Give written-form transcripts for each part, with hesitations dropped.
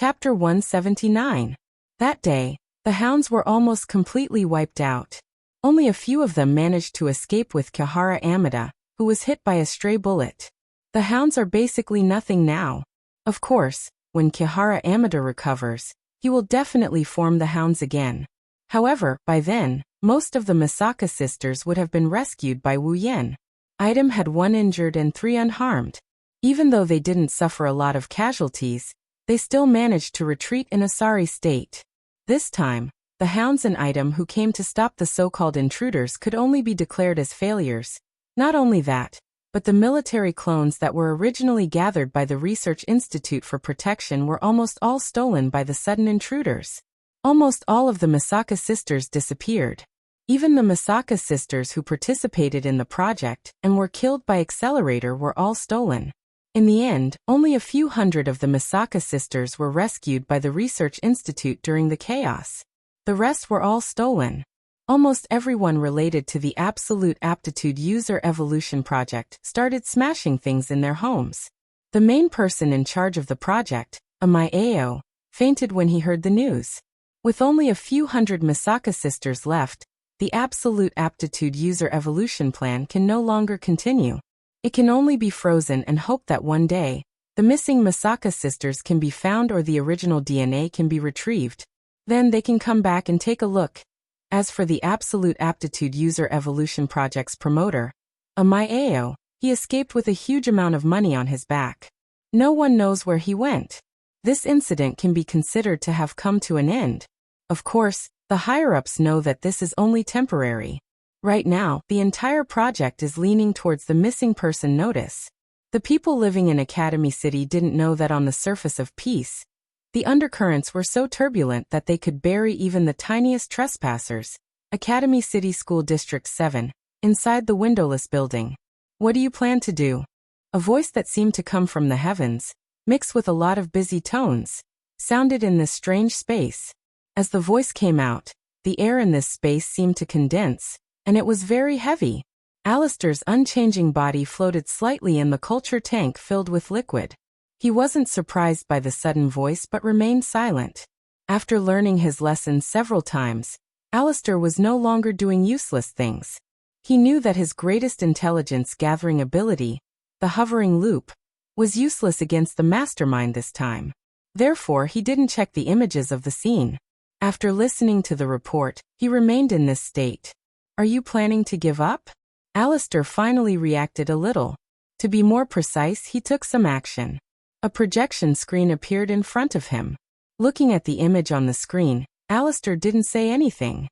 Chapter 179. That day, the hounds were almost completely wiped out. Only a few of them managed to escape with Kihara Amida, who was hit by a stray bullet. The hounds are basically nothing now. Of course, when Kihara Amida recovers, he will definitely form the hounds again. However, by then, most of the Misaka sisters would have been rescued by Wu Yan. Item had 1 injured and 3 unharmed. Even though they didn't suffer a lot of casualties, they still managed to retreat in a sorry state. This time, the hounds and Item who came to stop the so-called intruders could only be declared as failures. Not only that, but the military clones that were originally gathered by the Research Institute for Protection were almost all stolen by the sudden intruders. Almost all of the Misaka sisters disappeared. Even the Misaka sisters who participated in the project and were killed by Accelerator were all stolen. In the end, only a few hundred of the Misaka sisters were rescued by the Research Institute during the chaos. The rest were all stolen. Almost everyone related to the Absolute Aptitude User Evolution Project started smashing things in their homes. The main person in charge of the project, Amai-Ao, fainted when he heard the news. With only a few hundred Misaka sisters left, the Absolute Aptitude User Evolution Plan can no longer continue. It can only be frozen and hope that one day, the missing Misaka sisters can be found or the original DNA can be retrieved. Then they can come back and take a look. As for the Absolute Aptitude User Evolution Project's promoter, Amai-Ao, he escaped with a huge amount of money on his back. No one knows where he went. This incident can be considered to have come to an end. Of course, the higher-ups know that this is only temporary. Right now, the entire project is leaning towards the missing person notice. The people living in Academy City didn't know that on the surface of peace, the undercurrents were so turbulent that they could bury even the tiniest trespassers. Academy City School District 7, inside the windowless building. What do you plan to do? A voice that seemed to come from the heavens, mixed with a lot of busy tones, sounded in this strange space. As the voice came out, the air in this space seemed to condense, and it was very heavy. Alistair's unchanging body floated slightly in the culture tank filled with liquid. He wasn't surprised by the sudden voice but remained silent. After learning his lesson several times, Alistair was no longer doing useless things. He knew that his greatest intelligence-gathering ability, the hovering loop, was useless against the mastermind this time. Therefore, he didn't check the images of the scene. After listening to the report, he remained in this state. Are you planning to give up? Alistair finally reacted a little. To be more precise, he took some action. A projection screen appeared in front of him. Looking at the image on the screen, Alistair didn't say anything.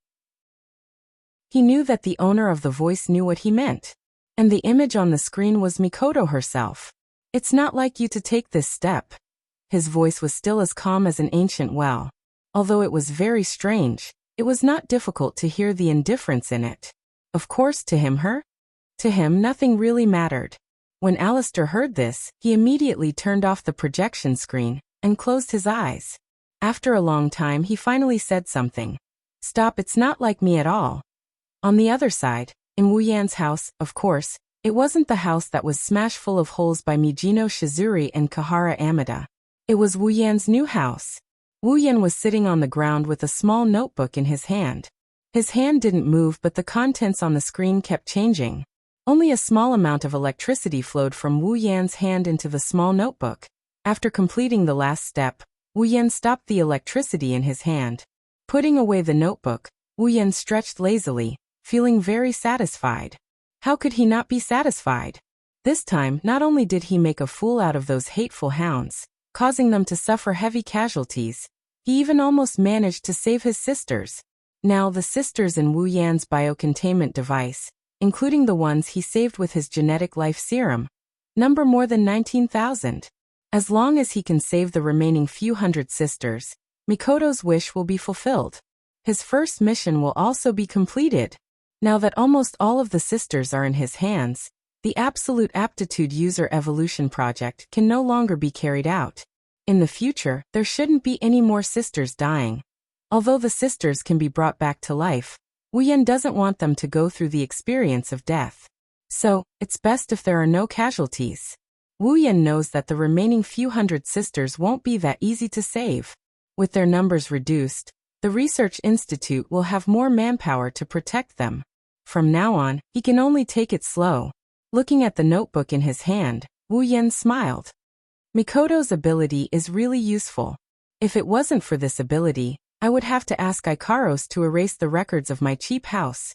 He knew that the owner of the voice knew what he meant. And the image on the screen was Mikoto herself. It's not like you to take this step. His voice was still as calm as an ancient well. Although it was very strange, it was not difficult to hear the indifference in it. Of course, to him nothing really mattered. When Alistair heard this, he immediately turned off the projection screen and closed his eyes. After a long time, he finally said something. Stop, it's not like me at all. On the other side, in Wu Yan's house, of course, it wasn't the house that was smashed full of holes by Mijino Shizuri and Kihara Amida. It was Wu Yan's new house. Wu Yan was sitting on the ground with a small notebook in his hand. His hand didn't move, but the contents on the screen kept changing. Only a small amount of electricity flowed from Wu Yan's hand into the small notebook. After completing the last step, Wu Yan stopped the electricity in his hand. Putting away the notebook, Wu Yan stretched lazily, feeling very satisfied. How could he not be satisfied? This time, not only did he make a fool out of those hateful hounds, causing them to suffer heavy casualties, he even almost managed to save his sisters. Now the sisters in Wu Yan's biocontainment device, including the ones he saved with his genetic life serum, number more than 19,000. As long as he can save the remaining few hundred sisters, Mikoto's wish will be fulfilled. His first mission will also be completed. Now that almost all of the sisters are in his hands, the Absolute Aptitude User Evolution Project can no longer be carried out. In the future, there shouldn't be any more sisters dying. Although the sisters can be brought back to life, Wu Yan doesn't want them to go through the experience of death. So, it's best if there are no casualties. Wu Yan knows that the remaining few hundred sisters won't be that easy to save. With their numbers reduced, the research institute will have more manpower to protect them. From now on, he can only take it slow. Looking at the notebook in his hand, Wu Yan smiled. Mikoto's ability is really useful. If it wasn't for this ability, I would have to ask Ikaros to erase the records of my cheap house.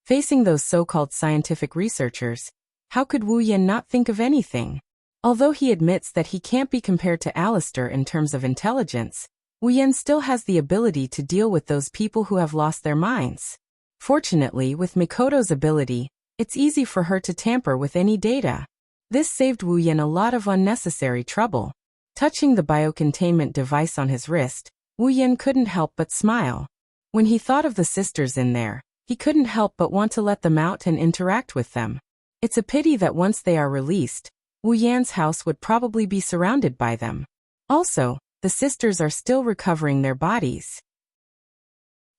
Facing those so-called scientific researchers, how could Wu Yan not think of anything? Although he admits that he can't be compared to Alistair in terms of intelligence, Wu Yan still has the ability to deal with those people who have lost their minds. Fortunately, with Mikoto's ability, it's easy for her to tamper with any data. This saved Wu Yan a lot of unnecessary trouble. Touching the biocontainment device on his wrist, Wu Yan couldn't help but smile. When he thought of the sisters in there, he couldn't help but want to let them out and interact with them. It's a pity that once they are released, Wu Yan's house would probably be surrounded by them. Also, the sisters are still recovering their bodies.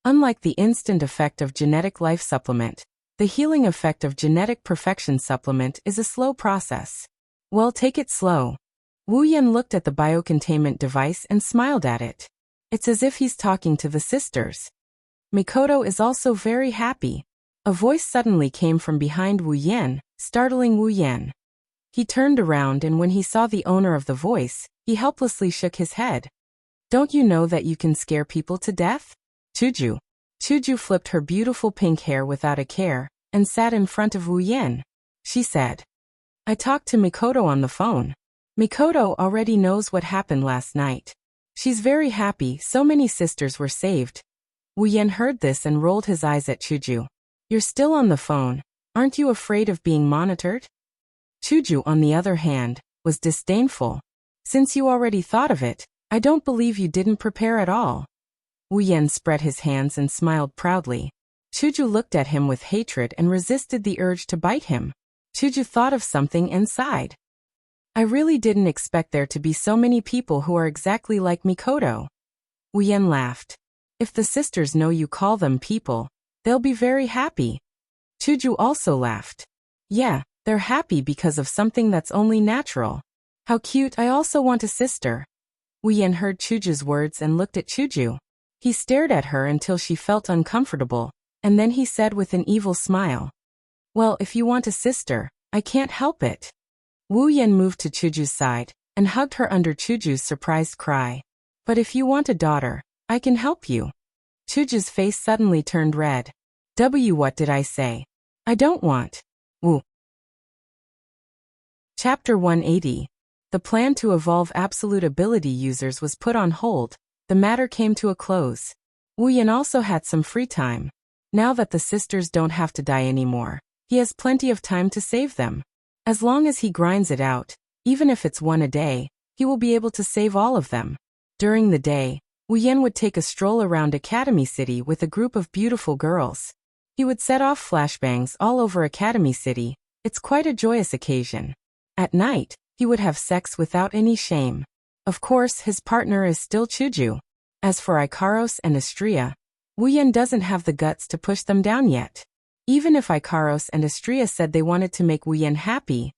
Unlike the instant effect of genetic life supplement, the healing effect of genetic perfection supplement is a slow process. Well, take it slow. Wu Yan looked at the biocontainment device and smiled at it. It's as if he's talking to the sisters. Mikoto is also very happy. A voice suddenly came from behind Wu Yan, startling Wu Yan. He turned around and when he saw the owner of the voice, he helplessly shook his head. Don't you know that you can scare people to death? Chuju. Chuju flipped her beautiful pink hair without a care, and sat in front of Wu Yan. She said, I talked to Mikoto on the phone. Mikoto already knows what happened last night. She's very happy so many sisters were saved. Wu Yan heard this and rolled his eyes at Chuju. You're still on the phone. Aren't you afraid of being monitored? Chuju, on the other hand, was disdainful. Since you already thought of it, I don't believe you didn't prepare at all. Wu Yan spread his hands and smiled proudly. Chuju looked at him with hatred and resisted the urge to bite him. Chuju thought of something and sighed. I really didn't expect there to be so many people who are exactly like Mikoto. Wu Yan laughed. If the sisters know you call them people, they'll be very happy. Chuju also laughed. Yeah, they're happy because of something that's only natural. How cute, I also want a sister. Wu Yan heard Chuju's words and looked at Chuju. He stared at her until she felt uncomfortable, and then he said with an evil smile. Well, if you want a sister, I can't help it. Wu Yan moved to Chuju's side, and hugged her under Chuju's surprised cry. But if you want a daughter, I can help you. Chuju's face suddenly turned red. What did I say? I don't want. Wu. Chapter 180. The plan to evolve absolute ability users was put on hold. The matter came to a close. Wu Yan also had some free time. Now that the sisters don't have to die anymore, he has plenty of time to save them. As long as he grinds it out, even if it's one a day, he will be able to save all of them. During the day, Wu Yan would take a stroll around Academy City with a group of beautiful girls. He would set off flashbangs all over Academy City. It's quite a joyous occasion. At night, he would have sex without any shame. Of course, his partner is still Chuju. As for Ikaros and Astria, Wu Yan doesn't have the guts to push them down yet. Even if Ikaros and Astria said they wanted to make Wu Yan happy,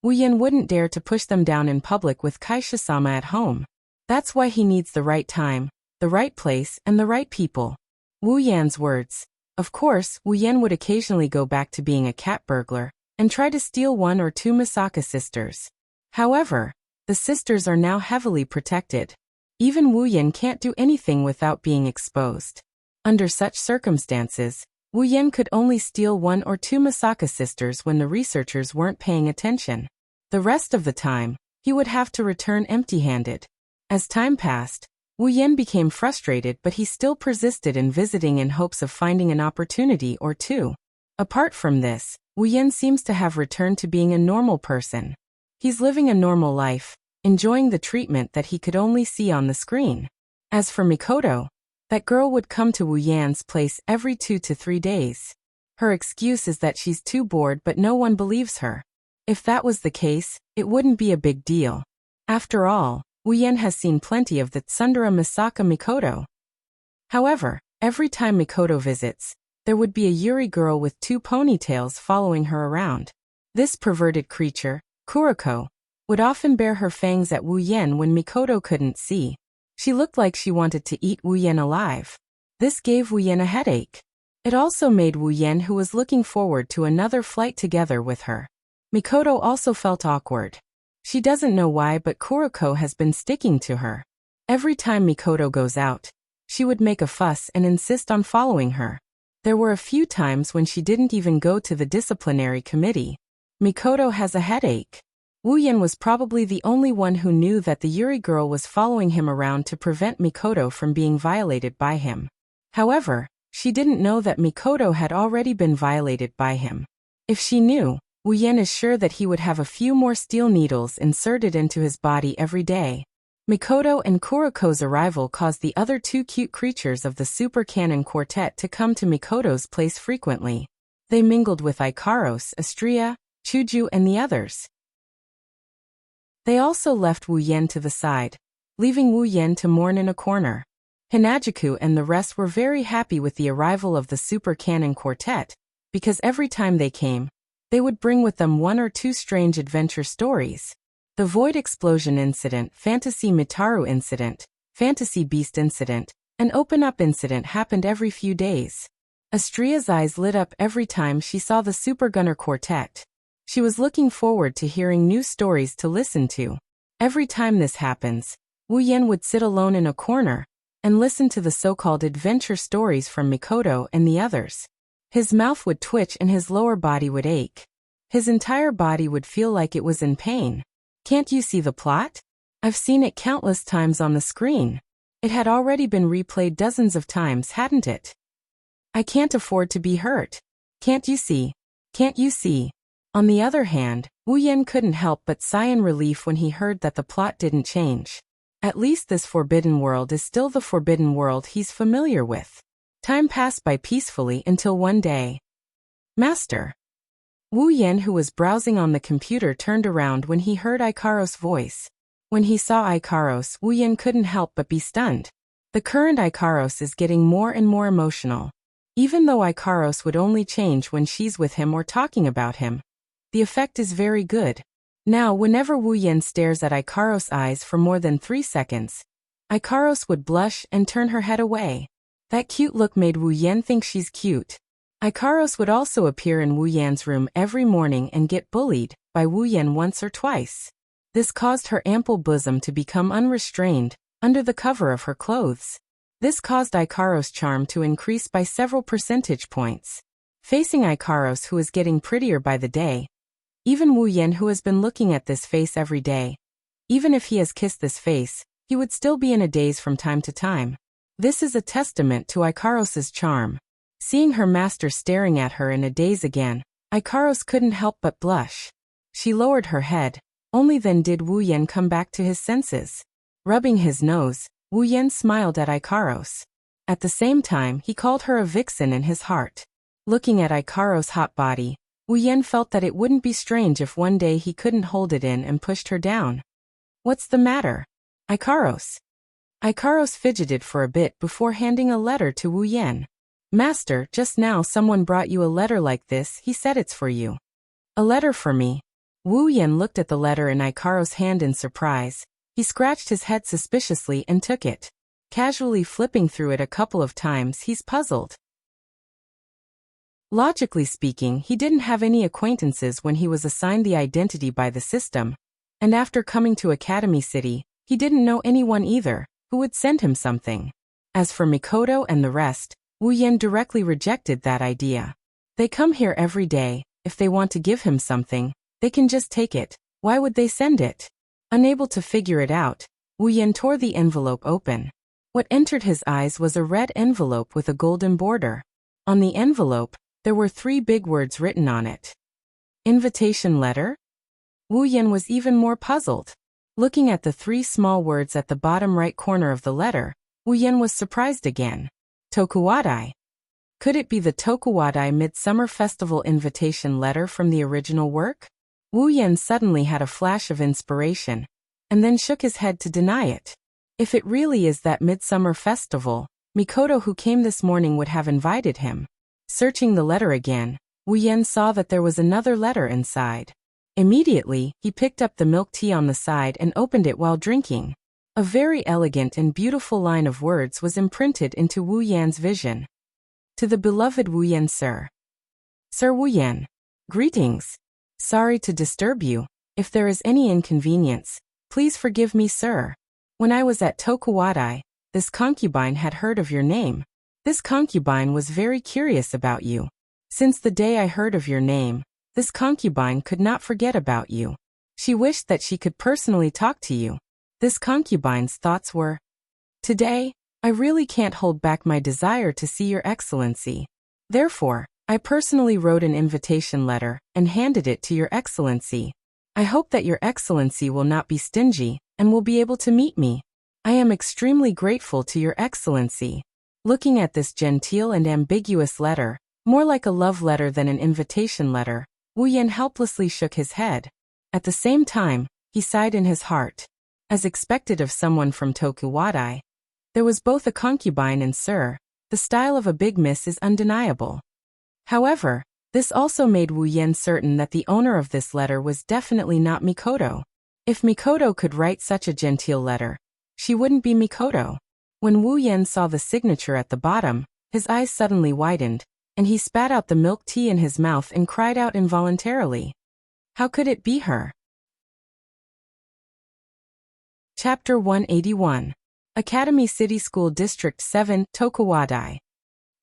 Wu Yan wouldn't dare to push them down in public with Kaisha-sama at home. That's why he needs the right time, the right place, and the right people. Wu Yan's words. Of course, Wu Yan would occasionally go back to being a cat burglar, and try to steal one or two Misaka sisters. However, the sisters are now heavily protected. Even Wu Yan can't do anything without being exposed. Under such circumstances, Wu Yan could only steal one or two Misaka sisters when the researchers weren't paying attention. The rest of the time, he would have to return empty-handed. As time passed, Wu Yan became frustrated, but he still persisted in visiting in hopes of finding an opportunity or two. Apart from this, Wu Yan seems to have returned to being a normal person. He's living a normal life, enjoying the treatment that he could only see on the screen. As for Mikoto, that girl would come to Wu Yan's place every 2 to 3 days. Her excuse is that she's too bored, but no one believes her. If that was the case, it wouldn't be a big deal. After all, Wu Yan has seen plenty of the tsundere Misaka Mikoto. However, every time Mikoto visits, there would be a Yuri girl with 2 ponytails following her around. This perverted creature, Kuriko, would often bare her fangs at Wu Yan when Mikoto couldn't see. She looked like she wanted to eat Wu Yan alive. This gave Wu Yan a headache. It also made Wu Yan, who was looking forward to another flight together with her. Mikoto also felt awkward. She doesn't know why, but Kuroko has been sticking to her. Every time Mikoto goes out, she would make a fuss and insist on following her. There were a few times when she didn't even go to the disciplinary committee. Mikoto has a headache. Wu Yan was probably the only one who knew that the Yuri girl was following him around to prevent Mikoto from being violated by him. However, she didn't know that Mikoto had already been violated by him. If she knew, Wu Yan is sure that he would have a few more steel needles inserted into his body every day. Mikoto and Kuroko's arrival caused the other two cute creatures of the Super Canon Quartet to come to Mikoto's place frequently. They mingled with Ikaros, Astria, Chuju, and the others. They also left Wu Yan to the side, leaving Wu Yan to mourn in a corner. Hinajuku and the rest were very happy with the arrival of the Super Canon Quartet, because every time they came, they would bring with them one or two strange adventure stories. The Void Explosion Incident, Fantasy Mitaru Incident, Fantasy Beast Incident, and Open Up Incident happened every few days. Astria's eyes lit up every time she saw the Super Gunner Quartet. She was looking forward to hearing new stories to listen to. Every time this happens, Wu Yan would sit alone in a corner and listen to the so-called adventure stories from Mikoto and the others. His mouth would twitch and his lower body would ache. His entire body would feel like it was in pain. Can't you see the plot? I've seen it countless times on the screen. It had already been replayed dozens of times, hadn't it? I can't afford to be hurt. Can't you see? Can't you see? On the other hand, Wu Yan couldn't help but sigh in relief when he heard that the plot didn't change. At least this forbidden world is still the forbidden world he's familiar with. Time passed by peacefully until one day. Master. Wu Yan, who was browsing on the computer, turned around when he heard Ikaros' voice. When he saw Ikaros, Wu Yan couldn't help but be stunned. The current Ikaros is getting more and more emotional. Even though Ikaros would only change when she's with him or talking about him, the effect is very good. Now, whenever Wu Yan stares at Ikaros' eyes for more than 3 seconds, Ikaros would blush and turn her head away. That cute look made Wu Yan think she's cute. Ikaros would also appear in Wu Yan's room every morning and get bullied by Wu Yan once or twice. This caused her ample bosom to become unrestrained under the cover of her clothes. This caused Ikaros' charm to increase by several percentage points. Facing Ikaros, who is getting prettier by the day, even Wu Yan, who has been looking at this face every day, even if he has kissed this face, he would still be in a daze from time to time. This is a testament to Ikaros' charm. Seeing her master staring at her in a daze again, Ikaros couldn't help but blush. She lowered her head. Only then did Wu Yan come back to his senses. Rubbing his nose, Wu Yan smiled at Ikaros. At the same time, he called her a vixen in his heart. Looking at Ikaros' hot body, Wu Yan felt that it wouldn't be strange if one day he couldn't hold it in and pushed her down. What's the matter, Ikaros? Ikaros fidgeted for a bit before handing a letter to Wu Yan. Master, just now someone brought you a letter like this. He said it's for you. A letter for me? Wu Yan looked at the letter in Ikaros' hand in surprise. He scratched his head suspiciously and took it. Casually flipping through it a couple of times, he's puzzled. Logically speaking, he didn't have any acquaintances when he was assigned the identity by the system. And after coming to Academy City, he didn't know anyone either who would send him something. As for Mikoto and the rest, Wu Yan directly rejected that idea. They come here every day. If they want to give him something, they can just take it. Why would they send it? Unable to figure it out, Wu Yan tore the envelope open. What entered his eyes was a red envelope with a golden border. On the envelope, there were 3 big words written on it. Invitation letter? Wu Yan was even more puzzled. Looking at the 3 small words at the bottom right corner of the letter, Wu Yan was surprised again. Tokuwadai. Could it be the Tokuwadai Midsummer Festival invitation letter from the original work? Wu Yan suddenly had a flash of inspiration, and then shook his head to deny it. If it really is that Midsummer Festival, Mikoto, who came this morning, would have invited him. Searching the letter again, Wu Yan saw that there was another letter inside. Immediately, he picked up the milk tea on the side and opened it while drinking. A very elegant and beautiful line of words was imprinted into Wu Yan's vision. To the beloved Wu Yan, sir. Sir Wu Yan. Greetings. Sorry to disturb you. If there is any inconvenience, please forgive me, sir. When I was at Tokuwadai, this concubine had heard of your name. This concubine was very curious about you. Since the day I heard of your name, this concubine could not forget about you. She wished that she could personally talk to you. This concubine's thoughts were, today, I really can't hold back my desire to see your excellency. Therefore, I personally wrote an invitation letter and handed it to your excellency. I hope that your excellency will not be stingy and will be able to meet me. I am extremely grateful to your excellency. Looking at this genteel and ambiguous letter, more like a love letter than an invitation letter, Wu Yan helplessly shook his head. At the same time, he sighed in his heart. As expected of someone from Tokuwadai, there was both a concubine and sir. The style of a big miss is undeniable. However, this also made Wu Yan certain that the owner of this letter was definitely not Mikoto. If Mikoto could write such a genteel letter, she wouldn't be Mikoto. When Wu Yan saw the signature at the bottom, his eyes suddenly widened, and he spat out the milk tea in his mouth and cried out involuntarily. How could it be her? Chapter 181. Academy City School District 7, Tokuwadai.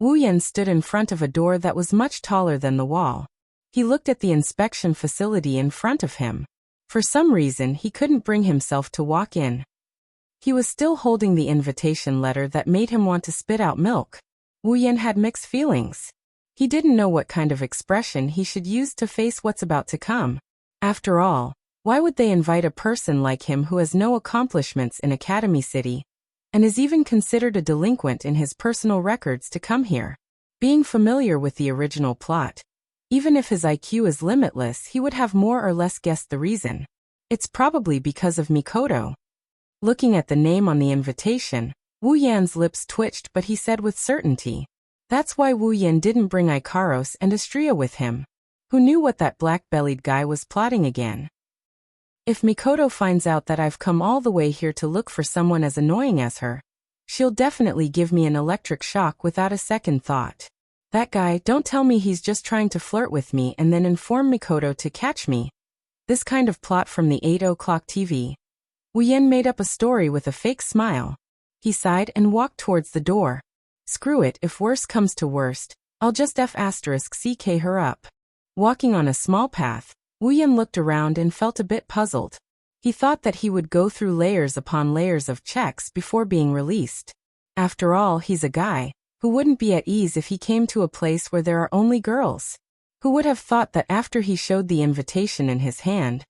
Wu Yan stood in front of a door that was much taller than the wall. He looked at the inspection facility in front of him. For some reason, he couldn't bring himself to walk in. He was still holding the invitation letter that made him want to spit out milk. Wu Yan had mixed feelings. He didn't know what kind of expression he should use to face what's about to come. After all, why would they invite a person like him who has no accomplishments in Academy City, and is even considered a delinquent in his personal records, to come here? Being familiar with the original plot, even if his IQ is limitless, he would have more or less guessed the reason. It's probably because of Mikoto. Looking at the name on the invitation, Wu Yan's lips twitched, but he said with certainty, that's why Wu Yan didn't bring Ikaros and Astria with him. Who knew what that black-bellied guy was plotting again? If Mikoto finds out that I've come all the way here to look for someone as annoying as her, she'll definitely give me an electric shock without a second thought. That guy, don't tell me he's just trying to flirt with me and then inform Mikoto to catch me. This kind of plot from the 8 o'clock TV. Wu Yan made up a story with a fake smile. He sighed and walked towards the door. Screw it, if worse comes to worst, I'll just *CK her up. Walking on a small path, Wu Yan looked around and felt a bit puzzled. He thought that he would go through layers upon layers of checks before being released. After all, he's a guy who wouldn't be at ease if he came to a place where there are only girls. Who would have thought that after he showed the invitation in his hand,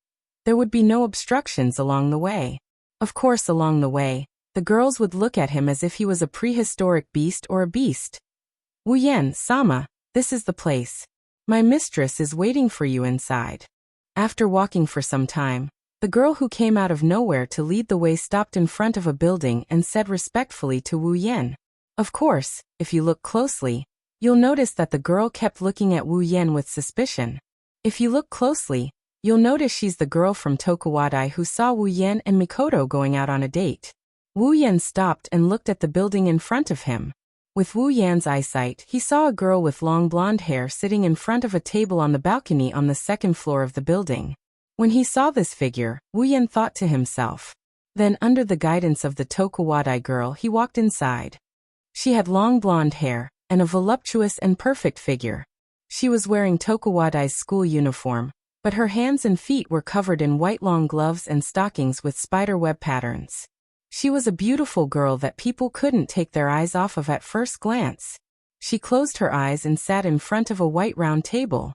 there would be no obstructions along the way? Of course, along the way, the girls would look at him as if he was a prehistoric beast or a beast. Wu Yan-sama, this is the place. My mistress is waiting for you inside. After walking for some time, the girl who came out of nowhere to lead the way stopped in front of a building and said respectfully to Wu Yan. Of course, if you look closely, you'll notice that the girl kept looking at Wu Yan with suspicion. If you look closely, you'll notice she's the girl from Tokuwadai who saw Wu Yan and Mikoto going out on a date. Wu Yan stopped and looked at the building in front of him. With Wu Yan's eyesight, he saw a girl with long blonde hair sitting in front of a table on the balcony on the second floor of the building. When he saw this figure, Wu Yan thought to himself. Then, under the guidance of the Tokuwadai girl, he walked inside. She had long blonde hair and a voluptuous and perfect figure. She was wearing Tokuwadai's school uniform, but her hands and feet were covered in white long gloves and stockings with spiderweb patterns. She was a beautiful girl that people couldn't take their eyes off of at first glance. She closed her eyes and sat in front of a white round table.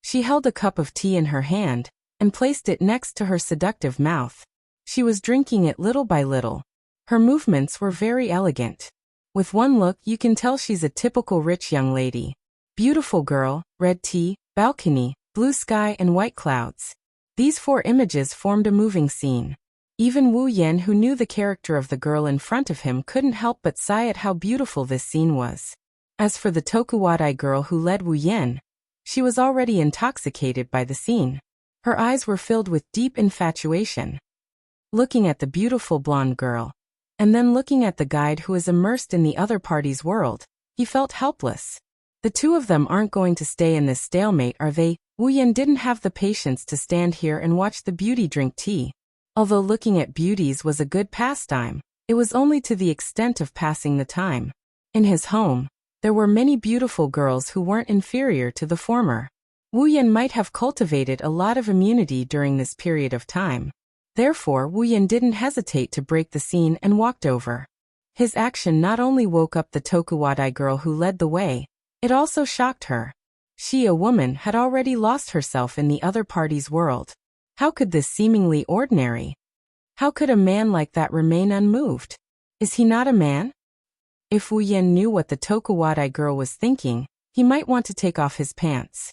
She held a cup of tea in her hand and placed it next to her seductive mouth. She was drinking it little by little. Her movements were very elegant. With one look, you can tell she's a typical rich young lady. Beautiful girl, red tea, balcony, blue sky and white clouds. These four images formed a moving scene. Even Wu Yan, who knew the character of the girl in front of him, couldn't help but sigh at how beautiful this scene was. As for the Tokuwadai girl who led Wu Yan, She was already intoxicated by the scene. Her eyes were filled with deep infatuation. Looking at the beautiful blonde girl, and then looking at the guide who is immersed in the other party's world, he felt helpless. The two of them aren't going to stay in this stalemate, are they? Wu Yan didn't have the patience to stand here and watch the beauty drink tea. Although looking at beauties was a good pastime, it was only to the extent of passing the time. In his home, there were many beautiful girls who weren't inferior to the former. Wu Yan might have cultivated a lot of immunity during this period of time. Therefore, Wu Yan didn't hesitate to break the scene and walked over. His action not only woke up the Tokuwadai girl who led the way, it also shocked her. She, a woman, had already lost herself in the other party's world. How could this seemingly ordinary? How could a man like that remain unmoved? Is he not a man? If Wu Yan knew what the Tokuwadai girl was thinking, he might want to take off his pants.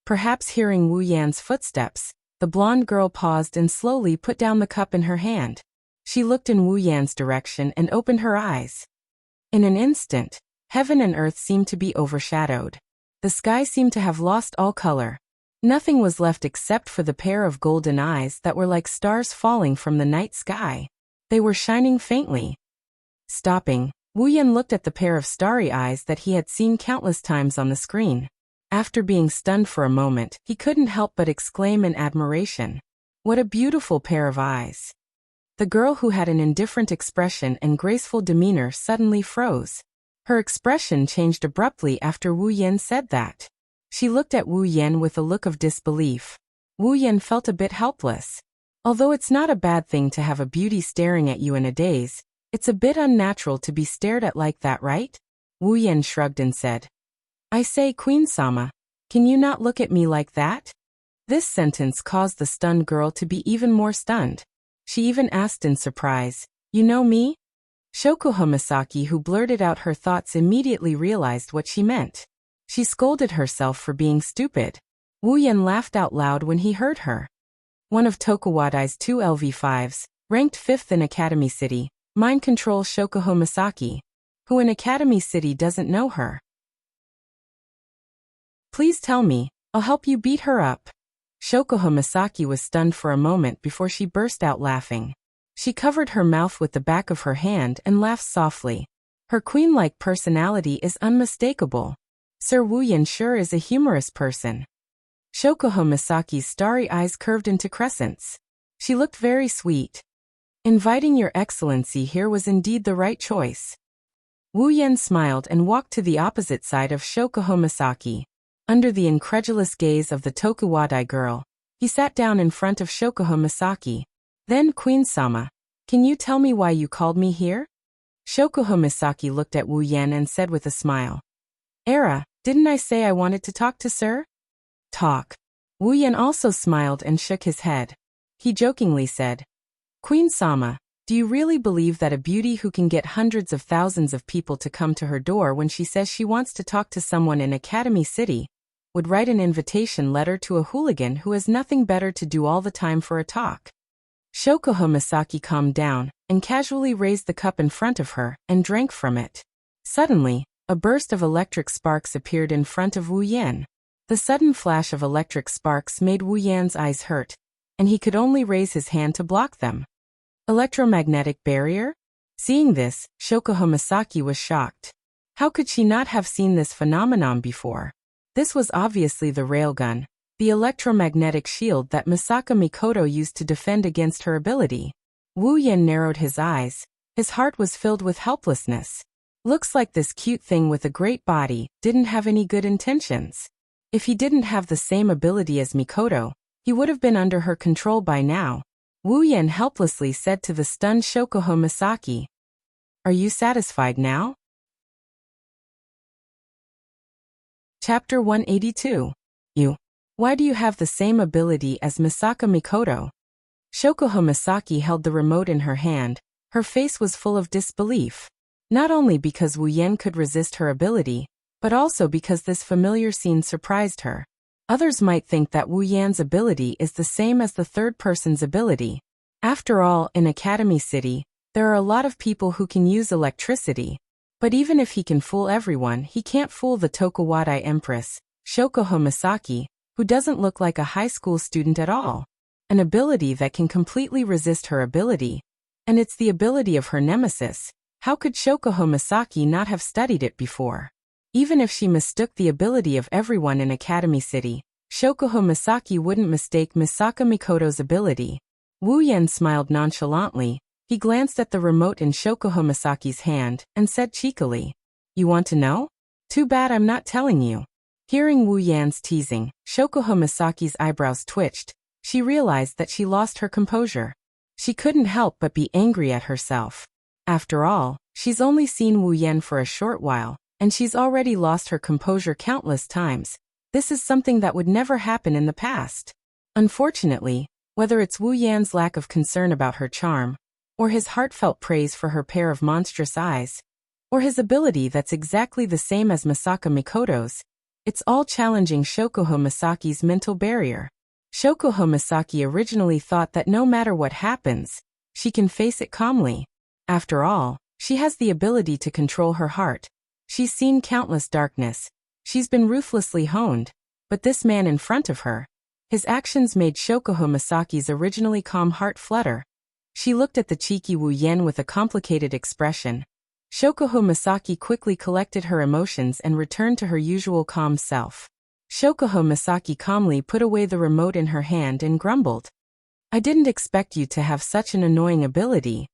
Perhaps hearing Wu Yan's footsteps, the blonde girl paused and slowly put down the cup in her hand. She looked in Wu Yan's direction and opened her eyes. In an instant, heaven and earth seemed to be overshadowed. The sky seemed to have lost all color. Nothing was left except for the pair of golden eyes that were like stars falling from the night sky. They were shining faintly. Stopping, Wu Yan looked at the pair of starry eyes that he had seen countless times on the screen. After being stunned for a moment, he couldn't help but exclaim in admiration. What a beautiful pair of eyes. The girl who had an indifferent expression and graceful demeanor suddenly froze. Her expression changed abruptly after Wu Yan said that. She looked at Wu Yan with a look of disbelief. Wu Yan felt a bit helpless. Although it's not a bad thing to have a beauty staring at you in a daze, it's a bit unnatural to be stared at like that, right? Wu Yan shrugged and said, I say, Queen-sama, can you not look at me like that? This sentence caused the stunned girl to be even more stunned. She even asked in surprise, you know me? Shokuho Misaki, who blurted out her thoughts, immediately realized what she meant. She scolded herself for being stupid. Wu Yan laughed out loud when he heard her. One of Tokuwadai's two LV5s, ranked 5th in Academy City, mind control Shokuho Misaki. Who in Academy City doesn't know her? Please tell me, I'll help you beat her up. Shokuho Misaki was stunned for a moment before she burst out laughing. She covered her mouth with the back of her hand and laughed softly. Her queen-like personality is unmistakable. Sir Wu Yan sure is a humorous person. Shokuho Misaki's starry eyes curved into crescents. She looked very sweet. Inviting your excellency here was indeed the right choice. Wu Yan smiled and walked to the opposite side of Shokuho Misaki. Under the incredulous gaze of the Tokuwadai girl, he sat down in front of Shokuho Misaki. Then, Queen-sama, can you tell me why you called me here? Shokuho Misaki looked at Wu Yan and said with a smile. Era, didn't I say I wanted to talk to Sir? Talk. Wu Yan also smiled and shook his head. He jokingly said, Queen-sama, do you really believe that a beauty who can get hundreds of thousands of people to come to her door when she says she wants to talk to someone in Academy City would write an invitation letter to a hooligan who has nothing better to do all the time for a talk? Shokuho Misaki calmed down and casually raised the cup in front of her and drank from it. Suddenly, a burst of electric sparks appeared in front of Wu Yan. The sudden flash of electric sparks made Wu Yan's eyes hurt, and he could only raise his hand to block them. Electromagnetic barrier? Seeing this, Shokuho Misaki was shocked. How could she not have seen this phenomenon before? This was obviously the railgun, the electromagnetic shield that Misaka Mikoto used to defend against her ability. Wu Yan narrowed his eyes. His heart was filled with helplessness. Looks like this cute thing with a great body didn't have any good intentions. If he didn't have the same ability as Mikoto, he would have been under her control by now. Wu Yan helplessly said to the stunned Shokuho Misaki, Are you satisfied now? Chapter 182. You. Why do you have the same ability as Misaka Mikoto? Shokuho Misaki held the remote in her hand. Her face was full of disbelief. Not only because Wu Yan could resist her ability, but also because this familiar scene surprised her. Others might think that Wu Yan's ability is the same as the third person's ability. After all, in Academy City, there are a lot of people who can use electricity. But even if he can fool everyone, he can't fool the Tokuwadai Empress, Shoko Misaki, who doesn't look like a high school student at all. An ability that can completely resist her ability. And it's the ability of her nemesis. How could Shoko Misaki not have studied it before? Even if she mistook the ability of everyone in Academy City, Shoko Misaki wouldn't mistake Misaka Mikoto's ability. Wu Yan smiled nonchalantly. He glanced at the remote in Shoko Misaki's hand and said cheekily, "You want to know? Too bad I'm not telling you." Hearing Wu Yan's teasing, Shoko Misaki's eyebrows twitched. She realized that she lost her composure. She couldn't help but be angry at herself. After all, she's only seen Wu Yan for a short while, and she's already lost her composure countless times. This is something that would never happen in the past. Unfortunately, whether it's Wu Yan's lack of concern about her charm, or his heartfelt praise for her pair of monstrous eyes, or his ability that's exactly the same as Misaka Mikoto's, it's all challenging Shoko Misaki's mental barrier. Shoko Misaki originally thought that no matter what happens, she can face it calmly. After all, she has the ability to control her heart. She's seen countless darkness. She's been ruthlessly honed. But this man in front of her, his actions made Shoko Misaki's originally calm heart flutter. She looked at the cheeky Wu Yan with a complicated expression. Shoko Misaki quickly collected her emotions and returned to her usual calm self. Shoko Misaki calmly put away the remote in her hand and grumbled, "I didn't expect you to have such an annoying ability."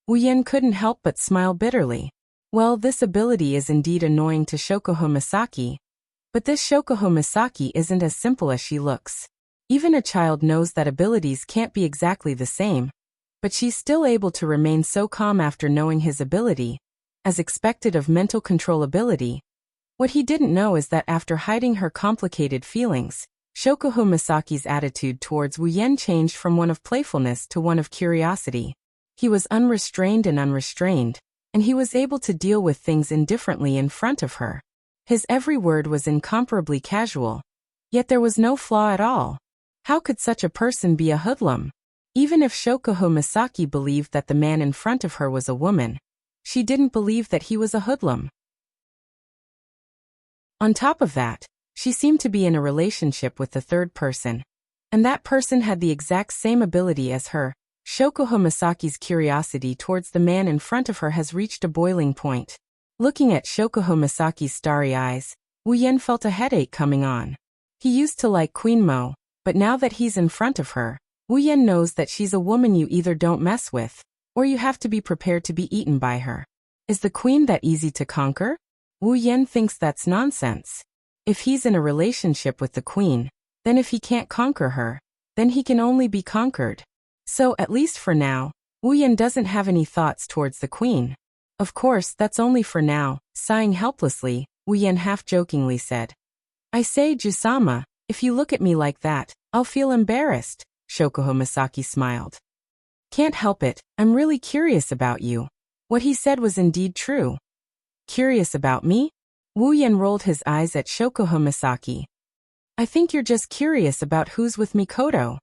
Wu Yan couldn't help but smile bitterly. Well, this ability is indeed annoying to Shoko Misaki. But this Shoko Misaki isn't as simple as she looks. Even a child knows that abilities can't be exactly the same. But she's still able to remain so calm after knowing his ability, as expected of mental control ability. What he didn't know is that after hiding her complicated feelings, Shoko Misaki's attitude towards Wu Yan changed from one of playfulness to one of curiosity. He was unrestrained, and he was able to deal with things indifferently in front of her. His every word was incomparably casual. Yet there was no flaw at all. How could such a person be a hoodlum? Even if Shoko Misaki believed that the man in front of her was a woman, she didn't believe that he was a hoodlum. On top of that, she seemed to be in a relationship with the third person. And that person had the exact same ability as her. Shoko Misaki's curiosity towards the man in front of her has reached a boiling point. Looking at Shoko Misaki's starry eyes, Wu Yan felt a headache coming on. He used to like Queen Mo, but now that he's in front of her, Wu Yan knows that she's a woman you either don't mess with, or you have to be prepared to be eaten by her. Is the queen that easy to conquer? Wu Yan thinks that's nonsense. If he's in a relationship with the queen, then if he can't conquer her, then he can only be conquered. So, at least for now, Wu Yan doesn't have any thoughts towards the queen. Of course, that's only for now. Sighing helplessly, Wu Yan half-jokingly said, "I say, Jusama, if you look at me like that, I'll feel embarrassed." Shoko Misaki smiled. "Can't help it, I'm really curious about you." What he said was indeed true. Curious about me? Wu Yan rolled his eyes at Shoko Misaki. "I think you're just curious about who's with Mikoto."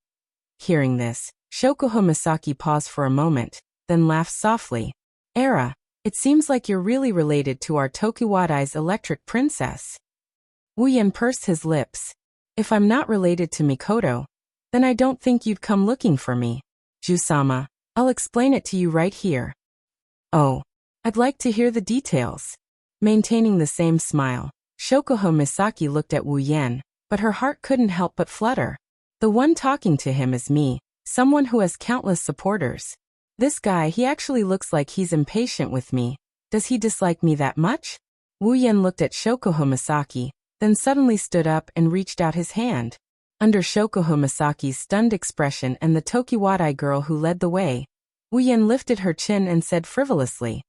Hearing this, Shoko Misaki paused for a moment, then laughed softly. "Era, it seems like you're really related to our Tokuwadai's electric princess." Wu Yan pursed his lips. "If I'm not related to Mikoto, then I don't think you'd come looking for me. Jusama, I'll explain it to you right here." "Oh, I'd like to hear the details." Maintaining the same smile, Shoko Misaki looked at Wu Yan, but her heart couldn't help but flutter. The one talking to him is me, someone who has countless supporters. This guy, he actually looks like he's impatient with me. Does he dislike me that much? Wu Yan looked at Shoko Misaki, then suddenly stood up and reached out his hand. Under Shoko Misaki's stunned expression and the Tokuwadai girl who led the way, Wu Yan lifted her chin and said frivolously,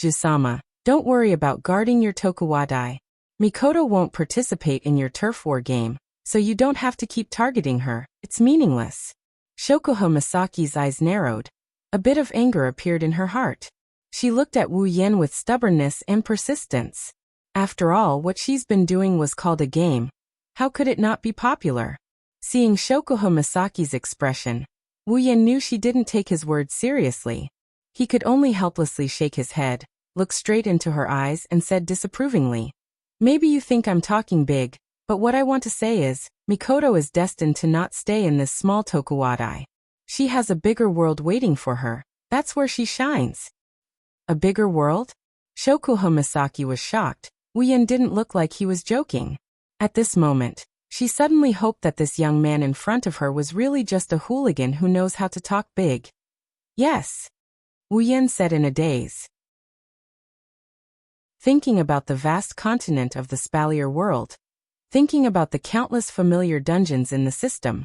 "Jusama, don't worry about guarding your Tokuwadai. Mikoto won't participate in your turf war game, so you don't have to keep targeting her. It's meaningless." Shoko Misaki's eyes narrowed. A bit of anger appeared in her heart. She looked at Wu Yan with stubbornness and persistence. After all, what she's been doing was called a game. How could it not be popular? Seeing Shoko Misaki's expression, Wu Yan knew she didn't take his words seriously. He could only helplessly shake his head, look straight into her eyes and said disapprovingly, "Maybe you think I'm talking big, But what I want to say is, Mikoto is destined to not stay in this small Tokuwadai. She has a bigger world waiting for her. That's where she shines. A bigger world? Shokuho Misaki was shocked. Wuyen didn't look like he was joking. At this moment, she suddenly hoped that this young man in front of her was really just a hooligan who knows how to talk big. Yes, Wuyen said in a daze. Thinking about the vast continent of the Spalier world, thinking about the countless familiar dungeons in the system,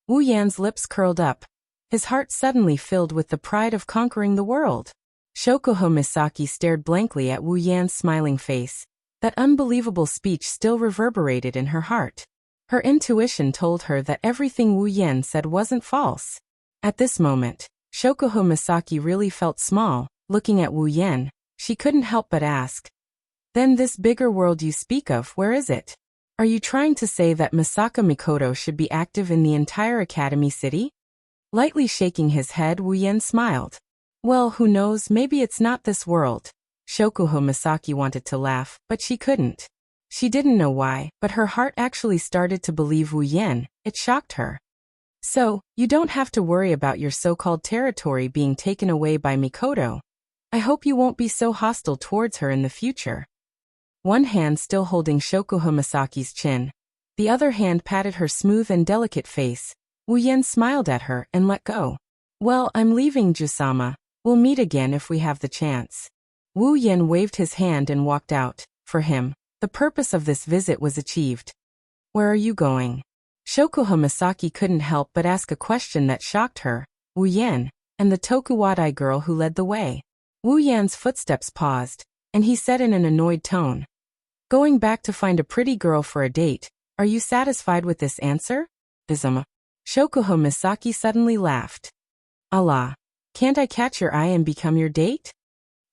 Wuyen's lips curled up. His heart suddenly filled with the pride of conquering the world. Shokuho Misaki stared blankly at Wuyen's smiling face. That unbelievable speech still reverberated in her heart. Her intuition told her that everything Wuyen said wasn't false. At this moment, Shokuho Misaki really felt small. Looking at Wuyen, she couldn't help but ask, "Then this bigger world you speak of, where is it? Are you trying to say that Misaka Mikoto should be active in the entire Academy City?" Lightly shaking his head, Wuyen smiled. "Well, who knows, maybe it's not this world." Shokuho Misaki wanted to laugh, but she couldn't. She didn't know why, but her heart actually started to believe Wuyen. It shocked her. "So, you don't have to worry about your so-called territory being taken away by Mikoto. I hope you won't be so hostile towards her in the future." One hand still holding Shokuho Misaki's chin, the other hand patted her smooth and delicate face. Wuyen smiled at her and let go. "Well, I'm leaving, Jusama. We'll meet again if we have the chance." Wuyen waved his hand and walked out. For him, the purpose of this visit was achieved. "Where are you going?" Shokuho Misaki couldn't help but ask a question that shocked her. Wuyen, and the Tokuwadai girl who led the way. Wuyen's footsteps paused, and he said in an annoyed tone, "Going back to find a pretty girl for a date. Are you satisfied with this answer?" Shokuho Misaki suddenly laughed. "Allah, can't I catch your eye and become your date?"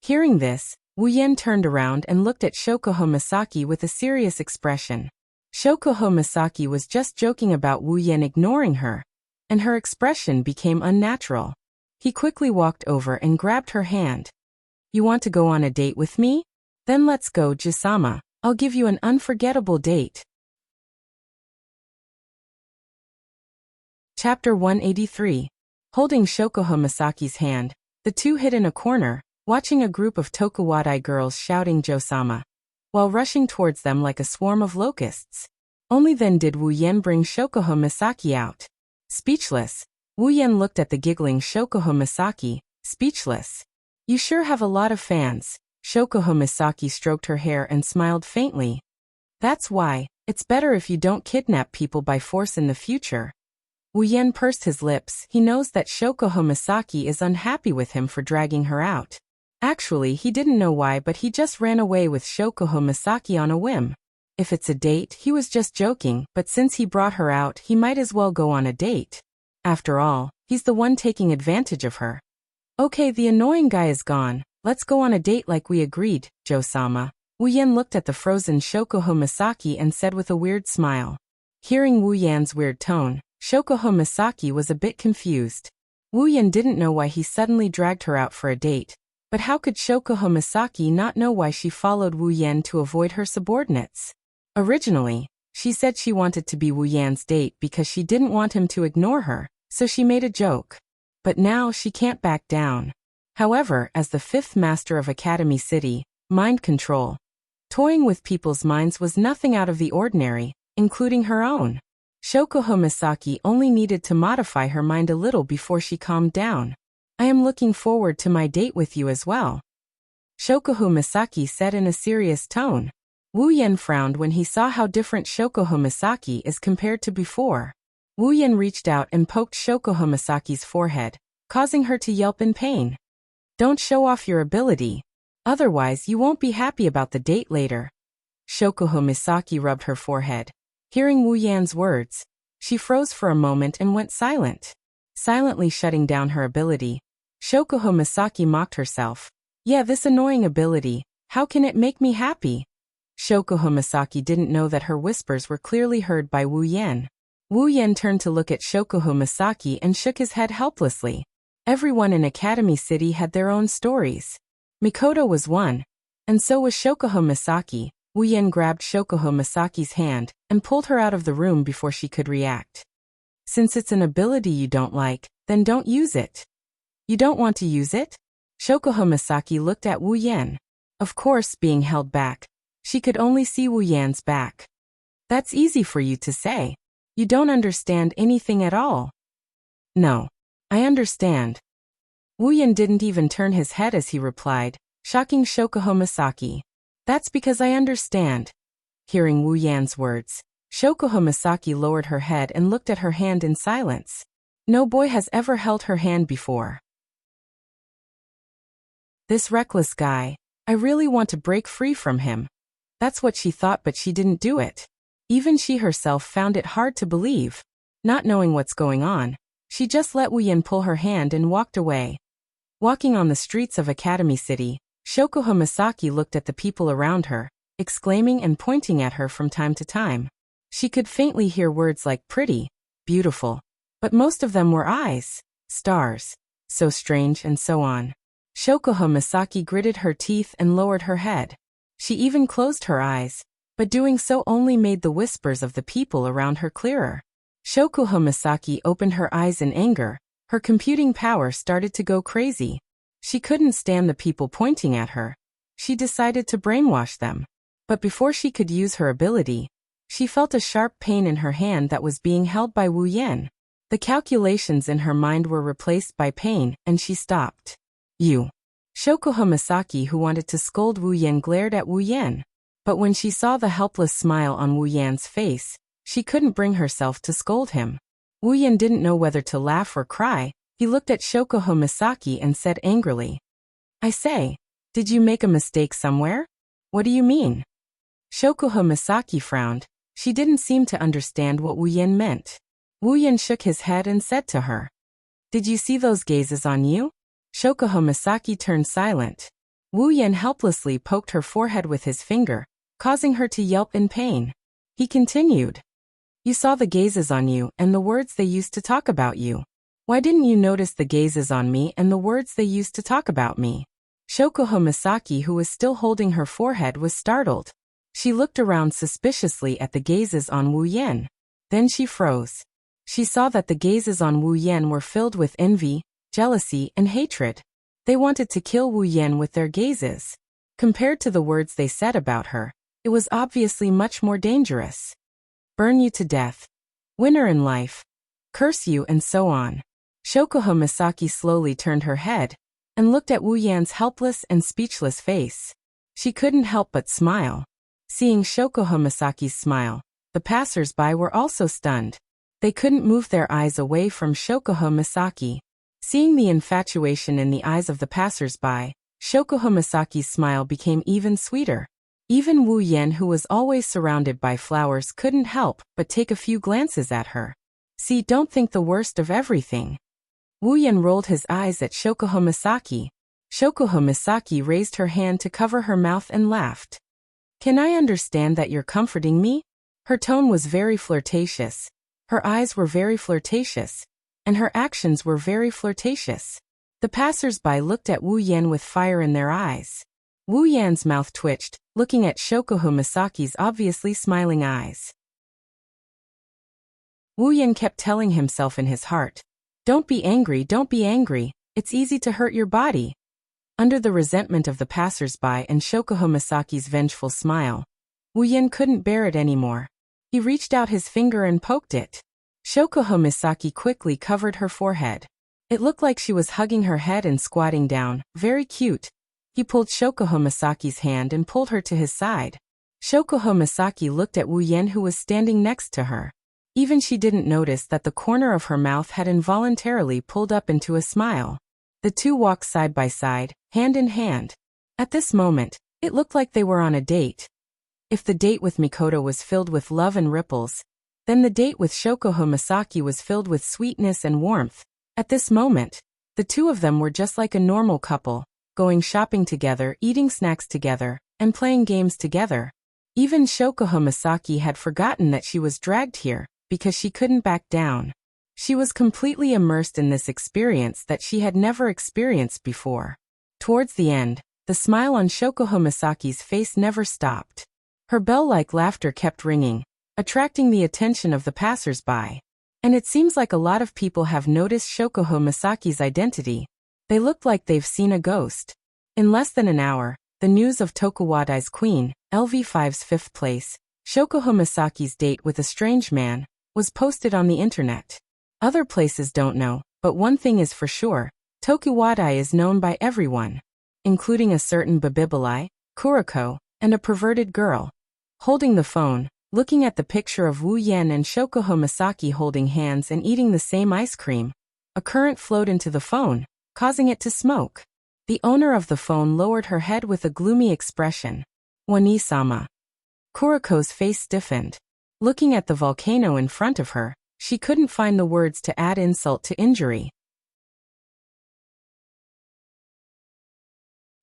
Hearing this, Wuyen turned around and looked at Shokuho Misaki with a serious expression. Shokuho Misaki was just joking about Wuyen ignoring her, and her expression became unnatural. He quickly walked over and grabbed her hand. "You want to go on a date with me? Then let's go, Jusama. I'll give you an unforgettable date." Chapter 183. Holding Shokuho Misaki's hand, the two hid in a corner, watching a group of Tokuwadai girls shouting Josama, while rushing towards them like a swarm of locusts. Only then did Wuyen bring Shokuho Misaki out. Speechless, Wuyen looked at the giggling Shokuho Misaki, speechless. "You sure have a lot of fans." Shokuho Misaki stroked her hair and smiled faintly. "That's why, it's better if you don't kidnap people by force in the future." Wuyen pursed his lips. He knows that Shokuho Misaki is unhappy with him for dragging her out. Actually, he didn't know why, but he just ran away with Shokuho Misaki on a whim. If it's a date, he was just joking, but since he brought her out, he might as well go on a date. After all, he's the one taking advantage of her. "Okay, the annoying guy is gone. Let's go on a date like we agreed, Josama." Wuyen looked at the frozen Shokuho Misaki and said with a weird smile. Hearing Wuyen's weird tone, Shokuho Misaki was a bit confused. Wuyen didn't know why he suddenly dragged her out for a date, but how could Shokuho Misaki not know why she followed Wuyen to avoid her subordinates? Originally, she said she wanted to be Wuyen's date because she didn't want him to ignore her, so she made a joke. But now she can't back down. However, as the fifth master of Academy City, mind control, toying with people's minds was nothing out of the ordinary, including her own. Shokuho Misaki only needed to modify her mind a little before she calmed down. "I am looking forward to my date with you as well," Shokuho Misaki said in a serious tone. Wuyen frowned when he saw how different Shokuho Misaki is compared to before. Wuyen reached out and poked Shokuho Misaki's forehead, causing her to yelp in pain. "Don't show off your ability. Otherwise you won't be happy about the date later." Shokuho Misaki rubbed her forehead. Hearing Wuyen's words, she froze for a moment and went silent. Silently shutting down her ability, Shokuho Misaki mocked herself. "Yeah, this annoying ability, how can it make me happy?" Shokuho Misaki didn't know that her whispers were clearly heard by Wuyen. Wuyen turned to look at Shokuho Misaki and shook his head helplessly. Everyone in Academy City had their own stories. Mikoto was one, and so was Shokuho Misaki, Wuyan grabbed Shokuho Masaki's hand and pulled her out of the room before she could react. Since it's an ability you don't like, then don't use it. You don't want to use it? Shokuho Masaki looked at Wuyan. Of course, being held back, she could only see Wuyan's back. That's easy for you to say. You don't understand anything at all. No. I understand. Wuyan didn't even turn his head as he replied, shocking Shokuho Masaki. That's because I understand. Hearing Wuyan's words, Shokuho Masaki lowered her head and looked at her hand in silence. No boy has ever held her hand before. This reckless guy, I really want to break free from him. That's what she thought, but she didn't do it. Even she herself found it hard to believe. Not knowing what's going on, she just let Wuyan pull her hand and walked away. Walking on the streets of Academy City, Shokuho Masaki looked at the people around her, exclaiming and pointing at her from time to time. She could faintly hear words like pretty, beautiful, but most of them were eyes, stars, so strange and so on. Shokuho Masaki gritted her teeth and lowered her head. She even closed her eyes, but doing so only made the whispers of the people around her clearer. Shokuho Masaki opened her eyes in anger. Her computing power started to go crazy. She couldn't stand the people pointing at her. She decided to brainwash them. But before she could use her ability, she felt a sharp pain in her hand that was being held by Wuyan. The calculations in her mind were replaced by pain, and she stopped. You. Shokuho Masaki, who wanted to scold Wuyan, glared at Wuyan. But when she saw the helpless smile on Wuyan's face, she couldn't bring herself to scold him. Wuyan didn't know whether to laugh or cry. He looked at Shokuho Masaki and said angrily, I say, did you make a mistake somewhere? What do you mean? Shokuho Masaki frowned. She didn't seem to understand what Wuyan meant. Wuyan shook his head and said to her, Did you see those gazes on you? Shokuho Masaki turned silent. Wuyan helplessly poked her forehead with his finger, causing her to yelp in pain. He continued, You saw the gazes on you and the words they used to talk about you. Why didn't you notice the gazes on me and the words they used to talk about me? Shokuho Masaki, who was still holding her forehead, was startled. She looked around suspiciously at the gazes on Wuyan. Then she froze. She saw that the gazes on Wuyan were filled with envy, jealousy, and hatred. They wanted to kill Wuyan with their gazes. Compared to the words they said about her, it was obviously much more dangerous. Burn you to death. Winner in life. Curse you, and so on. Shokuho Masaki slowly turned her head and looked at Wuyan's helpless and speechless face. She couldn't help but smile. Seeing Shokuho Masaki's smile, the passers-by were also stunned. They couldn't move their eyes away from Shokuho Masaki. Seeing the infatuation in the eyes of the passers-by, Shokuho Masaki's smile became even sweeter. Even Wuyan, who was always surrounded by flowers, couldn't help but take a few glances at her. See, don't think the worst of everything. Wuyan rolled his eyes at Shokuho Masaki. Shokuho Masaki raised her hand to cover her mouth and laughed. Can I understand that you're comforting me? Her tone was very flirtatious. Her eyes were very flirtatious. And her actions were very flirtatious. The passers-by looked at Wuyan with fire in their eyes. Wuyan's mouth twitched, looking at Shokuho Masaki's obviously smiling eyes. Wuyan kept telling himself in his heart, Don't be angry, don't be angry, it's easy to hurt your body. Under the resentment of the passers-by and Shokuho Masaki's vengeful smile, Wuyan couldn't bear it anymore. He reached out his finger and poked it. Shokuho Masaki quickly covered her forehead. It looked like she was hugging her head and squatting down, very cute. He pulled Shokuho Masaki's hand and pulled her to his side. Shokuho Masaki looked at Wuyan, who was standing next to her. Even she didn't notice that the corner of her mouth had involuntarily pulled up into a smile. The two walked side by side, hand in hand. At this moment, it looked like they were on a date. If the date with Mikoto was filled with love and ripples, then the date with Shokuho Masaki was filled with sweetness and warmth. At this moment, the two of them were just like a normal couple, going shopping together, eating snacks together, and playing games together. Even Shokuho Masaki had forgotten that she was dragged here, because she couldn't back down. She was completely immersed in this experience that she had never experienced before. Towards the end, the smile on Shokuho Masaki's face never stopped. Her bell-like laughter kept ringing, attracting the attention of the passers-by. And it seems like a lot of people have noticed Shokoho Misaki's identity. They looked like they've seen a ghost. In less than an hour, the news of Tokuwadai's queen, LV5's 5th place, Shokoho Misaki's date with a strange man, was posted on the internet. Other places don't know, but one thing is for sure, Tokuwadai is known by everyone, including a certain Babibalai, Kuriko, and a perverted girl. Holding the phone, looking at the picture of Wu Yan and Shokoho Misaki holding hands and eating the same ice cream, a current flowed into the phone, causing it to smoke. The owner of the phone lowered her head with a gloomy expression. Wani-sama. Kuriko's face stiffened. Looking at the volcano in front of her, she couldn't find the words to add insult to injury.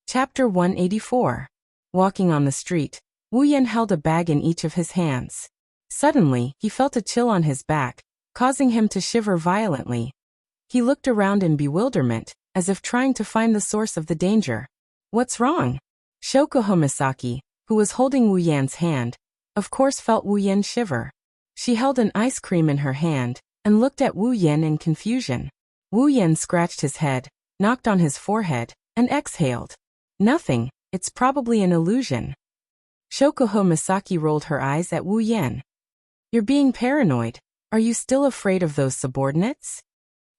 Chapter 184. Walking on the street, Wu Yan held a bag in each of his hands. Suddenly, he felt a chill on his back, causing him to shiver violently. He looked around in bewilderment, as if trying to find the source of the danger. What's wrong? Shokoho Misaki, who was holding Wu Yan's hand, of course felt Wu Yan shiver. She held an ice cream in her hand, and looked at Wu Yan in confusion. Wu Yan scratched his head, knocked on his forehead, and exhaled. Nothing, it's probably an illusion. Shokoho Misaki rolled her eyes at Wu Yan. You're being paranoid. Are you still afraid of those subordinates?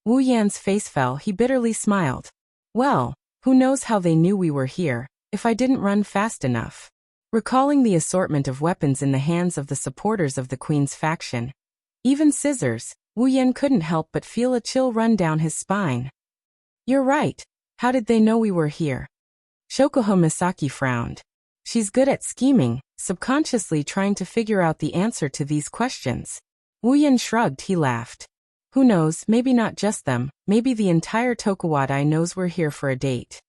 Wu Yan's face fell. He bitterly smiled. Well, who knows how they knew we were here, if I didn't run fast enough. Recalling the assortment of weapons in the hands of the supporters of the Queen's faction, even scissors, Wu Yan couldn't help but feel a chill run down his spine. You're right. How did they know we were here? Shokoho Misaki frowned. She's good at scheming, subconsciously trying to figure out the answer to these questions. Wu Yan shrugged. He laughed. Who knows, maybe not just them, maybe the entire Tokuwadai knows we're here for a date.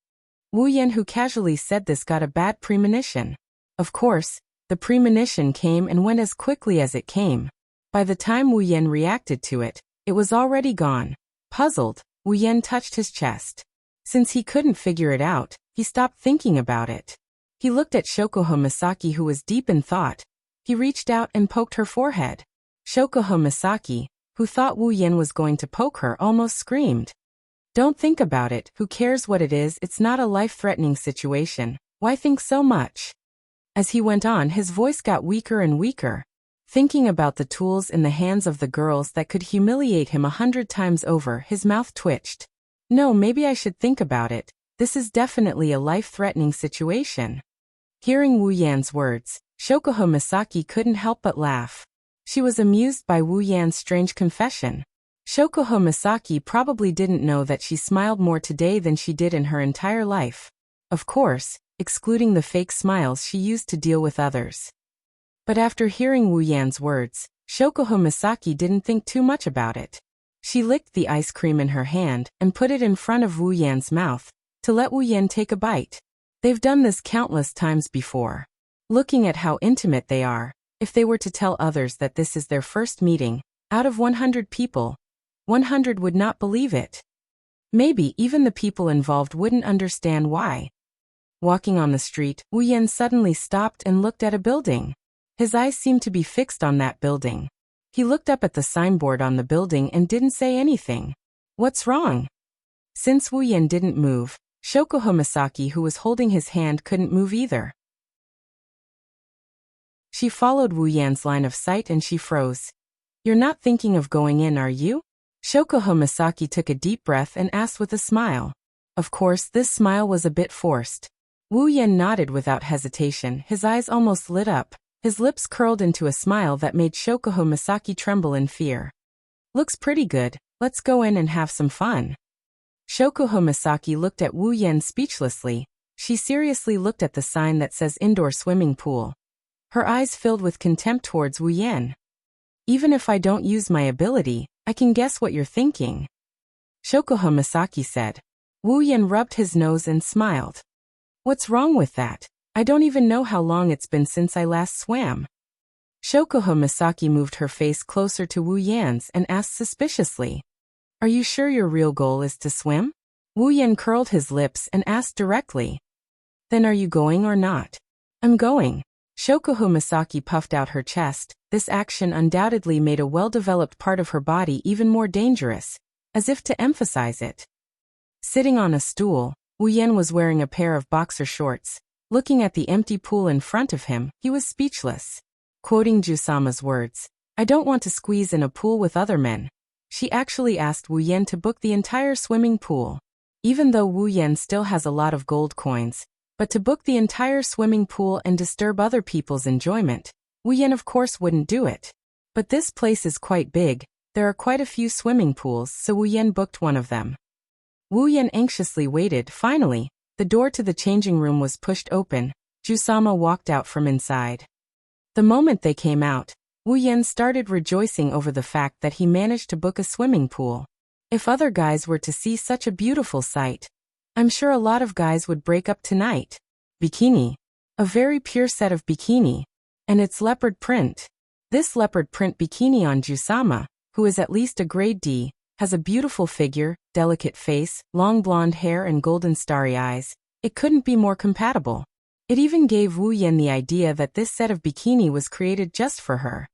Wu Yan, who casually said this, got a bad premonition. Of course, the premonition came and went as quickly as it came. By the time Wu Yan reacted to it, it was already gone. Puzzled, Wu Yan touched his chest. Since he couldn't figure it out, he stopped thinking about it. He looked at Shokoho Misaki, who was deep in thought. He reached out and poked her forehead. Shokoho Misaki, who thought Wu Yan was going to poke her, almost screamed. Don't think about it, who cares what it is, it's not a life-threatening situation, why think so much? As he went on, his voice got weaker and weaker. Thinking about the tools in the hands of the girls that could humiliate him 100 times over, his mouth twitched. No, maybe I should think about it, this is definitely a life-threatening situation. Hearing Wu Yan's words, Shokoho Misaki couldn't help but laugh. She was amused by Wu Yan's strange confession. Shokoho Misaki probably didn't know that she smiled more today than she did in her entire life. Of course, excluding the fake smiles she used to deal with others. But after hearing Wu Yan's words, Shokoho Misaki didn't think too much about it. She licked the ice cream in her hand and put it in front of Wu Yan's mouth, to let Wu Yan take a bite. They've done this countless times before. Looking at how intimate they are, if they were to tell others that this is their first meeting, out of 100 people, 100 would not believe it. Maybe even the people involved wouldn't understand why. Walking on the street, Wu Yan suddenly stopped and looked at a building. His eyes seemed to be fixed on that building. He looked up at the signboard on the building and didn't say anything. What's wrong? Since Wu Yan didn't move, Shokoho Misaki, who was holding his hand, couldn't move either. She followed Wu Yan's line of sight and she froze. You're not thinking of going in, are you? Shokoho Misaki took a deep breath and asked with a smile. Of course, this smile was a bit forced. Wu Yan nodded without hesitation, his eyes almost lit up, his lips curled into a smile that made Shokoho Misaki tremble in fear. Looks pretty good, let's go in and have some fun. Shokoho Misaki looked at Wu Yan speechlessly. She seriously looked at the sign that says indoor swimming pool. Her eyes filled with contempt towards Wu Yan. Even if I don't use my ability, I can guess what you're thinking. Shokoho Misaki said. Wu Yan rubbed his nose and smiled. What's wrong with that? I don't even know how long it's been since I last swam. Shokoho Misaki moved her face closer to Wu Yan's and asked suspiciously. Are you sure your real goal is to swim? Wu Yan curled his lips and asked directly. Then are you going or not? I'm going. Shokuho Misaki puffed out her chest. This action undoubtedly made a well-developed part of her body even more dangerous, as if to emphasize it. Sitting on a stool, Wu Yan was wearing a pair of boxer shorts. Looking at the empty pool in front of him, he was speechless. Quoting Jusama's words, "I don't want to squeeze in a pool with other men." She actually asked Wu Yan to book the entire swimming pool. Even though Wu Yan still has a lot of gold coins, but to book the entire swimming pool and disturb other people's enjoyment, Wu Yan of course wouldn't do it. But this place is quite big, there are quite a few swimming pools, so Wu Yan booked one of them. Wu Yan anxiously waited. Finally, the door to the changing room was pushed open. Jusama walked out from inside. The moment they came out, Wu Yan started rejoicing over the fact that he managed to book a swimming pool. If other guys were to see such a beautiful sight, I'm sure a lot of guys would break up tonight. Bikini. A very pure set of bikini. And it's leopard print. This leopard print bikini on Jusama, who is at least a grade D, has a beautiful figure, delicate face, long blonde hair and golden starry eyes. It couldn't be more compatible. It even gave Wu Yan the idea that this set of bikini was created just for her.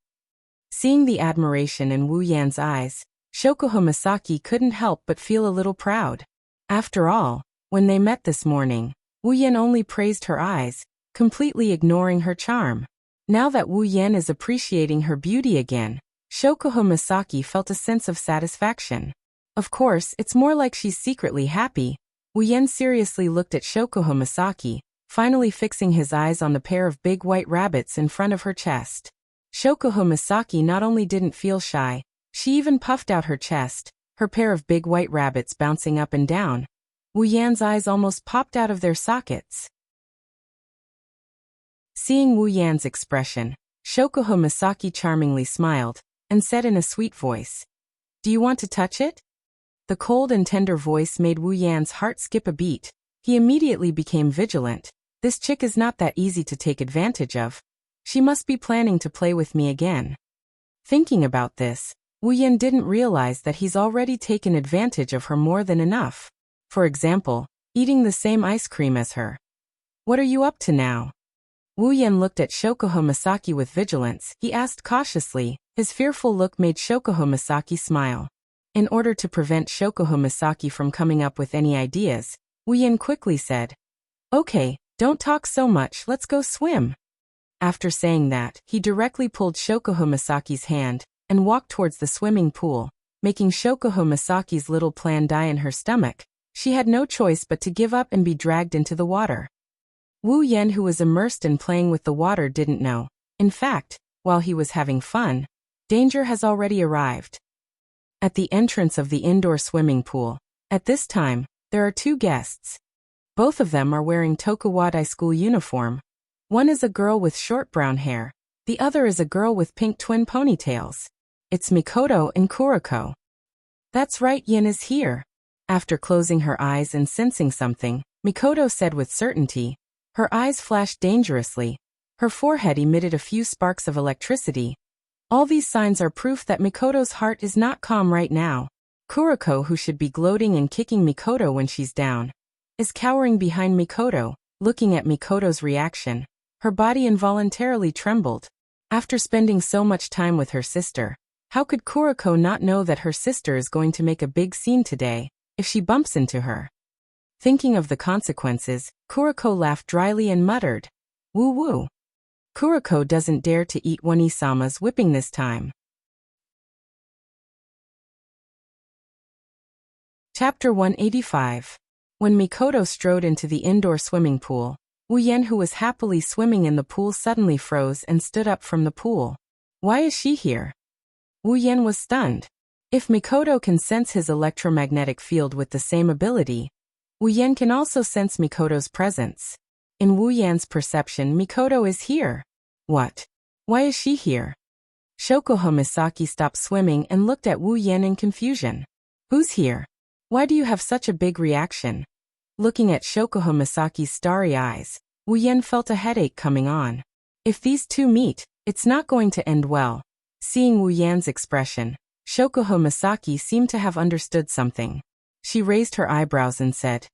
Seeing the admiration in Wu Yan's eyes, Shokuho Misaki couldn't help but feel a little proud. After all, when they met this morning, Wu Yan only praised her eyes, completely ignoring her charm. Now that Wu Yan is appreciating her beauty again, Shokuho Misaki felt a sense of satisfaction. Of course, it's more like she's secretly happy. Wu Yan seriously looked at Shokuho Misaki, finally fixing his eyes on the pair of big white rabbits in front of her chest. Shokuho Misaki not only didn't feel shy, she even puffed out her chest, her pair of big white rabbits bouncing up and down. Wu Yan's eyes almost popped out of their sockets. Seeing Wu Yan's expression, Shokuho Misaki charmingly smiled, and said in a sweet voice, "Do you want to touch it?" The cold and tender voice made Wu Yan's heart skip a beat. He immediately became vigilant. This chick is not that easy to take advantage of. She must be planning to play with me again. Thinking about this, Wu Yan didn't realize that he's already taken advantage of her more than enough. For example, eating the same ice cream as her. "What are you up to now?" Wu Yan looked at Shokuho Misaki with vigilance. He asked cautiously. His fearful look made Shokuho Misaki smile. In order to prevent Shokuho Misaki from coming up with any ideas, Wu Yan quickly said, "Okay, don't talk so much, let's go swim." After saying that, he directly pulled Shokuho Misaki's hand and walked towards the swimming pool, making Shokuho Misaki's little plan die in her stomach. She had no choice but to give up and be dragged into the water. Wu Yan, who was immersed in playing with the water, didn't know. In fact, while he was having fun, danger has already arrived. At the entrance of the indoor swimming pool, at this time, there are two guests. Both of them are wearing Tokuwadai school uniform. One is a girl with short brown hair, the other is a girl with pink twin ponytails. It's Mikoto and Kuroko. "That's right, Yin is here." After closing her eyes and sensing something, Mikoto said with certainty. Her eyes flashed dangerously. Her forehead emitted a few sparks of electricity. All these signs are proof that Mikoto's heart is not calm right now. Kuroko, who should be gloating and kicking Mikoto when she's down, is cowering behind Mikoto, looking at Mikoto's reaction. Her body involuntarily trembled. After spending so much time with her sister, how could Kuroko not know that her sister is going to make a big scene today, if she bumps into her? Thinking of the consequences, Kuroko laughed dryly and muttered, "Woo woo." Kuroko doesn't dare to eat Wanisama's whipping this time. Chapter 185. When Mikoto strode into the indoor swimming pool, Wu Yan, who was happily swimming in the pool, suddenly froze and stood up from the pool. Why is she here? Wu Yan was stunned. If Mikoto can sense his electromagnetic field with the same ability, Wu Yan can also sense Mikoto's presence. In Wu Yan's perception, Mikoto is here. What? Why is she here? Shokuho Misaki stopped swimming and looked at Wu Yan in confusion. Who's here? Why do you have such a big reaction? Looking at Shokuho Misaki's starry eyes, Wu Yan felt a headache coming on. If these two meet, it's not going to end well. Seeing Wu Yan's expression, Shokuho Misaki seemed to have understood something. She raised her eyebrows and said,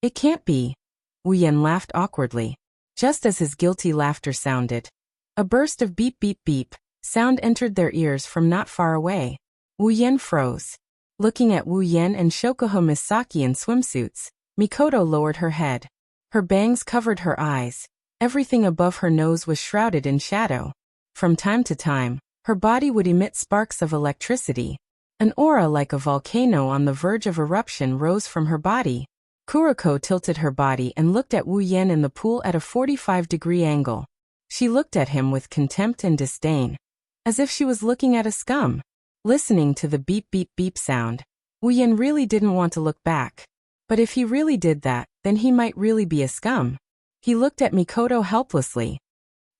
"It can't be." Wu Yan laughed awkwardly. Just as his guilty laughter sounded, a burst of beep beep beep sound entered their ears from not far away. Wu Yan froze. Looking at Wu Yan and Shokuho Misaki in swimsuits, Mikoto lowered her head. Her bangs covered her eyes. Everything above her nose was shrouded in shadow. From time to time, her body would emit sparks of electricity. An aura like a volcano on the verge of eruption rose from her body. Kuriko tilted her body and looked at Wu Yan in the pool at a 45-degree angle. She looked at him with contempt and disdain, as if she was looking at a scum. Listening to the beep beep beep sound, Wu Yan really didn't want to look back. But if he really did that, then he might really be a scum. He looked at Mikoto helplessly.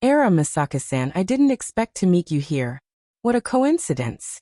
"Era Misaka-san, I didn't expect to meet you here. What a coincidence."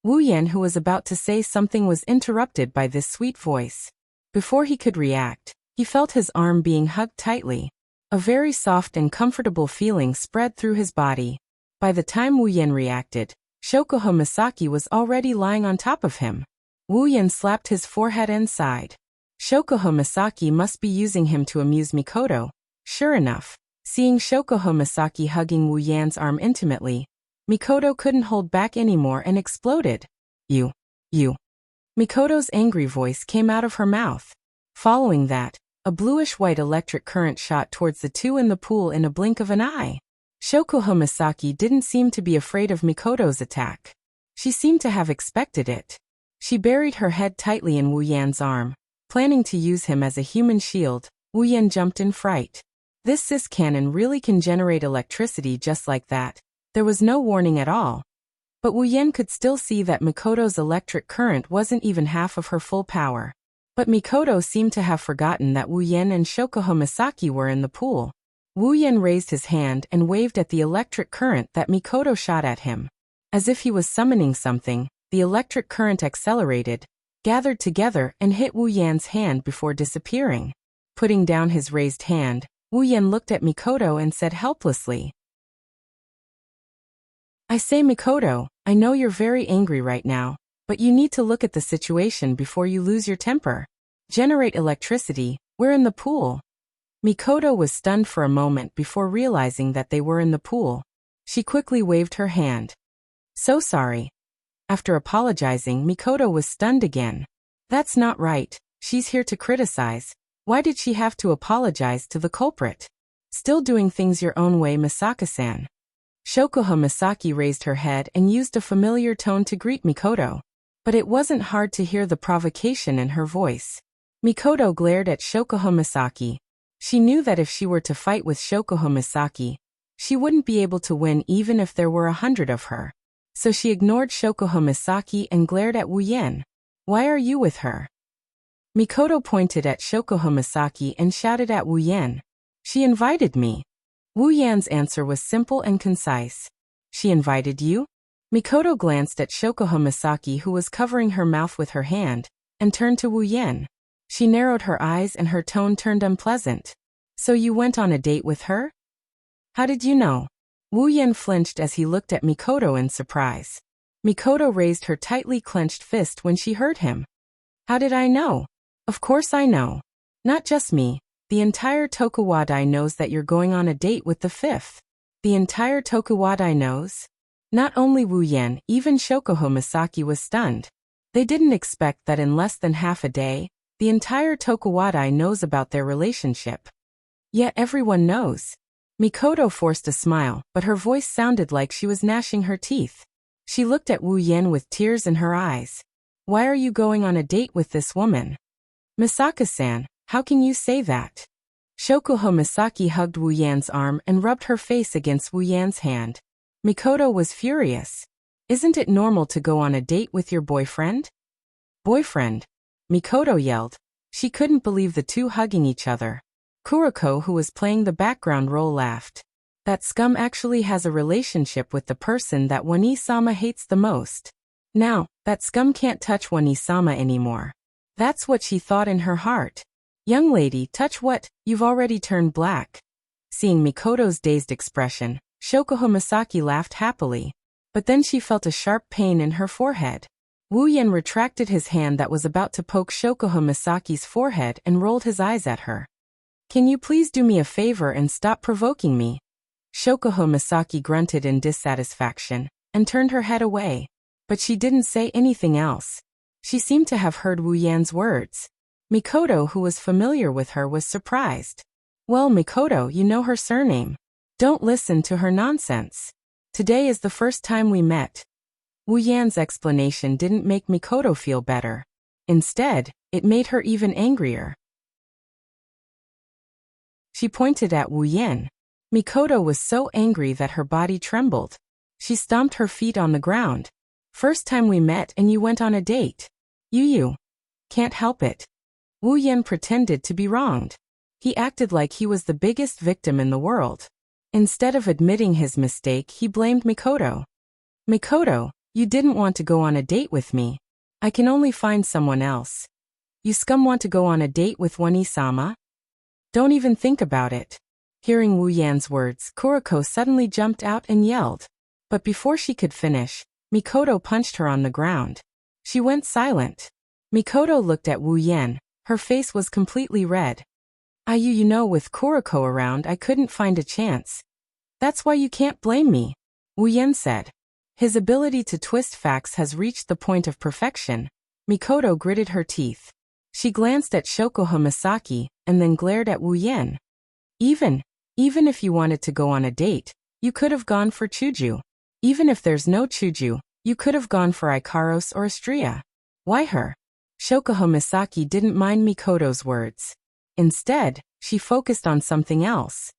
Wu Yan, who was about to say something, was interrupted by this sweet voice. Before he could react, he felt his arm being hugged tightly. A very soft and comfortable feeling spread through his body. By the time Wu Yan reacted, Shokuho Misaki was already lying on top of him. Wu Yan slapped his forehead and sighed. Shokuho Misaki must be using him to amuse Mikoto. Sure enough, seeing Shokuho Misaki hugging Wu Yan's arm intimately, Mikoto couldn't hold back anymore and exploded. You. Mikoto's angry voice came out of her mouth. Following that, a bluish-white electric current shot towards the two in the pool in a blink of an eye. Shokuho Misaki didn't seem to be afraid of Mikoto's attack. She seemed to have expected it. She buried her head tightly in Wu Yan's arm, planning to use him as a human shield. Wu Yan jumped in fright. This cis cannon really can generate electricity just like that. There was no warning at all. But Wu Yan could still see that Mikoto's electric current wasn't even half of her full power. But Mikoto seemed to have forgotten that Wu Yan and Shokuho Misaki were in the pool. Wu Yan raised his hand and waved at the electric current that Mikoto shot at him. As if he was summoning something, the electric current accelerated, gathered together and hit Wu Yan's hand before disappearing. Putting down his raised hand, Wu Yan looked at Mikoto and said helplessly, "I say, Mikoto, I know you're very angry right now, but you need to look at the situation before you lose your temper. Generate electricity, we're in the pool." Mikoto was stunned for a moment before realizing that they were in the pool. She quickly waved her hand. "So sorry." After apologizing, Mikoto was stunned again. "That's not right, she's here to criticize. Why did she have to apologize to the culprit? Still doing things your own way, Misaka-san." Shokuho Misaki raised her head and used a familiar tone to greet Mikoto. But it wasn't hard to hear the provocation in her voice. Mikoto glared at Shokuho Misaki. She knew that if she were to fight with Shokuho Misaki, she wouldn't be able to win even if there were 100 of her. So she ignored Shokuho Misaki and glared at Wu Yan. "Why are you with her?" Mikoto pointed at Shokuho Misaki and shouted at Wu Yan. "She invited me." Wu Yan's answer was simple and concise. "She invited you?" Mikoto glanced at Shokuho Misaki, who was covering her mouth with her hand, and turned to Wu Yan. She narrowed her eyes and her tone turned unpleasant. "So you went on a date with her? How did you know?" Wu Yan flinched as he looked at Mikoto in surprise. Mikoto raised her tightly clenched fist when she heard him. "How did I know? Of course I know. Not just me. The entire Tokuwadai knows that you're going on a date with the fifth." "The entire Tokuwadai knows?" Not only Wu Yan, even Shokuho Misaki was stunned. They didn't expect that in less than half a day, the entire Tokuwadai knows about their relationship. Yet everyone knows. Mikoto forced a smile, but her voice sounded like she was gnashing her teeth. She looked at Wu Yan with tears in her eyes. "Why are you going on a date with this woman?" "Misaka-san, how can you say that?" Shokuho Misaki hugged Wu Yan's arm and rubbed her face against Wu Yan's hand. Mikoto was furious. "Isn't it normal to go on a date with your boyfriend?" "Boyfriend?" Mikoto yelled. She couldn't believe the two hugging each other. Kuriko, who was playing the background role, laughed. "That scum actually has a relationship with the person that Wani-sama hates the most. Now, that scum can't touch Wani-sama anymore." That's what she thought in her heart. "Young lady, touch what? You've already turned black." Seeing Mikoto's dazed expression, Shokuho Misaki laughed happily. But then she felt a sharp pain in her forehead. Wu Yan retracted his hand that was about to poke Shokuho Misaki's forehead and rolled his eyes at her. Can you please do me a favor and stop provoking me? Shokuho Misaki grunted in dissatisfaction and turned her head away. But she didn't say anything else. She seemed to have heard Wu Yan's words. Mikoto, who was familiar with her, was surprised. Well, Mikoto, you know her surname. Don't listen to her nonsense. Today is the first time we met. Wu Yan's explanation didn't make Mikoto feel better. Instead, it made her even angrier. She pointed at Wu Yan. Mikoto was so angry that her body trembled. She stomped her feet on the ground. First time we met and you went on a date. You can't help it. Wu Yan pretended to be wronged. He acted like he was the biggest victim in the world. Instead of admitting his mistake, he blamed Mikoto. Mikoto, you didn't want to go on a date with me. I can only find someone else. You scum want to go on a date with Wani-sama? Don't even think about it. Hearing Wu Yan's words, Kuriko suddenly jumped out and yelled. But before she could finish, Mikoto punched her on the ground. She went silent. Mikoto looked at Wu Yan. Her face was completely red. You know, with Kuriko around, I couldn't find a chance. That's why you can't blame me, Wu Yan said. His ability to twist facts has reached the point of perfection. Mikoto gritted her teeth. She glanced at Shokuho Misaki and then glared at Wu Yan. Even if you wanted to go on a date, you could have gone for Chuju. Even if there's no Chuju, you could have gone for Ikaros or Astria. Why her? Shokuho Misaki didn't mind Mikoto's words. Instead, she focused on something else.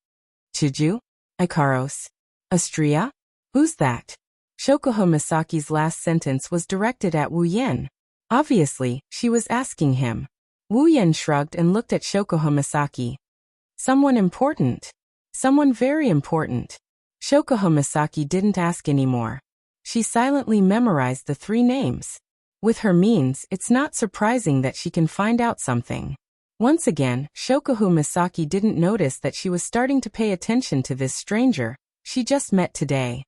Chuju? Ikaros? Astria? Who's that? Shokuho Misaki's last sentence was directed at Wu Yan. Obviously, she was asking him. Wu Yan shrugged and looked at Shokuho Misaki. Someone important. Someone very important. Shokuho Misaki didn't ask anymore. She silently memorized the 3 names. With her means, it's not surprising that she can find out something. Once again, Shokuho Misaki didn't notice that she was starting to pay attention to this stranger she just met today.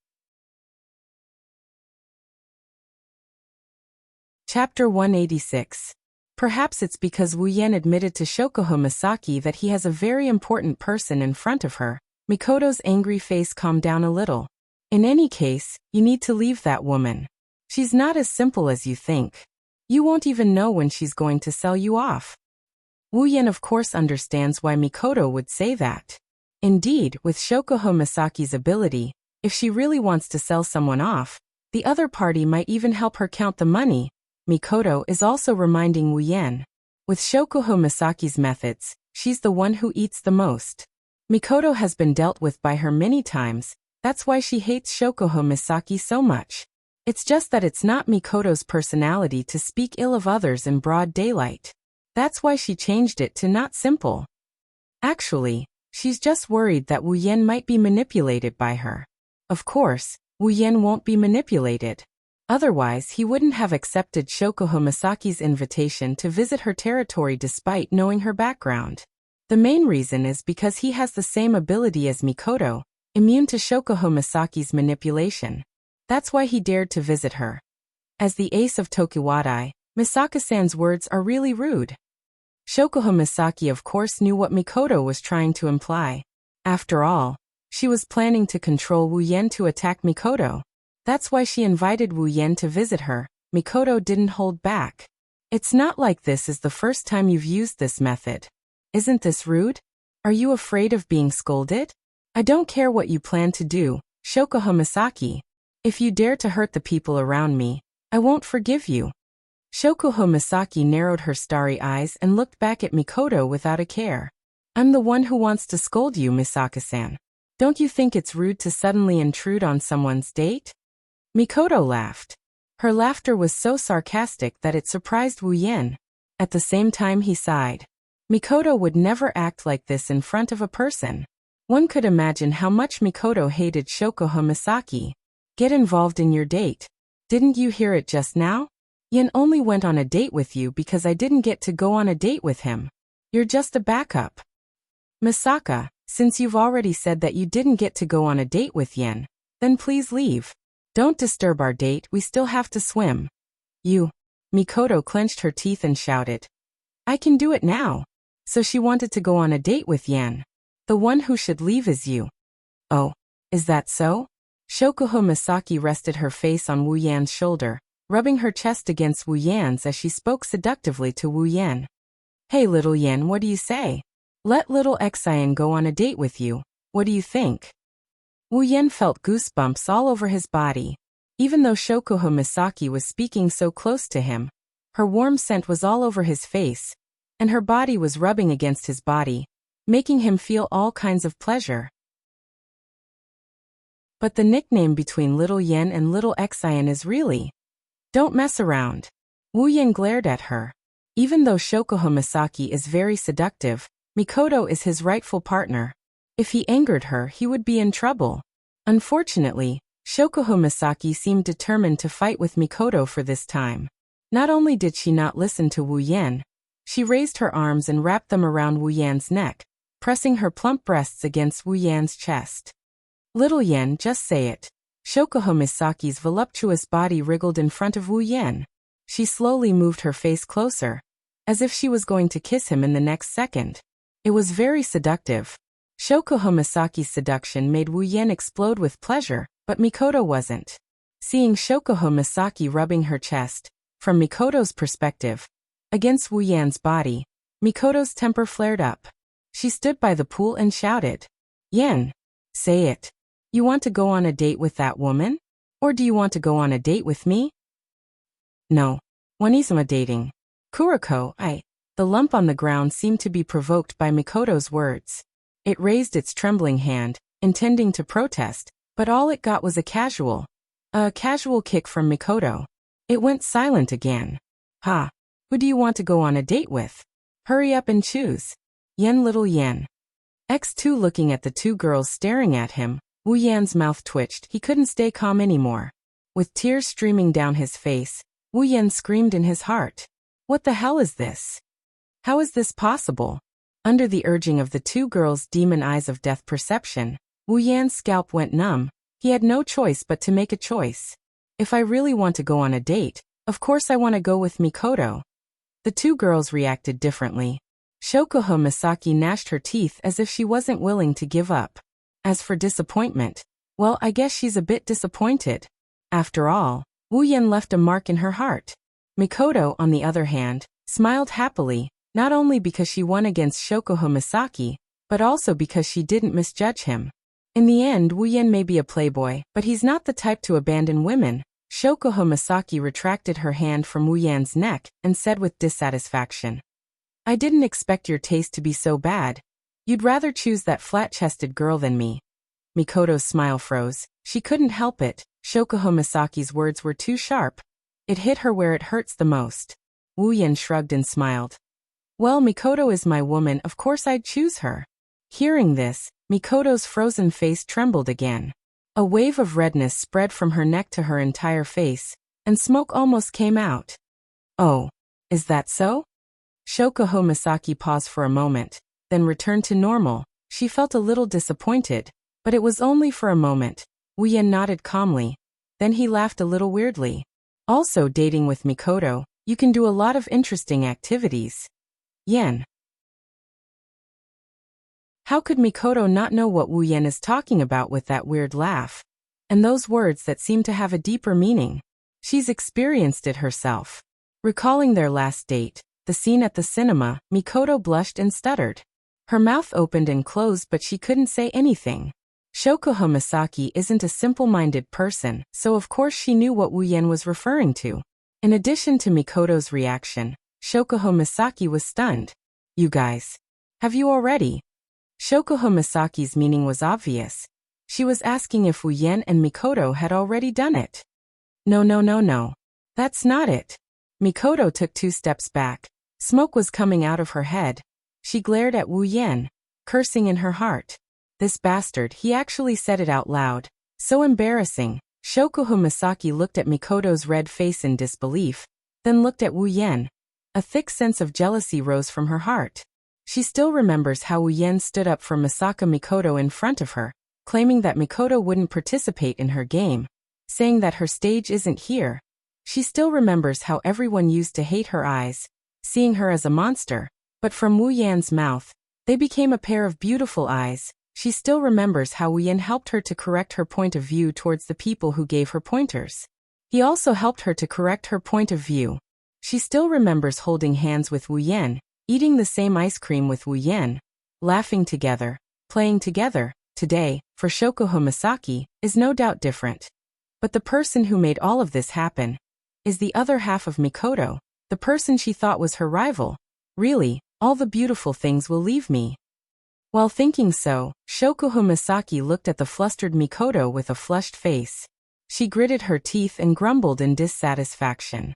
Chapter 186. Perhaps it's because Wu Yan admitted to Shokuho Misaki that he has a very important person in front of her. Mikoto's angry face calmed down a little. In any case, you need to leave that woman. She's not as simple as you think. You won't even know when she's going to sell you off. Wu Yan of course understands why Mikoto would say that. Indeed, with Shokuho Misaki's ability, if she really wants to sell someone off, the other party might even help her count the money. Mikoto is also reminding Wu Yan. With Shokuho Misaki's methods, she's the one who eats the most. Mikoto has been dealt with by her many times, that's why she hates Shokuho Misaki so much. It's just that it's not Mikoto's personality to speak ill of others in broad daylight. That's why she changed it to not simple. Actually, she's just worried that Wu Yan might be manipulated by her. Of course, Wu Yan won't be manipulated. Otherwise, he wouldn't have accepted Shokuho Misaki's invitation to visit her territory despite knowing her background. The main reason is because he has the same ability as Mikoto, immune to Shokuho Misaki's manipulation. That's why he dared to visit her. As the ace of Tokiwadai, Misaka-san's words are really rude. Shokuho Misaki of course knew what Mikoto was trying to imply. After all, she was planning to control Wu Yan to attack Mikoto. That's why she invited Wu Yan to visit her. Mikoto didn't hold back. It's not like this is the first time you've used this method. Isn't this rude? Are you afraid of being scolded? I don't care what you plan to do, Shokuho Misaki. If you dare to hurt the people around me, I won't forgive you. Shokuho Misaki narrowed her starry eyes and looked back at Mikoto without a care. I'm the one who wants to scold you, Misaka-san. Don't you think it's rude to suddenly intrude on someone's date? Mikoto laughed. Her laughter was so sarcastic that it surprised Wu Yan. At the same time he sighed. Mikoto would never act like this in front of a person. One could imagine how much Mikoto hated Shokuho Misaki. Get involved in your date. Didn't you hear it just now? Yan only went on a date with you because I didn't get to go on a date with him. You're just a backup. Misaka, since you've already said that you didn't get to go on a date with Yan, then please leave. Don't disturb our date, we still have to swim. You. Mikoto clenched her teeth and shouted. I can do it now. So she wanted to go on a date with Yan. The one who should leave is you. Oh, is that so? Shokuho Misaki rested her face on Wu Yan's shoulder, rubbing her chest against Wu Yan's as she spoke seductively to Wu Yan. Hey little Yan, what do you say? Let little Xian go on a date with you. What do you think? Wu Yan felt goosebumps all over his body. Even though Shokuho Misaki was speaking so close to him, her warm scent was all over his face, and her body was rubbing against his body, making him feel all kinds of pleasure. But the nickname between little Yan and little Xian is really... Don't mess around. Wu Yan glared at her. Even though Shokuho Misaki is very seductive, Mikoto is his rightful partner. If he angered her, he would be in trouble. Unfortunately, Shokuho Misaki seemed determined to fight with Mikoto for this time. Not only did she not listen to Wu Yan, she raised her arms and wrapped them around Wu Yan's neck, pressing her plump breasts against Wu Yan's chest. Little Yan, just say it. Shokuho Misaki's voluptuous body wriggled in front of Wu Yan. She slowly moved her face closer, as if she was going to kiss him in the next second. It was very seductive. Shokuho Misaki's seduction made Wu Yan explode with pleasure, but Mikoto wasn't. Seeing Shokuho Misaki rubbing her chest, from Mikoto's perspective, against Wu Yan's body, Mikoto's temper flared up. She stood by the pool and shouted, Yan, say it. You want to go on a date with that woman? Or do you want to go on a date with me? No. Wanisama dating. Kuroko, The lump on the ground seemed to be provoked by Mikoto's words. It raised its trembling hand, intending to protest, but all it got was a casual kick from Mikoto. It went silent again. Ha! Who do you want to go on a date with? Hurry up and choose. Yen little Yen. X2 looking at the two girls staring at him, Wu Yan's mouth twitched. He couldn't stay calm anymore. With tears streaming down his face, Wu Yan screamed in his heart. What the hell is this? How is this possible? Under the urging of the two girls' demon eyes of death perception, Wu Yan's scalp went numb. He had no choice but to make a choice. If I really want to go on a date, of course I want to go with Mikoto. The two girls reacted differently. Shokuho Misaki gnashed her teeth as if she wasn't willing to give up. As for disappointment, well, I guess she's a bit disappointed. After all, Wu Yan left a mark in her heart. Mikoto, on the other hand, smiled happily, not only because she won against Shokuho Misaki, but also because she didn't misjudge him. In the end, Wu Yan may be a playboy, but he's not the type to abandon women. Shokuho Misaki retracted her hand from Wu Yan's neck and said with dissatisfaction, I didn't expect your taste to be so bad. You'd rather choose that flat-chested girl than me. Mikoto's smile froze. She couldn't help it. Shokuho Misaki's words were too sharp. It hit her where it hurts the most. Wu Yan shrugged and smiled. Well, Mikoto is my woman, of course I'd choose her. Hearing this, Mikoto's frozen face trembled again. A wave of redness spread from her neck to her entire face, and smoke almost came out. Oh, is that so? Shokuho Misaki paused for a moment, then returned to normal. She felt a little disappointed, but it was only for a moment. Wu Yan nodded calmly. Then he laughed a little weirdly. Also, dating with Mikoto, you can do a lot of interesting activities. Yen. How could Mikoto not know what Wu Yan is talking about with that weird laugh? And those words that seem to have a deeper meaning. She's experienced it herself. Recalling their last date, the scene at the cinema, Mikoto blushed and stuttered. Her mouth opened and closed, but she couldn't say anything. Shokuho Misaki isn't a simple-minded person, so of course she knew what Wu Yan was referring to. In addition to Mikoto's reaction, Shokuho Misaki was stunned. You guys. Have you already? Shokuho Misaki's meaning was obvious. She was asking if Wu Yan and Mikoto had already done it. No. That's not it. Mikoto took 2 steps back. Smoke was coming out of her head. She glared at Wu Yan, cursing in her heart. This bastard, he actually said it out loud. So embarrassing. Shokuho Misaki looked at Mikoto's red face in disbelief, then looked at Wu Yan. A thick sense of jealousy rose from her heart. She still remembers how Wu Yan stood up for Misaka Mikoto in front of her, claiming that Mikoto wouldn't participate in her game, saying that her stage isn't here. She still remembers how everyone used to hate her eyes, seeing her as a monster. But from Wu Yan's mouth, they became a pair of beautiful eyes. She still remembers how Wu Yan helped her to correct her point of view towards the people who gave her pointers. He also helped her to correct her point of view. She still remembers holding hands with Wu Yan, eating the same ice cream with Wu Yan, laughing together, playing together. Today, for Shoko Misaki, is no doubt different. But the person who made all of this happen is the other half of Mikoto, the person she thought was her rival. Really, all the beautiful things will leave me. While thinking so, Shoko Misaki looked at the flustered Mikoto with a flushed face. She gritted her teeth and grumbled in dissatisfaction.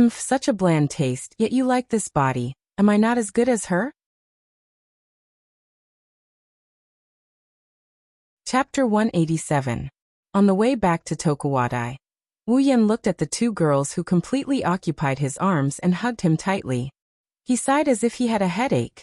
Such a bland taste, yet you like this body. Am I not as good as her? Chapter 187. On the way back to Tokuwadai, Wu Yan looked at the two girls who completely occupied his arms and hugged him tightly. He sighed as if he had a headache.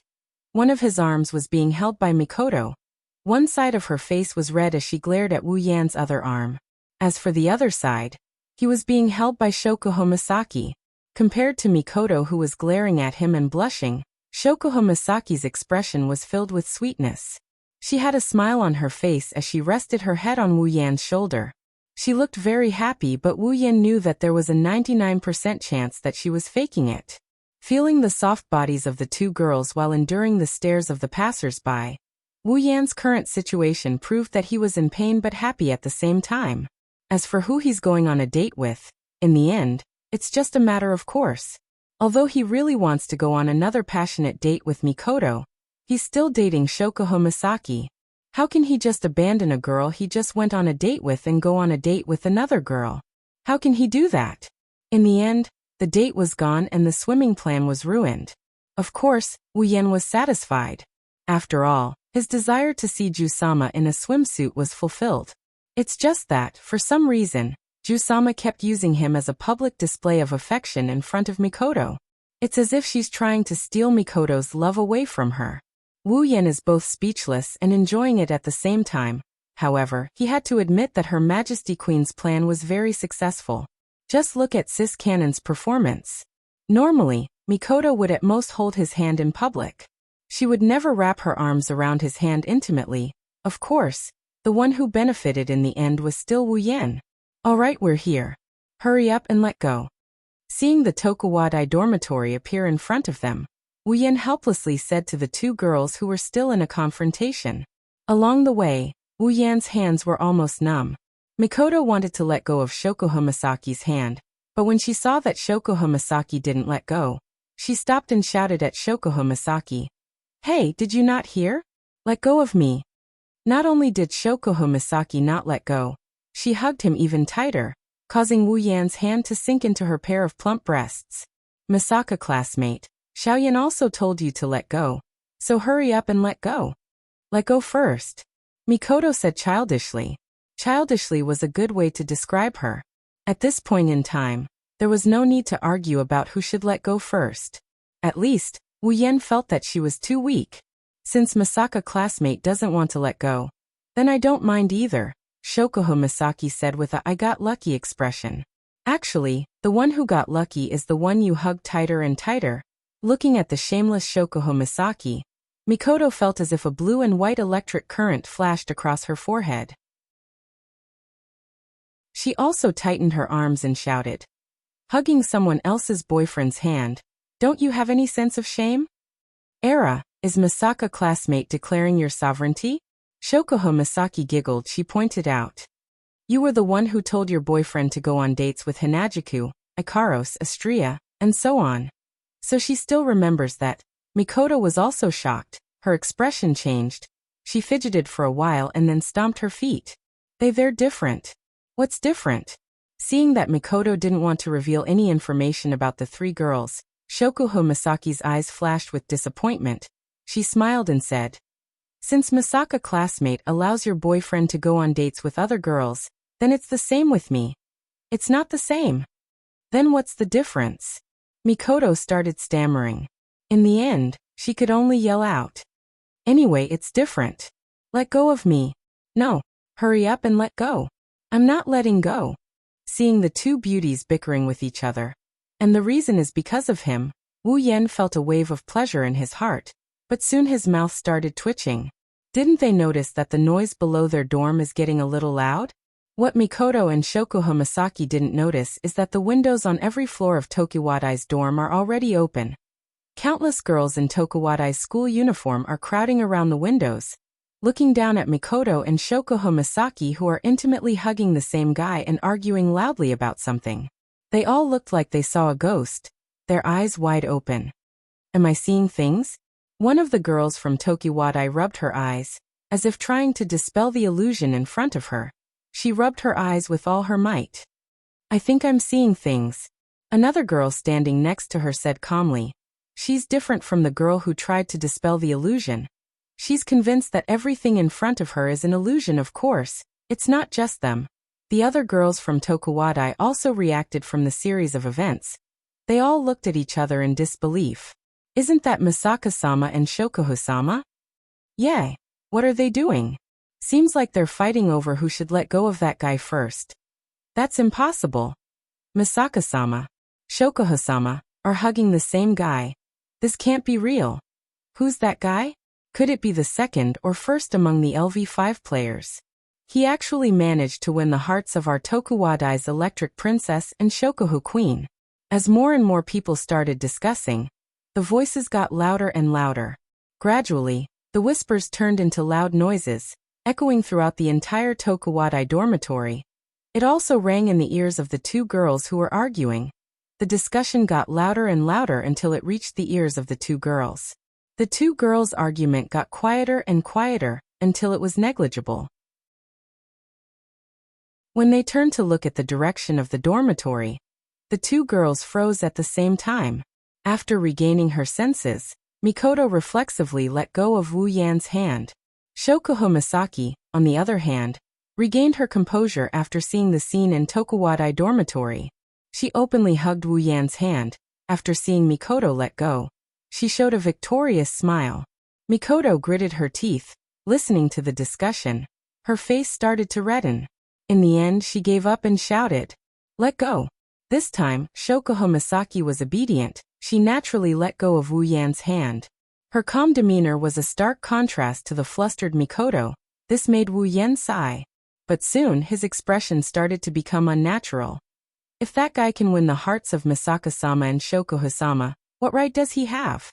One of his arms was being held by Mikoto. One side of her face was red as she glared at Wu Yan's other arm. As for the other side, he was being held by Shoko Misaki. Compared to Mikoto, who was glaring at him and blushing, Shoko Misaki's expression was filled with sweetness. She had a smile on her face as she rested her head on Wu Yan's shoulder. She looked very happy, but Wu Yan knew that there was a 99% chance that she was faking it. Feeling the soft bodies of the two girls while enduring the stares of the passers-by, Wu Yan's current situation proved that he was in pain but happy at the same time. As for who he's going on a date with, in the end, it's just a matter of course. Although he really wants to go on another passionate date with Mikoto, he's still dating Shoko Misaki. How can he just abandon a girl he just went on a date with and go on a date with another girl? How can he do that? In the end, the date was gone and the swimming plan was ruined. Of course, Wu Yan was satisfied. After all, his desire to see Jusama in a swimsuit was fulfilled. It's just that, for some reason, Jusama kept using him as a public display of affection in front of Mikoto. It's as if she's trying to steal Mikoto's love away from her. Wu Yan is both speechless and enjoying it at the same time. However, he had to admit that Her Majesty Queen's plan was very successful. Just look at Sis Cannon's performance. Normally, Mikoto would at most hold his hand in public. She would never wrap her arms around his hand intimately. Of course, the one who benefited in the end was still Wu Yan. Alright, we're here. Hurry up and let go. Seeing the Tokuwadai dormitory appear in front of them, Wu Yan helplessly said to the two girls who were still in a confrontation. Along the way, Wu Yan's hands were almost numb. Mikoto wanted to let go of Shoko Misaki's hand, but when she saw that Shoko Misaki didn't let go, she stopped and shouted at Shoko Misaki. Hey, did you not hear? Let go of me. Not only did Shoko Misaki not let go, she hugged him even tighter, causing Wu Yan's hand to sink into her pair of plump breasts. Misaka classmate, Xiaoyan also told you to let go, so hurry up and let go. Let go first. Mikoto said childishly. Childishly was a good way to describe her. At this point in time, there was no need to argue about who should let go first. At least, Wu Yan felt that she was too weak. Since Misaka classmate doesn't want to let go, then I don't mind either, Shoko Misaki said with a I got lucky expression. Actually, the one who got lucky is the one you hug tighter and tighter. Looking at the shameless Shoko Misaki, Mikoto felt as if a blue and white electric current flashed across her forehead. She also tightened her arms and shouted. Hugging someone else's boyfriend's hand, don't you have any sense of shame? Era, is Misaka classmate declaring your sovereignty? Shoko Misaki giggled. She pointed out. You were the one who told your boyfriend to go on dates with Hinajuku, Ikaros, Astria, and so on. So she still remembers that. Mikoto was also shocked. Her expression changed. She fidgeted for a while and then stomped her feet. They're different. What's different? Seeing that Mikoto didn't want to reveal any information about the three girls, Shoko Misaki's eyes flashed with disappointment. She smiled and said, Since Misaka classmate allows your boyfriend to go on dates with other girls, then it's the same with me. It's not the same. Then what's the difference? Mikoto started stammering. In the end, she could only yell out. Anyway, it's different. Let go of me. No, hurry up and let go. I'm not letting go. Seeing the two beauties bickering with each other. And the reason is because of him, Wu Yan felt a wave of pleasure in his heart, but soon his mouth started twitching. Didn't they notice that the noise below their dorm is getting a little loud? What Mikoto and Shokuha Misaki didn't notice is that the windows on every floor of Tokuwadai's dorm are already open. Countless girls in Tokuwadai's school uniform are crowding around the windows, looking down at Mikoto and Shokuha Misaki, who are intimately hugging the same guy and arguing loudly about something. They all looked like they saw a ghost, their eyes wide open. Am I seeing things? One of the girls from Tokuwadai rubbed her eyes, as if trying to dispel the illusion in front of her. She rubbed her eyes with all her might. I think I'm seeing things. Another girl standing next to her said calmly. She's different from the girl who tried to dispel the illusion. She's convinced that everything in front of her is an illusion. Of course, it's not just them. The other girls from Tokuwadai also reacted from the series of events. They all looked at each other in disbelief. Isn't that Misaka-sama and Shokuha-sama? Yay! What are they doing? Seems like they're fighting over who should let go of that guy first. That's impossible. Misaka-sama, Shokuha-sama, are hugging the same guy. This can't be real. Who's that guy? Could it be the second or first among the LV5 players? He actually managed to win the hearts of our Tokuwadai's Electric Princess and Shokuha Queen. As more and more people started discussing, the voices got louder and louder. Gradually, the whispers turned into loud noises, echoing throughout the entire Tokuwadai dormitory. It also rang in the ears of the two girls who were arguing. The discussion got louder and louder until it reached the ears of the two girls. The two girls' argument got quieter and quieter, until it was negligible. When they turned to look at the direction of the dormitory, the two girls froze at the same time. After regaining her senses, Mikoto reflexively let go of Wu Yan's hand. Shokuha Misaki, on the other hand, regained her composure after seeing the scene in Tokuwadai dormitory. She openly hugged Wu Yan's hand. After seeing Mikoto let go, she showed a victorious smile. Mikoto gritted her teeth, listening to the discussion. Her face started to redden. In the end, she gave up and shouted, "Let go." This time, Shokuha Misaki was obedient. She naturally let go of Wu Yan's hand. Her calm demeanor was a stark contrast to the flustered Mikoto. This made Wu Yan sigh. But soon his expression started to become unnatural. If that guy can win the hearts of Misaka-sama and Shokuha-sama, what right does he have?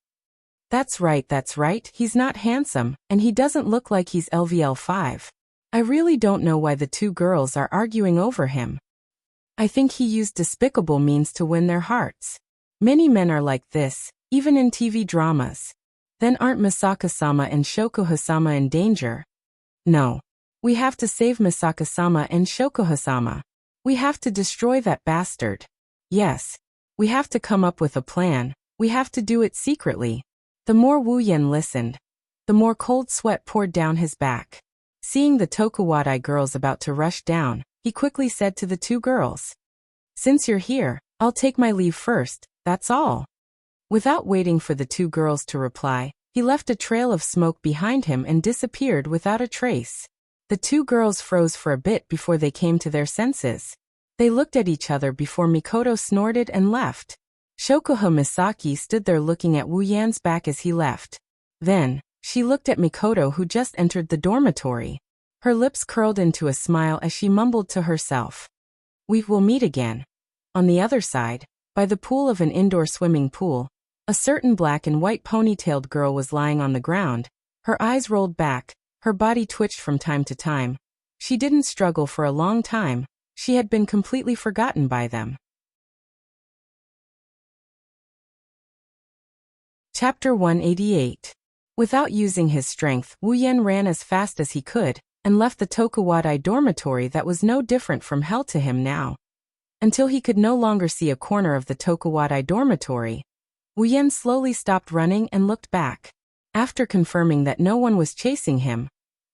That's right, he's not handsome, and he doesn't look like he's LVL5. I really don't know why the two girls are arguing over him. I think he used despicable means to win their hearts. Many men are like this, even in TV dramas. Then aren't Misaka-sama and Shokuha-sama in danger? No. We have to save Misaka-sama and Shokuha-sama. We have to destroy that bastard. Yes. We have to come up with a plan. We have to do it secretly. The more Wu Yan listened, the more cold sweat poured down his back. Seeing the Tokuwadai girls about to rush down, he quickly said to the two girls, "Since you're here, I'll take my leave first, that's all." Without waiting for the two girls to reply, he left a trail of smoke behind him and disappeared without a trace. The two girls froze for a bit before they came to their senses. They looked at each other before Mikoto snorted and left. Shokuha Misaki stood there looking at Wu Yan's back as he left. Then, she looked at Mikoto, who just entered the dormitory. Her lips curled into a smile as she mumbled to herself, "We will meet again." On the other side, by the pool of an indoor swimming pool, a certain black and white ponytailed girl was lying on the ground. Her eyes rolled back, her body twitched from time to time. She didn't struggle for a long time. She had been completely forgotten by them. Chapter 188. Without using his strength, Wu Yan ran as fast as he could, and left the Tokuwadai dormitory that was no different from hell to him now. Until he could no longer see a corner of the Tokuwadai dormitory, Wu Yan slowly stopped running and looked back. After confirming that no one was chasing him,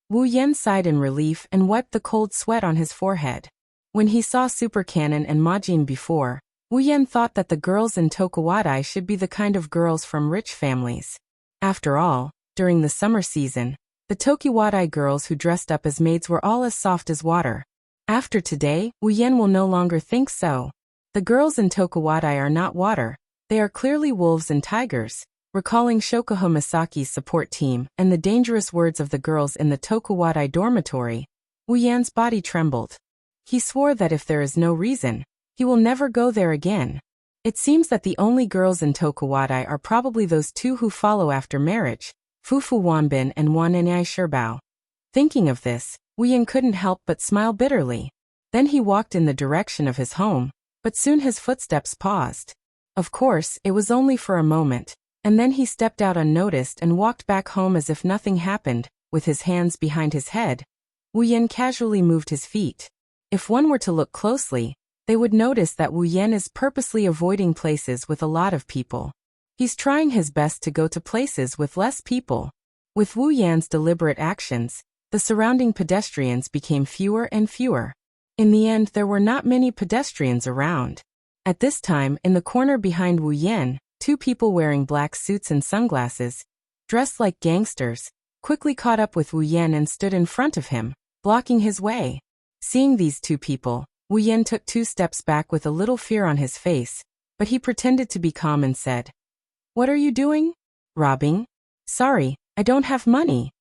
Wu Yan sighed in relief and wiped the cold sweat on his forehead. When he saw Super Cannon and Majin before, Wu Yan thought that the girls in Tokuwadai should be the kind of girls from rich families. After all, during the summer season, the Tokuwadai girls who dressed up as maids were all as soft as water. After today, Wu Yan will no longer think so. The girls in Tokuwadai are not water, They are clearly wolves and tigers. Recalling Shokuho Masaki's support team and the dangerous words of the girls in the Tokuwadai dormitory, Wu Yan's body trembled. He swore that if there is no reason, he will never go there again. It seems that the only girls in Tokuwadai are probably those two who follow after marriage, Fufu Wanbin and Wan'anai Shirbao. Thinking of this, Wu Yan couldn't help but smile bitterly. Then he walked in the direction of his home, but soon his footsteps paused. Of course, it was only for a moment, and then he stepped out unnoticed and walked back home as if nothing happened, with his hands behind his head. Wu Yan casually moved his feet. If one were to look closely, they would notice that Wu Yan is purposely avoiding places with a lot of people. He's trying his best to go to places with less people. With Wu Yan's deliberate actions, the surrounding pedestrians became fewer and fewer. In the end, there were not many pedestrians around. At this time, in the corner behind Wu Yan, two people wearing black suits and sunglasses, dressed like gangsters, quickly caught up with Wu Yan and stood in front of him, blocking his way. Seeing these two people, Wu Yan took 2 steps back with a little fear on his face, but he pretended to be calm and said, "What are you doing?" "Robbing." "Sorry, I don't have money."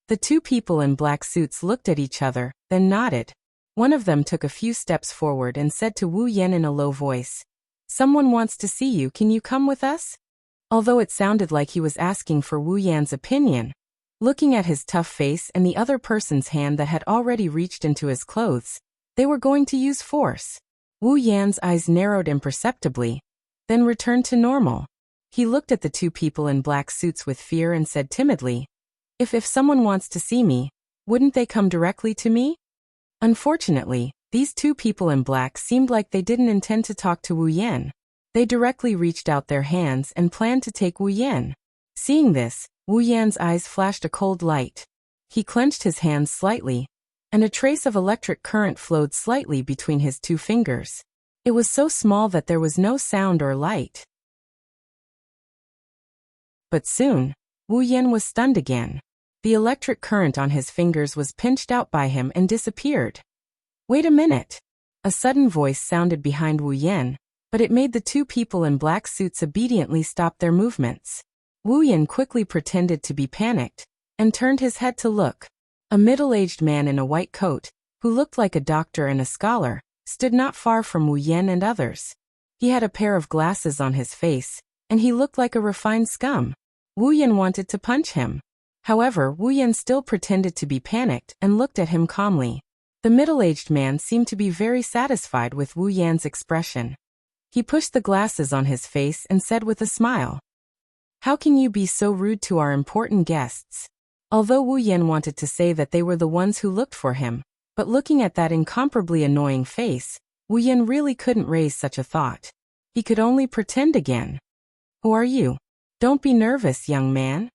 The two people in black suits looked at each other, then nodded. One of them took a few steps forward and said to Wu Yan in a low voice, "Someone wants to see you, can you come with us?" Although it sounded like he was asking for Wu Yan's opinion, looking at his tough face and the other person's hand that had already reached into his clothes, they were going to use force. Wu Yan's eyes narrowed imperceptibly, then returned to normal. He looked at the two people in black suits with fear and said timidly, If someone wants to see me, wouldn't they come directly to me?" Unfortunately, these two people in black seemed like they didn't intend to talk to Wu Yan. They directly reached out their hands and planned to take Wu Yan. Seeing this, Wu Yan's eyes flashed a cold light. He clenched his hands slightly, and a trace of electric current flowed slightly between his 2 fingers. It was so small that there was no sound or light. But soon, Wu Yan was stunned again. The electric current on his fingers was pinched out by him and disappeared. "Wait a minute." A sudden voice sounded behind Wu Yan, but it made the two people in black suits obediently stop their movements. Wu Yan quickly pretended to be panicked, and turned his head to look. A middle-aged man in a white coat, who looked like a doctor and a scholar, stood not far from Wu Yan and others. He had a pair of glasses on his face, and he looked like a refined scum. Wu Yan wanted to punch him. However, Wu Yan still pretended to be panicked and looked at him calmly. The middle-aged man seemed to be very satisfied with Wu Yan's expression. He pushed the glasses on his face and said with a smile, "How can you be so rude to our important guests?" Although Wu Yan wanted to say that they were the ones who looked for him, but looking at that incomparably annoying face, Wu Yan really couldn't raise such a thought. He could only pretend again. "Who are you? Don't be nervous, young man."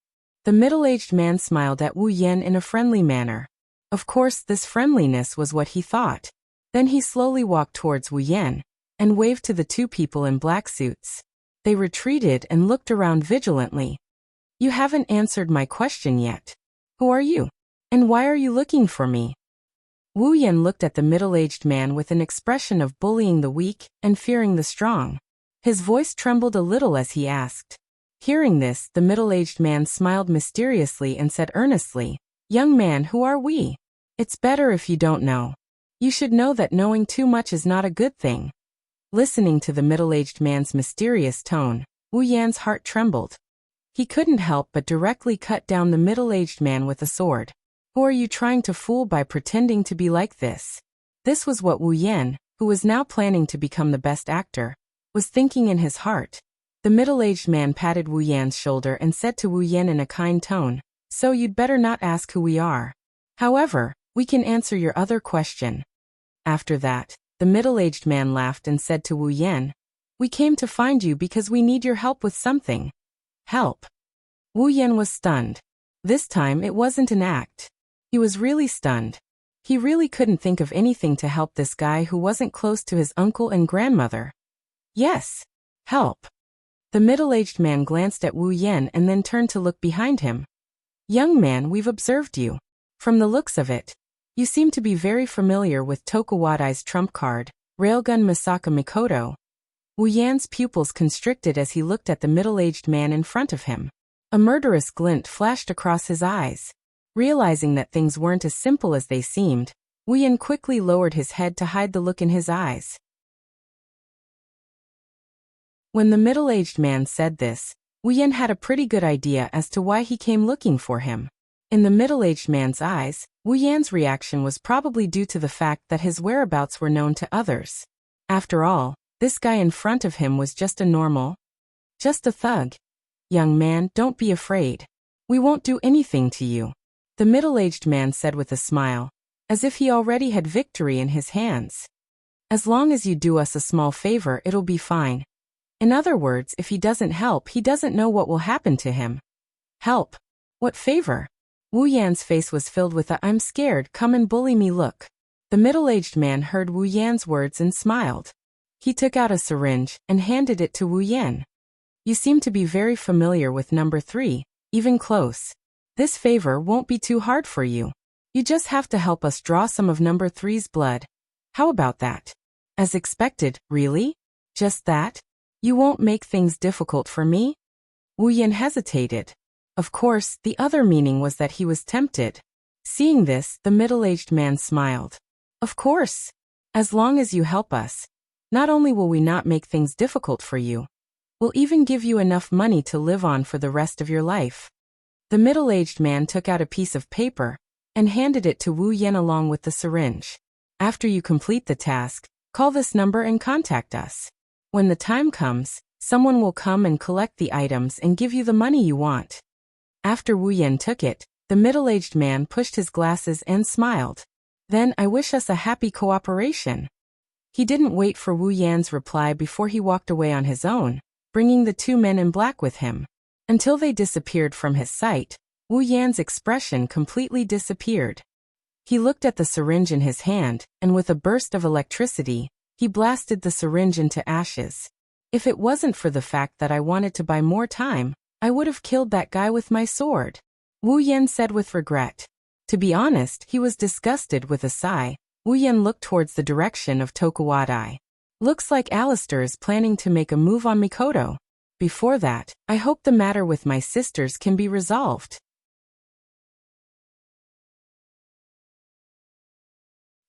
The middle-aged man smiled at Wu Yan in a friendly manner. Of course, this friendliness was what he thought. Then he slowly walked towards Wu Yan, and waved to the two people in black suits. They retreated and looked around vigilantly. "You haven't answered my question yet. Who are you? And why are you looking for me?" Wu Yan looked at the middle-aged man with an expression of bullying the weak and fearing the strong. His voice trembled a little as he asked. Hearing this, the middle-aged man smiled mysteriously and said earnestly, "Young man, who are we? It's better if you don't know. You should know that knowing too much is not a good thing." Listening to the middle-aged man's mysterious tone, Wu Yan's heart trembled. He couldn't help but directly cut down the middle-aged man with a sword. "Who are you trying to fool by pretending to be like this?" This was what Wu Yan, who was now planning to become the best actor, was thinking in his heart. The middle-aged man patted Wu Yan's shoulder and said to Wu Yan in a kind tone, "So you'd better not ask who we are. However, we can answer your other question." After that, the middle-aged man laughed and said to Wu Yan, "We came to find you because we need your help with something." "Help?" Wu Yan was stunned. This time it wasn't an act. He was really stunned. He really couldn't think of anything to help this guy who wasn't close to his uncle and grandmother. "Yes. Help." The middle-aged man glanced at Wu Yan and then turned to look behind him. "Young man, we've observed you. From the looks of it, you seem to be very familiar with Tokuwadai's trump card, Railgun Misaka Mikoto. Wu Yan's pupils constricted as he looked at the middle-aged man in front of him. A murderous glint flashed across his eyes. Realizing that things weren't as simple as they seemed, Wu Yan quickly lowered his head to hide the look in his eyes. When the middle-aged man said this, Wu Yan had a pretty good idea as to why he came looking for him. In the middle-aged man's eyes, Wu Yan's reaction was probably due to the fact that his whereabouts were known to others. After all, this guy in front of him was just a thug. Young man, don't be afraid. We won't do anything to you, the middle-aged man said with a smile, as if he already had victory in his hands. As long as you do us a small favor, it'll be fine. In other words, if he doesn't help, he doesn't know what will happen to him. Help? What favor? Wu Yan's face was filled with a "I'm scared, come and bully me" look. The middle-aged man heard Wu Yan's words and smiled. He took out a syringe and handed it to Wu Yan. You seem to be very familiar with number 3, even close. This favor won't be too hard for you. You just have to help us draw some of number 3's blood. How about that? As expected, really? Just that? You won't make things difficult for me? Wu Yan hesitated. Of course, the other meaning was that he was tempted. Seeing this, the middle-aged man smiled. Of course. As long as you help us, not only will we not make things difficult for you, we'll even give you enough money to live on for the rest of your life. The middle-aged man took out a piece of paper and handed it to Wu Yan along with the syringe. After you complete the task, call this number and contact us. When the time comes, someone will come and collect the items and give you the money you want. After Wu Yan took it, the middle-aged man pushed his glasses and smiled. Then, I wish us a happy cooperation. He didn't wait for Wu Yan's reply before he walked away on his own, bringing the 2 men in black with him. Until they disappeared from his sight, Wu Yan's expression completely disappeared. He looked at the syringe in his hand, and with a burst of electricity, he blasted the syringe into ashes. If it wasn't for the fact that I wanted to buy more time, I would have killed that guy with my sword, Wu Yan said with regret. To be honest, he was disgusted. With a sigh, Wu Yan looked towards the direction of Tokuwadai. Looks like Alistair is planning to make a move on Mikoto. Before that, I hope the matter with my sisters can be resolved.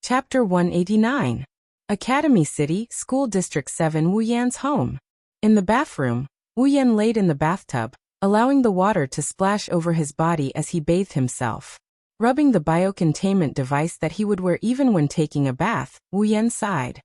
Chapter 189. Academy City, School District 7. Wu Yan's home. In the bathroom, Wu Yan laid in the bathtub, allowing the water to splash over his body as he bathed himself. Rubbing the biocontainment device that he would wear even when taking a bath, Wu Yan sighed.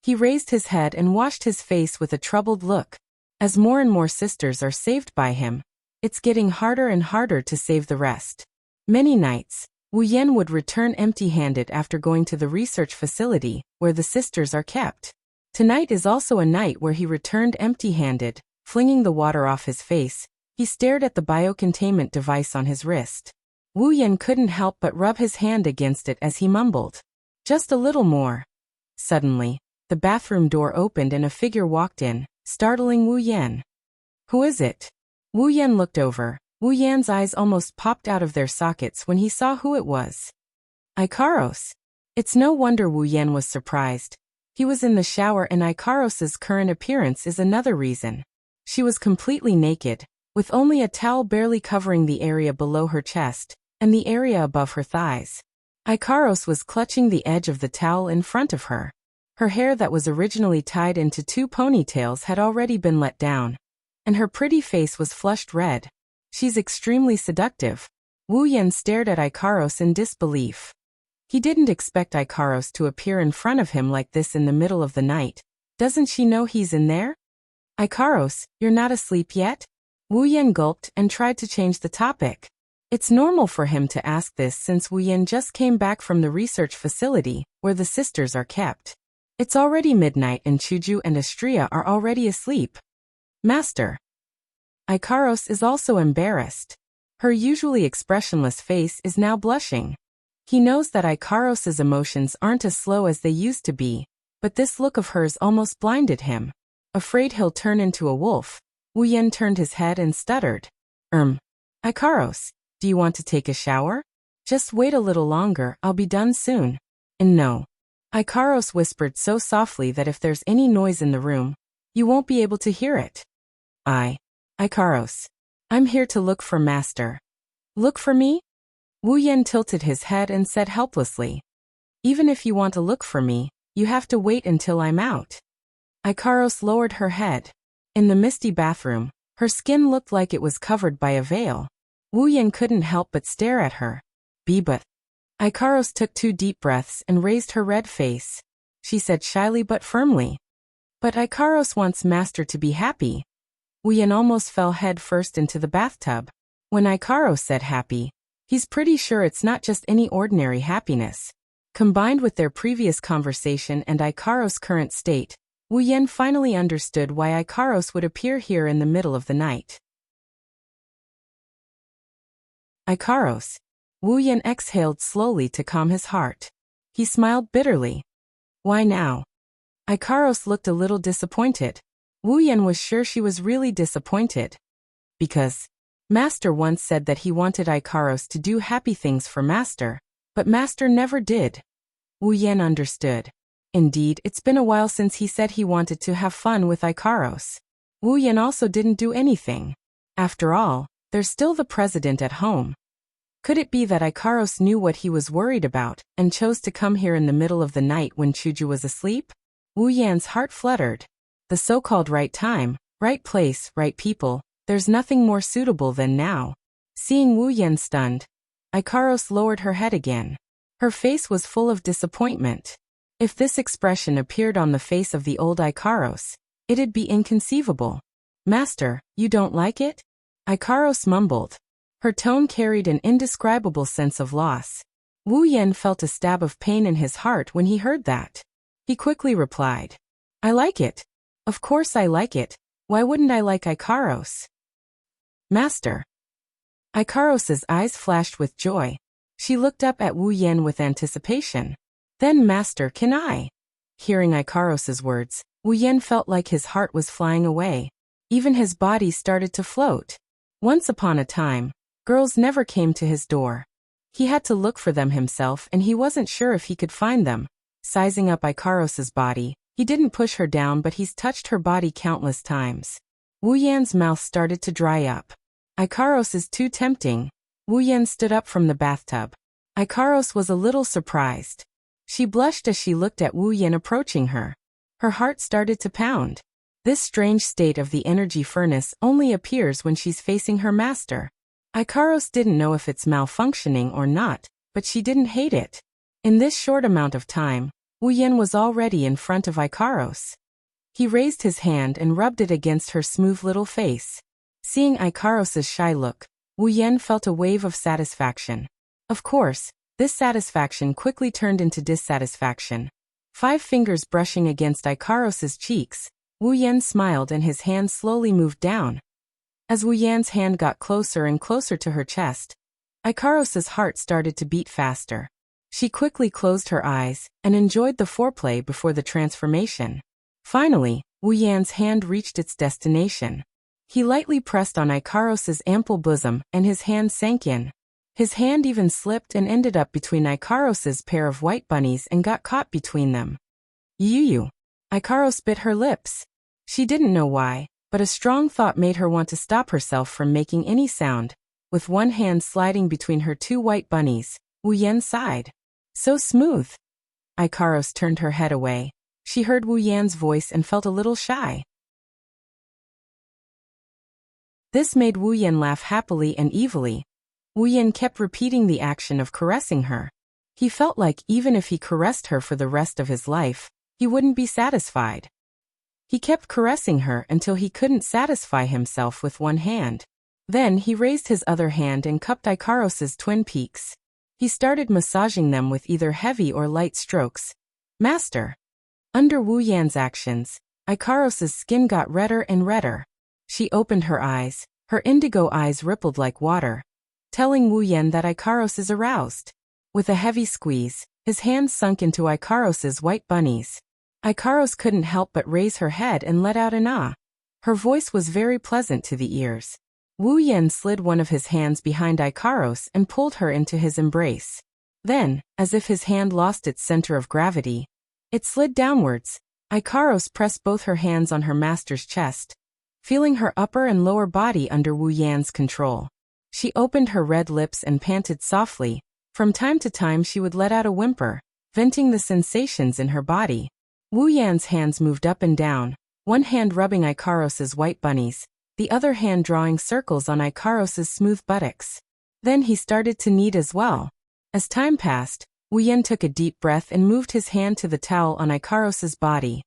He raised his head and washed his face with a troubled look. As more and more sisters are saved by him, it's getting harder and harder to save the rest. Many nights, Wu Yan would return empty-handed after going to the research facility, where the sisters are kept. Tonight is also a night where he returned empty-handed. Flinging the water off his face, he stared at the biocontainment device on his wrist. Wu Yan couldn't help but rub his hand against it as he mumbled, "Just a little more." Suddenly, the bathroom door opened and a figure walked in, startling Wu Yan. "Who is it?" Wu Yan looked over. Wu Yan's eyes almost popped out of their sockets when he saw who it was. Ikaros. It's no wonder Wu Yan was surprised. He was in the shower, and Ikaros's current appearance is another reason. She was completely naked, with only a towel barely covering the area below her chest and the area above her thighs. Ikaros was clutching the edge of the towel in front of her. Her hair that was originally tied into 2 ponytails had already been let down, and her pretty face was flushed red. She's extremely seductive. Wu Yan stared at Ikaros in disbelief. He didn't expect Ikaros to appear in front of him like this in the middle of the night. Doesn't she know he's in there? Ikaros, you're not asleep yet? Wu Yan gulped and tried to change the topic. It's normal for him to ask this since Wu Yan just came back from the research facility, where the sisters are kept. It's already midnight and Chuju and Astria are already asleep. Master. Ikaros is also embarrassed. Her usually expressionless face is now blushing. He knows that Ikaros's emotions aren't as slow as they used to be, but this look of hers almost blinded him. Afraid he'll turn into a wolf, Wu Yan turned his head and stuttered. Ikaros, do you want to take a shower? Just wait a little longer, I'll be done soon. And no. Ikaros whispered so softly that if there's any noise in the room, You won't be able to hear it. Ikaros. I'm here to look for Master. Look for me? Wu Yan tilted his head and said helplessly. Even if you want to look for me, you have to wait until I'm out. Ikaros lowered her head. In the misty bathroom, her skin looked like it was covered by a veil. Wu Yan couldn't help but stare at her. But. Ikaros took 2 deep breaths and raised her red face. She said shyly but firmly. But Ikaros wants Master to be happy. Wu Yan almost fell head first into the bathtub. When Ikaros said happy, he's pretty sure it's not just any ordinary happiness. Combined with their previous conversation and Ikaros' current state, Wu Yan finally understood why Ikaros would appear here in the middle of the night. Ikaros. Wu Yan exhaled slowly to calm his heart. He smiled bitterly. Why now? Ikaros looked a little disappointed. Wu Yan was sure she was really disappointed. Because Master once said that he wanted Ikaros to do happy things for Master, but Master never did. Wu Yan understood. Indeed, it's been a while since he said he wanted to have fun with Ikaros. Wu Yan also didn't do anything. After all, there's still the president at home. Could it be that Ikaros knew what he was worried about and chose to come here in the middle of the night when Chuju was asleep? Wu Yan's heart fluttered. The so-called right time, right place, right people, there's nothing more suitable than now. Seeing Wu Yan stunned, Ikaros lowered her head again. Her face was full of disappointment. If this expression appeared on the face of the old Ikaros, it'd be inconceivable. Master, you don't like it? Ikaros mumbled. Her tone carried an indescribable sense of loss. Wu Yan felt a stab of pain in his heart when he heard that. He quickly replied. I like it. Of course I like it. Why wouldn't I like Ikaros? Master. Ikaros's eyes flashed with joy. She looked up at Wu Yan with anticipation. Then Master, can I? Hearing Ikaros's words, Wu Yan felt like his heart was flying away. Even his body started to float. Once upon a time, girls never came to his door. He had to look for them himself and he wasn't sure if he could find them. Sizing up Ikaros's body, he didn't push her down but he's touched her body countless times. Wu Yan's mouth started to dry up. Ikaros is too tempting. Wu Yan stood up from the bathtub. Ikaros was a little surprised. She blushed as she looked at Wu Yan approaching her. Her heart started to pound. This strange state of the energy furnace only appears when she's facing her master. Ikaros didn't know if it's malfunctioning or not, but she didn't hate it. In this short amount of time, Wu Yan was already in front of Ikaros. He raised his hand and rubbed it against her smooth little face. Seeing Ikaros's shy look, Wu Yan felt a wave of satisfaction. Of course, this satisfaction quickly turned into dissatisfaction. 5 fingers brushing against Ikaros's cheeks, Wu Yan smiled and his hand slowly moved down. As Wu Yan's hand got closer and closer to her chest, Ikaros's heart started to beat faster. She quickly closed her eyes and enjoyed the foreplay before the transformation. Finally, Wu Yan's hand reached its destination. He lightly pressed on Ikaros's ample bosom and his hand sank in. His hand even slipped and ended up between Ikaros's pair of white bunnies and got caught between them. Yu. Ikaros bit her lips. She didn't know why, but a strong thought made her want to stop herself from making any sound. With one hand sliding between her 2 white bunnies, Wu Yan sighed. So smooth. Ikaros turned her head away. She heard Wu Yan's voice and felt a little shy. This made Wu Yan laugh happily and evilly. Wu Yan kept repeating the action of caressing her. He felt like even if he caressed her for the rest of his life, he wouldn't be satisfied. He kept caressing her until he couldn't satisfy himself with one hand. Then he raised his other hand and cupped Ikaros's twin peaks. He started massaging them with either heavy or light strokes. Master. Under Wu Yan's actions, Ikaros's skin got redder and redder. She opened her eyes. Her indigo eyes rippled like water, telling Wu Yan that Ikaros is aroused. With a heavy squeeze, his hands sunk into Ikaros's white bunnies. Ikaros couldn't help but raise her head and let out an ah. Her voice was very pleasant to the ears. Wu Yan slid one of his hands behind Ikaros and pulled her into his embrace. Then, as if his hand lost its center of gravity, it slid downwards. Ikaros pressed both her hands on her master's chest, feeling her upper and lower body under Wu Yan's control. She opened her red lips and panted softly. From time to time she would let out a whimper, venting the sensations in her body. Wu Yan's hands moved up and down, one hand rubbing Ikaros's white bunnies, the other hand drawing circles on Ikaros's smooth buttocks. Then he started to knead as well. As time passed, Wu Yan took a deep breath and moved his hand to the towel on Ikaros's body.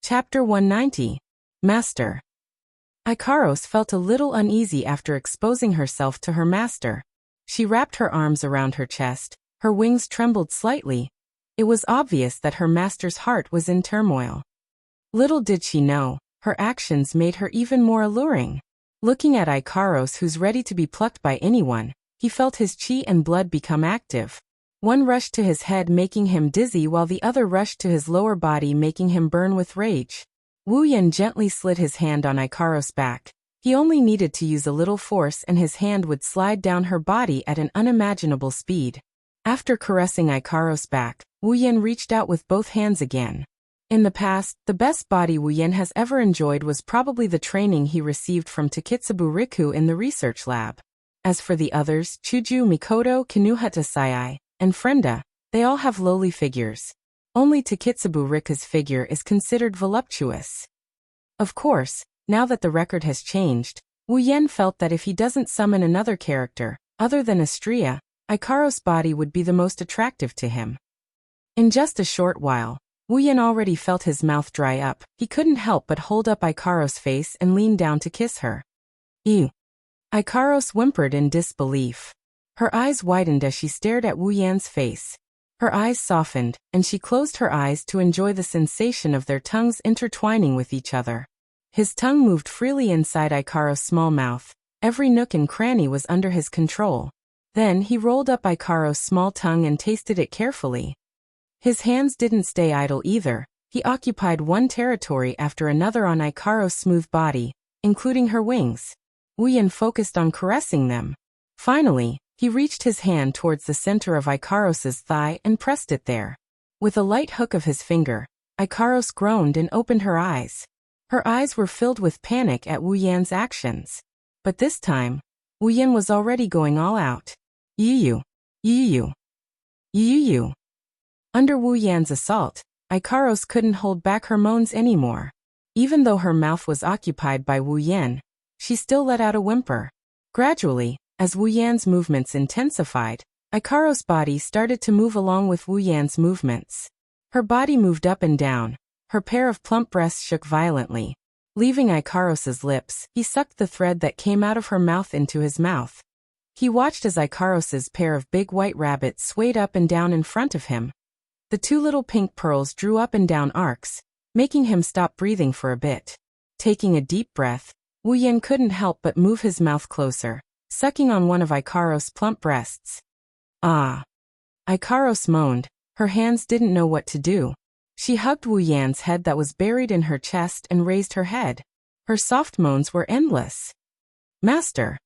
Chapter 190. Master. Ikaros felt a little uneasy after exposing herself to her master. She wrapped her arms around her chest, her wings trembled slightly. It was obvious that her master's heart was in turmoil. Little did she know, her actions made her even more alluring. Looking at Ikaros, who's ready to be plucked by anyone, he felt his chi and blood become active. One rushed to his head making him dizzy while the other rushed to his lower body making him burn with rage. Wu Yan gently slid his hand on Ikaros' back. He only needed to use a little force and his hand would slide down her body at an unimaginable speed. After caressing Ikaros' back, Wu Yan reached out with both hands again. In the past, the best body Wu Yan has ever enjoyed was probably the training he received from Takitsubu Riku in the research lab. As for the others, Chuju Mikoto, Kinuhata Sayai, and Frenda, they all have lowly figures. Only Takitsubu Riku's figure is considered voluptuous. Of course, now that the record has changed, Wu Yan felt that if he doesn't summon another character, other than Astria, Ikaros' body would be the most attractive to him. In just a short while, Wu Yan already felt his mouth dry up. He couldn't help but hold up Ikaros' face and lean down to kiss her. Ew. Ikaros whimpered in disbelief. Her eyes widened as she stared at Wu Yan's face. Her eyes softened, and she closed her eyes to enjoy the sensation of their tongues intertwining with each other. His tongue moved freely inside Ikaros' small mouth. Every nook and cranny was under his control. Then he rolled up Ikaros' small tongue and tasted it carefully. His hands didn't stay idle either. He occupied one territory after another on Ikaros' smooth body, including her wings. Wu Yan focused on caressing them. Finally, he reached his hand towards the center of Ikaros' thigh and pressed it there. With a light hook of his finger, Ikaros groaned and opened her eyes. Her eyes were filled with panic at Wu Yan's actions. But this time, Wu Yan was already going all out. Yu yu. Yu. Under Wu Yan's assault, Ikaros couldn't hold back her moans anymore. Even though her mouth was occupied by Wu Yan, she still let out a whimper. Gradually, as Wu Yan's movements intensified, Ikaros' body started to move along with Wu Yan's movements. Her body moved up and down. Her pair of plump breasts shook violently. Leaving Ikaros' lips, he sucked the thread that came out of her mouth into his mouth. He watched as Ikaros' pair of big white rabbits swayed up and down in front of him. The two little pink pearls drew up and down arcs, making him stop breathing for a bit. Taking a deep breath, Wu Yan couldn't help but move his mouth closer, sucking on one of Ikaros' plump breasts. Ah! Ikaros moaned. Her hands didn't know what to do. She hugged Wu Yan's head that was buried in her chest and raised her head. Her soft moans were endless. Master!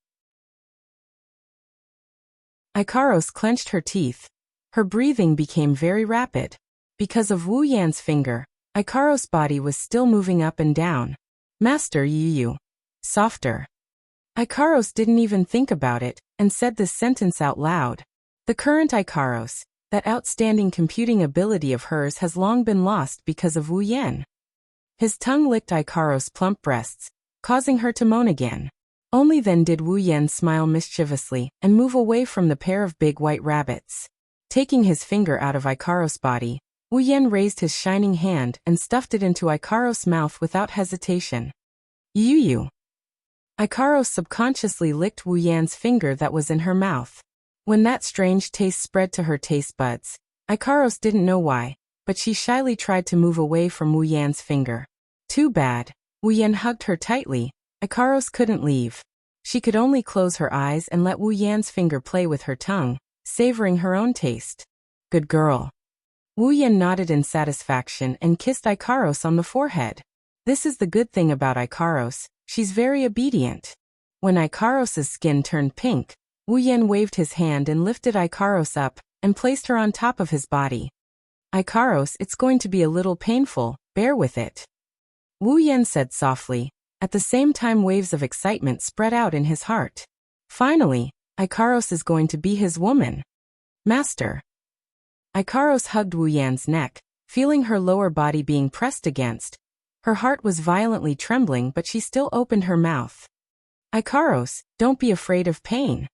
Ikaros clenched her teeth. Her breathing became very rapid. Because of Wu Yan's finger, Ikaros' body was still moving up and down. Master Yu. Softer. Ikaros didn't even think about it, and said this sentence out loud. The current Ikaros, that outstanding computing ability of hers, has long been lost because of Wu Yan. His tongue licked Ikaros' plump breasts, causing her to moan again. Only then did Wu Yan smile mischievously and move away from the pair of big white rabbits. Taking his finger out of Ikaros' body, Wu Yan raised his shining hand and stuffed it into Ikaros' mouth without hesitation. Yu. Ikaros subconsciously licked Wu Yan's finger that was in her mouth. When that strange taste spread to her taste buds, Ikaros didn't know why, but she shyly tried to move away from Wu Yan's finger. Too bad. Wu Yan hugged her tightly. Ikaros couldn't leave. She could only close her eyes and let Wu Yan's finger play with her tongue, savoring her own taste. Good girl. Wu Yan nodded in satisfaction and kissed Ikaros on the forehead. This is the good thing about Ikaros. She's very obedient. When Ikaros' skin turned pink, Wu Yan waved his hand and lifted Ikaros up, and placed her on top of his body. Ikaros, it's going to be a little painful, bear with it. Wu Yan said softly. At the same time waves of excitement spread out in his heart. Finally, Ikaros is going to be his woman. Master. Ikaros hugged Wu Yan's neck, feeling her lower body being pressed against. Her heart was violently trembling, but she still opened her mouth. Ikaros, don't be afraid of pain.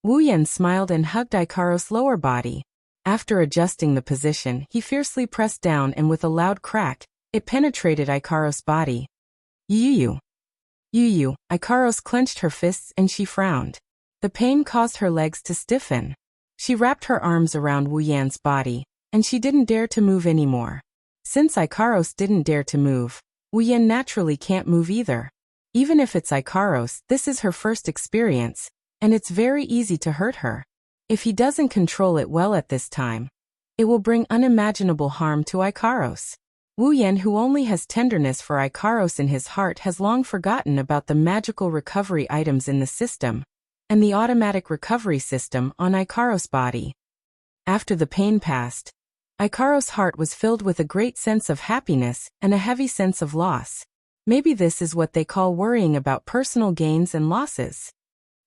Wu Yan smiled and hugged Ikaros' lower body. After adjusting the position, he fiercely pressed down and with a loud crack, it penetrated Ikaros' body. Yu. Ikaros clenched her fists and she frowned. The pain caused her legs to stiffen. She wrapped her arms around Wu Yan's body, and she didn't dare to move anymore. Since Ikaros didn't dare to move, Wu Yan naturally can't move either. Even if it's Ikaros, this is her first experience, and it's very easy to hurt her. If he doesn't control it well at this time, it will bring unimaginable harm to Ikaros. Wu Yan, who only has tenderness for Ikaros in his heart, has long forgotten about the magical recovery items in the system, and the automatic recovery system on Ikaros' body. After the pain passed, Ikaros' heart was filled with a great sense of happiness and a heavy sense of loss. Maybe this is what they call worrying about personal gains and losses.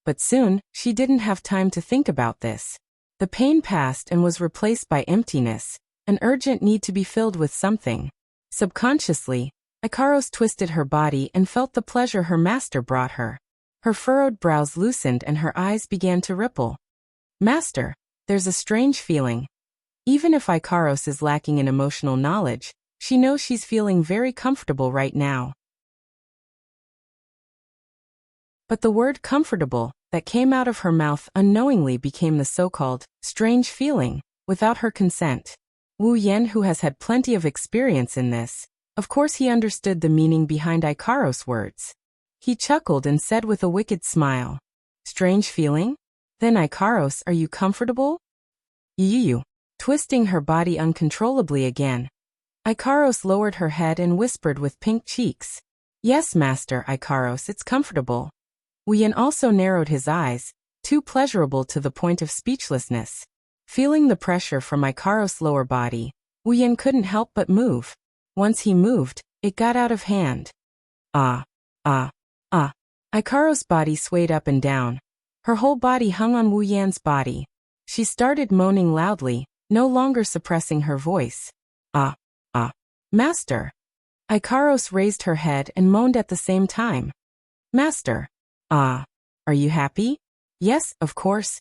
But soon, she didn't have time to think about this. The pain passed and was replaced by emptiness, an urgent need to be filled with something. Subconsciously, Ikaros twisted her body and felt the pleasure her master brought her. Her furrowed brows loosened and her eyes began to ripple. Master, there's a strange feeling. Even if Ikaros is lacking in emotional knowledge, she knows she's feeling very comfortable right now. But the word comfortable that came out of her mouth unknowingly became the so-called strange feeling without her consent. Wu Yan, who has had plenty of experience in this, of course he understood the meaning behind Ikaros' words. He chuckled and said with a wicked smile, strange feeling? Then Ikaros, are you comfortable? You. Twisting her body uncontrollably again. Ikaros lowered her head and whispered with pink cheeks. Yes, Master Ikaros, it's comfortable. Wu Yan also narrowed his eyes, too pleasurable to the point of speechlessness. Feeling the pressure from Ikaros' lower body, Wu Yan couldn't help but move. Once he moved, it got out of hand. Ikaros' body swayed up and down. Her whole body hung on Wu Yan's body. She started moaning loudly, no longer suppressing her voice. Master. Ikaros raised her head and moaned at the same time. Master. Are you happy? Yes, of course.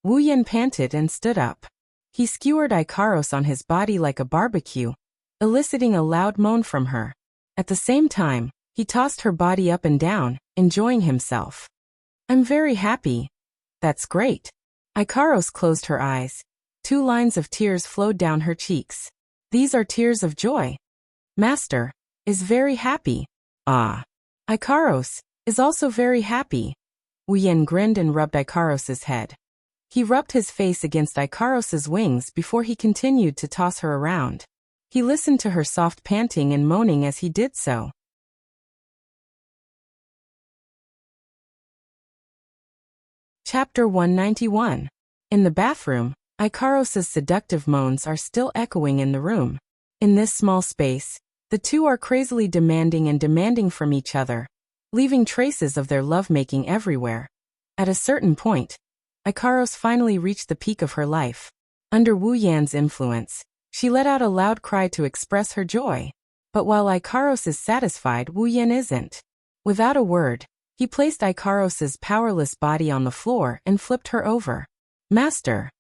Wu Yan panted and stood up. He skewered Ikaros on his body like a barbecue, eliciting a loud moan from her. At the same time, he tossed her body up and down, enjoying himself. I'm very happy. That's great. Ikaros closed her eyes. 2 lines of tears flowed down her cheeks. These are tears of joy. Master is very happy. Ikaros is also very happy. Wu Yan grinned and rubbed Ikaros' head. He rubbed his face against Ikaros' wings before he continued to toss her around. He listened to her soft panting and moaning as he did so. Chapter 191. In the bathroom, Ikaros' seductive moans are still echoing in the room. In this small space, the two are crazily demanding from each other, leaving traces of their lovemaking everywhere. At a certain point, Ikaros finally reached the peak of her life. Under Wu Yan's influence, she let out a loud cry to express her joy. But while Ikaros is satisfied, Wu Yan isn't. Without a word, he placed Ikaros' powerless body on the floor and flipped her over. Master.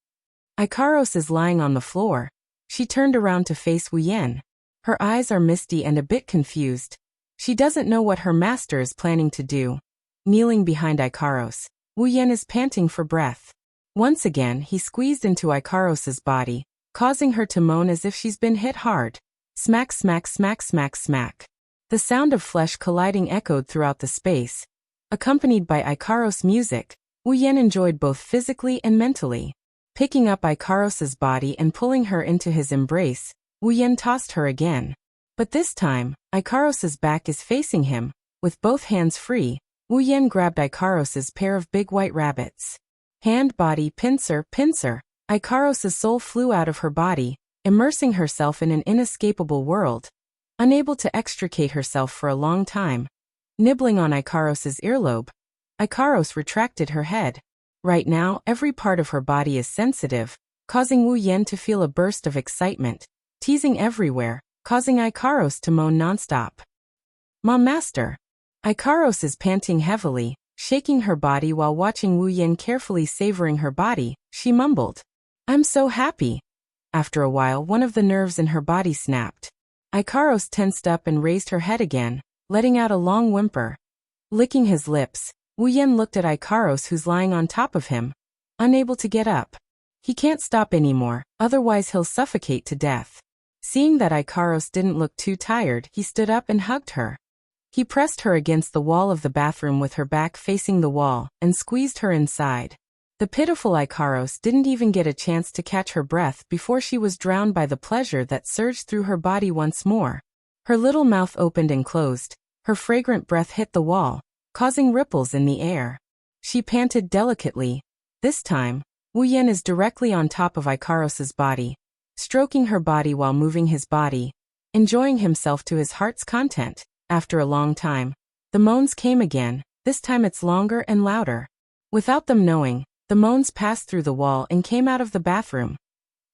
Ikaros is lying on the floor. She turned around to face Wu Yan. Her eyes are misty and a bit confused. She doesn't know what her master is planning to do. Kneeling behind Ikaros, Wu Yan is panting for breath. Once again, he squeezed into Ikaros' body, causing her to moan as if she's been hit hard. Smack, smack, smack, smack, smack. The sound of flesh colliding echoed throughout the space. Accompanied by Ikaros' music, Wu Yan enjoyed both physically and mentally. Picking up Ikaros' body and pulling her into his embrace, Wu Yan tossed her again. But this time, Ikaros' back is facing him. With both hands free, Wu Yan grabbed Ikaros' pair of big white rabbits. Hand, body, pincer, pincer. Ikaros's soul flew out of her body, immersing herself in an inescapable world, unable to extricate herself for a long time. Nibbling on Ikaros's earlobe, Ikaros retracted her head. Right now, every part of her body is sensitive, causing Wu Yan to feel a burst of excitement, teasing everywhere, causing Ikaros to moan nonstop. "Mom, master." Ikaros is panting heavily, shaking her body while watching Wu Yan carefully savoring her body. She mumbled, "I'm so happy." After a while, one of the nerves in her body snapped. Ikaros tensed up and raised her head again, letting out a long whimper. Licking his lips, Wu Yan looked at Ikaros, who's lying on top of him, unable to get up. He can't stop anymore, otherwise he'll suffocate to death. Seeing that Ikaros didn't look too tired, he stood up and hugged her. He pressed her against the wall of the bathroom with her back facing the wall, and squeezed her inside. The pitiful Ikaros didn't even get a chance to catch her breath before she was drowned by the pleasure that surged through her body once more. Her little mouth opened and closed, her fragrant breath hit the wall, causing ripples in the air. She panted delicately. This time, Wu Yan is directly on top of Ikaros's body, stroking her body while moving his body, enjoying himself to his heart's content. After a long time, the moans came again, this time it's longer and louder. Without them knowing, the moans passed through the wall and came out of the bathroom.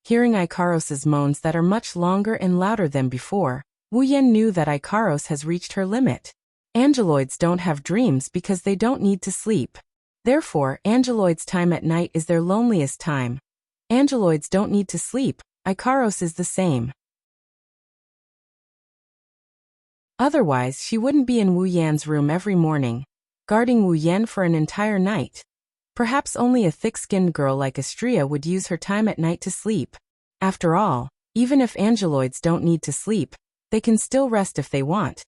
Hearing Ikaros's moans that are much longer and louder than before, Wu Yan knew that Ikaros has reached her limit. Angeloids don't have dreams because they don't need to sleep. Therefore, Angeloids' time at night is their loneliest time. Angeloids don't need to sleep, Ikaros is the same. Otherwise, she wouldn't be in Wu Yan's room every morning, guarding Wu Yan for an entire night. Perhaps only a thick-skinned girl like Astria would use her time at night to sleep. After all, even if Angeloids don't need to sleep, they can still rest if they want.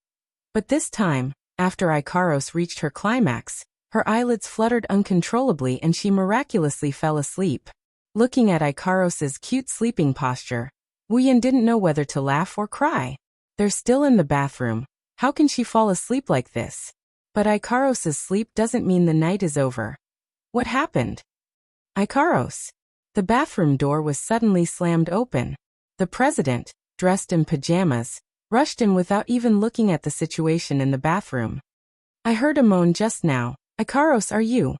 But this time, after Ikaros reached her climax, her eyelids fluttered uncontrollably and she miraculously fell asleep. Looking at Ikaros's cute sleeping posture, Wu Yan didn't know whether to laugh or cry. They're still in the bathroom. How can she fall asleep like this? But Ikaros's sleep doesn't mean the night is over. What happened? Ikaros. The bathroom door was suddenly slammed open. The president, dressed in pajamas, rushed in without even looking at the situation in the bathroom. "I heard a moan just now. Ikaros, are you?"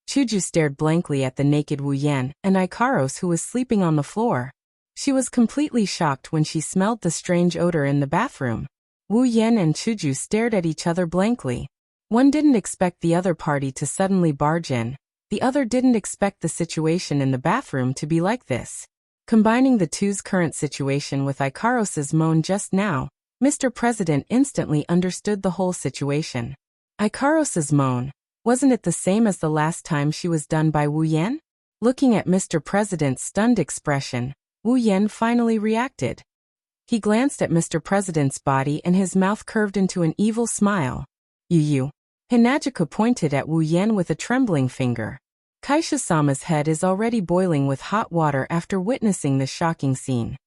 Chuju stared blankly at the naked Wu Yan and Ikaros, who was sleeping on the floor. She was completely shocked when she smelled the strange odor in the bathroom. Wu Yan and Chuju stared at each other blankly. One didn't expect the other party to suddenly barge in. The other didn't expect the situation in the bathroom to be like this. Combining the two's current situation with Ikaros's moan just now, Mr. President instantly understood the whole situation. Ikaros's moan, wasn't it the same as the last time she was done by Wu Yan? Looking at Mr. President's stunned expression, Wu Yan finally reacted. He glanced at Mr. President's body and his mouth curved into an evil smile. You. Hinajika pointed at Wu Yan with a trembling finger. Kaisha-sama's head is already boiling with hot water after witnessing this shocking scene.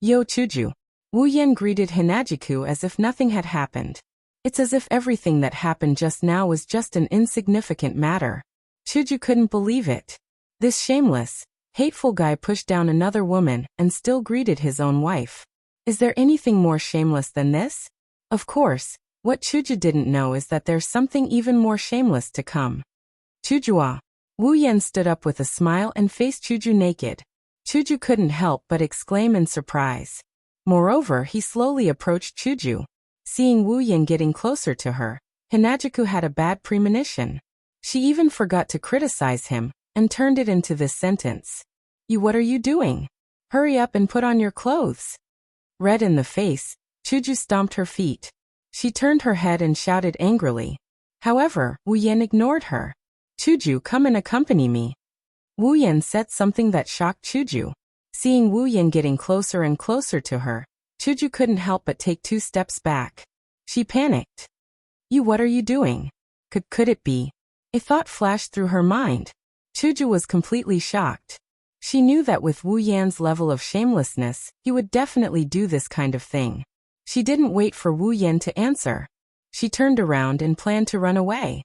"Yo, Chuju." Wu Yan greeted Hinajiku as if nothing had happened. It's as if everything that happened just now was just an insignificant matter. Chuju couldn't believe it. This shameless, hateful guy pushed down another woman and still greeted his own wife. Is there anything more shameless than this? Of course, what Chuju didn't know is that there's something even more shameless to come. "Chujua." Wu Yan stood up with a smile and faced Chuju naked. Chuju couldn't help but exclaim in surprise. Moreover, he slowly approached Chuju. Seeing Wu Yan getting closer to her, Hinajiku had a bad premonition. She even forgot to criticize him, and turned it into this sentence. What are you doing? Hurry up and put on your clothes." Red in the face, Chuju stomped her feet. She turned her head and shouted angrily. However, Wu Yan ignored her. "Chuju, come and accompany me." Wu Yan said something that shocked Chuju. Seeing Wu Yan getting closer and closer to her, Chuju couldn't help but take 2 steps back. She panicked. What are you doing? Could it be? A thought flashed through her mind. Chuju was completely shocked. She knew that with Wu Yan's level of shamelessness, he would definitely do this kind of thing. She didn't wait for Wu Yan to answer. She turned around and planned to run away.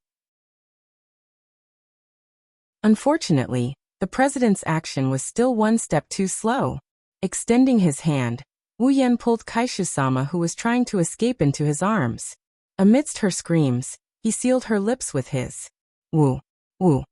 Unfortunately, the president's action was still one step too slow. Extending his hand, Wu Yan pulled Kaishu-sama, who was trying to escape, into his arms. Amidst her screams, he sealed her lips with his. Wu. Wu.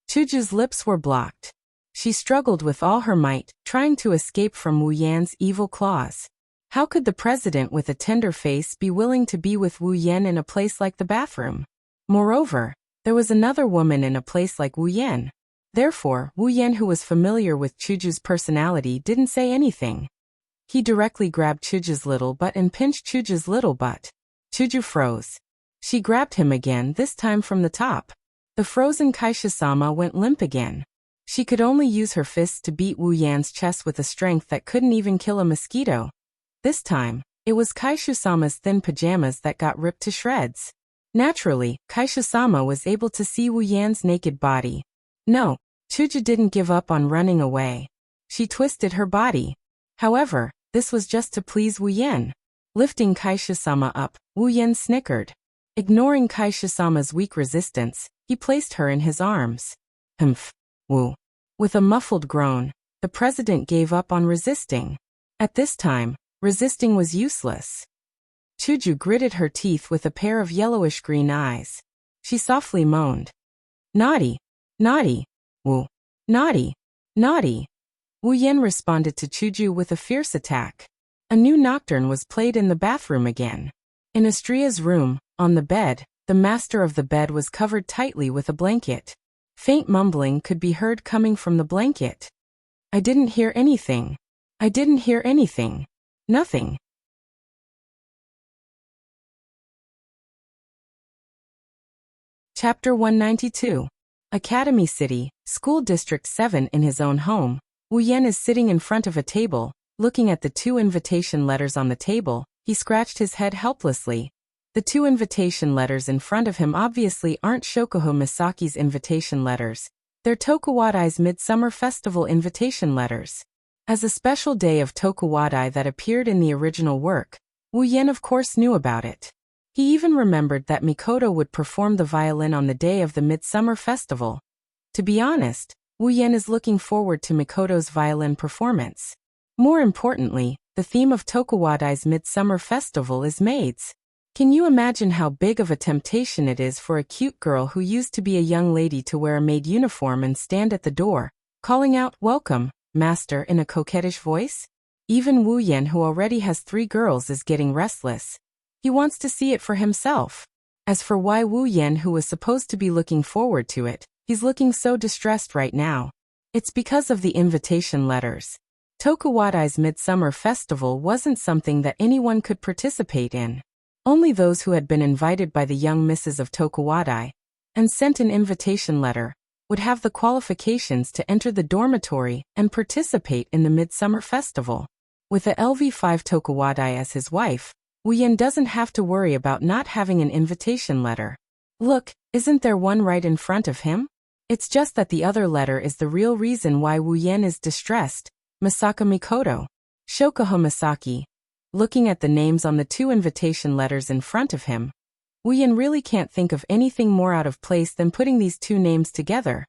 Chuju's lips were blocked. She struggled with all her might, trying to escape from Wu Yan's evil claws. How could the president with a tender face be willing to be with Wu Yan in a place like the bathroom? Moreover, there was another woman in a place like Wu Yan. Therefore, Wu Yan, who was familiar with Chuju's personality, didn't say anything. He directly grabbed Chuju's little butt and pinched Chuju's little butt. Chuju froze. She grabbed him again, this time from the top. The frozen Kaishu-sama went limp again. She could only use her fists to beat Wu Yan's chest with a strength that couldn't even kill a mosquito. This time, it was Kaishu-sama's thin pajamas that got ripped to shreds. Naturally, Kaishu-sama was able to see Wu Yan's naked body. No, Chuju didn't give up on running away. She twisted her body. However, this was just to please Wu Yan. Lifting Kaishu-sama up, Wu Yan snickered. Ignoring Kaishu-sama's weak resistance, he placed her in his arms. Humph. Wu. With a muffled groan, the president gave up on resisting. At this time, resisting was useless. Chuju gritted her teeth with a pair of yellowish-green eyes. She softly moaned. Naughty. Naughty. Wu. Naughty. Naughty. Wu Yan responded to Chuju with a fierce attack. A new nocturne was played in the bathroom again. In Astria's room, on the bed, the master of the bed was covered tightly with a blanket. Faint mumbling could be heard coming from the blanket. I didn't hear anything. I didn't hear anything. Nothing. Chapter 192. Academy City, School District 7. In his own home, Wu Yan is sitting in front of a table, looking at the 2 invitation letters on the table. He scratched his head helplessly. The 2 invitation letters in front of him obviously aren't Shokuho Misaki's invitation letters. They're Tokuwadai's Midsummer Festival invitation letters. As a special day of Tokuwadai that appeared in the original work, Wu Yan of course knew about it. He even remembered that Mikoto would perform the violin on the day of the Midsummer Festival. To be honest, Wu Yan is looking forward to Mikoto's violin performance. More importantly, the theme of Tokuwadai's Midsummer Festival is maids. Can you imagine how big of a temptation it is for a cute girl who used to be a young lady to wear a maid uniform and stand at the door, calling out, "Welcome, master," in a coquettish voice? Even Wu Yan, who already has 3 girls, is getting restless. He wants to see it for himself. As for why Wu Yan, who was supposed to be looking forward to it, he's looking so distressed right now. It's because of the invitation letters. Tokuwadai's Midsummer Festival wasn't something that anyone could participate in. Only those who had been invited by the young misses of Tokuwadai and sent an invitation letter would have the qualifications to enter the dormitory and participate in the Midsummer Festival. With a LV5 Tokuwadai as his wife, Wu Yan doesn't have to worry about not having an invitation letter. Look, isn't there one right in front of him? It's just that the other letter is the real reason why Wu Yan is distressed. Masaka Mikoto. Shokuho Misaki. Looking at the names on the 2 invitation letters in front of him, Wu Yan really can't think of anything more out of place than putting these 2 names together.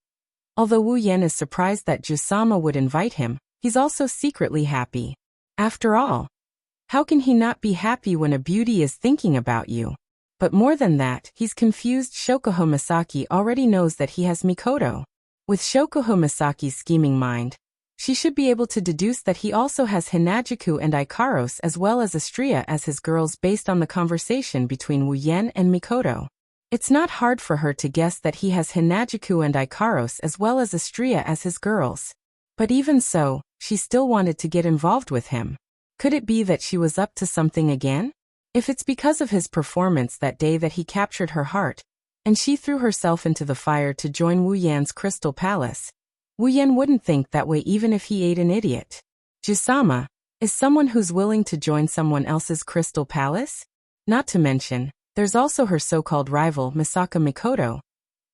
Although Wu Yan is surprised that Jusama would invite him, he's also secretly happy. After all, how can he not be happy when a beauty is thinking about you? But more than that, he's confused. Shokuho Misaki already knows that he has Mikoto. With Shokuho Misaki's scheming mind, she should be able to deduce that he also has Hinajuku and Ikaros as well as Astria as his girls based on the conversation between Wu Yan and Mikoto. It's not hard for her to guess that he has Hinajuku and Ikaros as well as Astria as his girls. But even so, she still wanted to get involved with him. Could it be that she was up to something again? If it's because of his performance that day that he captured her heart, and she threw herself into the fire to join Wu Yan's Crystal Palace, Wu Yan wouldn't think that way even if he ate an idiot. Jusama is someone who's willing to join someone else's Crystal Palace? Not to mention, there's also her so-called rival, Misaka Mikoto.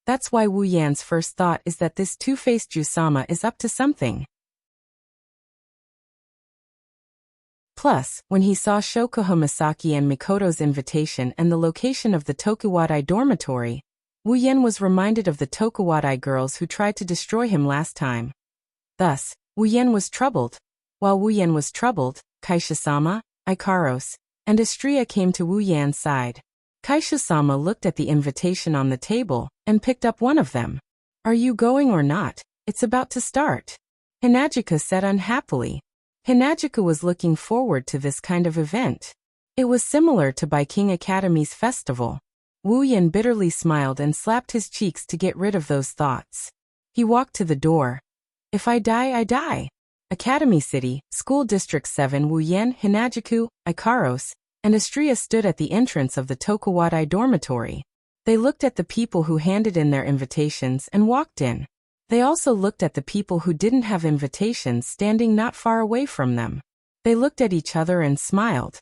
That's why Wu Yan's first thought is that this two-faced Jusama is up to something. Plus, when he saw Shokuho Misaki and Mikoto's invitation and the location of the Tokuwadai dormitory, Wu Yan was reminded of the Tokuwadai girls who tried to destroy him last time. Thus, Wu Yan was troubled. While Wu Yan was troubled, Kaisha-sama, Ikaros, and Astria came to Wu Yan's side. Kaisha-sama looked at the invitation on the table and picked up one of them. "Are you going or not? It's about to start," Hinajika said unhappily. Hinajika was looking forward to this kind of event. It was similar to King Academy's festival. Wu Yan bitterly smiled and slapped his cheeks to get rid of those thoughts. He walked to the door. "If I die, I die." Academy City, School District 7. Wu Yan, Hinajiku, Ikaros, and Astria stood at the entrance of the Tokuwadai dormitory. They looked at the people who handed in their invitations and walked in. They also looked at the people who didn't have invitations standing not far away from them. They looked at each other and smiled.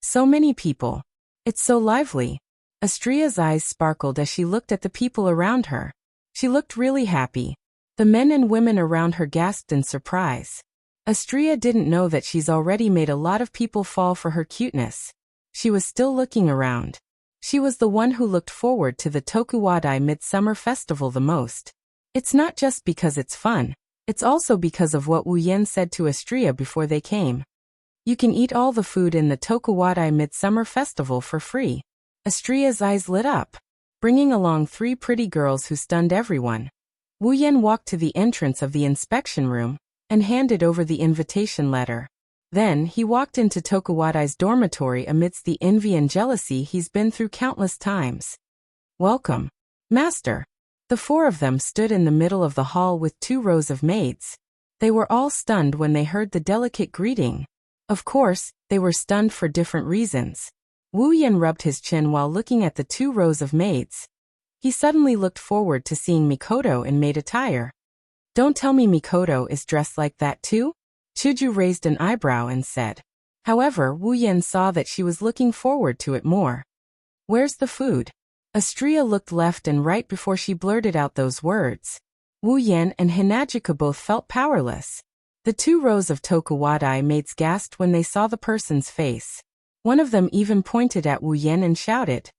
So many people. It's so lively. Astria's eyes sparkled as she looked at the people around her. She looked really happy. The men and women around her gasped in surprise. Astria didn't know that she's already made a lot of people fall for her cuteness. She was still looking around. She was the one who looked forward to the Tokuwadai Midsummer Festival the most. It's not just because it's fun, it's also because of what Wu Yan said to Astria before they came. "You can eat all the food in the Tokuwadai Midsummer Festival for free." Astria's eyes lit up, bringing along 3 pretty girls who stunned everyone. Wu Yan walked to the entrance of the inspection room and handed over the invitation letter. Then he walked into Tokuwadai's dormitory amidst the envy and jealousy he's been through countless times. "Welcome, Master." The 4 of them stood in the middle of the hall with 2 rows of maids. They were all stunned when they heard the delicate greeting. Of course, they were stunned for different reasons. Wu Yan rubbed his chin while looking at the 2 rows of maids. He suddenly looked forward to seeing Mikoto in maid attire. "Don't tell me Mikoto is dressed like that too?" Chuju raised an eyebrow and said. However, Wu Yan saw that she was looking forward to it more. "Where's the food?" Astria looked left and right before she blurted out those words. Wu Yan and Hinajika both felt powerless. The 2 rows of Tokuwadai maids gasped when they saw the person's face. One of them even pointed at Wu Yan and shouted,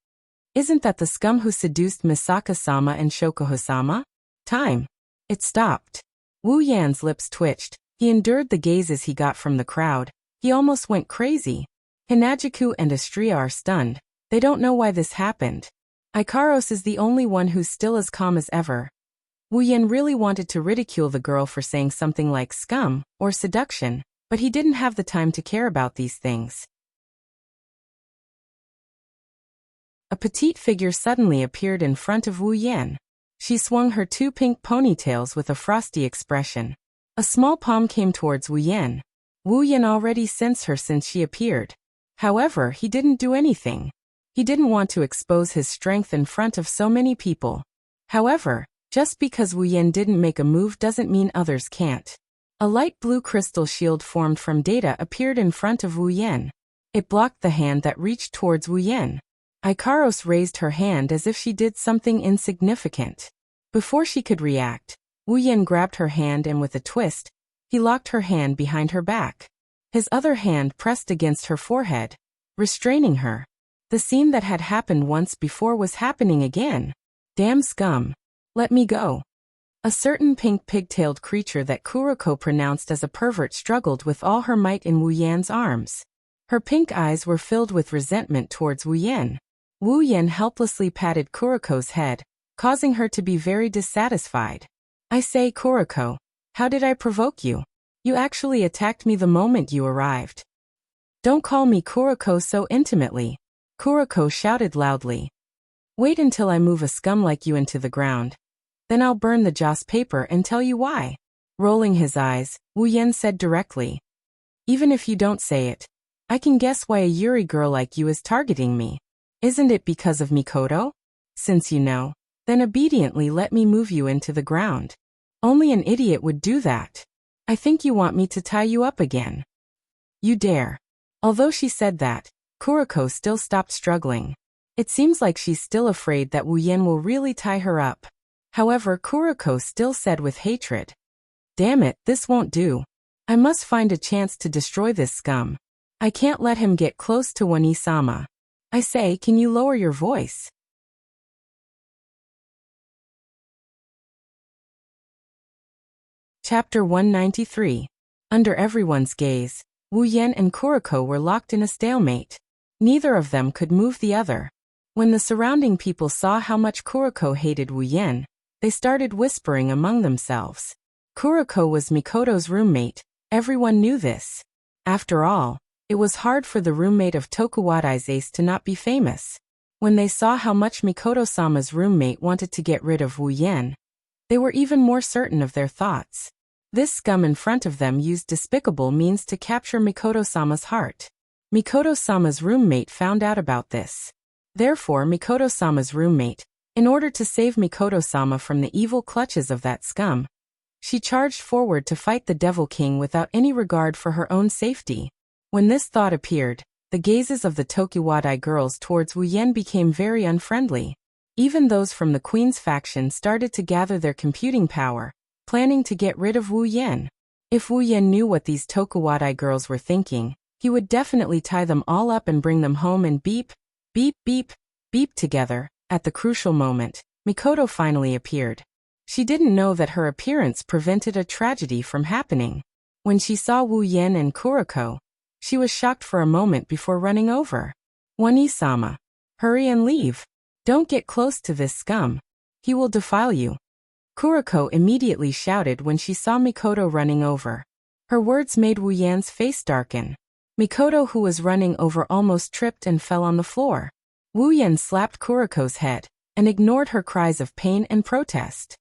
"Isn't that the scum who seduced Misaka-sama and Shokoho-sama?" Time. It stopped. Wu Yan's lips twitched. He endured the gazes he got from the crowd. He almost went crazy. Hinajiku and Astria are stunned. They don't know why this happened. Ikaros is the only one who's still as calm as ever. Wu Yan really wanted to ridicule the girl for saying something like scum or seduction, but he didn't have the time to care about these things. A petite figure suddenly appeared in front of Wu Yan. She swung her 2 pink ponytails with a frosty expression. A small palm came towards Wu Yan. Wu Yan already sensed her since she appeared. However, he didn't do anything. He didn't want to expose his strength in front of so many people. However, just because Wu Yan didn't make a move doesn't mean others can't. A light blue crystal shield formed from data appeared in front of Wu Yan. It blocked the hand that reached towards Wu Yan. Ikaros raised her hand as if she did something insignificant. Before she could react, Wu Yan grabbed her hand and with a twist, he locked her hand behind her back. His other hand pressed against her forehead, restraining her. The scene that had happened once before was happening again. "Damn scum. Let me go." A certain pink pigtailed creature that Kuroko pronounced as a pervert struggled with all her might in Wu Yan's arms. Her pink eyes were filled with resentment towards Wu Yan. Wu Yan helplessly patted Kuroko's head, causing her to be very dissatisfied. "I say, Kuroko, how did I provoke you? You actually attacked me the moment you arrived." "Don't call me Kuroko so intimately," Kuroko shouted loudly. "Wait until I move a scum like you into the ground. Then I'll burn the joss paper and tell you why." Rolling his eyes, Wu Yan said directly. "Even if you don't say it, I can guess why a Yuri girl like you is targeting me. Isn't it because of Mikoto? Since you know, then obediently let me move you into the ground. Only an idiot would do that. I think you want me to tie you up again. You dare." Although she said that, Kuroko still stopped struggling. It seems like she's still afraid that Wu Yan will really tie her up. However, Kuroko still said with hatred, "Damn it, this won't do. I must find a chance to destroy this scum. I can't let him get close to Wani-sama. I say, can you lower your voice?" Chapter 193. Under everyone's gaze, Wu Yan and Kuriko were locked in a stalemate. Neither of them could move the other. When the surrounding people saw how much Kuriko hated Wu Yan, they started whispering among themselves. Kuriko was Mikoto's roommate, everyone knew this. After all, it was hard for the roommate of Tokuwadai's ace to not be famous. When they saw how much Mikoto-sama's roommate wanted to get rid of Wu Yan, they were even more certain of their thoughts. This scum in front of them used despicable means to capture Mikoto-sama's heart. Mikoto-sama's roommate found out about this. Therefore, Mikoto-sama's roommate, in order to save Mikoto-sama from the evil clutches of that scum, she charged forward to fight the Devil King without any regard for her own safety. When this thought appeared, the gazes of the Tokuwadai girls towards Wu Yan became very unfriendly. Even those from the Queen's faction started to gather their computing power, planning to get rid of Wu Yan. If Wu Yan knew what these Tokuwadai girls were thinking, he would definitely tie them all up and bring them home and beep, beep, beep, beep together. At the crucial moment, Mikoto finally appeared. She didn't know that her appearance prevented a tragedy from happening. When she saw Wu Yan and Kuriko, she was shocked for a moment before running over. "Wani-sama, hurry and leave. Don't get close to this scum. He will defile you." Kuriko immediately shouted when she saw Mikoto running over. Her words made Wu Yan's face darken. Mikoto, who was running over, almost tripped and fell on the floor. Wu Yan slapped Kuriko's head and ignored her cries of pain and protest.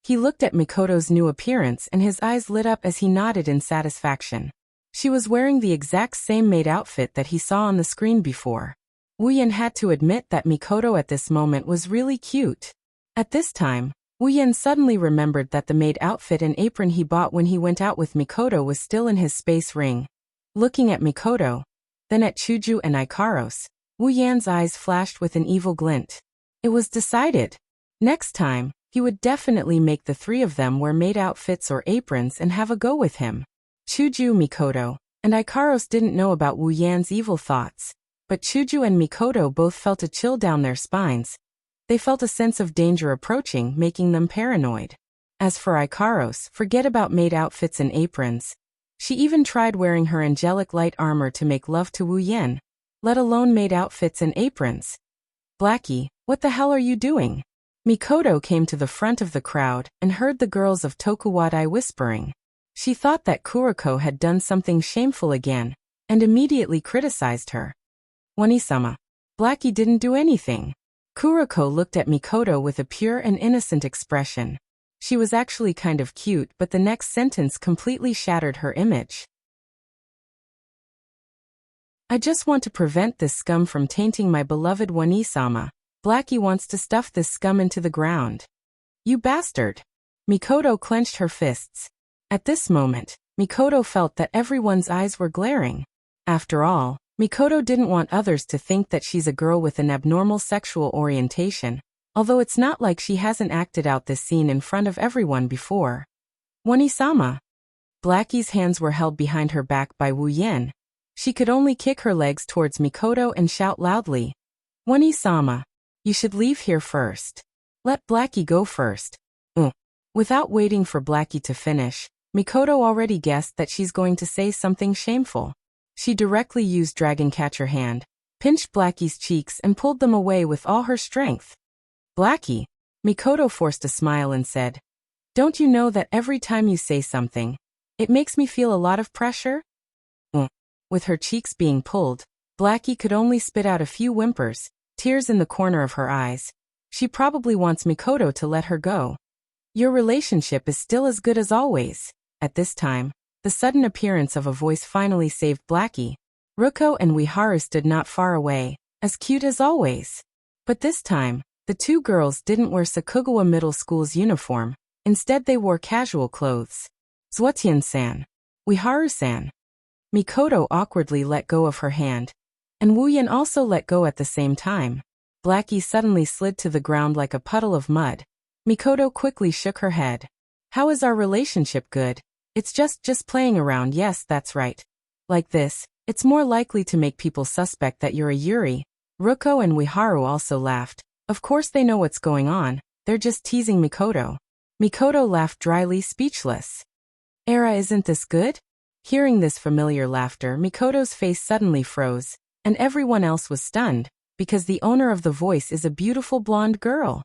He looked at Mikoto's new appearance and his eyes lit up as he nodded in satisfaction. She was wearing the exact same maid outfit that he saw on the screen before. Wu Yan had to admit that Mikoto at this moment was really cute. At this time, Wu Yan suddenly remembered that the maid outfit and apron he bought when he went out with Mikoto was still in his space ring. Looking at Mikoto, then at Chuju and Ikaros, Wu Yan's eyes flashed with an evil glint. It was decided. Next time, he would definitely make the three of them wear maid outfits or aprons and have a go with him. Chuju, Mikoto, and Ikaros didn't know about Wu Yan's evil thoughts, but Chuju and Mikoto both felt a chill down their spines. They felt a sense of danger approaching, making them paranoid. As for Ikaros, forget about maid outfits and aprons. She even tried wearing her angelic light armor to make love to Wu Yan, let alone maid outfits and aprons. "Blackie, what the hell are you doing?" Mikoto came to the front of the crowd and heard the girls of Tokuwadai whispering. She thought that Kuriko had done something shameful again, and immediately criticized her. "Wani-sama, Blackie didn't do anything." Kuriko looked at Mikoto with a pure and innocent expression. She was actually kind of cute, but the next sentence completely shattered her image. "I just want to prevent this scum from tainting my beloved Wani-sama. Blackie wants to stuff this scum into the ground." "You bastard!" Mikoto clenched her fists. At this moment, Mikoto felt that everyone's eyes were glaring. After all, Mikoto didn't want others to think that she's a girl with an abnormal sexual orientation, although it's not like she hasn't acted out this scene in front of everyone before. "Wani-sama." Blackie's hands were held behind her back by Wu Yan. She could only kick her legs towards Mikoto and shout loudly, "Wani-sama, you should leave here first. Let Blackie go first." Without waiting for Blackie to finish, Mikoto already guessed that she's going to say something shameful. She directly used Dragon Catcher hand, pinched Blackie's cheeks and pulled them away with all her strength. "Blackie," Mikoto forced a smile and said, "Don't you know that every time you say something, it makes me feel a lot of pressure?" With her cheeks being pulled, Blackie could only spit out a few whimpers, tears in the corner of her eyes. She probably wants Mikoto to let her go. "Your relationship is still as good as always." At this time, the sudden appearance of a voice finally saved Blackie. Ruko and Ueharu stood not far away, as cute as always. But this time, the two girls didn't wear Sakugawa Middle School's uniform. Instead they wore casual clothes. "Swordsman-san. Ueharu-san." Mikoto awkwardly let go of her hand, and Wu Yan also let go at the same time. Blackie suddenly slid to the ground like a puddle of mud. Mikoto quickly shook her head. "How is our relationship good? It's just playing around. Yes, that's right. Like this, it's more likely to make people suspect that you're a Yuri." Ruko and Ueharu also laughed. Of course they know what's going on, they're just teasing Mikoto. Mikoto laughed dryly, speechless. Era, isn't this good? Hearing this familiar laughter, Mikoto's face suddenly froze, and everyone else was stunned, because the owner of the voice is a beautiful blonde girl.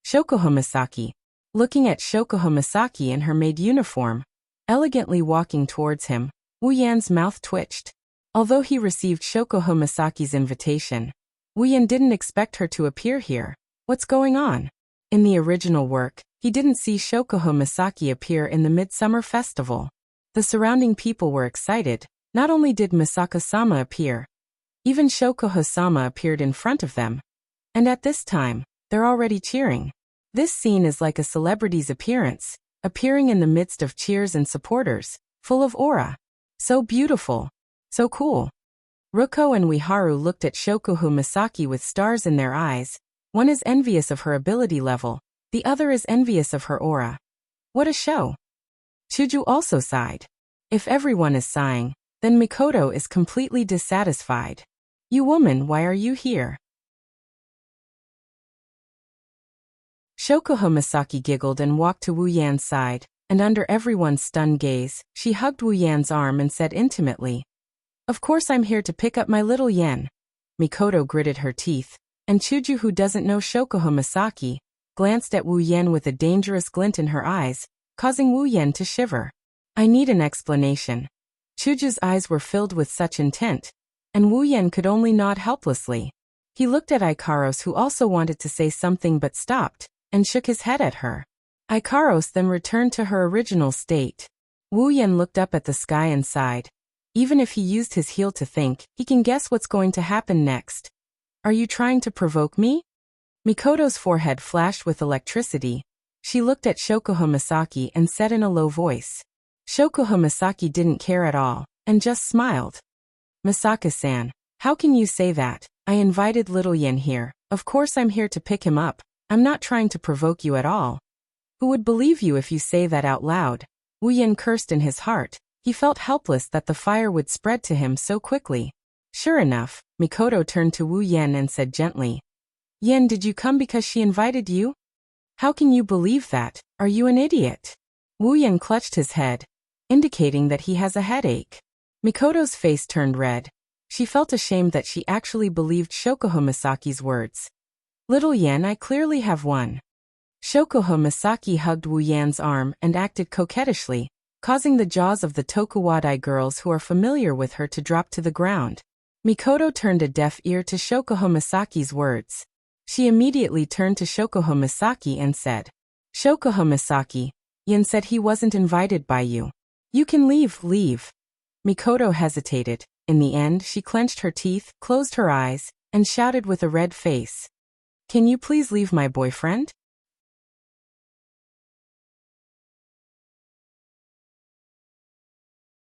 Shoko Misaki. Looking at Shoko Misaki in her maid uniform, elegantly walking towards him, Wu Yan's mouth twitched. Although he received Shoko Misaki's invitation, Wu Yan didn't expect her to appear here. What's going on? In the original work, he didn't see Shoko Misaki appear in the Midsummer Festival. The surrounding people were excited. Not only did Misaka-sama appear, even Shoko-sama appeared in front of them. And at this time, they're already cheering. This scene is like a celebrity's appearance, appearing in the midst of cheers and supporters, full of aura. So beautiful. So cool. Ruko and Uiharu looked at Shoko Misaki with stars in their eyes. One is envious of her ability level, the other is envious of her aura. What a show. Chuju also sighed. If everyone is sighing, then Mikoto is completely dissatisfied. You woman, why are you here? Shoko Misaki giggled and walked to Wu Yan's side, and under everyone's stunned gaze, she hugged Wu Yan's arm and said intimately, "Of course I'm here to pick up my little yen." Mikoto gritted her teeth, and Chuju, who doesn't know Shoko Misaki, glanced at Wu Yan with a dangerous glint in her eyes, causing Wu Yan to shiver. I need an explanation. Chuju's eyes were filled with such intent, and Wu Yan could only nod helplessly. He looked at Ikaros, who also wanted to say something but stopped, and shook his head at her. Ikaros then returned to her original state. Wu Yan looked up at the sky and sighed. Even if he used his heel to think, he can guess what's going to happen next. Are you trying to provoke me? Mikoto's forehead flashed with electricity. She looked at Shoko Misaki and said in a low voice. Shoko Misaki didn't care at all, and just smiled. Misaka-san, how can you say that? I invited little Yen here. Of course I'm here to pick him up. I'm not trying to provoke you at all. Who would believe you if you say that out loud? Wu Yan cursed in his heart. He felt helpless that the fire would spread to him so quickly. Sure enough, Mikoto turned to Wu Yan and said gently, Yen, did you come because she invited you? How can you believe that? Are you an idiot? Wu Yan clutched his head, indicating that he has a headache. Mikoto's face turned red. She felt ashamed that she actually believed Shoko Misaki's words. Little Yen, I clearly have one. Shoko Misaki hugged Wu Yan's arm and acted coquettishly, causing the jaws of the Tokuwadai girls who are familiar with her to drop to the ground. Mikoto turned a deaf ear to Shoko Misaki's words. She immediately turned to Shoko Misaki and said, Shoko Misaki, Yen said he wasn't invited by you. You can leave. Mikoto hesitated. In the end, she clenched her teeth, closed her eyes, and shouted with a red face. Can you please leave my boyfriend?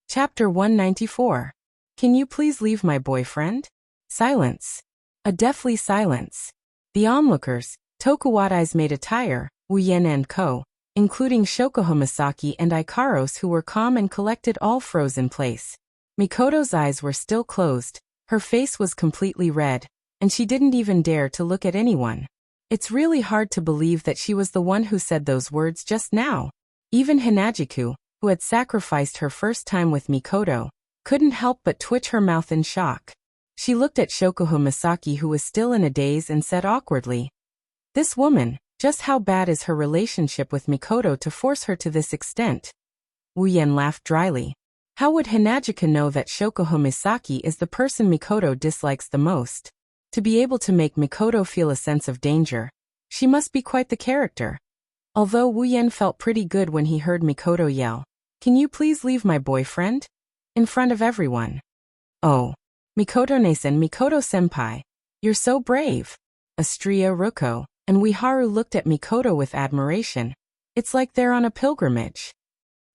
Chapter 194. Can you please leave my boyfriend? Silence. A deathly silence. The onlookers, Tokuwadai's maid attire, Wu Yan and Co., including Shoko Misaki and Ikaros, who were calm and collected, all froze in place. Mikoto's eyes were still closed, her face was completely red, and she didn't even dare to look at anyone. It's really hard to believe that she was the one who said those words just now. Even Hanajiku, who had sacrificed her first time with Mikoto, couldn't help but twitch her mouth in shock. She looked at Shoko Misaki, who was still in a daze, and said awkwardly, This woman, just how bad is her relationship with Mikoto to force her to this extent? Wu Yan laughed dryly. How would Hanajiku know that Shoko Misaki is the person Mikoto dislikes the most? To be able to make Mikoto feel a sense of danger, she must be quite the character. Although Wu Yan felt pretty good when he heard Mikoto yell, Can you please leave my boyfriend? In front of everyone. Oh. Mikoto-ne-san, Mikoto-senpai. You're so brave. Astria, Ruko, and Uiharu looked at Mikoto with admiration. It's like they're on a pilgrimage.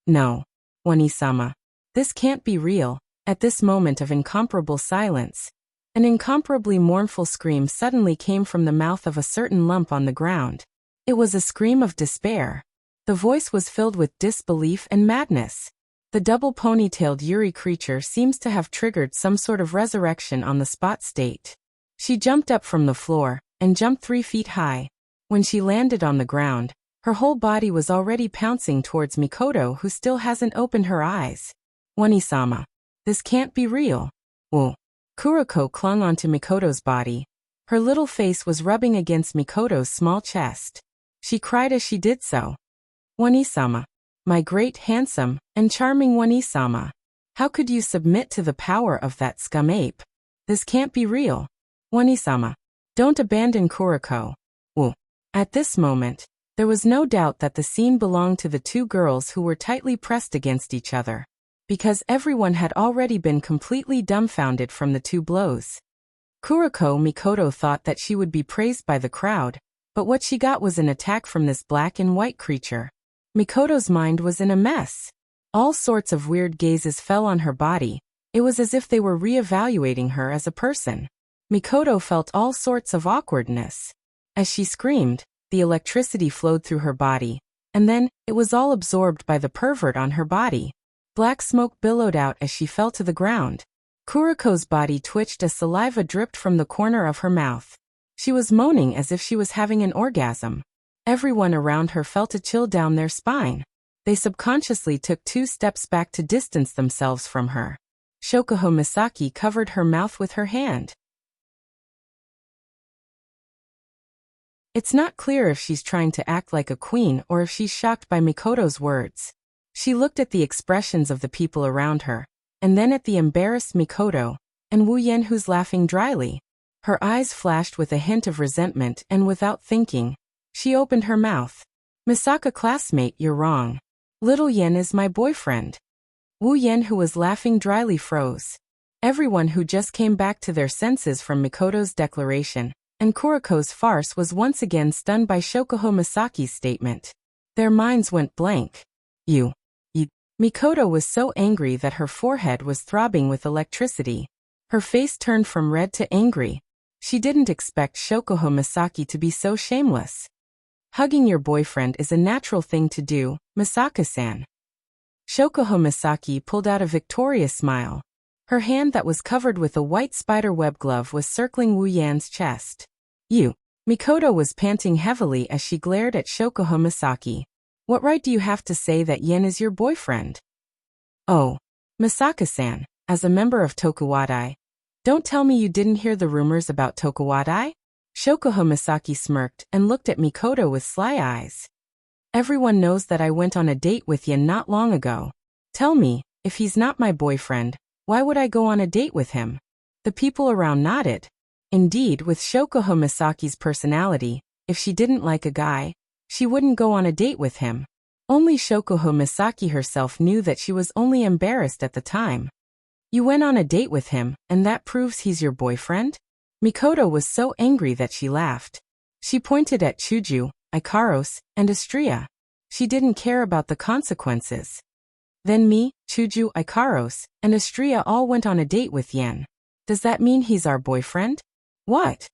No. Wani-sama. This can't be real. At this moment of incomparable silence, an incomparably mournful scream suddenly came from the mouth of a certain lump on the ground. It was a scream of despair. The voice was filled with disbelief and madness. The double ponytailed Yuri creature seems to have triggered some sort of resurrection on the spot state. She jumped up from the floor, and jumped 3 feet high. When she landed on the ground, Her whole body was already pouncing towards Mikoto, who still hasn't opened her eyes. Wani-sama. This can't be real. Whoa. Kuroko clung onto Mikoto's body. Her little face was rubbing against Mikoto's small chest. She cried as she did so. Wani-sama. My great, handsome, and charming Wani-sama. How could you submit to the power of that scum ape? This can't be real. Wani-sama. Don't abandon Kuroko. Whoa. At this moment, there was no doubt that the scene belonged to the two girls who were tightly pressed against each other, because everyone had already been completely dumbfounded from the two blows. Kuroko Mikoto thought that she would be praised by the crowd, but what she got was an attack from this black and white creature. Mikoto's mind was in a mess. All sorts of weird gazes fell on her body. It was as if they were re-evaluating her as a person. Mikoto felt all sorts of awkwardness. As she screamed, the electricity flowed through her body, and then, it was all absorbed by the pervert on her body. Black smoke billowed out as she fell to the ground. Kuroko's body twitched as saliva dripped from the corner of her mouth. She was moaning as if she was having an orgasm. Everyone around her felt a chill down their spine. They subconsciously took 2 steps back to distance themselves from her. Shokuho Misaki covered her mouth with her hand. It's not clear if she's trying to act like a queen or if she's shocked by Mikoto's words. She looked at the expressions of the people around her, and then at the embarrassed Mikoto, and Wu Yen, who's laughing dryly. Her eyes flashed with a hint of resentment, and without thinking, she opened her mouth. Misaka classmate, you're wrong. Little Yen is my boyfriend. Wu Yen, who was laughing dryly, froze. Everyone who just came back to their senses from Mikoto's declaration and Kuroko's farce was once again stunned by Shokuho Misaki's statement. Their minds went blank. You. Mikoto was so angry that her forehead was throbbing with electricity. Her face turned from red to angry. She didn't expect Shokuho Misaki to be so shameless. Hugging your boyfriend is a natural thing to do, Misaka-san. Shokuho Misaki pulled out a victorious smile. Her hand that was covered with a white spiderweb glove was circling Wu Yan's chest. You. Mikoto was panting heavily as she glared at Shokuho Misaki. What right do you have to say that Yen is your boyfriend? Oh. Misaka-san, as a member of Tokuwadai. Don't tell me you didn't hear the rumors about Tokuwadai? Shokuho Misaki smirked and looked at Mikoto with sly eyes. Everyone knows that I went on a date with Yen not long ago. Tell me, if he's not my boyfriend, why would I go on a date with him? The people around nodded. Indeed, with Shokuho Misaki's personality, if she didn't like a guy, she wouldn't go on a date with him. Only Shokuho Misaki herself knew that she was only embarrassed at the time. You went on a date with him, and that proves he's your boyfriend? Mikoto was so angry that she laughed. She pointed at Chuju, Ikaros, and Astria. She didn't care about the consequences. Then me, Chuju, Ikaros, and Astria all went on a date with Yen. Does that mean he's our boyfriend? What?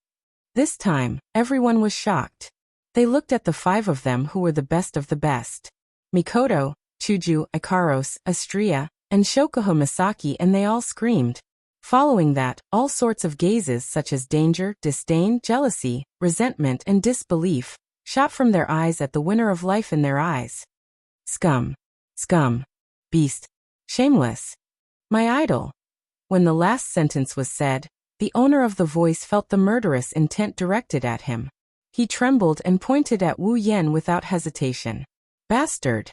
This time, everyone was shocked. They looked at the 5 of them who were the best of the best. Mikoto, Chuju, Ikaros, Astria, and Shokuho Misaki, and they all screamed. Following that, all sorts of gazes such as danger, disdain, jealousy, resentment, and disbelief shot from their eyes at the winner of life in their eyes. Scum. Scum. Beast. Shameless. My idol. When the last sentence was said, the owner of the voice felt the murderous intent directed at him. He trembled and pointed at Wu Yen without hesitation. Bastard.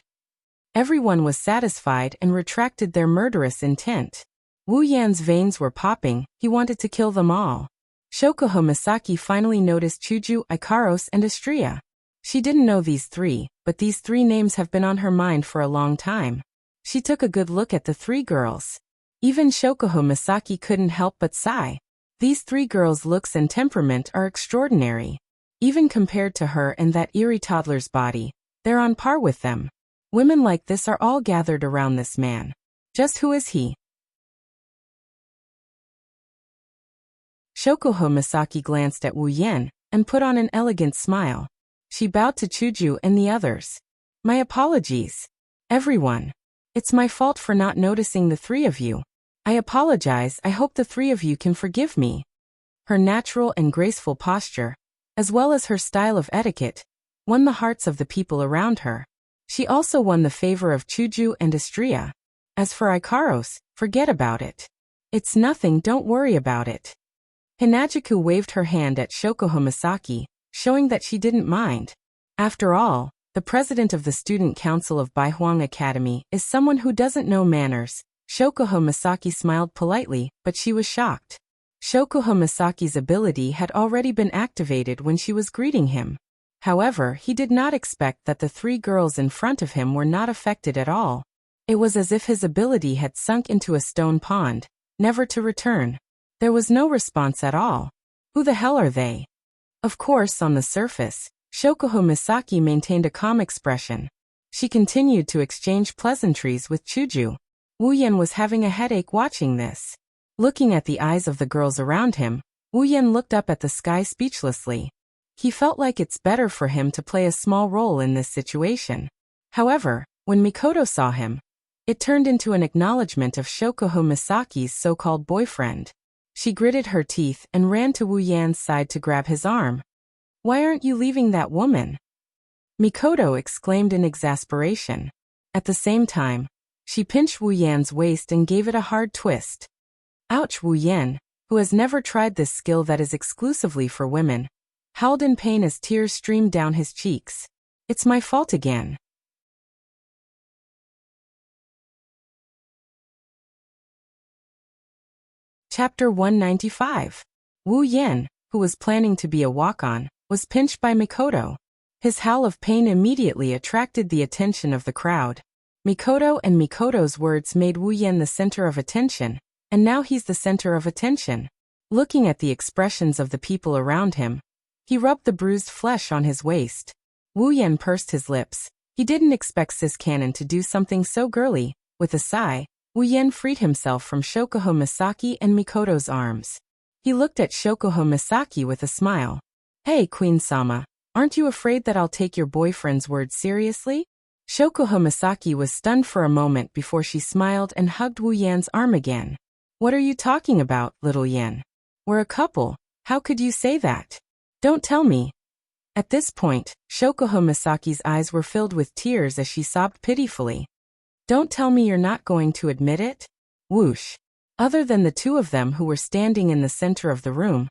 Everyone was satisfied and retracted their murderous intent. Wu Yan's veins were popping, he wanted to kill them all. Shokuho Misaki finally noticed Chuju, Ikaros, and Astria. She didn't know these 3, but these 3 names have been on her mind for a long time. She took a good look at the 3 girls. Even Shokuho Misaki couldn't help but sigh. These 3 girls' looks and temperament are extraordinary. Even compared to her and that eerie toddler's body, they're on par with them. Women like this are all gathered around this man. Just who is he? Shokuho Misaki glanced at Wu Yen and put on an elegant smile. She bowed to Chuju and the others. My apologies. Everyone. It's my fault for not noticing the 3 of you. I apologize. I hope the 3 of you can forgive me. Her natural and graceful posture, as well as her style of etiquette, won the hearts of the people around her. She also won the favor of Chuju and Astria. As for Ikaros, forget about it. It's nothing, don't worry about it. Hinajiku waved her hand at Shoko Misaki, showing that she didn't mind. After all, the president of the student council of Baihuang Academy is someone who doesn't know manners. Shoko Misaki smiled politely, but she was shocked. Shoko Misaki's ability had already been activated when she was greeting him. However, he did not expect that the three girls in front of him were not affected at all. It was as if his ability had sunk into a stone pond, never to return. There was no response at all. Who the hell are they? Of course, on the surface, Shoko Misaki maintained a calm expression. She continued to exchange pleasantries with Chuju. Wu Yan was having a headache watching this. Looking at the eyes of the girls around him, Wu Yan looked up at the sky speechlessly. He felt like it's better for him to play a small role in this situation. However, when Mikoto saw him, it turned into an acknowledgement of Shoko Misaki's so-called boyfriend. She gritted her teeth and ran to Wu Yan's side to grab his arm. "Why aren't you leaving that woman?" Mikoto exclaimed in exasperation. At the same time, she pinched Wu Yan's waist and gave it a hard twist. Ouch! Wu Yan, who has never tried this skill that is exclusively for women, howled in pain as tears streamed down his cheeks. "It's my fault again." Chapter 195. Wu Yan, who was planning to be a walk-on, was pinched by Mikoto. His howl of pain immediately attracted the attention of the crowd. Mikoto and Mikoto's words made Wu Yan the center of attention, and now he's the center of attention. Looking at the expressions of the people around him, he rubbed the bruised flesh on his waist. Wu Yan pursed his lips. He didn't expect Sis Cannon to do something so girly. With a sigh, Wu Yan freed himself from Shoko Misaki and Mikoto's arms. He looked at Shoko Misaki with a smile. "Hey, Queen-sama, aren't you afraid that I'll take your boyfriend's words seriously?" Shoko Misaki was stunned for a moment before she smiled and hugged Wu Yan's arm again. "What are you talking about, little Yan? We're a couple, how could you say that? Don't tell me." At this point, Shoko Misaki's eyes were filled with tears as she sobbed pitifully. "Don't tell me you're not going to admit it?" Whoosh. Other than the two of them who were standing in the center of the room,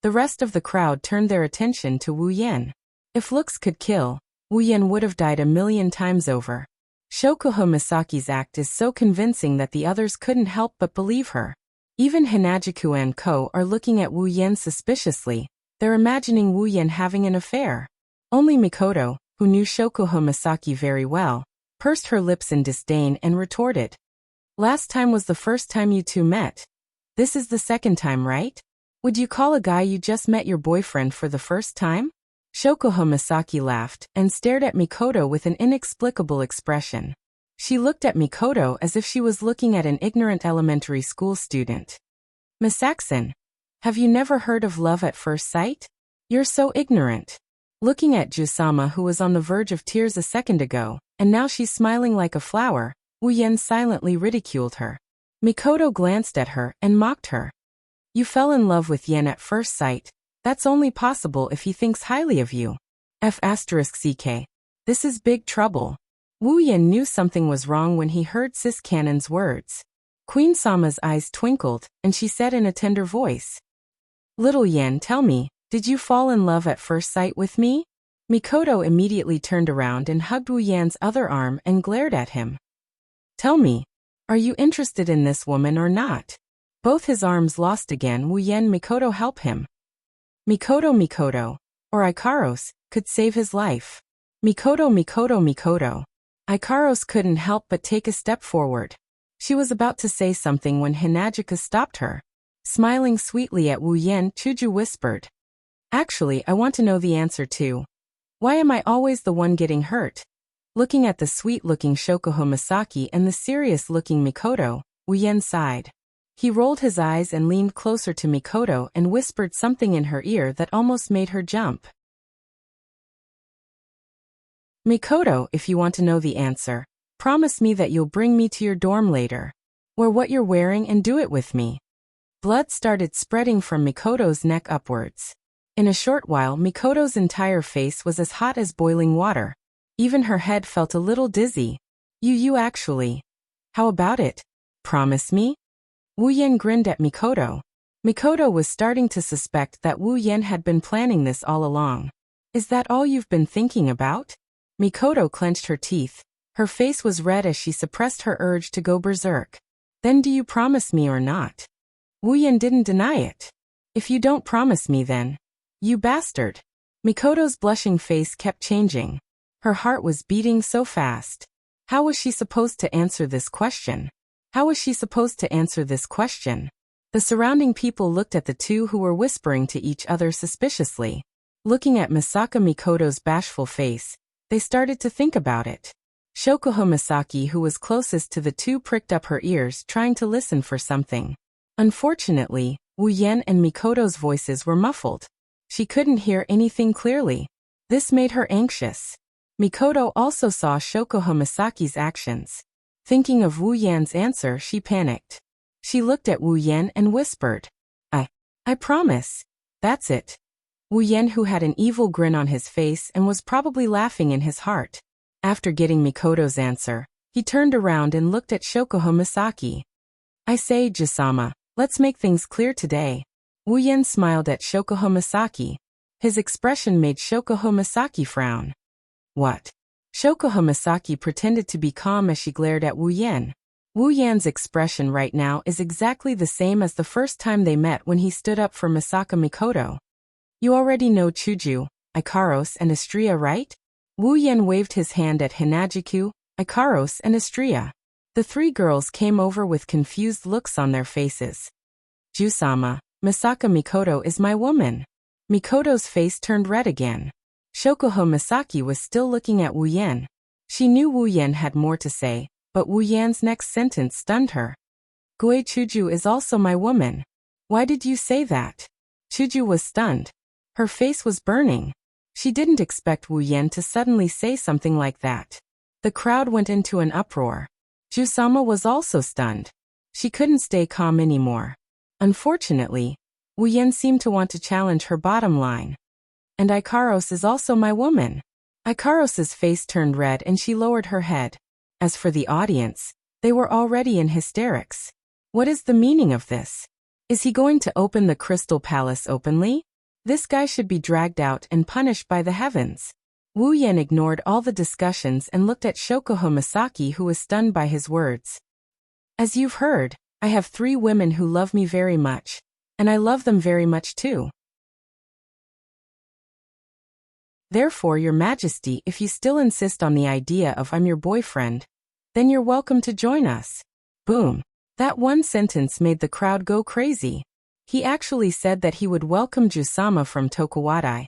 the rest of the crowd turned their attention to Wu Yan. If looks could kill, Wu Yan would have died 1,000,000 times over. Shoko Misaki's act is so convincing that the others couldn't help but believe her. Even Hinajiku and Ko are looking at Wu Yan suspiciously. They're imagining Wu Yan having an affair. Only Mikoto, who knew Shoko Misaki very well, pursed her lips in disdain and retorted. "Last time was the first time you two met. This is the second time, right? Would you call a guy you just met your boyfriend for the first time?" Shoko Misaki laughed and stared at Mikoto with an inexplicable expression. She looked at Mikoto as if she was looking at an ignorant elementary school student. "Misaki, have you never heard of love at first sight? You're so ignorant." Looking at Jusama, who was on the verge of tears a second ago, and now she's smiling like a flower, Wu Yan silently ridiculed her. Mikoto glanced at her and mocked her. "You fell in love with Yan at first sight. That's only possible if he thinks highly of you. F***ck. This is big trouble." Wu Yan knew something was wrong when he heard Sis Cannon's words. Queen Sama's eyes twinkled, and she said in a tender voice, "Little Yan, tell me, did you fall in love at first sight with me?" Mikoto immediately turned around and hugged Wu Yan's other arm and glared at him. "Tell me, are you interested in this woman or not?" Both his arms lost again. Wu Yan Mikoto help him. Mikoto, or Ikaros, could save his life. Mikoto. Ikaros couldn't help but take a step forward. She was about to say something when Hinajika stopped her. Smiling sweetly at Wu Yan, Chuju whispered, "Actually, I want to know the answer too. Why am I always the one getting hurt?" Looking at the sweet-looking Shoko Misaki and the serious-looking Mikoto, Wu Yan sighed. He rolled his eyes and leaned closer to Mikoto and whispered something in her ear that almost made her jump. "Mikoto, if you want to know the answer, promise me that you'll bring me to your dorm later. Wear what you're wearing and do it with me." Blood started spreading from Mikoto's neck upwards. In a short while, Mikoto's entire face was as hot as boiling water. Even her head felt a little dizzy. You actually. How about it? Promise me? Wu Yan grinned at Mikoto. Mikoto was starting to suspect that Wu Yan had been planning this all along. Is that all you've been thinking about? Mikoto clenched her teeth. Her face was red as she suppressed her urge to go berserk. Then do you promise me or not? Wu Yan didn't deny it. If you don't promise me then. You bastard. Mikoto's blushing face kept changing. Her heart was beating so fast. How was she supposed to answer this question? How was she supposed to answer this question? The surrounding people looked at the two who were whispering to each other suspiciously. Looking at Misaka Mikoto's bashful face, they started to think about it. Shokuho Misaki, who was closest to the two, pricked up her ears trying to listen for something. Unfortunately, Wu Yan and Mikoto's voices were muffled. She couldn't hear anything clearly. This made her anxious. Mikoto also saw Shokuho Misaki's actions. Thinking of Wu Yan's answer, she panicked. She looked at Wu Yan and whispered, I promise. That's it. Wu Yan, who had an evil grin on his face and was probably laughing in his heart. After getting Mikoto's answer, he turned around and looked at Shokuho Misaki. I say, Jisama, let's make things clear today. Wu Yan smiled at Shokuho Misaki. His expression made Shokuho Misaki frown. What? Shokuho Misaki pretended to be calm as she glared at Wu Yan. Wu Yan's expression right now is exactly the same as the first time they met when he stood up for Misaka Mikoto. You already know Chuju, Ikaros and Astria, right? Wu Yan waved his hand at Hinajiku, Ikaros and Astria. The three girls came over with confused looks on their faces. Jusama, Misaka Mikoto is my woman. Mikoto's face turned red again. Shokuho Misaki was still looking at Wu Yan. She knew Wu Yan had more to say, but Wu Yan's next sentence stunned her. Gue Chuju is also my woman. Why did you say that? Chuju was stunned. Her face was burning. She didn't expect Wu Yan to suddenly say something like that. The crowd went into an uproar. Jusama was also stunned. She couldn't stay calm anymore. Unfortunately, Wu Yan seemed to want to challenge her bottom line. And Ikaros is also my woman. Ikaros's face turned red and she lowered her head. As for the audience, they were already in hysterics. What is the meaning of this? Is he going to open the Crystal Palace openly? This guy should be dragged out and punished by the heavens. Wu Yan ignored all the discussions and looked at Shokuho Misaki, who was stunned by his words. As you've heard, I have 3 women who love me very much. And I love them very much too. Therefore, Your Majesty, if you still insist on the idea of I'm your boyfriend, then you're welcome to join us. Boom. That one sentence made the crowd go crazy. He actually said that he would welcome Jusama from Tokuwadai,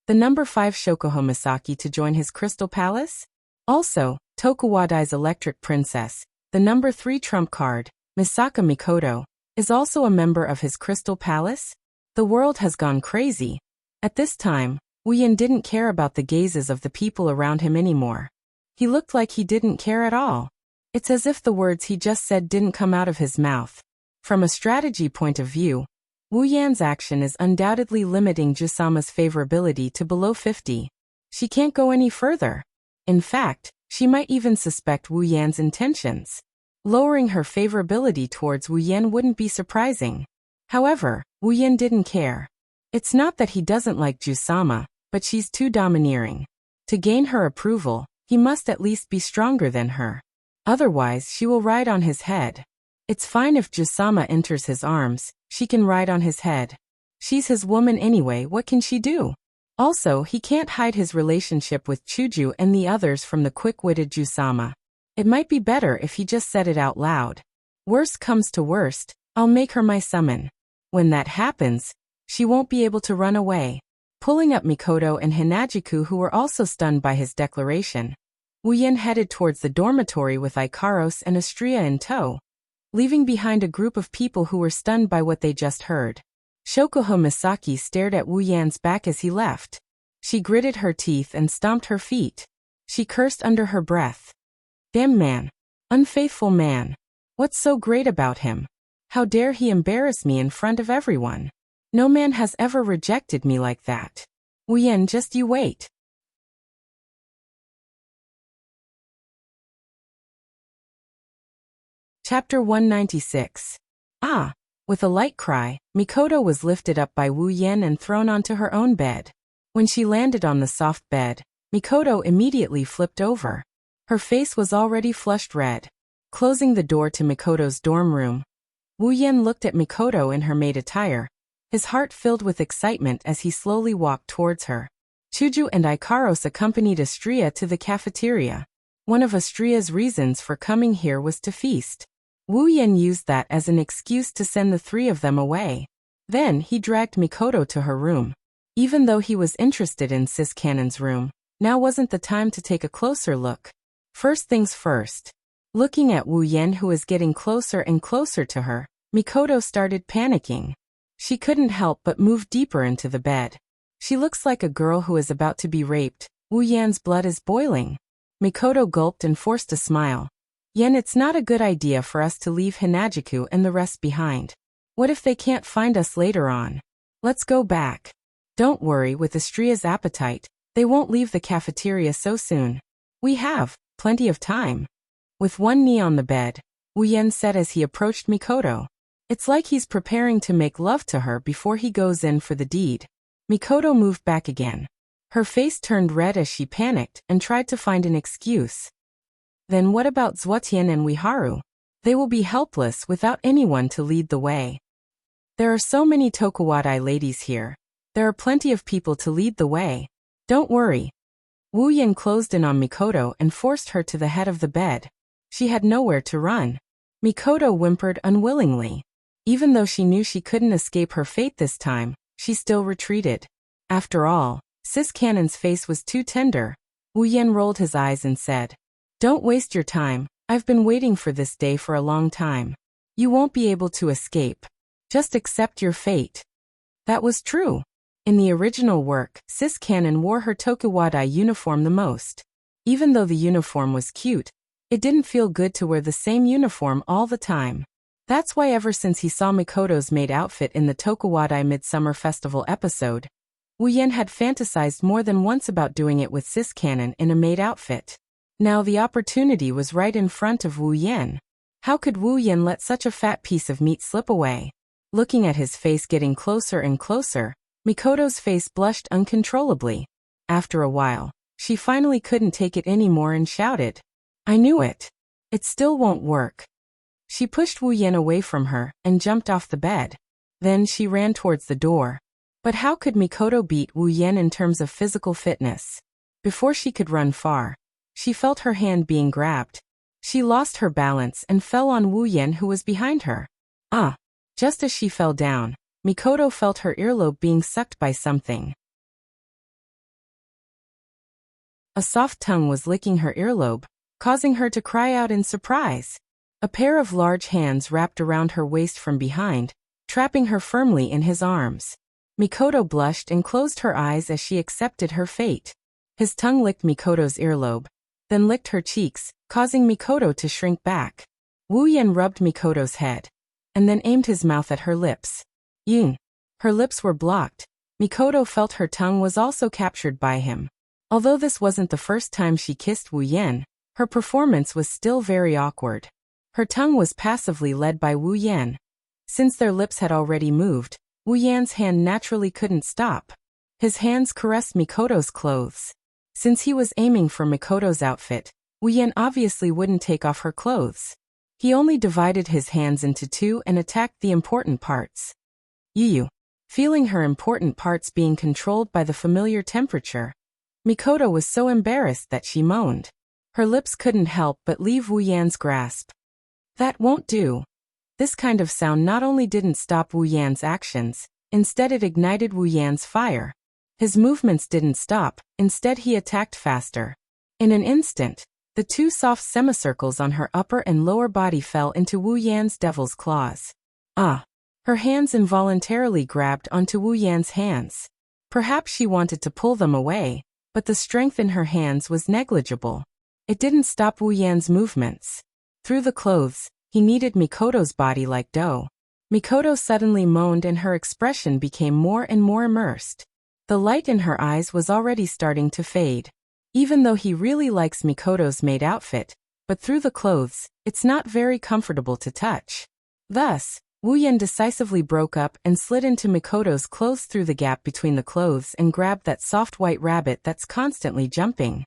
the number 5 Shokuho Misaki, to join his Crystal Palace. Also, Tokuwadai's Electric Princess, the number 3 trump card, Misaka Mikoto, is also a member of his Crystal Palace. The world has gone crazy. At this time, Wu Yan didn't care about the gazes of the people around him anymore. He looked like he didn't care at all. It's as if the words he just said didn't come out of his mouth. From a strategy point of view, Wu Yan's action is undoubtedly limiting Jusama's favorability to below 50. She can't go any further. In fact, she might even suspect Wu Yan's intentions. Lowering her favorability towards Wu Yan wouldn't be surprising. However, Wu Yan didn't care. It's not that he doesn't like Jusama, but she's too domineering. To gain her approval, he must at least be stronger than her. Otherwise, she will ride on his head. It's fine if Jusama enters his arms, she can ride on his head. She's his woman anyway, what can she do? Also, he can't hide his relationship with Chuju and the others from the quick-witted Jusama. It might be better if he just said it out loud. Worst comes to worst, I'll make her my summon. When that happens, she won't be able to run away. Pulling up Mikoto and Hinajiku, who were also stunned by his declaration, Wu Yan headed towards the dormitory with Ikaros and Astria in tow, leaving behind a group of people who were stunned by what they just heard. Shokuho Misaki stared at Wu Yan's back as he left. She gritted her teeth and stomped her feet. She cursed under her breath. Damn man. Unfaithful man. What's so great about him? How dare he embarrass me in front of everyone? No man has ever rejected me like that. Wu Yan, just you wait. Chapter 196. Ah! With a light cry, Mikoto was lifted up by Wu Yan and thrown onto her own bed. When she landed on the soft bed, Mikoto immediately flipped over. Her face was already flushed red. Closing the door to Mikoto's dorm room, Wu Yan looked at Mikoto in her maid attire, his heart filled with excitement as he slowly walked towards her. Chuju and Ikaros accompanied Astria to the cafeteria. One of Astria's reasons for coming here was to feast. Wu Yan used that as an excuse to send the three of them away. Then he dragged Mikoto to her room. Even though he was interested in Sis Cannon's room, now wasn't the time to take a closer look. First things first. Looking at Wu Yan, who was getting closer and closer to her, Mikoto started panicking. She couldn't help but move deeper into the bed. She looks like a girl who is about to be raped. Wu Yan's blood is boiling. Mikoto gulped and forced a smile. Yan, it's not a good idea for us to leave Hinajuku and the rest behind. What if they can't find us later on? Let's go back. Don't worry, with Astria's appetite, they won't leave the cafeteria so soon. We have plenty of time. With one knee on the bed, Wu Yan said as he approached Mikoto. It's like he's preparing to make love to her before he goes in for the deed. Mikoto moved back again. Her face turned red as she panicked and tried to find an excuse. Then what about Zhuotian and Uiharu? They will be helpless without anyone to lead the way. There are so many Tokuwadai ladies here. There are plenty of people to lead the way. Don't worry. Wu Yan closed in on Mikoto and forced her to the head of the bed. She had nowhere to run. Mikoto whimpered unwillingly. Even though she knew she couldn't escape her fate this time, she still retreated. After all, Sis Cannon's face was too tender. Wu Yan rolled his eyes and said, "Don't waste your time. I've been waiting for this day for a long time. You won't be able to escape. Just accept your fate." That was true. In the original work, Sis Cannon wore her Tokuwadai uniform the most. Even though the uniform was cute, it didn't feel good to wear the same uniform all the time. That's why ever since he saw Mikoto's maid outfit in the Tokuwadai Midsummer Festival episode, Wu Yan had fantasized more than once about doing it with Sis Cannon in a maid outfit. Now the opportunity was right in front of Wu Yan. How could Wu Yan let such a fat piece of meat slip away? Looking at his face getting closer and closer, Mikoto's face blushed uncontrollably. After a while, she finally couldn't take it anymore and shouted, "I knew it. It still won't work." She pushed Wu Yan away from her and jumped off the bed. Then she ran towards the door. But how could Mikoto beat Wu Yan in terms of physical fitness? Before she could run far, she felt her hand being grabbed. She lost her balance and fell on Wu Yan, who was behind her. Ah! Just as she fell down, Mikoto felt her earlobe being sucked by something. A soft tongue was licking her earlobe, causing her to cry out in surprise. A pair of large hands wrapped around her waist from behind, trapping her firmly in his arms. Mikoto blushed and closed her eyes as she accepted her fate. His tongue licked Mikoto's earlobe, then licked her cheeks, causing Mikoto to shrink back. Wu Yan rubbed Mikoto's head, and then aimed his mouth at her lips. Ying. Her lips were blocked. Mikoto felt her tongue was also captured by him. Although this wasn't the first time she kissed Wu Yan, her performance was still very awkward. Her tongue was passively led by Wu Yan. Since their lips had already moved, Wu Yan's hand naturally couldn't stop. His hands caressed Mikoto's clothes. Since he was aiming for Mikoto's outfit, Wu Yan obviously wouldn't take off her clothes. He only divided his hands into two and attacked the important parts. Yu. Feeling her important parts being controlled by the familiar temperature, Mikoto was so embarrassed that she moaned. Her lips couldn't help but leave Wu Yan's grasp. That won't do. This kind of sound not only didn't stop Wu Yan's actions, instead it ignited Wu Yan's fire. His movements didn't stop, instead he attacked faster. In an instant, the two soft semicircles on her upper and lower body fell into Wu Yan's devil's claws. Ah! Her hands involuntarily grabbed onto Wu Yan's hands. Perhaps she wanted to pull them away, but the strength in her hands was negligible. It didn't stop Wu Yan's movements. Through the clothes, he kneaded Mikoto's body like dough. Mikoto suddenly moaned and her expression became more and more immersed. The light in her eyes was already starting to fade. Even though he really likes Mikoto's maid outfit, but through the clothes, it's not very comfortable to touch. Thus, Wuyan decisively broke up and slid into Mikoto's clothes through the gap between the clothes and grabbed that soft white rabbit that's constantly jumping.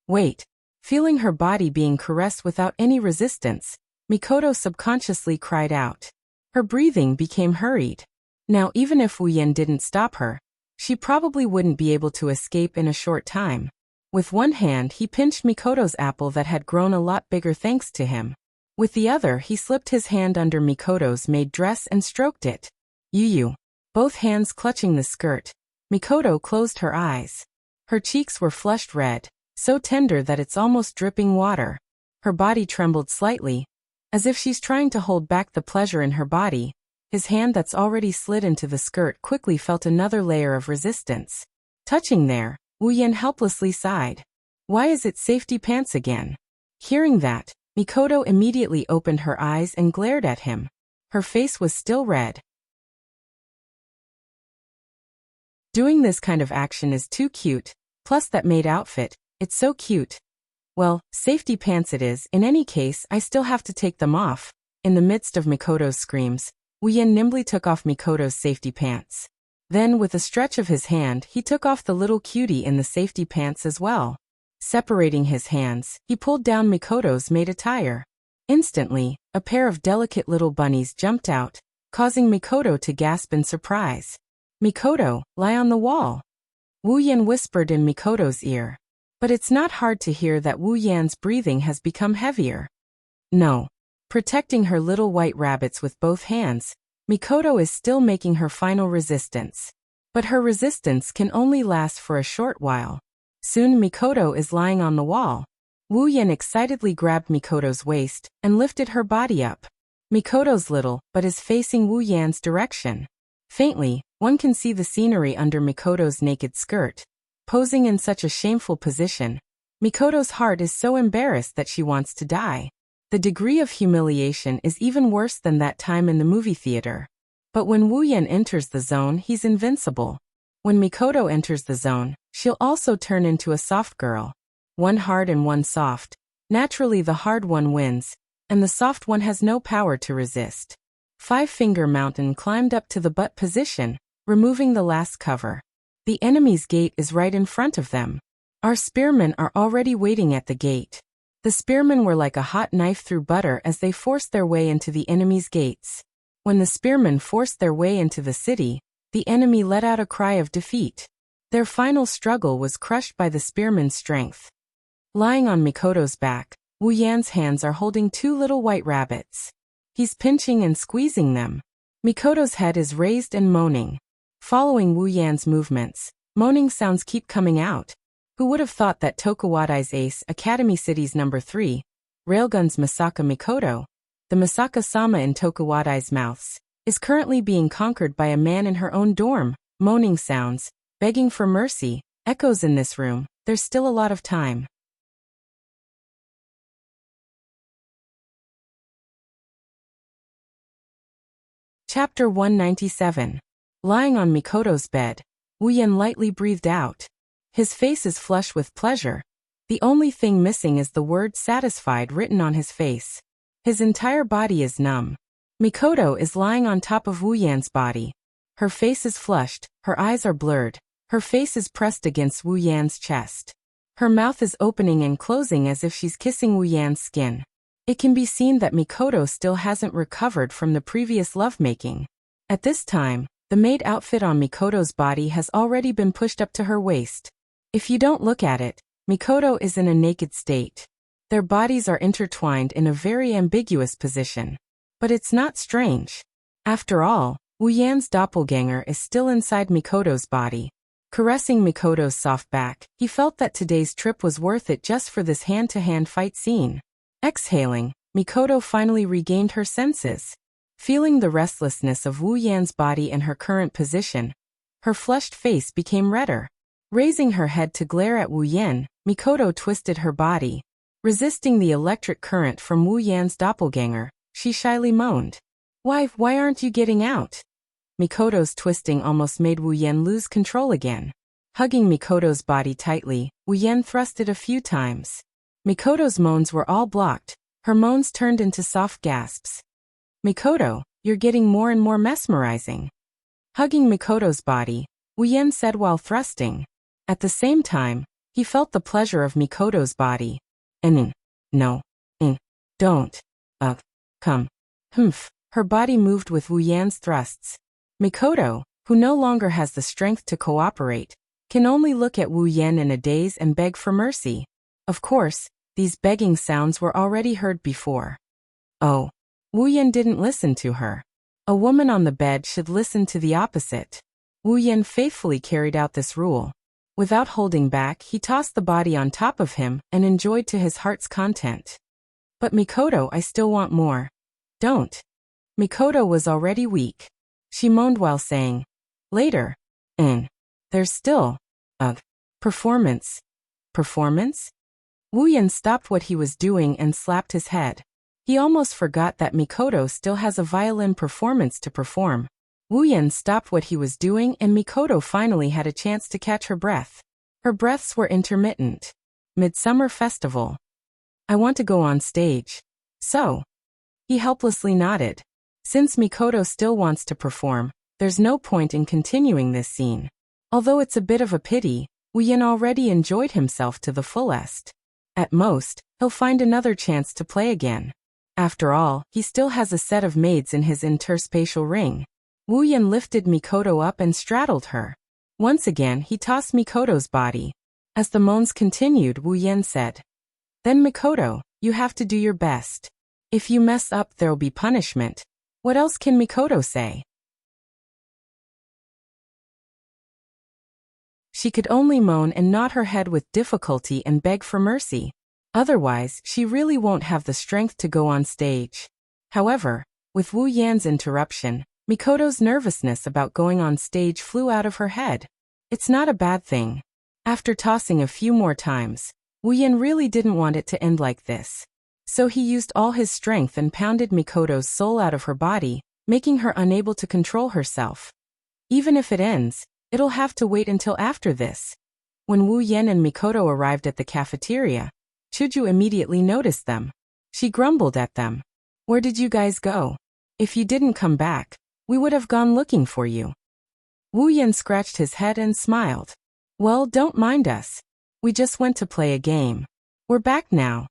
Wait. Feeling her body being caressed without any resistance, Mikoto subconsciously cried out. Her breathing became hurried. Now even if Wuyan didn't stop her, she probably wouldn't be able to escape in a short time. With one hand he pinched Mikoto's apple that had grown a lot bigger thanks to him. With the other he slipped his hand under Mikoto's maid dress and stroked it. Yu. Both hands clutching the skirt, Mikoto closed her eyes. Her cheeks were flushed red, so tender that it's almost dripping water. Her body trembled slightly, as if she's trying to hold back the pleasure in her body. His hand that's already slid into the skirt quickly felt another layer of resistance. Touching there, Wuyan helplessly sighed. Why is it safety pants again? Hearing that, Mikoto immediately opened her eyes and glared at him. Her face was still red. Doing this kind of action is too cute, plus that maid outfit, it's so cute. Well, safety pants it is. In any case, I still have to take them off. In the midst of Mikoto's screams, Wuyan nimbly took off Mikoto's safety pants. Then, with a stretch of his hand, he took off the little cutie in the safety pants as well. Separating his hands, he pulled down Mikoto's maid attire. Instantly, a pair of delicate little bunnies jumped out, causing Mikoto to gasp in surprise. Mikoto, lie on the wall. Wuyan whispered in Mikoto's ear. But it's not hard to hear that Wuyan's breathing has become heavier. No. Protecting her little white rabbits with both hands, Mikoto is still making her final resistance. But her resistance can only last for a short while. Soon Mikoto is lying on the wall. Wuyan excitedly grabbed Mikoto's waist and lifted her body up. Mikoto's little, but is facing Wuyan's direction. Faintly, one can see the scenery under Mikoto's naked skirt. Posing in such a shameful position, Mikoto's heart is so embarrassed that she wants to die. The degree of humiliation is even worse than that time in the movie theater. But when Wuyan enters the zone, he's invincible. When Mikoto enters the zone, she'll also turn into a soft girl. One hard and one soft. Naturally the hard one wins, and the soft one has no power to resist. Five-Finger Mountain climbed up to the butt position, removing the last cover. The enemy's gate is right in front of them. Our spearmen are already waiting at the gate. The spearmen were like a hot knife through butter as they forced their way into the enemy's gates. When the spearmen forced their way into the city, the enemy let out a cry of defeat. Their final struggle was crushed by the spearmen's strength. Lying on Mikoto's back, Wuyan's hands are holding two little white rabbits. He's pinching and squeezing them. Mikoto's head is raised and moaning. Following Wuyan's movements, moaning sounds keep coming out. Who would have thought that Tokuwadai's ace, Academy City's number 3, Railgun's Misaka Mikoto, the Misaka-sama in Tokuwadai's mouths, is currently being conquered by a man in her own dorm. Moaning sounds, begging for mercy, echoes in this room. There's still a lot of time. Chapter 197. Lying on Mikoto's bed, Wuyan lightly breathed out. His face is flush with pleasure. The only thing missing is the word satisfied written on his face. His entire body is numb. Mikoto is lying on top of Wuyan's body. Her face is flushed, her eyes are blurred, her face is pressed against Wuyan's chest. Her mouth is opening and closing as if she's kissing Wuyan's skin. It can be seen that Mikoto still hasn't recovered from the previous lovemaking. At this time, the maid outfit on Mikoto's body has already been pushed up to her waist. If you don't look at it, Mikoto is in a naked state. Their bodies are intertwined in a very ambiguous position. But it's not strange. After all, Wuyan's doppelganger is still inside Mikoto's body. Caressing Mikoto's soft back, he felt that today's trip was worth it just for this hand-to-hand fight scene. Exhaling, Mikoto finally regained her senses. Feeling the restlessness of Wuyan's body in her current position, her flushed face became redder. Raising her head to glare at Wuyan, Mikoto twisted her body. Resisting the electric current from Wuyan's doppelganger, she shyly moaned. Why aren't you getting out? Mikoto's twisting almost made Wu Yan lose control again. Hugging Mikoto's body tightly, Wu Yan thrusted a few times. Mikoto's moans were all blocked. Her moans turned into soft gasps. Mikoto, you're getting more and more mesmerizing. Hugging Mikoto's body, Wu Yan said while thrusting. At the same time, he felt the pleasure of Mikoto's body. No. Don't. Come. Humph. Her body moved with Wu Yan's thrusts. Mikoto, who no longer has the strength to cooperate, can only look at Wu Yan in a daze and beg for mercy. Of course, these begging sounds were already heard before. Oh. Wu Yan didn't listen to her. A woman on the bed should listen to the opposite. Wu Yan faithfully carried out this rule. Without holding back, he tossed the body on top of him and enjoyed to his heart's content. But Mikoto, I still want more. Don't. Mikoto was already weak. She moaned while saying, later. There's still a performance. Performance? Wu Yan stopped what he was doing and slapped his head. He almost forgot that Mikoto still has a violin performance to perform. Wu Yan stopped what he was doing and Mikoto finally had a chance to catch her breath. Her breaths were intermittent. Midsummer Festival. I want to go on stage. So. He helplessly nodded. Since Mikoto still wants to perform, there's no point in continuing this scene. Although it's a bit of a pity, Wu Yan already enjoyed himself to the fullest. At most, he'll find another chance to play again. After all, he still has a set of maids in his interspatial ring. Wu Yan lifted Mikoto up and straddled her. Once again, he tossed Mikoto's body. As the moans continued, Wu Yan said, then Mikoto, you have to do your best. If you mess up, there'll be punishment. What else can Mikoto say? She could only moan and nod her head with difficulty and beg for mercy. Otherwise, she really won't have the strength to go on stage. However, with Wu Yan's interruption, Mikoto's nervousness about going on stage flew out of her head. It's not a bad thing. After tossing a few more times, Wu Yan really didn't want it to end like this. So he used all his strength and pounded Mikoto's soul out of her body, making her unable to control herself. Even if it ends, it'll have to wait until after this. When Wu Yan and Mikoto arrived at the cafeteria, Chuju immediately noticed them. She grumbled at them. Where did you guys go? If you didn't come back, we would have gone looking for you. Wu Yan scratched his head and smiled. Well, don't mind us. We just went to play a game. We're back now.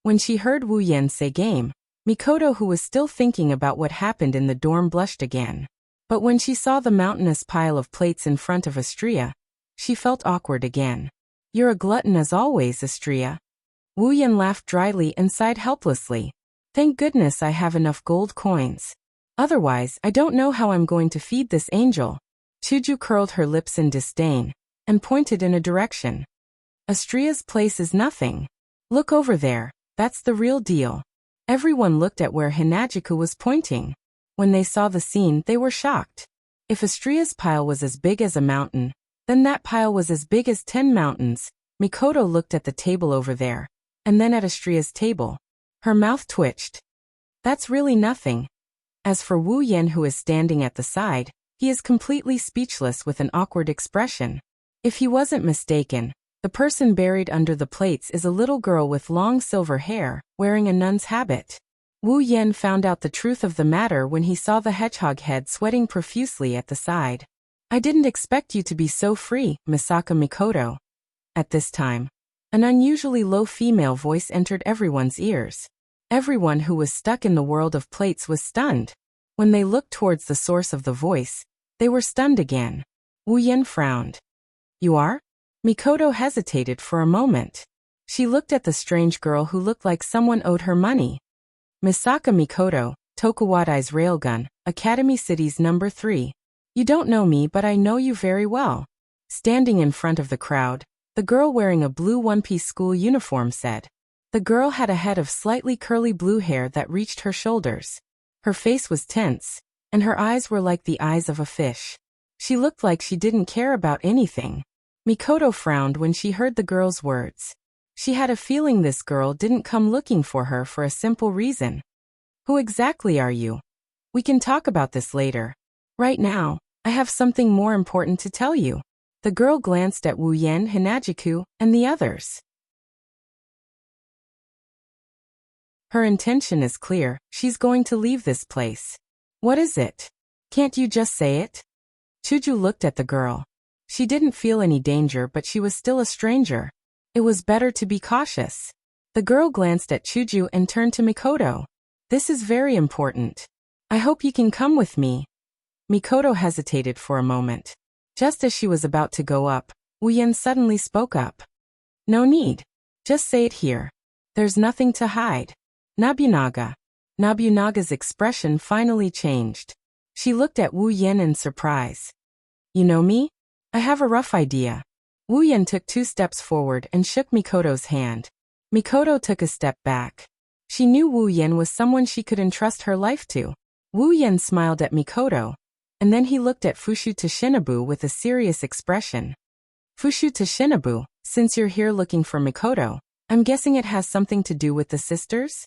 When she heard Wu Yan say game, Mikoto, who was still thinking about what happened in the dorm, blushed again. But when she saw the mountainous pile of plates in front of Astria, she felt awkward again. You're a glutton as always, Astria. Wu Yan laughed dryly and sighed helplessly. Thank goodness I have enough gold coins. Otherwise, I don't know how I'm going to feed this angel. Chuju curled her lips in disdain and pointed in a direction. Astria's place is nothing. Look over there. That's the real deal. Everyone looked at where Hinajiku was pointing. When they saw the scene, they were shocked. If Astria's pile was as big as a mountain, then that pile was as big as 10 mountains. Mikoto looked at the table over there, and then at Astria's table. Her mouth twitched. That's really nothing. As for Wu Yan, who is standing at the side, he is completely speechless with an awkward expression. If he wasn't mistaken, the person buried under the plates is a little girl with long silver hair, wearing a nun's habit. Wu Yan found out the truth of the matter when he saw the hedgehog head sweating profusely at the side. I didn't expect you to be so free, Misaka Mikoto. At this time, an unusually low female voice entered everyone's ears. Everyone who was stuck in the world of plates was stunned. When they looked towards the source of the voice, they were stunned again. Wu Yan frowned. You are? Mikoto hesitated for a moment. She looked at the strange girl who looked like someone owed her money. Misaka Mikoto, Tokuwadai's railgun, Academy City's number 3. You don't know me, but I know you very well. Standing in front of the crowd, the girl wearing a blue one-piece school uniform said. The girl had a head of slightly curly blue hair that reached her shoulders. Her face was tense, and her eyes were like the eyes of a fish. She looked like she didn't care about anything. Mikoto frowned when she heard the girl's words. She had a feeling this girl didn't come looking for her for a simple reason. Who exactly are you? We can talk about this later. Right now, I have something more important to tell you. The girl glanced at Wu Yan, Hinajiku, and the others. Her intention is clear, she's going to leave this place. What is it? Can't you just say it? Chuju looked at the girl. She didn't feel any danger, but she was still a stranger. It was better to be cautious. The girl glanced at Chuju and turned to Mikoto. This is very important. I hope you can come with me. Mikoto hesitated for a moment. Just as she was about to go up, Wu Yan suddenly spoke up. No need. Just say it here. There's nothing to hide. Nobunaga. Nobunaga's expression finally changed. She looked at Wu Yan in surprise. You know me? I have a rough idea. Wu Yan took 2 steps forward and shook Mikoto's hand. Mikoto took a step back. She knew Wu Yan was someone she could entrust her life to. Wu Yan smiled at Mikoto, and then he looked at Fushu Shinobu with a serious expression. Fushu Shinobu, since you're here looking for Mikoto, I'm guessing it has something to do with the sisters?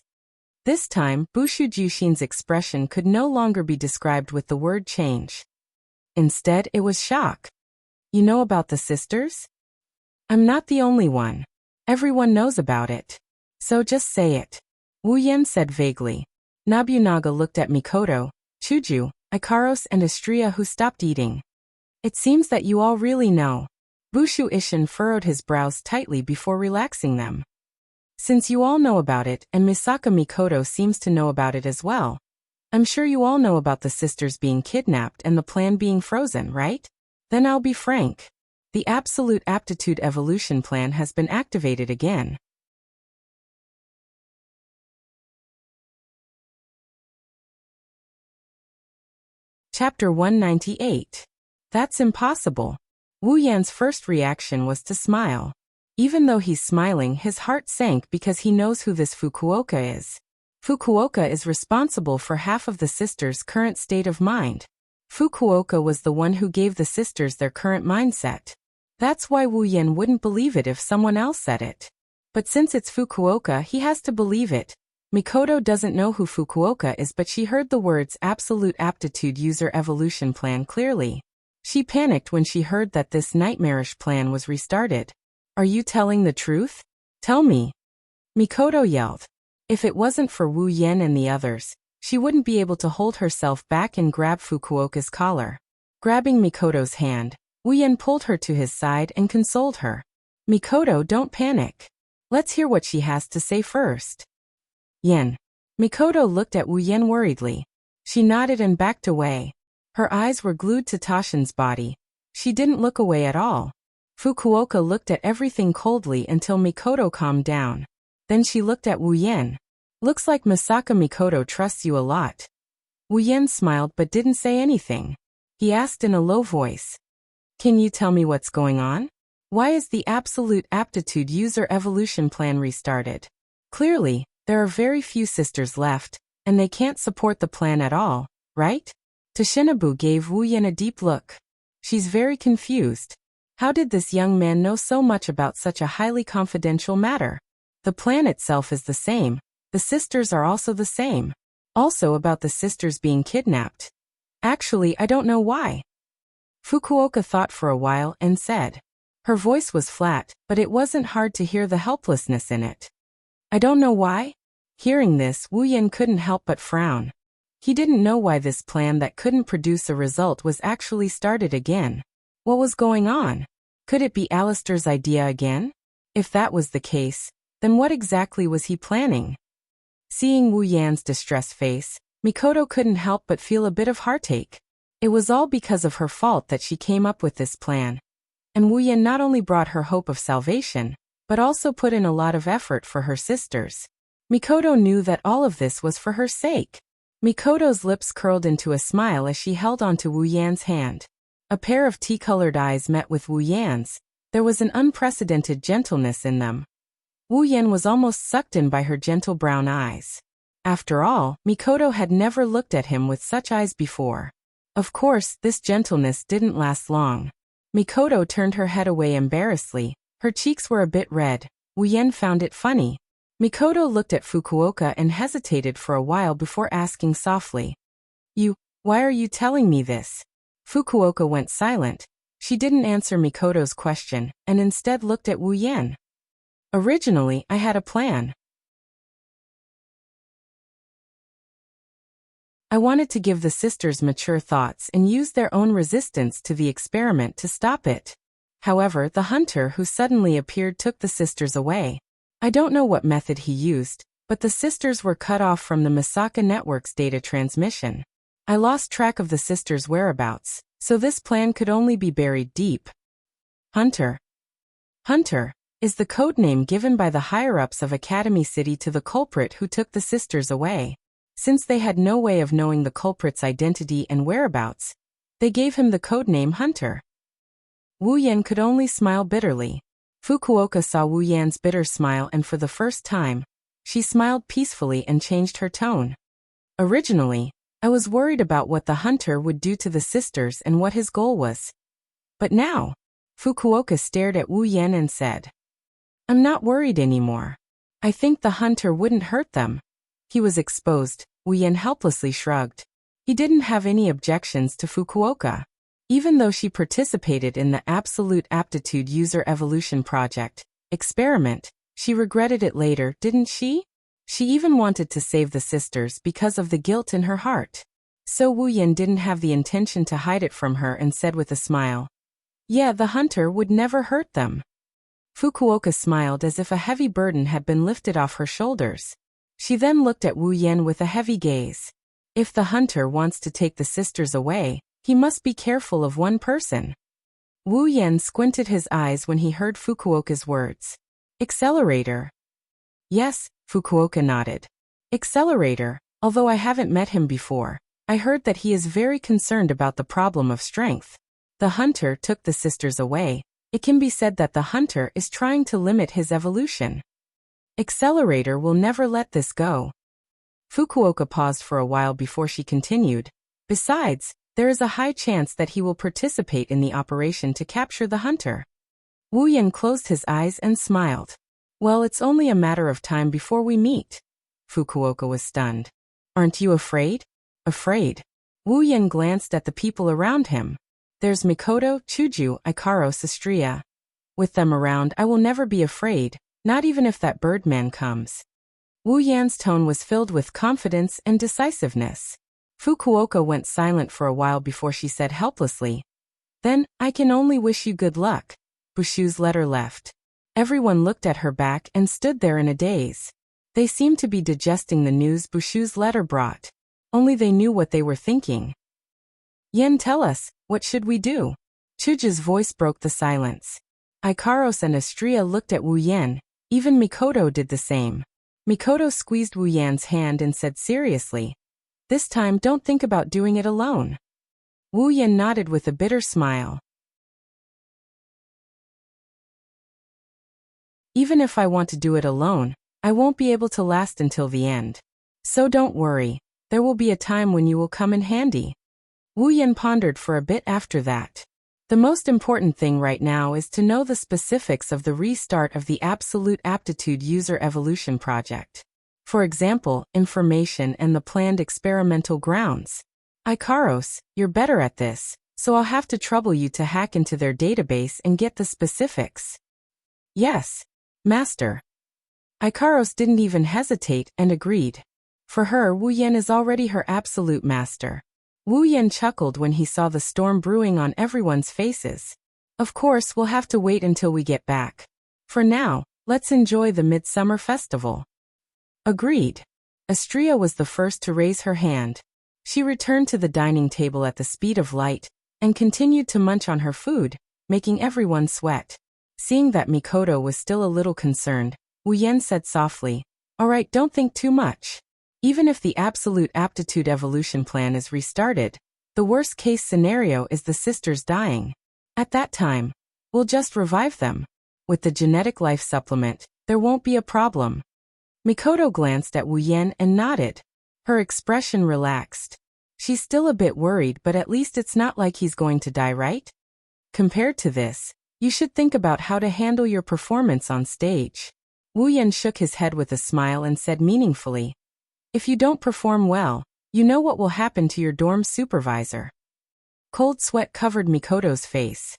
This time, Bushu Jushin's expression could no longer be described with the word change. Instead, it was shock. You know about the sisters? I'm not the only one. Everyone knows about it. So just say it. Wu Yan said vaguely. Nobunaga looked at Mikoto, Chuju, Ikaros and Astria, who stopped eating. It seems that you all really know. Bushu Ishin furrowed his brows tightly before relaxing them. Since you all know about it and Misaka Mikoto seems to know about it as well, I'm sure you all know about the sisters being kidnapped and the plan being frozen, right? Then I'll be frank. The Absolute Aptitude Evolution Plan has been activated again. Chapter 198. That's impossible. Wu Yan's first reaction was to smile. Even though he's smiling, his heart sank because he knows who this Fukuoka is. Fukuoka is responsible for half of the sisters' current state of mind. Fukuoka was the one who gave the sisters their current mindset. That's why Wu Yan wouldn't believe it if someone else said it. But since it's Fukuoka, he has to believe it. Mikoto doesn't know who Fukuoka is, but she heard the words Absolute Aptitude User Evolution Plan clearly. She panicked when she heard that this nightmarish plan was restarted. Are you telling the truth? Tell me. Mikoto yelled. If it wasn't for Wu Yan and the others, she wouldn't be able to hold herself back and grab Fukuoka's collar. Grabbing Mikoto's hand, Wu Yan pulled her to his side and consoled her. Mikoto, don't panic. Let's hear what she has to say first. Yan. Mikoto looked at Wu Yan worriedly. She nodded and backed away. Her eyes were glued to Tashin's body. She didn't look away at all. Fukuoka looked at everything coldly until Mikoto calmed down. Then she looked at Wu Yan. Looks like Misaka Mikoto trusts you a lot. Wu Yan smiled but didn't say anything. He asked in a low voice. Can you tell me what's going on? Why is the Absolute Aptitude User Evolution Plan restarted? Clearly, there are very few sisters left, and they can't support the plan at all, right? Shinobu gave Wu Yan a deep look. She's very confused. How did this young man know so much about such a highly confidential matter? The plan itself is the same. The sisters are also the same. Also about the sisters being kidnapped. Actually, I don't know why. Fukuoka thought for a while and said. Her voice was flat, but it wasn't hard to hear the helplessness in it. I don't know why? Hearing this, Wu Yan couldn't help but frown. He didn't know why this plan that couldn't produce a result was actually started again. What was going on? Could it be Alistair's idea again? If that was the case, then what exactly was he planning? Seeing Wu Yan's distressed face, Mikoto couldn't help but feel a bit of heartache. It was all because of her fault that she came up with this plan. And Wu Yan not only brought her hope of salvation, but also put in a lot of effort for her sisters. Mikoto knew that all of this was for her sake. Mikoto's lips curled into a smile as she held onto Wu Yan's hand. A pair of tea-colored eyes met with Wu Yan's. There was an unprecedented gentleness in them. Wu Yan was almost sucked in by her gentle brown eyes. After all, Mikoto had never looked at him with such eyes before. Of course, this gentleness didn't last long. Mikoto turned her head away embarrassedly. Her cheeks were a bit red. Wu Yan found it funny. Mikoto looked at Fukuoka and hesitated for a while before asking softly. Why are you telling me this? Fukuoka went silent. She didn't answer Mikoto's question, and instead looked at Wu Yan. Originally, I had a plan. I wanted to give the sisters mature thoughts and use their own resistance to the experiment to stop it. However, the hunter who suddenly appeared took the sisters away. I don't know what method he used, but the sisters were cut off from the Misaka network's data transmission. I lost track of the sisters' whereabouts, so this plan could only be buried deep. Hunter is the codename given by the higher-ups of Academy City to the culprit who took the sisters away. Since they had no way of knowing the culprit's identity and whereabouts, they gave him the codename Hunter. Wu Yan could only smile bitterly. Fukuoka saw Wu Yan's bitter smile, and for the first time, she smiled peacefully and changed her tone. Originally, I was worried about what the hunter would do to the sisters and what his goal was. But now, Fukuoka stared at Wu Yan and said, I'm not worried anymore. I think the hunter wouldn't hurt them. He was exposed. Wu Yan helplessly shrugged. He didn't have any objections to Fukuoka. Even though she participated in the Absolute Aptitude User Evolution Project experiment, she regretted it later, didn't she? She even wanted to save the sisters because of the guilt in her heart. So Wu Yan didn't have the intention to hide it from her and said with a smile, yeah, the hunter would never hurt them. Fukuoka smiled as if a heavy burden had been lifted off her shoulders. She then looked at Wu Yan with a heavy gaze. If the hunter wants to take the sisters away, he must be careful of one person. Wu Yan squinted his eyes when he heard Fukuoka's words. Accelerator. Yes, Fukuoka nodded. Accelerator, although I haven't met him before, I heard that he is very concerned about the problem of strength. The hunter took the sisters away. It can be said that the hunter is trying to limit his evolution. Accelerator will never let this go. Fukuoka paused for a while before she continued. Besides, there is a high chance that he will participate in the operation to capture the hunter. Wu Yan closed his eyes and smiled. Well, it's only a matter of time before we meet. Fukuoka was stunned. Aren't you afraid? Afraid? Wu Yan glanced at the people around him. There's Mikoto, Chuju, Ikaros, Astria. With them around, I will never be afraid, not even if that birdman comes. Wu Yan's tone was filled with confidence and decisiveness. Fukuoka went silent for a while before she said helplessly, Then, I can only wish you good luck. Bushu's letter left. Everyone looked at her back and stood there in a daze. They seemed to be digesting the news Bushu's letter brought. Only they knew what they were thinking. Yen, tell us, what should we do? Chuju's voice broke the silence. Ikaros and Astria looked at Wu Yan. Even Mikoto did the same. Mikoto squeezed Wu Yan's hand and said seriously, This time don't think about doing it alone. Wu Yan nodded with a bitter smile. Even if I want to do it alone, I won't be able to last until the end. So don't worry, there will be a time when you will come in handy. Wu Yan pondered for a bit after that. The most important thing right now is to know the specifics of the restart of the Absolute Aptitude User Evolution Project. For example, information and the planned experimental grounds. Ikaros, you're better at this, so I'll have to trouble you to hack into their database and get the specifics. Yes, Master. Ikaros didn't even hesitate and agreed. For her, Wu Yan is already her absolute master. Wu Yan chuckled when he saw the storm brewing on everyone's faces. Of course, we'll have to wait until we get back. For now, let's enjoy the Midsummer Festival. Agreed. Astria was the first to raise her hand. She returned to the dining table at the speed of light and continued to munch on her food, making everyone sweat. Seeing that Mikoto was still a little concerned, Wu Yan said softly, All right, don't think too much. Even if the Absolute Aptitude Evolution Plan is restarted, the worst-case scenario is the sisters dying. At that time, we'll just revive them. With the genetic life supplement, there won't be a problem. Mikoto glanced at Wu Yan and nodded. Her expression relaxed. She's still a bit worried, but at least it's not like he's going to die, right? Compared to this, you should think about how to handle your performance on stage. Wu Yan shook his head with a smile and said meaningfully, If you don't perform well, You know what will happen to your dorm supervisor. Cold sweat covered Mikoto's face.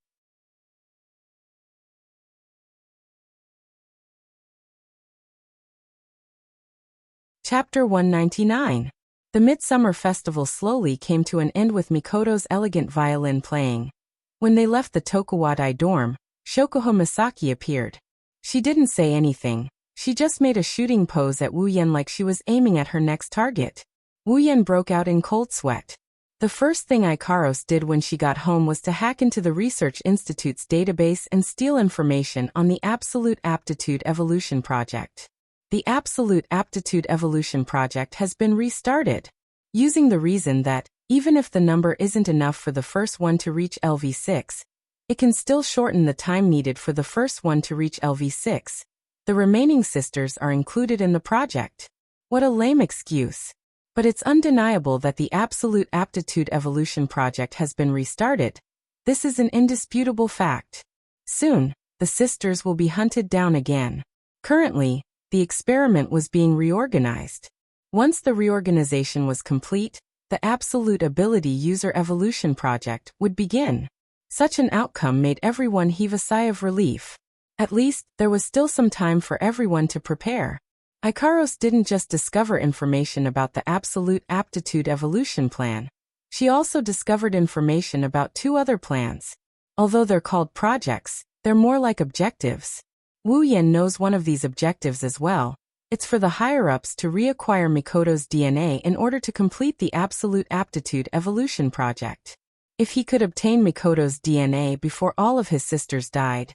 Chapter 199. The Midsummer Festival slowly came to an end with Mikoto's elegant violin playing. When they left the Tokuwadai dorm, Shokuho Misaki appeared. She didn't say anything. She just made a shooting pose at Wu Yen like she was aiming at her next target. Wu Yen broke out in cold sweat. The first thing Ikaros did when she got home was to hack into the Research Institute's database and steal information on the Absolute Aptitude Evolution Project. The Absolute Aptitude Evolution Project has been restarted, using the reason that, even if the number isn't enough for the first one to reach LV6, it can still shorten the time needed for the first one to reach LV6. The remaining sisters are included in the project. What a lame excuse. But it's undeniable that the Absolute Aptitude Evolution Project has been restarted. This is an indisputable fact. Soon, the sisters will be hunted down again. Currently, the experiment was being reorganized. Once the reorganization was complete, the Absolute Ability User Evolution Project would begin. Such an outcome made everyone heave a sigh of relief. At least, there was still some time for everyone to prepare. Ikaros didn't just discover information about the Absolute Aptitude Evolution Plan. She also discovered information about 2 other plans. Although they're called projects, they're more like objectives. Wu Yen knows one of these objectives as well. It's for the higher-ups to reacquire Mikoto's DNA in order to complete the Absolute Aptitude Evolution Project. If he could obtain Mikoto's DNA before all of his sisters died,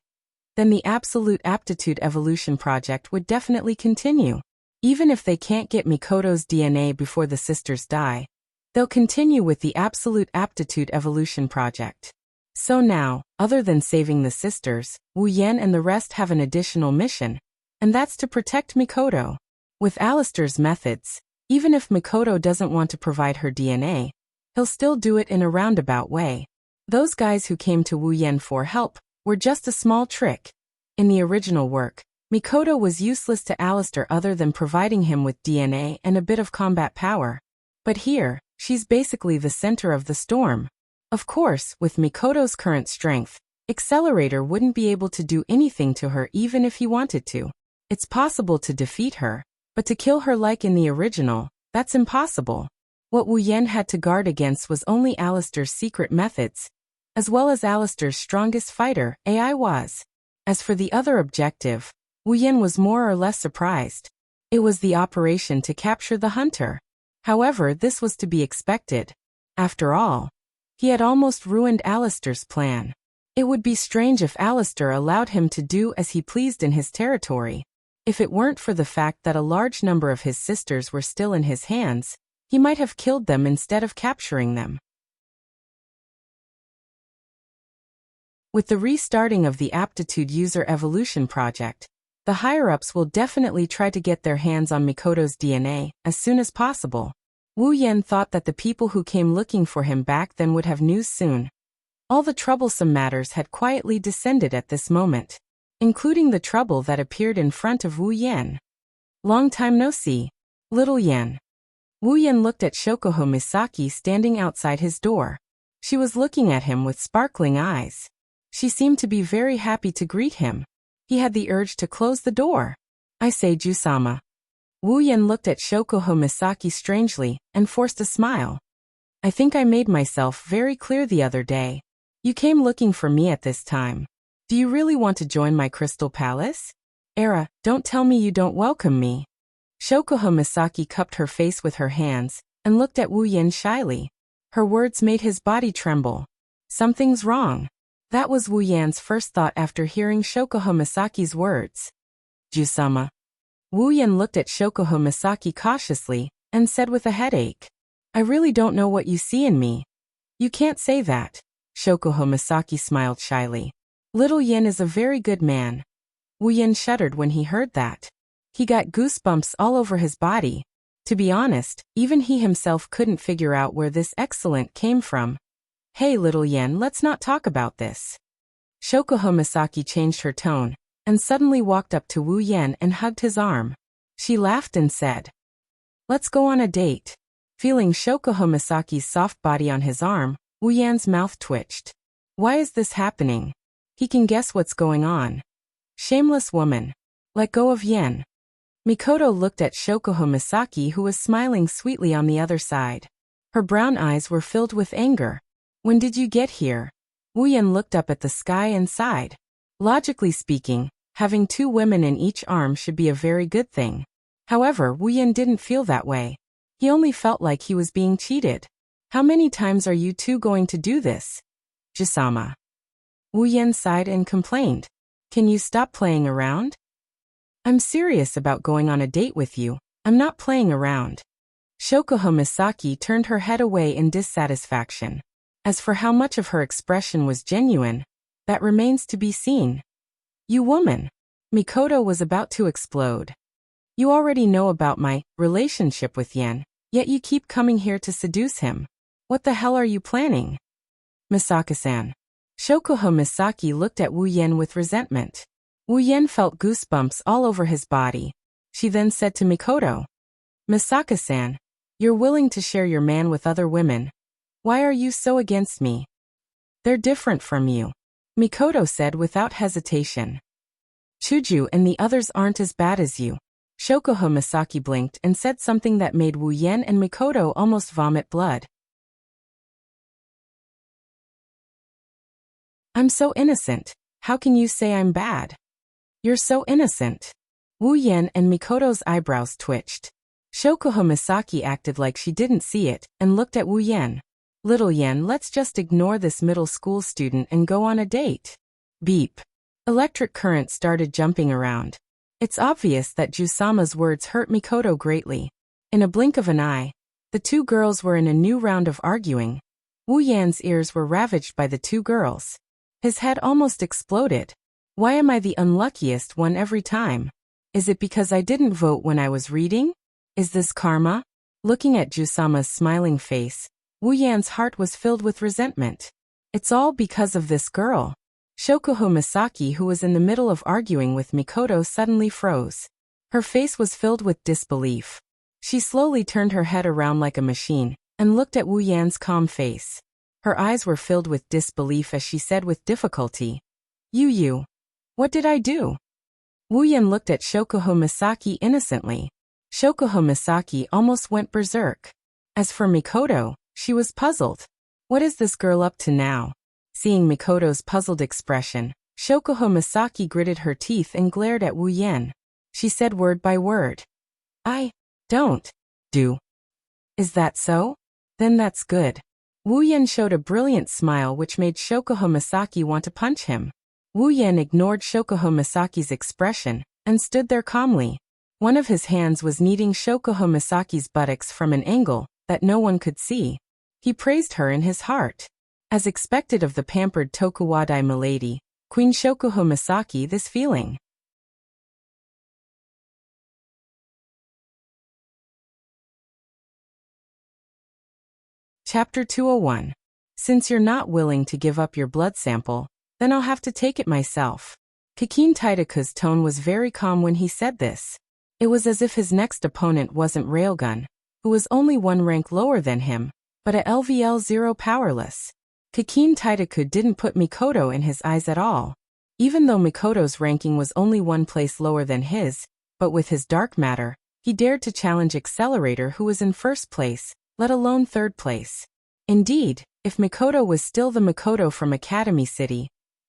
then the Absolute Aptitude Evolution Project would definitely continue. Even if they can't get Mikoto's DNA before the sisters die, they'll continue with the Absolute Aptitude Evolution Project. So now, other than saving the sisters, Wu Yen and the rest have an additional mission, and that's to protect Mikoto. With Alistair's methods, even if Mikoto doesn't want to provide her DNA, he'll still do it in a roundabout way. Those guys who came to Wu Yen for help were just a small trick. In the original work, Mikoto was useless to Alistair other than providing him with DNA and a bit of combat power. But here, she's basically the center of the storm. Of course, with Mikoto's current strength, Accelerator wouldn't be able to do anything to her even if he wanted to. It's possible to defeat her, but to kill her like in the original, that's impossible. What Wu Yen had to guard against was only Alistair's secret methods, as well as Alistair's strongest fighter, AI was. As for the other objective, Wu Yen was more or less surprised. It was the operation to capture the hunter. However, this was to be expected. After all, he had almost ruined Alistair's plan. It would be strange if Alistair allowed him to do as he pleased in his territory. If it weren't for the fact that a large number of his sisters were still in his hands, he might have killed them instead of capturing them. With the restarting of the Aptitude User Evolution Project, the higher-ups will definitely try to get their hands on Mikoto's DNA as soon as possible. Wu Yen thought that the people who came looking for him back then would have news soon. All the troublesome matters had quietly descended at this moment, including the trouble that appeared in front of Wu Yen. Long time no see, little Yen. Wu Yen looked at Shokuho Misaki standing outside his door. She was looking at him with sparkling eyes. She seemed to be very happy to greet him. He had the urge to close the door. I say, Ju-sama. Wu Yen looked at Shokuho Misaki strangely and forced a smile. I think I made myself very clear the other day. You came looking for me at this time. Do you really want to join my Crystal Palace? Era, don't tell me you don't welcome me. Shokuho Misaki cupped her face with her hands and looked at Wu Yen shyly. Her words made his body tremble. Something's wrong. That was Wu Yan's first thought after hearing Shokuho Misaki's words. Ju-sama. Wu Yen looked at Shokuho Misaki cautiously and said with a headache. I really don't know what you see in me. You can't say that. Shokuho Misaki smiled shyly. Little Yen is a very good man. Wu Yen shuddered when he heard that. He got goosebumps all over his body. To be honest, even he himself couldn't figure out where this excellent came from. Hey little Yen, let's not talk about this. Shokuho Misaki changed her tone, and suddenly walked up to Wu Yen and hugged his arm. She laughed and said, let's go on a date. Feeling Shoko Misaki's soft body on his arm, Wu Yan's mouth twitched. Why is this happening? He can guess what's going on. Shameless woman. Let go of Yen. Mikoto looked at Shoko Misaki, who was smiling sweetly on the other side. Her brown eyes were filled with anger. When did you get here? Wu Yan looked up at the sky and sighed. Logically speaking, having 2 women in each arm should be a very good thing. However, Wu Yan didn't feel that way. He only felt like he was being cheated. How many times are you 2 going to do this? Jisama. Wu Yan sighed and complained. Can you stop playing around? I'm serious about going on a date with you. I'm not playing around. Shoko Misaki turned her head away in dissatisfaction. As for how much of her expression was genuine, that remains to be seen. You woman. Mikoto was about to explode. You already know about my relationship with Yen, yet you keep coming here to seduce him. What the hell are you planning? Misaka-san. Shoko Misaki looked at Wu Yan with resentment. Wu Yan felt goosebumps all over his body. She then said to Mikoto, Misaka-san, you're willing to share your man with other women. Why are you so against me? They're different from you. Mikoto said without hesitation. Chuju and the others aren't as bad as you. Shoko Misaki blinked and said something that made Wu Yan and Mikoto almost vomit blood. I'm so innocent. How can you say I'm bad? You're so innocent. Wu Yan and Mikoto's eyebrows twitched. Shoko Misaki acted like she didn't see it and looked at Wu Yan. Little Yen, let's just ignore this middle school student and go on a date. Beep. Electric current started jumping around. It's obvious that Jusama's words hurt Mikoto greatly. In a blink of an eye, the 2 girls were in a new round of arguing. Wu Yan's ears were ravaged by the 2 girls. His head almost exploded. Why am I the unluckiest one every time? Is it because I didn't vote when I was reading? Is this karma? Looking at Jusama's smiling face, Wu Yan's heart was filled with resentment. It's all because of this girl. Shoko Misaki, who was in the middle of arguing with Mikoto, suddenly froze. Her face was filled with disbelief. She slowly turned her head around like a machine and looked at Wu Yan's calm face. Her eyes were filled with disbelief as she said with difficulty, You, what did I do? Wu Yan looked at Shoko Misaki innocently. Shoko Misaki almost went berserk. As for Mikoto, she was puzzled. What is this girl up to now? Seeing Mikoto's puzzled expression, Shoko Misaki gritted her teeth and glared at Wu Yan. She said word by word. I don't do. Is that so? Then that's good. Wu Yan showed a brilliant smile which made Shoko Misaki want to punch him. Wu Yan ignored Shoko Misaki's expression and stood there calmly. One of his hands was kneading Shoko Misaki's buttocks from an angle that no one could see. He praised her in his heart. As expected of the pampered Tokuwadai milady, Queen Shoko Misaki, this feeling. Chapter 201. Since you're not willing to give up your blood sample, then I'll have to take it myself. Kakin Taidaku's tone was very calm when he said this. It was as if his next opponent wasn't Railgun, who was only 1 rank lower than him, but a LVL 0 powerless. Kakin Taidaku didn't put Mikoto in his eyes at all. Even though Mikoto's ranking was only 1 place lower than his, but with his dark matter, he dared to challenge Accelerator, who was in 1st place, let alone 3rd place. Indeed, if Mikoto was still the Mikoto from Academy City,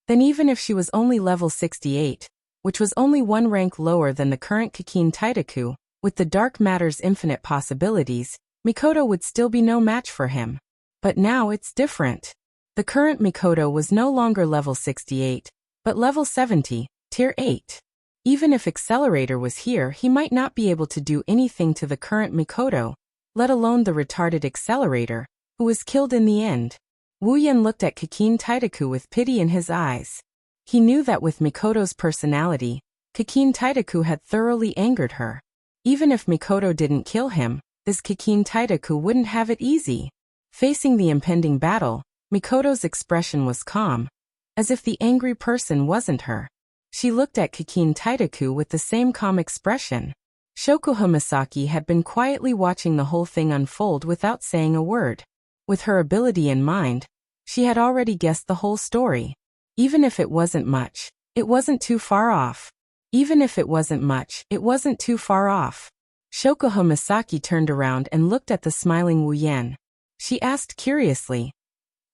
then even if she was only level 68, which was only 1 rank lower than the current Kakin Taidaku, with the dark matter's infinite possibilities, Mikoto would still be no match for him. But now it's different. The current Mikoto was no longer level 68, but level 70, tier 8. Even if Accelerator was here, he might not be able to do anything to the current Mikoto, let alone the retarded Accelerator, who was killed in the end. Wu Yan looked at Kakin Taidaku with pity in his eyes. He knew that with Mikoto's personality, Kakin Taidaku had thoroughly angered her. Even if Mikoto didn't kill him, this Kakin Taidaku wouldn't have it easy. Facing the impending battle, Mikoto's expression was calm, as if the angry person wasn't her. She looked at Kakin Taidaku with the same calm expression. Shokuha Misaki had been quietly watching the whole thing unfold without saying a word. With her ability in mind, she had already guessed the whole story. Even if it wasn't much, it wasn't too far off. Even if it wasn't much, it wasn't too far off. Shokuha Misaki turned around and looked at the smiling Wu Yan. She asked curiously,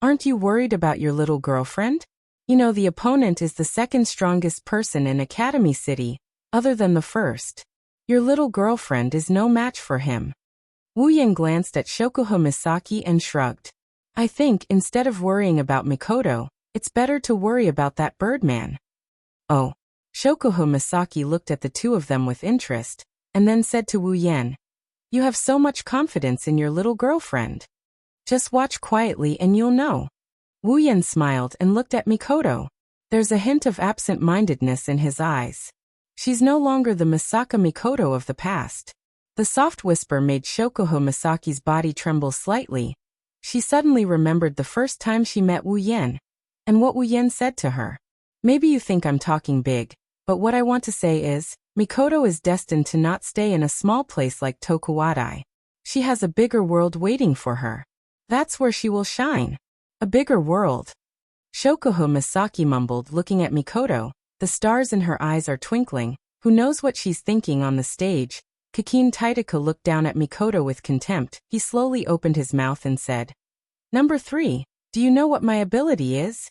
"Aren't you worried about your little girlfriend? You know, the opponent is the second strongest person in Academy City, other than the first. Your little girlfriend is no match for him." Wu Yan glanced at Shokuha Misaki and shrugged. "I think, instead of worrying about Mikoto, it's better to worry about that Birdman." "Oh." Shokuha Misaki looked at the two of them with interest, and then said to Wu Yan, "You have so much confidence in your little girlfriend. Just watch quietly and you'll know." Wu Yan smiled and looked at Mikoto. There's a hint of absent-mindedness in his eyes. She's no longer the Misaka Mikoto of the past. The soft whisper made Shokuha Misaki's body tremble slightly. She suddenly remembered the first time she met Wu Yan, and what Wu Yan said to her. "Maybe you think I'm talking big, but what I want to say is, Mikoto is destined to not stay in a small place like Tokuwadai. She has a bigger world waiting for her. That's where she will shine. A bigger world." Shokuha Misaki mumbled, looking at Mikoto. The stars in her eyes are twinkling. Who knows what she's thinking on the stage? Kakin Taitaka looked down at Mikoto with contempt. He slowly opened his mouth and said, "Number 3, do you know what my ability is?"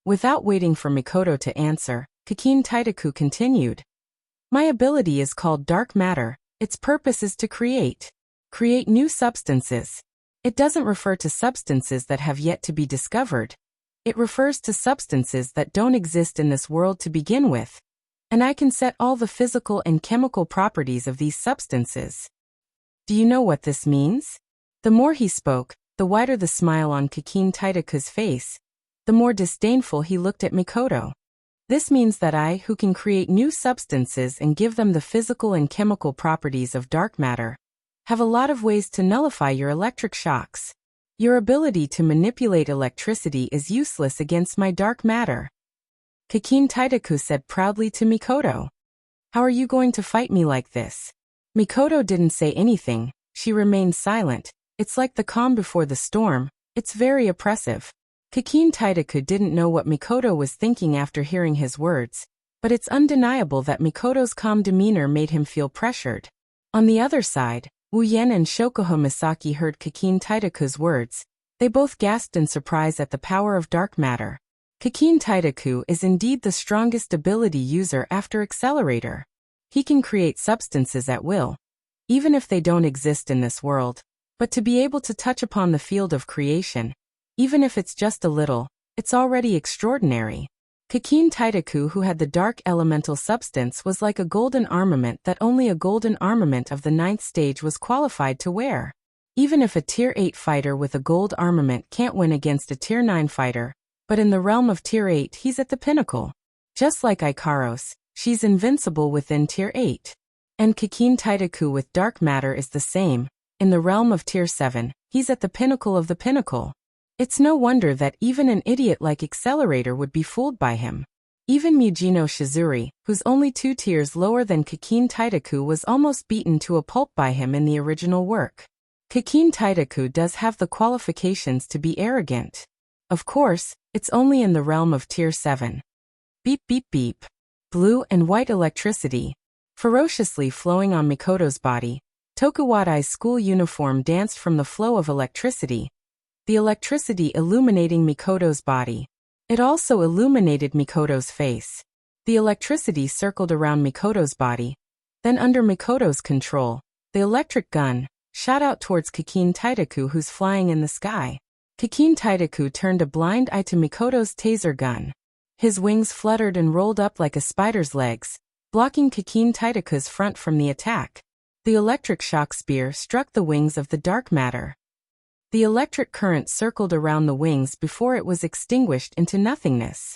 Without waiting for Mikoto to answer, Kakin Taitaku continued, "My ability is called dark matter. Its purpose is to create new substances. It doesn't refer to substances that have yet to be discovered. It refers to substances that don't exist in this world to begin with. And I can set all the physical and chemical properties of these substances." "Do you know what this means?" The more he spoke, the wider the smile on Kakin Taitaku's face, the more disdainful he looked at Mikoto. "This means that I, who can create new substances and give them the physical and chemical properties of dark matter, have a lot of ways to nullify your electric shocks. Your ability to manipulate electricity is useless against my dark matter." Kakin Taitaku said proudly to Mikoto, "How are you going to fight me like this?" Mikoto didn't say anything. She remained silent. It's like the calm before the storm. It's very oppressive. Kakin Taitaku didn't know what Mikoto was thinking after hearing his words, but it's undeniable that Mikoto's calm demeanor made him feel pressured. On the other side, Wu Yan and Shokuha Misaki heard Kakin Taitaku's words. They both gasped in surprise at the power of dark matter. Kakin Taitaku is indeed the strongest ability user after Accelerator. He can create substances at will, even if they don't exist in this world. But to be able to touch upon the field of creation, even if it's just a little, it's already extraordinary. Kakin Taitaku, who had the dark elemental substance, was like a golden armament that only a golden armament of the 9th stage was qualified to wear. Even if a Tier 8 fighter with a gold armament can't win against a Tier 9 fighter, but in the realm of Tier 8 he's at the pinnacle. Just like Ikaros, she's invincible within Tier 8. And Kakin Taitaku with dark matter is the same. In the realm of Tier 7, he's at the pinnacle of the pinnacle. It's no wonder that even an idiot like Accelerator would be fooled by him. Even Mujino Shizuri, who's only 2 tiers lower than Kakin Taitaku, was almost beaten to a pulp by him in the original work. Kakin Taitaku does have the qualifications to be arrogant. Of course, it's only in the realm of Tier 7. Beep beep beep. Blue and white electricity, ferociously flowing on Mikoto's body. Tokuwadai's school uniform danced from the flow of electricity, the electricity illuminating Mikoto's body. It also illuminated Mikoto's face. The electricity circled around Mikoto's body. Then under Mikoto's control, the electric gun shot out towards Kakin Taitaku, who's flying in the sky. Kakin Taitaku turned a blind eye to Mikoto's taser gun. His wings fluttered and rolled up like a spider's legs, blocking Kakin Taitaku's front from the attack. The electric shock spear struck the wings of the dark matter. The electric current circled around the wings before it was extinguished into nothingness.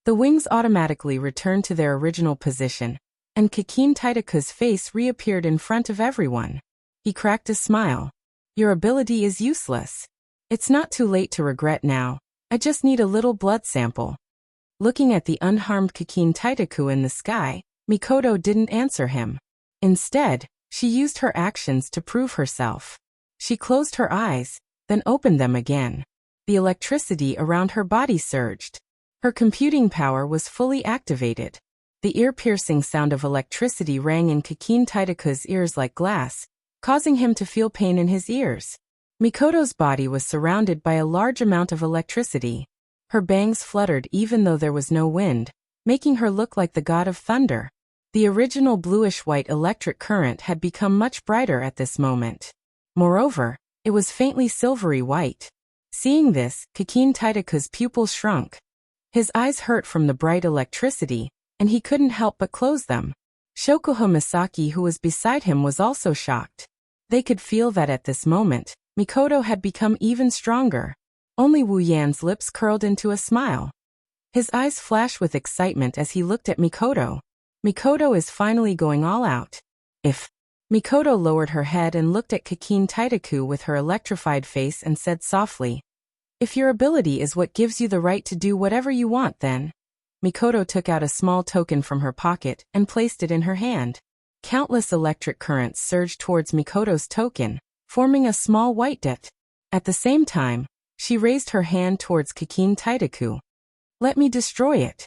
The wings automatically returned to their original position, and Kakin Taitaku's face reappeared in front of everyone. He cracked a smile. "Your ability is useless. It's not too late to regret now. I just need a little blood sample. Looking at the unharmed Kikin Taitaku in the sky, Mikoto didn't answer him. Instead, she used her actions to prove herself. She closed her eyes, then opened them again. The electricity around her body surged. Her computing power was fully activated. The ear-piercing sound of electricity rang in Kikin Taitaku's ears like glass, causing him to feel pain in his ears. Mikoto's body was surrounded by a large amount of electricity. Her bangs fluttered even though there was no wind, making her look like the god of thunder. The original bluish-white electric current had become much brighter at this moment. Moreover, it was faintly silvery white. Seeing this, Kikin Taitaku's pupils shrunk. His eyes hurt from the bright electricity, and he couldn't help but close them. Shokuho Misaki, who was beside him, was also shocked. They could feel that at this moment, Mikoto had become even stronger. Only Wu Yan's lips curled into a smile. His eyes flashed with excitement as he looked at Mikoto. Mikoto is finally going all out. If Mikoto lowered her head and looked at Kikin Taitaku with her electrified face and said softly, "If your ability is what gives you the right to do whatever you want, then." Mikoto took out a small token from her pocket and placed it in her hand. Countless electric currents surged towards Mikoto's token, forming a small white dot. At the same time, she raised her hand towards Kikin Taitaku. "Let me destroy it."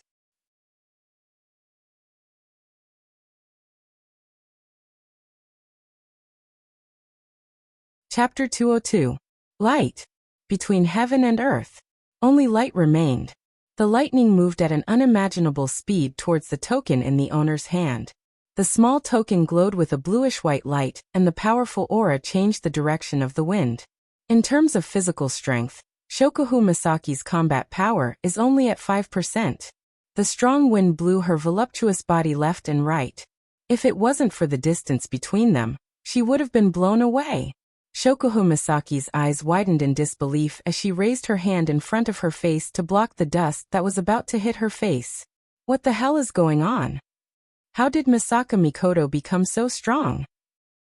Chapter 202. Light. Between heaven and earth. Only light remained. The lightning moved at an unimaginable speed towards the token in the owner's hand. The small token glowed with a bluish-white light, and the powerful aura changed the direction of the wind. In terms of physical strength, Shokuho Misaki's combat power is only at 5%. The strong wind blew her voluptuous body left and right. If it wasn't for the distance between them, she would have been blown away. Shokuho Misaki's eyes widened in disbelief as she raised her hand in front of her face to block the dust that was about to hit her face. What the hell is going on? How did Misaka Mikoto become so strong?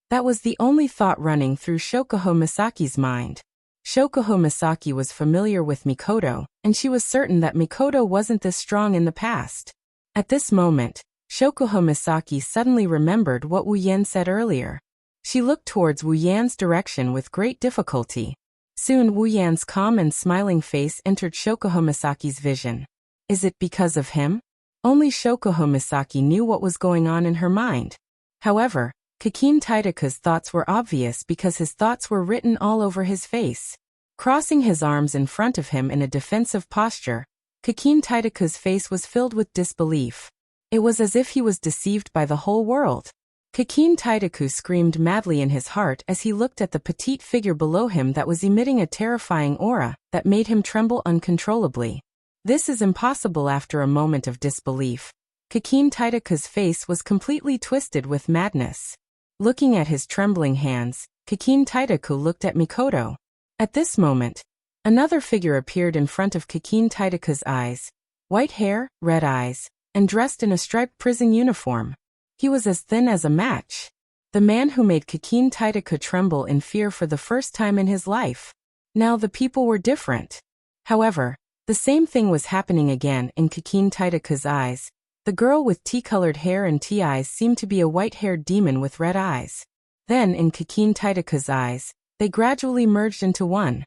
That was the only thought running through Shokuho Misaki's mind. Shokuho Misaki was familiar with Mikoto, and she was certain that Mikoto wasn't this strong in the past. At this moment, Shokuho Misaki suddenly remembered what Wu Yan said earlier. She looked towards Wu Yan's direction with great difficulty. Soon Wu Yan's calm and smiling face entered Shokuho Misaki's vision. Is it because of him? Only Shokuho Misaki knew what was going on in her mind. However, Kikin Taitaku's thoughts were obvious because his thoughts were written all over his face. Crossing his arms in front of him in a defensive posture, Kikin Taitaku's face was filled with disbelief. It was as if he was deceived by the whole world. Kikin Taitaku screamed madly in his heart as he looked at the petite figure below him that was emitting a terrifying aura that made him tremble uncontrollably. This is impossible. After a moment of disbelief, Kikin Taitaku's face was completely twisted with madness. Looking at his trembling hands, Kikin Taitaku looked at Mikoto. At this moment, another figure appeared in front of Kikin Taitaku's eyes, white hair, red eyes, and dressed in a striped prison uniform. He was as thin as a match. The man who made Kikin Taitaku tremble in fear for the first time in his life. Now the people were different. However, the same thing was happening again in Kikin Taitaku's eyes. The girl with tea-colored hair and tea eyes seemed to be a white-haired demon with red eyes. Then in Kikin Taitaku's eyes, they gradually merged into one.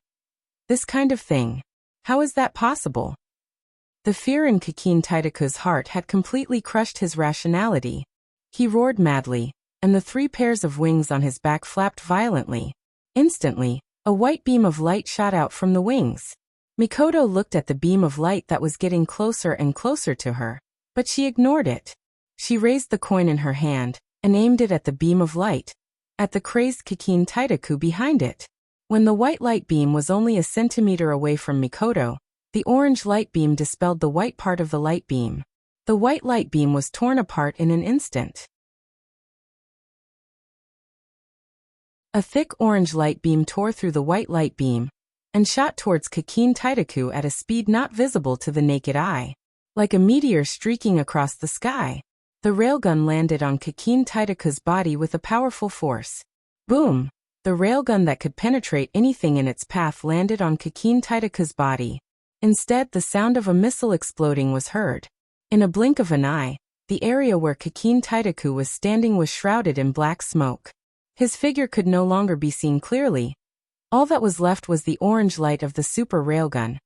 This kind of thing. How is that possible? The fear in Kikin Taitaku's heart had completely crushed his rationality. He roared madly, and the 3 pairs of wings on his back flapped violently. Instantly, a white beam of light shot out from the wings. Mikoto looked at the beam of light that was getting closer and closer to her, but she ignored it. She raised the coin in her hand and aimed it at the beam of light, at the crazed Kikin Taitaku behind it. When the white light beam was only a centimeter away from Mikoto, the orange light beam dispelled the white part of the light beam. The white light beam was torn apart in an instant. A thick orange light beam tore through the white light beam and shot towards Kikin Taitaku at a speed not visible to the naked eye. Like a meteor streaking across the sky, the railgun landed on Kikin Taitaku's body with a powerful force. Boom! The railgun that could penetrate anything in its path landed on Kikin Taitaku's body. Instead, the sound of a missile exploding was heard. In a blink of an eye, the area where Kikin Taitaku was standing was shrouded in black smoke. His figure could no longer be seen clearly. All that was left was the orange light of the super railgun,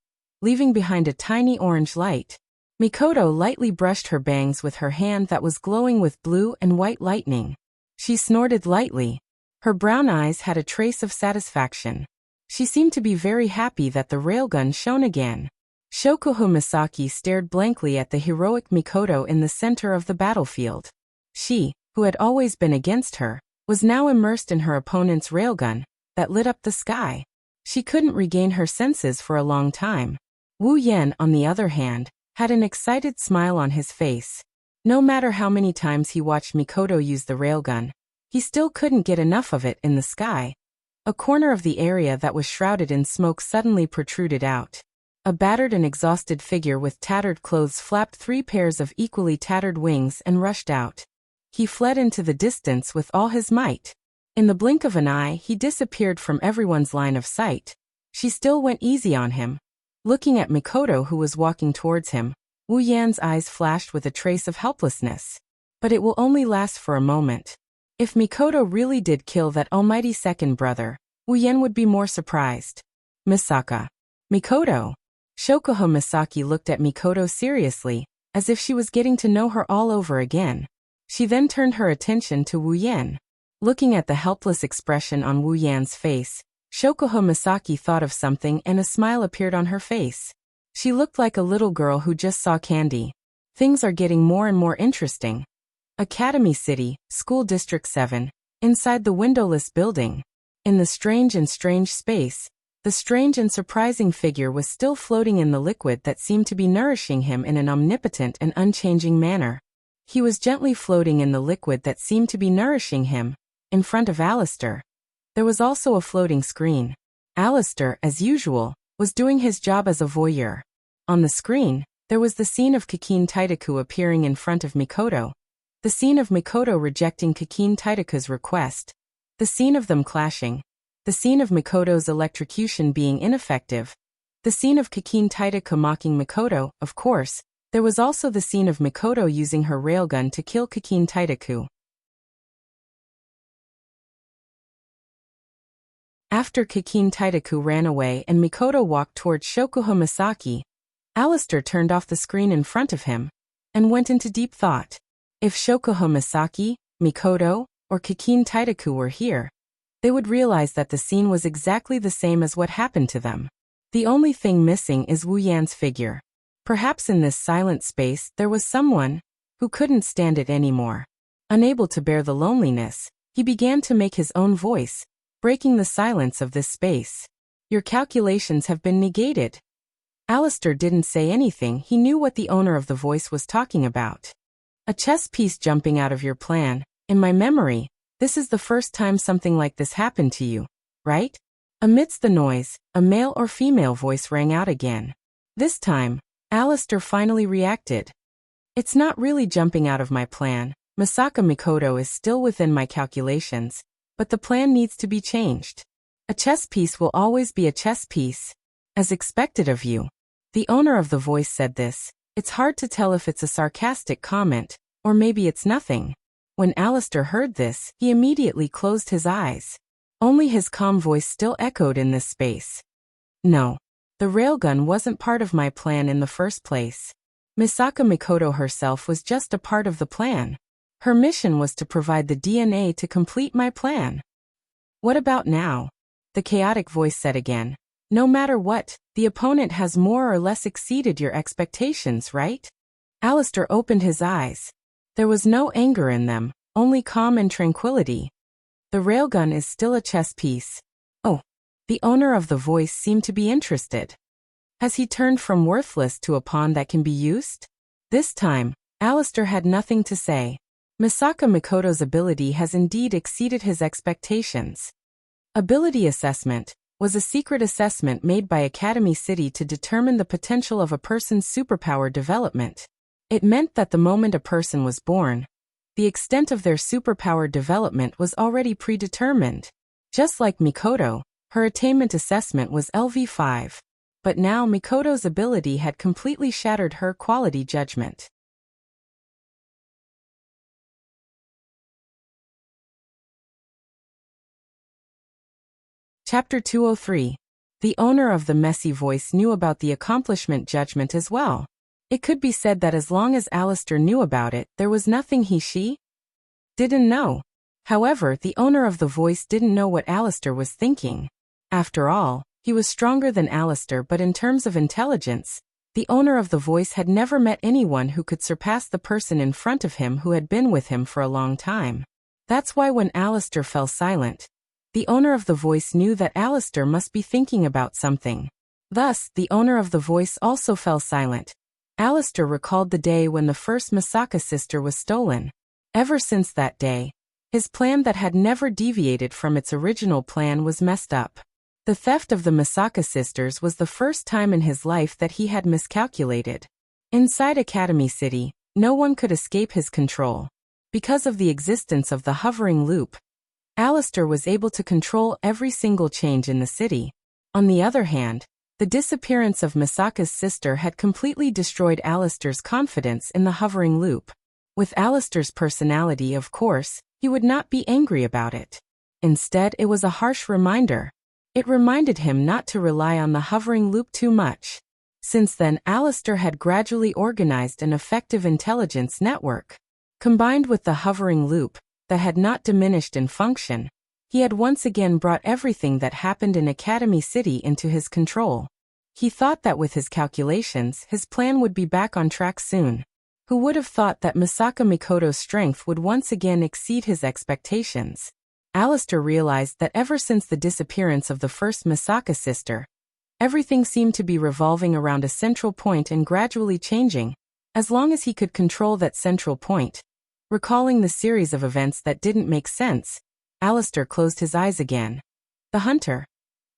leaving behind a tiny orange light. Mikoto lightly brushed her bangs with her hand that was glowing with blue and white lightning. She snorted lightly. Her brown eyes had a trace of satisfaction. She seemed to be very happy that the railgun shone again. Shokuho Misaki stared blankly at the heroic Mikoto in the center of the battlefield. She, who had always been against her, was now immersed in her opponent's railgun that lit up the sky. She couldn't regain her senses for a long time. Wu Yan, on the other hand, had an excited smile on his face. No matter how many times he watched Mikoto use the railgun, he still couldn't get enough of it in the sky. A corner of the area that was shrouded in smoke suddenly protruded out. A battered and exhausted figure with tattered clothes flapped 3 pairs of equally tattered wings and rushed out. He fled into the distance with all his might. In the blink of an eye, he disappeared from everyone's line of sight. She still went easy on him. Looking at Mikoto, who was walking towards him, Wu Yan's eyes flashed with a trace of helplessness. But it will only last for a moment. If Mikoto really did kill that almighty second brother, Wu Yan would be more surprised. Misaka. Mikoto. Shokuho Misaki looked at Mikoto seriously, as if she was getting to know her all over again. She then turned her attention to Wu Yan. Looking at the helpless expression on Wu Yan's face, Shokuho Misaki thought of something and a smile appeared on her face. She looked like a little girl who just saw candy. Things are getting more and more interesting. Academy City, School District 7, inside the windowless building. In the strange space, the strange and surprising figure was still floating in the liquid that seemed to be nourishing him in an omnipotent and unchanging manner. He was gently floating in the liquid that seemed to be nourishing him, in front of Alistair. There was also a floating screen. Alistair, as usual, was doing his job as a voyeur. On the screen, there was the scene of Kikin Taitaku appearing in front of Mikoto, the scene of Mikoto rejecting Kikin Taitaku's request, the scene of them clashing, the scene of Mikoto's electrocution being ineffective, the scene of Kikin Taitaku mocking Mikoto. Of course, there was also the scene of Mikoto using her railgun to kill Kikin Taitaku. After Kikin Taitaku ran away and Mikoto walked towards Shokuho Misaki, Alistair turned off the screen in front of him and went into deep thought. If Shokuho Misaki, Mikoto, or Kikin Taitaku were here, they would realize that the scene was exactly the same as what happened to them. The only thing missing is Wu Yan's figure. Perhaps in this silent space there was someone who couldn't stand it anymore. Unable to bear the loneliness, he began to make his own voice, breaking the silence of this space. Your calculations have been negated. Alistair didn't say anything. He knew what the owner of the voice was talking about. A chess piece jumping out of your plan. In my memory, this is the first time something like this happened to you, right? Amidst the noise, a male or female voice rang out again. This time, Alistair finally reacted. It's not really jumping out of my plan. Misaka Mikoto is still within my calculations, but the plan needs to be changed. A chess piece will always be a chess piece. As expected of you. The owner of the voice said this. It's hard to tell if it's a sarcastic comment, or maybe it's nothing. When Alistair heard this, he immediately closed his eyes. Only his calm voice still echoed in this space. No. The railgun wasn't part of my plan in the first place. Misaka Mikoto herself was just a part of the plan. Her mission was to provide the DNA to complete my plan. What about now? The chaotic voice said again. No matter what, the opponent has more or less exceeded your expectations, right? Alistair opened his eyes. There was no anger in them, only calm and tranquility. The railgun is still a chess piece. Oh. The owner of the voice seemed to be interested. Has he turned from worthless to a pawn that can be used? This time, Alistair had nothing to say. Misaka Mikoto's ability has indeed exceeded his expectations. Ability assessment was a secret assessment made by Academy City to determine the potential of a person's superpower development. It meant that the moment a person was born, the extent of their superpower development was already predetermined. Just like Mikoto, her attainment assessment was LV5. but now Mikoto's ability had completely shattered her quality judgment. Chapter 203. The owner of the messy voice knew about the accomplishment judgment as well. It could be said that as long as Alistair knew about it, there was nothing she didn't know. However, the owner of the voice didn't know what Alistair was thinking. After all, he was stronger than Alistair, but in terms of intelligence, the owner of the voice had never met anyone who could surpass the person in front of him who had been with him for a long time. That's why when Alistair fell silent, the owner of the voice knew that Alistair must be thinking about something. Thus, the owner of the voice also fell silent. Alistair recalled the day when the first Misaka sister was stolen. Ever since that day, his plan that had never deviated from its original plan was messed up. The theft of the Misaka sisters was the first time in his life that he had miscalculated. Inside Academy City, no one could escape his control. Because of the existence of the hovering loop, Alistair was able to control every single change in the city. On the other hand, the disappearance of Misaka's sister had completely destroyed Alistair's confidence in the hovering loop. With Alistair's personality, of course, he would not be angry about it. Instead, it was a harsh reminder. It reminded him not to rely on the hovering loop too much. Since then, Alistair had gradually organized an effective intelligence network. Combined with the hovering loop, that had not diminished in function, he had once again brought everything that happened in Academy City into his control. He thought that with his calculations, his plan would be back on track soon. Who would have thought that Misaka Mikoto's strength would once again exceed his expectations? Alistair realized that ever since the disappearance of the first Misaka sister, everything seemed to be revolving around a central point and gradually changing, as long as he could control that central point. Recalling the series of events that didn't make sense, Alistair closed his eyes again. The hunter.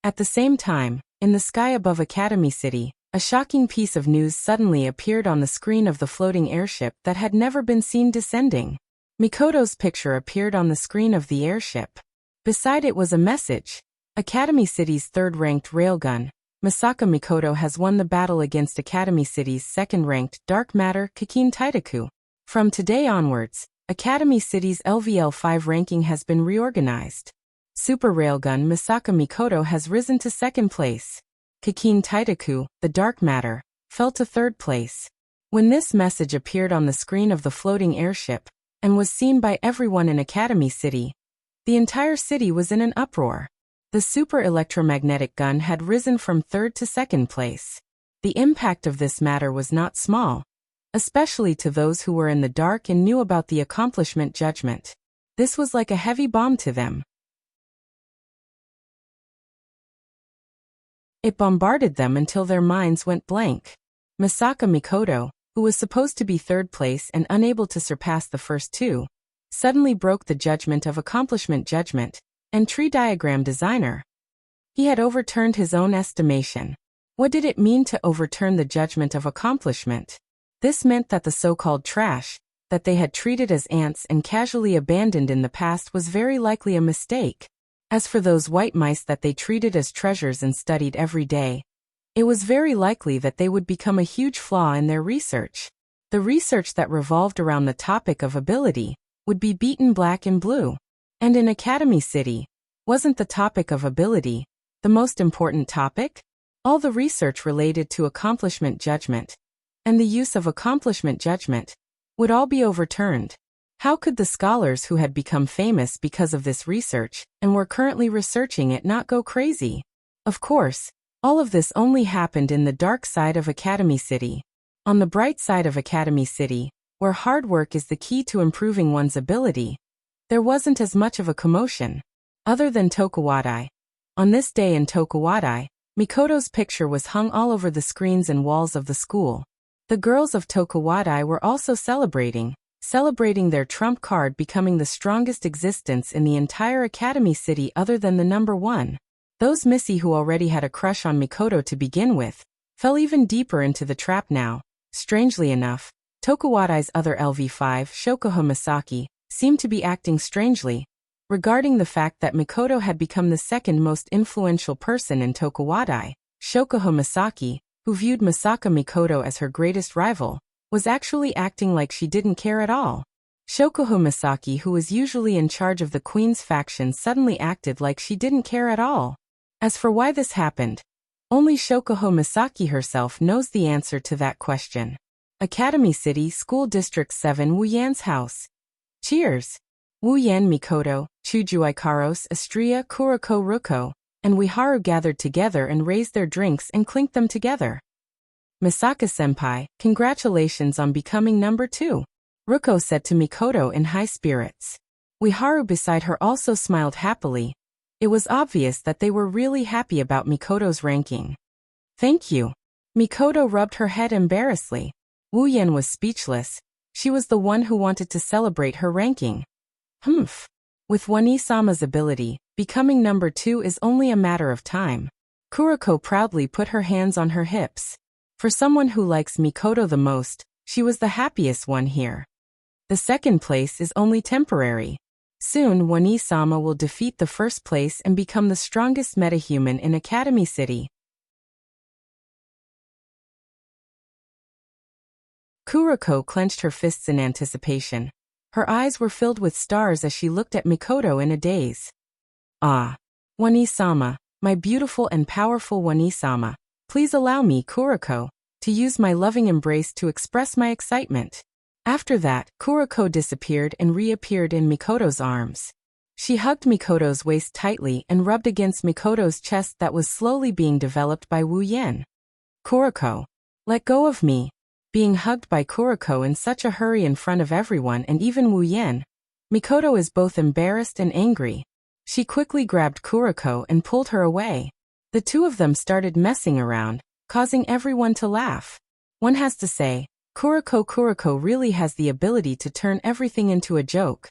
At the same time, in the sky above Academy City, a shocking piece of news suddenly appeared on the screen of the floating airship that had never been seen descending. Mikoto's picture appeared on the screen of the airship. Beside it was a message. Academy City's third-ranked railgun, Misaka Mikoto has won the battle against Academy City's second-ranked dark matter Kikin Taitaku. From today onwards, Academy City's LVL5 ranking has been reorganized. Super Railgun Misaka Mikoto has risen to second place. Kikin Taitaku, the dark matter, fell to third place. When this message appeared on the screen of the floating airship, and was seen by everyone in Academy City, the entire city was in an uproar. The super electromagnetic gun had risen from third to second place. The impact of this matter was not small, especially to those who were in the dark and knew about the accomplishment judgment. This was like a heavy bomb to them. It bombarded them until their minds went blank. Misaka Mikoto, who was supposed to be third place and unable to surpass the first two, suddenly broke the judgment of accomplishment judgment and tree diagram designer. He had overturned his own estimation. What did it mean to overturn the judgment of accomplishment? This meant that the so-called trash, that they had treated as ants and casually abandoned in the past, was very likely a mistake. As for those white mice that they treated as treasures and studied every day, it was very likely that they would become a huge flaw in their research. The research that revolved around the topic of ability would be beaten black and blue. And in Academy City, wasn't the topic of ability the most important topic? All the research related to accomplishment judgment and the use of accomplishment judgment would all be overturned. How could the scholars who had become famous because of this research and were currently researching it not go crazy? Of course, all of this only happened in the dark side of Academy City. On the bright side of Academy City, where hard work is the key to improving one's ability, there wasn't as much of a commotion. Other than Tokuwadai. On this day in Tokuwadai, Mikoto's picture was hung all over the screens and walls of the school. The girls of Tokuwadai were also celebrating their trump card becoming the strongest existence in the entire Academy City other than the number one. Those Missy who already had a crush on Mikoto to begin with, fell even deeper into the trap now. Strangely enough, Tokuwadai's other LV5, Shokoha Misaki, seemed to be acting strangely, regarding the fact that Mikoto had become the second most influential person in Tokuwadai. Shokuho Misaki, who viewed Misaka Mikoto as her greatest rival, was actually acting like she didn't care at all. Shokuho Misaki, who was usually in charge of the Queen's faction, suddenly acted like she didn't care at all. As for why this happened, only Shokuho Misaki herself knows the answer to that question. Academy City, School District 7, Wuyan's house. Cheers! Wuyan, Mikoto, Chuju Ikaros, Astria, Kuroko Ruko, and Uiharu gathered together and raised their drinks and clinked them together. Misaka-senpai, congratulations on becoming number 2. Ruko said to Mikoto in high spirits. Uiharu beside her also smiled happily. It was obvious that they were really happy about Mikoto's ranking. Thank you. Mikoto rubbed her head embarrassedly. Wuyan was speechless. She was the one who wanted to celebrate her ranking. Humph. With Wani-sama's ability, becoming number 2 is only a matter of time. Kuroko proudly put her hands on her hips. For someone who likes Mikoto the most, she was the happiest one here. The second place is only temporary. Soon Wani-sama will defeat the first place and become the strongest metahuman in Academy City. Kuroko clenched her fists in anticipation. Her eyes were filled with stars as she looked at Mikoto in a daze. Ah. Wani-sama, my beautiful and powerful Wani-sama, please allow me, Kuroko, to use my loving embrace to express my excitement. After that, Kuroko disappeared and reappeared in Mikoto's arms. She hugged Mikoto's waist tightly and rubbed against Mikoto's chest that was slowly being developed by Wuyan. Kuroko, let go of me. Being hugged by Kuroko in such a hurry in front of everyone and even Wuyan, Mikoto is both embarrassed and angry. She quickly grabbed Kuroko and pulled her away. The two of them started messing around, causing everyone to laugh. One has to say, Kuroko really has the ability to turn everything into a joke.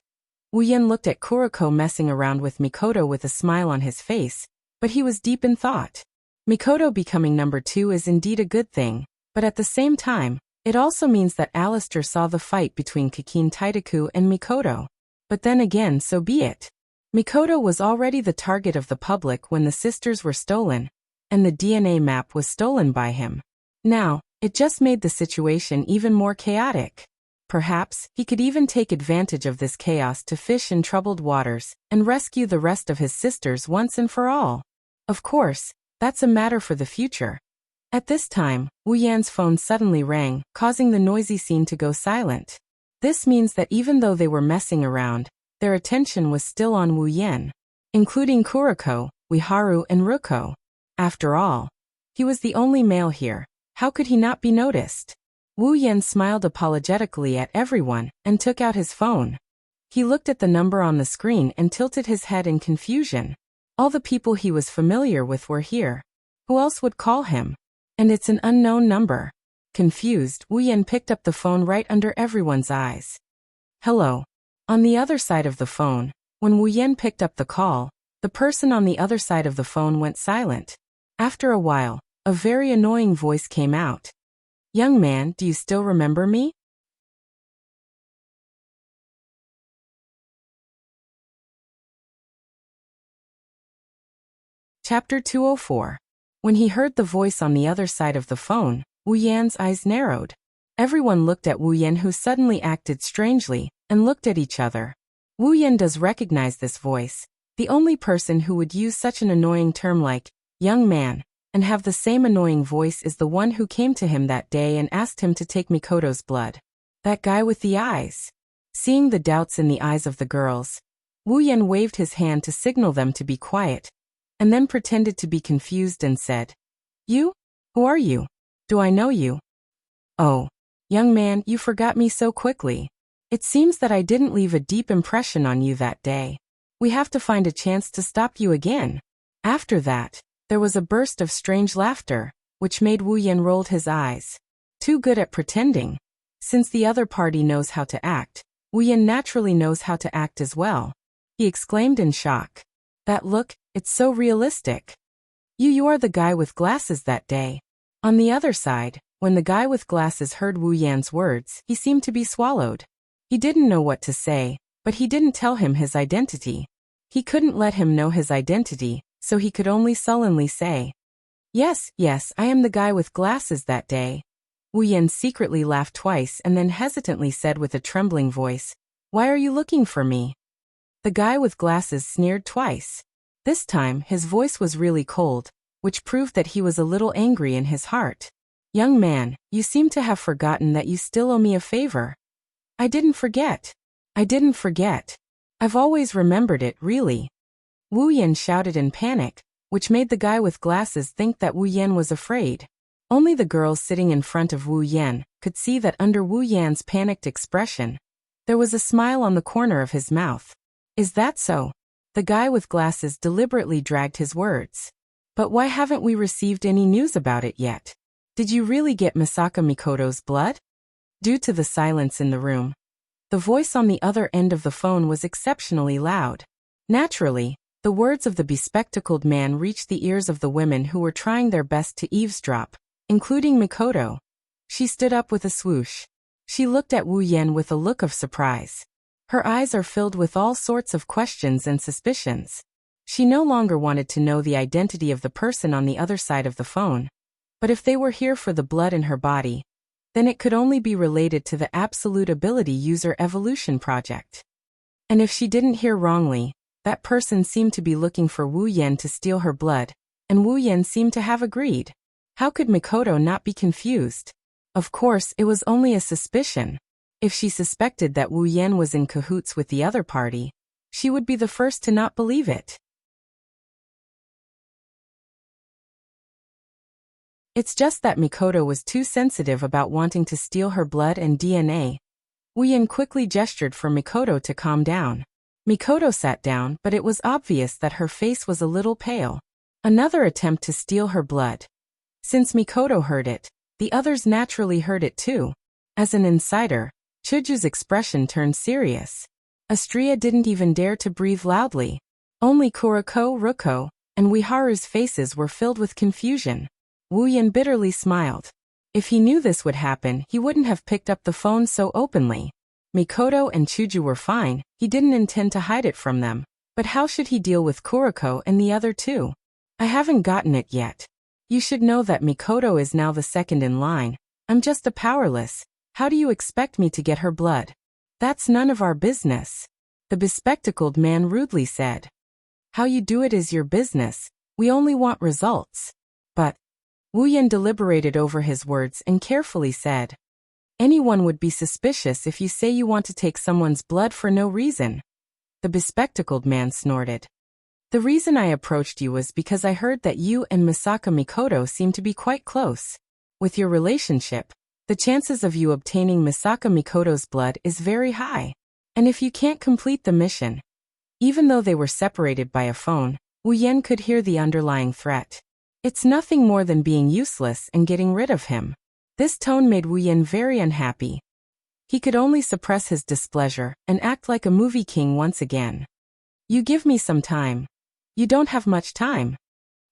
Wuyan looked at Kuroko messing around with Mikoto with a smile on his face, but he was deep in thought. Mikoto becoming number 2 is indeed a good thing, but at the same time, it also means that Alistair saw the fight between Kakin Taitaku and Mikoto. But then again, so be it. Mikoto was already the target of the public when the sisters were stolen, and the DNA map was stolen by him. Now, it just made the situation even more chaotic. Perhaps, he could even take advantage of this chaos to fish in troubled waters and rescue the rest of his sisters once and for all. Of course, that's a matter for the future. At this time, Wuyan's phone suddenly rang, causing the noisy scene to go silent. This means that even though they were messing around, their attention was still on Wuyan, including Kuroko, Uiharu, and Ruko. After all, he was the only male here. How could he not be noticed? Wuyan smiled apologetically at everyone and took out his phone. He looked at the number on the screen and tilted his head in confusion. All the people he was familiar with were here. Who else would call him? And it's an unknown number. Confused, Wuyan picked up the phone right under everyone's eyes. Hello. On the other side of the phone, when Wuyan picked up the call, the person on the other side of the phone went silent. After a while, a very annoying voice came out. Young man, do you still remember me? Chapter 204. When he heard the voice on the other side of the phone, Wuyan's eyes narrowed. Everyone looked at Wuyan, who suddenly acted strangely, and looked at each other. Wuyan does recognize this voice. The only person who would use such an annoying term like, young man, and have the same annoying voice is the one who came to him that day and asked him to take Mikoto's blood. That guy with the eyes. Seeing the doubts in the eyes of the girls, Wuyan waved his hand to signal them to be quiet, and then pretended to be confused and said, You? Who are you? Do I know you? Oh, young man, you forgot me so quickly. It seems that I didn't leave a deep impression on you that day. We have to find a chance to stop you again. After that, there was a burst of strange laughter, which made Wuyan roll his eyes. Too good at pretending. Since the other party knows how to act, Wuyan naturally knows how to act as well. He exclaimed in shock. That look, it's so realistic. You are the guy with glasses that day. On the other side, when the guy with glasses heard Wuyan's words, he seemed to be swallowed. He didn't know what to say, but he didn't tell him his identity. He couldn't let him know his identity, so he could only sullenly say, Yes, yes, I am the guy with glasses that day. Wu Yan secretly laughed twice and then hesitantly said with a trembling voice, "Why are you looking for me?" The guy with glasses sneered twice. This time, his voice was really cold, which proved that he was a little angry in his heart. "Young man, you seem to have forgotten that you still owe me a favor." "I didn't forget. I didn't forget. I've always remembered it, really." Wu Yan shouted in panic, which made the guy with glasses think that Wu Yan was afraid. Only the girls sitting in front of Wu Yan could see that under Wu Yan's panicked expression, there was a smile on the corner of his mouth. "Is that so?" The guy with glasses deliberately dragged his words. "But why haven't we received any news about it yet? Did you really get Misaka Mikoto's blood?" Due to the silence in the room, the voice on the other end of the phone was exceptionally loud. Naturally, the words of the bespectacled man reached the ears of the women who were trying their best to eavesdrop, including Mikoto. She stood up with a swoosh. She looked at Wu Yan with a look of surprise. Her eyes are filled with all sorts of questions and suspicions. She no longer wanted to know the identity of the person on the other side of the phone. But if they were here for the blood in her body, then it could only be related to the Absolute Ability User Evolution Project. And if she didn't hear wrongly, that person seemed to be looking for Wu Yan to steal her blood, and Wu Yan seemed to have agreed. How could Mikoto not be confused? Of course, it was only a suspicion. If she suspected that Wu Yan was in cahoots with the other party, she would be the first to not believe it. It's just that Mikoto was too sensitive about wanting to steal her blood and DNA. Wu Yan quickly gestured for Mikoto to calm down. Mikoto sat down, but it was obvious that her face was a little pale. Another attempt to steal her blood. Since Mikoto heard it, the others naturally heard it too. As an insider, Chuju's expression turned serious. Astria didn't even dare to breathe loudly. Only Kuriko, Ruko, and Ueharu's faces were filled with confusion. Wu Yan bitterly smiled. If he knew this would happen, he wouldn't have picked up the phone so openly. Mikoto and Chuju were fine, he didn't intend to hide it from them. But how should he deal with Kuriko and the other two? "I haven't gotten it yet. You should know that Mikoto is now the second in line. I'm just a powerless. How do you expect me to get her blood?" "That's none of our business," the bespectacled man rudely said. "How you do it is your business. We only want results." "But..." Wu Yan deliberated over his words and carefully said, "Anyone would be suspicious if you say you want to take someone's blood for no reason." The bespectacled man snorted. "The reason I approached you was because I heard that you and Misaka Mikoto seem to be quite close. With your relationship, the chances of you obtaining Misaka Mikoto's blood is very high. And if you can't complete the mission..." Even though they were separated by a phone, Wu Yan could hear the underlying threat. It's nothing more than being useless and getting rid of him. This tone made Wu Yan very unhappy. He could only suppress his displeasure and act like a movie king once again. "You give me some time. You don't have much time."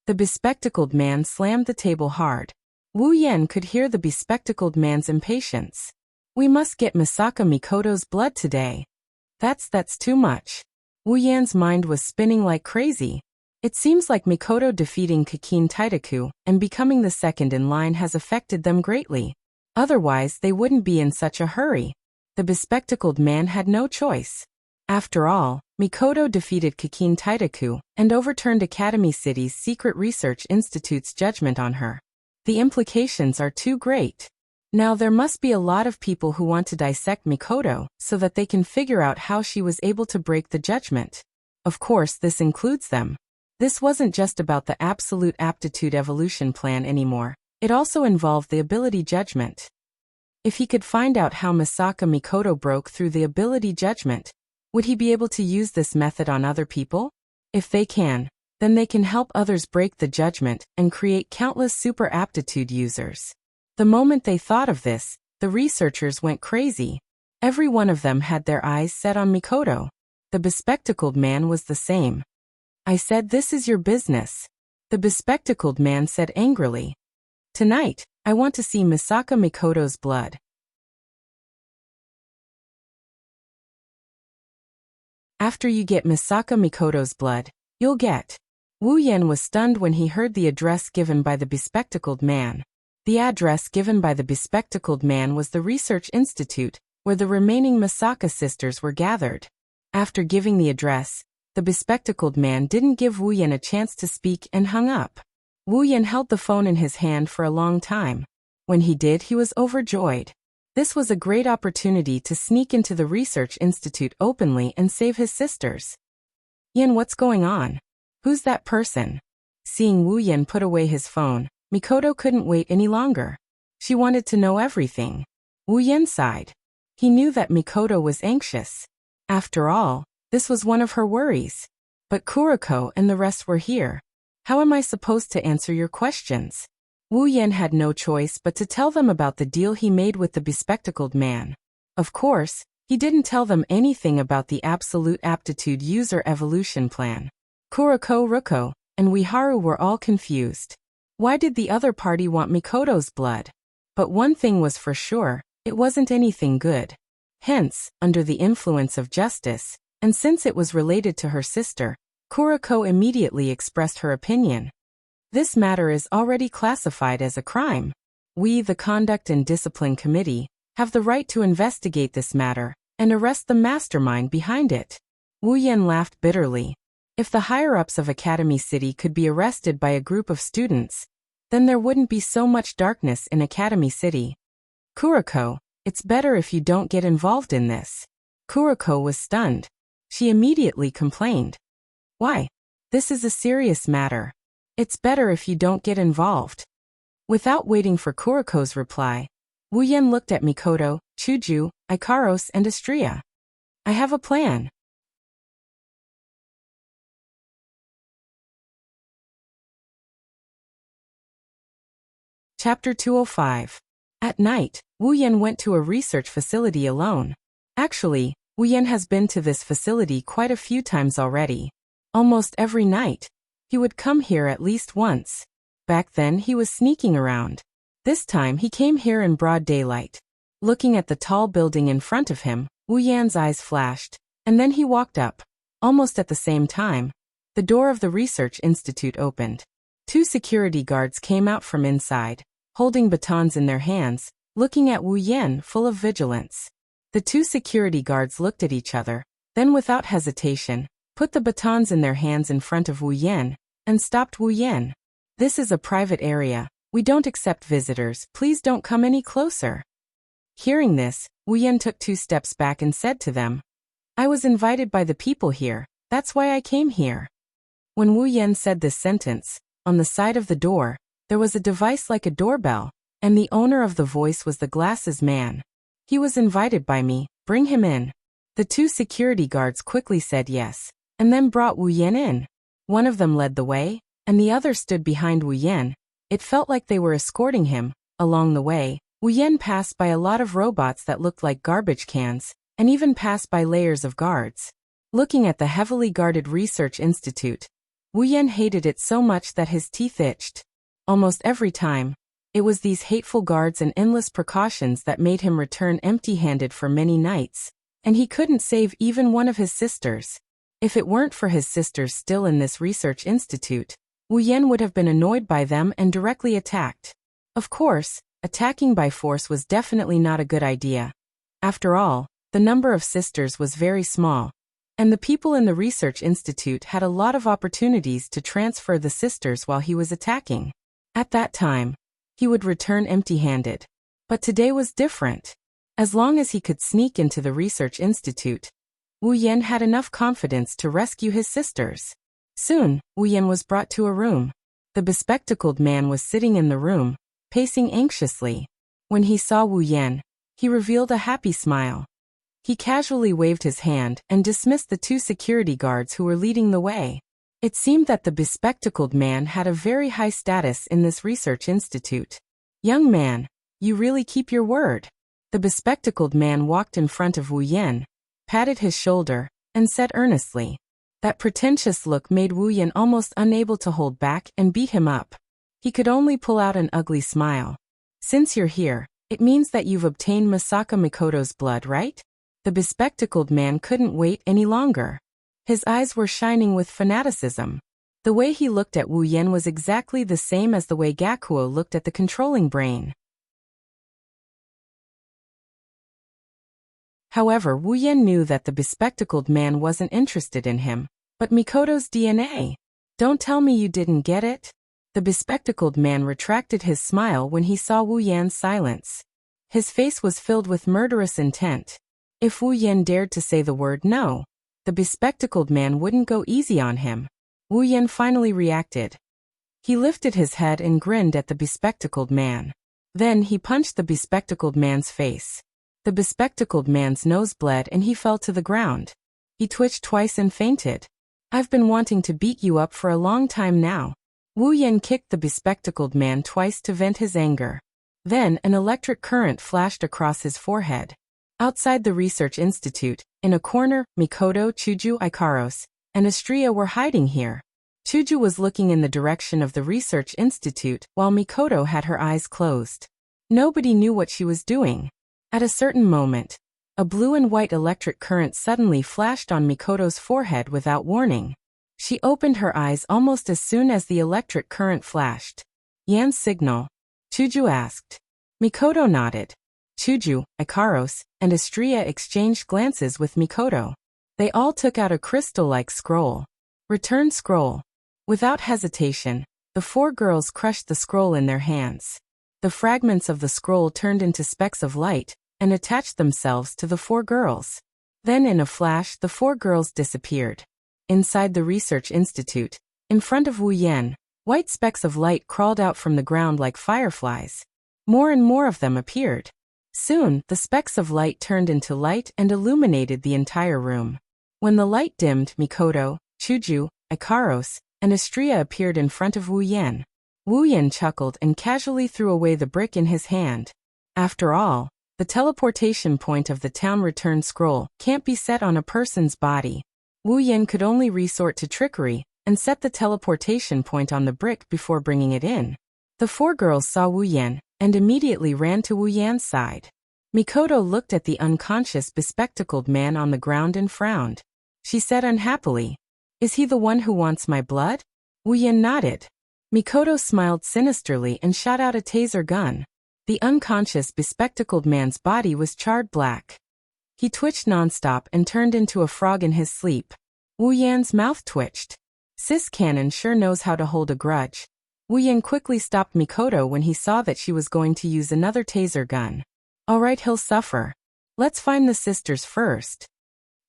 The bespectacled man slammed the table hard. Wu Yan could hear the bespectacled man's impatience. "We must get Misaka Mikoto's blood today." That's too much." Wu Yan's mind was spinning like crazy. It seems like Mikoto defeating Kakin Taitaku and becoming the second in line has affected them greatly. Otherwise, they wouldn't be in such a hurry. The bespectacled man had no choice. After all, Mikoto defeated Kakin Taitaku and overturned Academy City's Secret Research Institute's judgment on her. The implications are too great. Now there must be a lot of people who want to dissect Mikoto so that they can figure out how she was able to break the judgment. Of course, this includes them. This wasn't just about the Absolute Aptitude Evolution Plan anymore. It also involved the ability judgment. If he could find out how Misaka Mikoto broke through the ability judgment, would he be able to use this method on other people? If they can, then they can help others break the judgment and create countless super aptitude users. The moment they thought of this, the researchers went crazy. Every one of them had their eyes set on Mikoto. The bespectacled man was the same. "I said this is your business," the bespectacled man said angrily. "Tonight, I want to see Misaka Mikoto's blood." After you get Misaka Mikoto's blood, you'll get Wu Yan was stunned when he heard the address given by the bespectacled man. The address given by the bespectacled man was the research institute, where the remaining Misaka sisters were gathered. After giving the address, the bespectacled man didn't give Wu Yan a chance to speak and hung up. Wu Yan held the phone in his hand for a long time. When he did, he was overjoyed. This was a great opportunity to sneak into the research institute openly and save his sisters. Yan, what's going on? Who's that person? Seeing Wu Yan put away his phone, Mikoto couldn't wait any longer. She wanted to know everything. Wu Yan sighed. He knew that Mikoto was anxious. After all, this was one of her worries. But Kuriko and the rest were here. How am I supposed to answer your questions? Wu Yan had no choice but to tell them about the deal he made with the bespectacled man. Of course, he didn't tell them anything about the absolute aptitude user evolution plan. Kuriko, Ruko, and Ueharu were all confused. Why did the other party want Mikoto's blood? But one thing was for sure, it wasn't anything good. Hence, under the influence of justice, and since it was related to her sister, Kuriko immediately expressed her opinion. This matter is already classified as a crime. We, the Conduct and Discipline Committee, have the right to investigate this matter and arrest the mastermind behind it. Wu Yan laughed bitterly. If the higher-ups of Academy City could be arrested by a group of students, then there wouldn't be so much darkness in Academy City. Kuriko, it's better if you don't get involved in this. Kuriko was stunned. She immediately complained. Why? This is a serious matter. It's better if you don't get involved. Without waiting for Kuriko's reply, Wu Yan looked at Mikoto, Chuju, Ikaros, and Astria. I have a plan. Chapter 205. At night, Wu Yan went to a research facility alone. Actually, Wu Yan has been to this facility quite a few times already. Almost every night, he would come here at least once. Back then he was sneaking around. This time he came here in broad daylight. Looking at the tall building in front of him, Wu Yan's eyes flashed, and then he walked up. Almost at the same time, the door of the research institute opened. Two security guards came out from inside, holding batons in their hands, looking at Wu Yan full of vigilance. The two security guards looked at each other, then without hesitation, put the batons in their hands in front of Wu Yan, and stopped Wu Yan. This is a private area. We don't accept visitors. Please don't come any closer. Hearing this, Wu Yan took 2 steps back and said to them, I was invited by the people here. That's why I came here. When Wu Yan said this sentence, on the side of the door, there was a device like a doorbell, and the owner of the voice was the glasses man. He was invited by me. Bring him in. The 2 security guards quickly said yes, and then brought Wu Yan in. One of them led the way, and the other stood behind Wu Yan. It felt like they were escorting him. Along the way, Wu Yan passed by a lot of robots that looked like garbage cans, and even passed by layers of guards. Looking at the heavily guarded research institute, Wu Yan hated it so much that his teeth itched. Almost every time, it was these hateful guards and endless precautions that made him return empty-handed for many nights, and he couldn't save even one of his sisters. If it weren't for his sisters still in this research institute, Wu Yan would have been annoyed by them and directly attacked. Of course, attacking by force was definitely not a good idea. After all, the number of sisters was very small, and the people in the research institute had a lot of opportunities to transfer the sisters while he was attacking. At that time, he would return empty-handed. But today was different. As long as he could sneak into the research institute, Wu Yan had enough confidence to rescue his sisters. Soon, Wu Yan was brought to a room. The bespectacled man was sitting in the room, pacing anxiously. When he saw Wu Yan, he revealed a happy smile. He casually waved his hand and dismissed the 2 security guards who were leading the way. It seemed that the bespectacled man had a very high status in this research institute. Young man, you really keep your word. The bespectacled man walked in front of Wu Yan, patted his shoulder, and said earnestly. That pretentious look made Wu Yan almost unable to hold back and beat him up. He could only pull out an ugly smile. Since you're here, it means that you've obtained Misaka Mikoto's blood, right? The bespectacled man couldn't wait any longer. His eyes were shining with fanaticism. The way he looked at Wu Yan was exactly the same as the way Gakuo looked at the controlling brain. However, Wu Yan knew that the bespectacled man wasn't interested in him, but Mikoto's DNA. Don't tell me you didn't get it? The bespectacled man retracted his smile when he saw Wu Yan's silence. His face was filled with murderous intent. If Wu Yan dared to say the word no, the bespectacled man wouldn't go easy on him. Wu Yan finally reacted. He lifted his head and grinned at the bespectacled man. Then he punched the bespectacled man's face. The bespectacled man's nose bled and he fell to the ground. He twitched twice and fainted. I've been wanting to beat you up for a long time now. Wu Yan kicked the bespectacled man twice to vent his anger. Then an electric current flashed across his forehead. Outside the research institute, in a corner, Mikoto, Chuju, Ikaros, and Astria were hiding here. Chuju was looking in the direction of the research institute, while Mikoto had her eyes closed. Nobody knew what she was doing. At a certain moment, a blue and white electric current suddenly flashed on Mikoto's forehead without warning. She opened her eyes almost as soon as the electric current flashed. Yan's signal? Chuju asked. Mikoto nodded. Chuju, Ikaros, and Astria exchanged glances with Mikoto. They all took out a crystal-like scroll. Return scroll. Without hesitation, the four girls crushed the scroll in their hands. The fragments of the scroll turned into specks of light and attached themselves to the four girls. Then in a flash, the four girls disappeared. Inside the research institute, in front of Wu Yan, white specks of light crawled out from the ground like fireflies. More and more of them appeared. Soon, the specks of light turned into light and illuminated the entire room. When the light dimmed, Mikoto, Chuju, Ikaros, and Astria appeared in front of Wu Yan. Wu Yan chuckled and casually threw away the brick in his hand. After all, the teleportation point of the town return scroll can't be set on a person's body. Wu Yan could only resort to trickery and set the teleportation point on the brick before bringing it in. The four girls saw Wu Yan and immediately ran to Wu Yan's side. Mikoto looked at the unconscious bespectacled man on the ground and frowned. She said unhappily, "Is he the one who wants my blood?" Wu Yan nodded. Mikoto smiled sinisterly and shot out a taser gun. The unconscious bespectacled man's body was charred black. He twitched nonstop and turned into a frog in his sleep. Wu Yan's mouth twitched. Sis Cannon sure knows how to hold a grudge. Wu Yan quickly stopped Mikoto when he saw that she was going to use another taser gun. Alright, he'll suffer. Let's find the sisters first.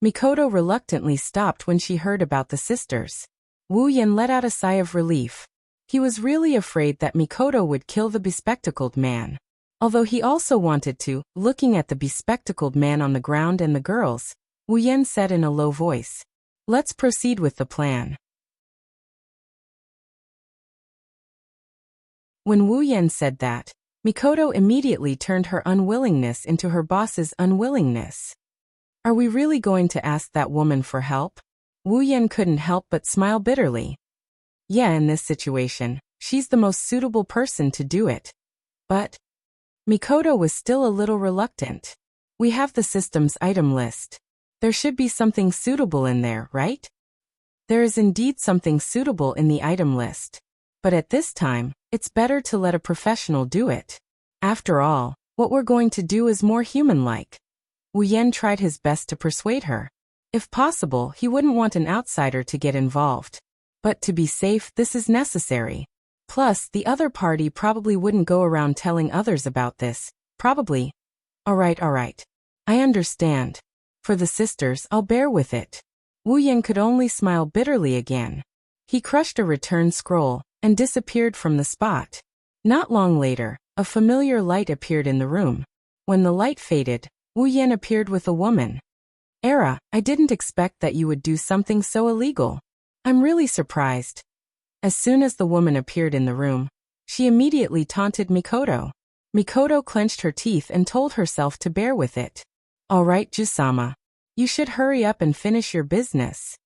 Mikoto reluctantly stopped when she heard about the sisters. Wu Yan let out a sigh of relief. He was really afraid that Mikoto would kill the bespectacled man. Although he also wanted to, looking at the bespectacled man on the ground and the girls, Wu Yan said in a low voice, "Let's proceed with the plan." When Wu Yan said that, Mikoto immediately turned her unwillingness into her boss's unwillingness. Are we really going to ask that woman for help? Wu Yan couldn't help but smile bitterly. Yeah, in this situation, she's the most suitable person to do it. But Mikoto was still a little reluctant. We have the system's item list. There should be something suitable in there, right? There is indeed something suitable in the item list. But at this time, it's better to let a professional do it. After all, what we're going to do is more human-like. Wu Yan tried his best to persuade her. If possible, he wouldn't want an outsider to get involved. But to be safe, this is necessary. Plus, the other party probably wouldn't go around telling others about this. Probably. Alright. I understand. For the sisters, I'll bear with it. Wu Yan could only smile bitterly again. He crushed a return scroll and disappeared from the spot. Not long later, a familiar light appeared in the room. When the light faded, Wu Yan appeared with a woman. Era, I didn't expect that you would do something so illegal. I'm really surprised. As soon as the woman appeared in the room, she immediately taunted Mikoto. Mikoto clenched her teeth and told herself to bear with it. Alright, Jusama. You should hurry up and finish your business.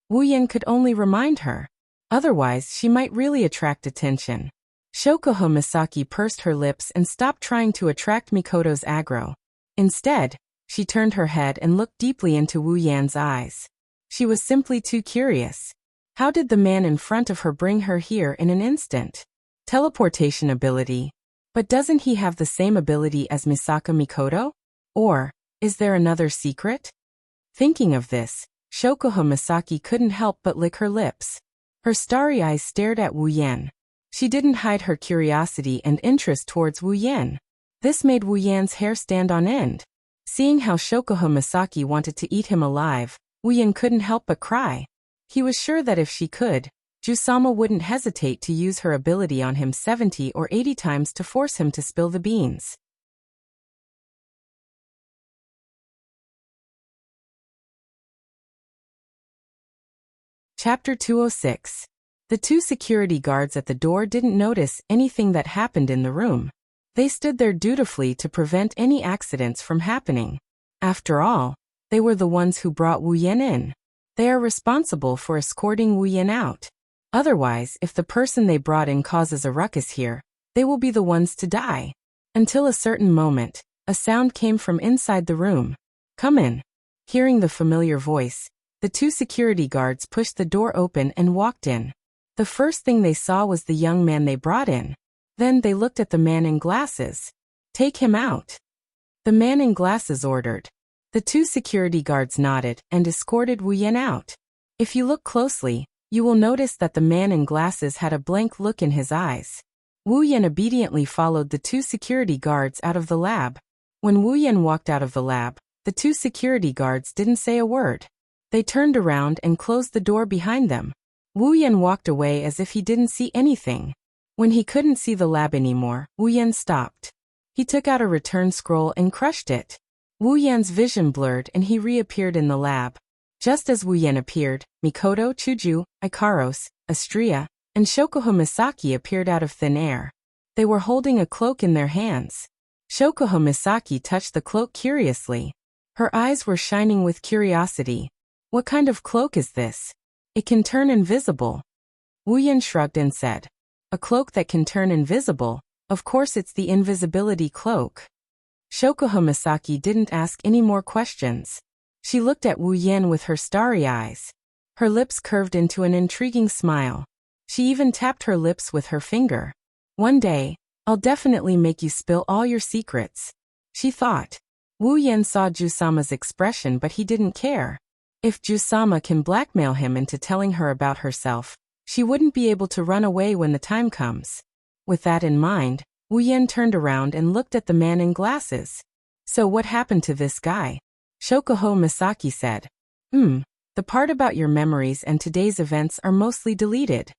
Wu Yan could only remind her. Otherwise, she might really attract attention. Shokuho Misaki pursed her lips and stopped trying to attract Mikoto's aggro. Instead, she turned her head and looked deeply into Wu Yan's eyes. She was simply too curious. How did the man in front of her bring her here in an instant? Teleportation ability. But doesn't he have the same ability as Misaka Mikoto? Or, is there another secret? Thinking of this, Shokuha Misaki couldn't help but lick her lips. Her starry eyes stared at Wu Yan. She didn't hide her curiosity and interest towards Wu Yan. This made Wu Yan's hair stand on end. Seeing how Shokuha Misaki wanted to eat him alive, Wu Yan couldn't help but cry. He was sure that if she could, Jusama wouldn't hesitate to use her ability on him 70 or 80 times to force him to spill the beans. Chapter 206. The two security guards at the door didn't notice anything that happened in the room. They stood there dutifully to prevent any accidents from happening. After all, they were the ones who brought Wu Yan in. They are responsible for escorting Wu Yan out. Otherwise, if the person they brought in causes a ruckus here, they will be the ones to die. Until a certain moment, a sound came from inside the room. Come in. Hearing the familiar voice, the two security guards pushed the door open and walked in. The first thing they saw was the young man they brought in. Then they looked at the man in glasses. Take him out. The man in glasses ordered. The two security guards nodded and escorted Wu Yan out. If you look closely, you will notice that the man in glasses had a blank look in his eyes. Wu Yan obediently followed the two security guards out of the lab. When Wu Yan walked out of the lab, the two security guards didn't say a word. They turned around and closed the door behind them. Wu Yan walked away as if he didn't see anything. When he couldn't see the lab anymore, Wu Yan stopped. He took out a return scroll and crushed it. Wu Yan's vision blurred and he reappeared in the lab. Just as Wu Yan appeared, Mikoto, Chuju, Ikaros, Astria, and Shokuha Misaki appeared out of thin air. They were holding a cloak in their hands. Shokuha Misaki touched the cloak curiously. Her eyes were shining with curiosity. What kind of cloak is this? It can turn invisible. Wu Yan shrugged and said, a cloak that can turn invisible? Of course it's the invisibility cloak. Shokuha Misaki didn't ask any more questions. She looked at Wu Yan with her starry eyes. Her lips curved into an intriguing smile. She even tapped her lips with her finger. One day, I'll definitely make you spill all your secrets, she thought. Wu Yan saw Jusama's expression but he didn't care. If Jusama can blackmail him into telling her about herself, she wouldn't be able to run away when the time comes. With that in mind, Wu Yan turned around and looked at the man in glasses. So what happened to this guy? Shokuha Misaki said. The part about your memories and today's events are mostly deleted.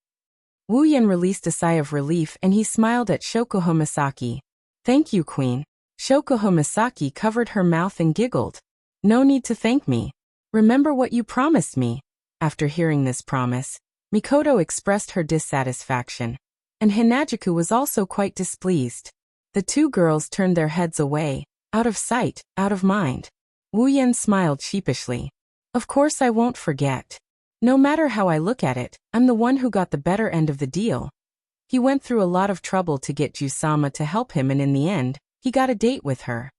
Wu Yan released a sigh of relief and he smiled at Shokuha Misaki. Thank you, Queen. Shokuha Misaki covered her mouth and giggled. No need to thank me. Remember what you promised me. After hearing this promise, Mikoto expressed her dissatisfaction, and Hinajuku was also quite displeased. The two girls turned their heads away, out of sight, out of mind. Wu Yan smiled sheepishly. Of course I won't forget. No matter how I look at it, I'm the one who got the better end of the deal. He went through a lot of trouble to get Jusama to help him and in the end, he got a date with her.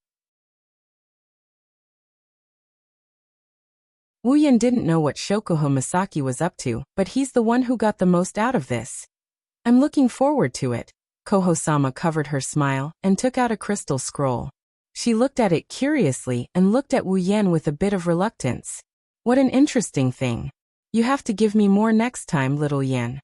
Wu Yan didn't know what Shokuha Misaki was up to, but he's the one who got the most out of this. I'm looking forward to it. Koho-sama covered her smile and took out a crystal scroll. She looked at it curiously and looked at Wu Yan with a bit of reluctance. What an interesting thing. You have to give me more next time, little Yan.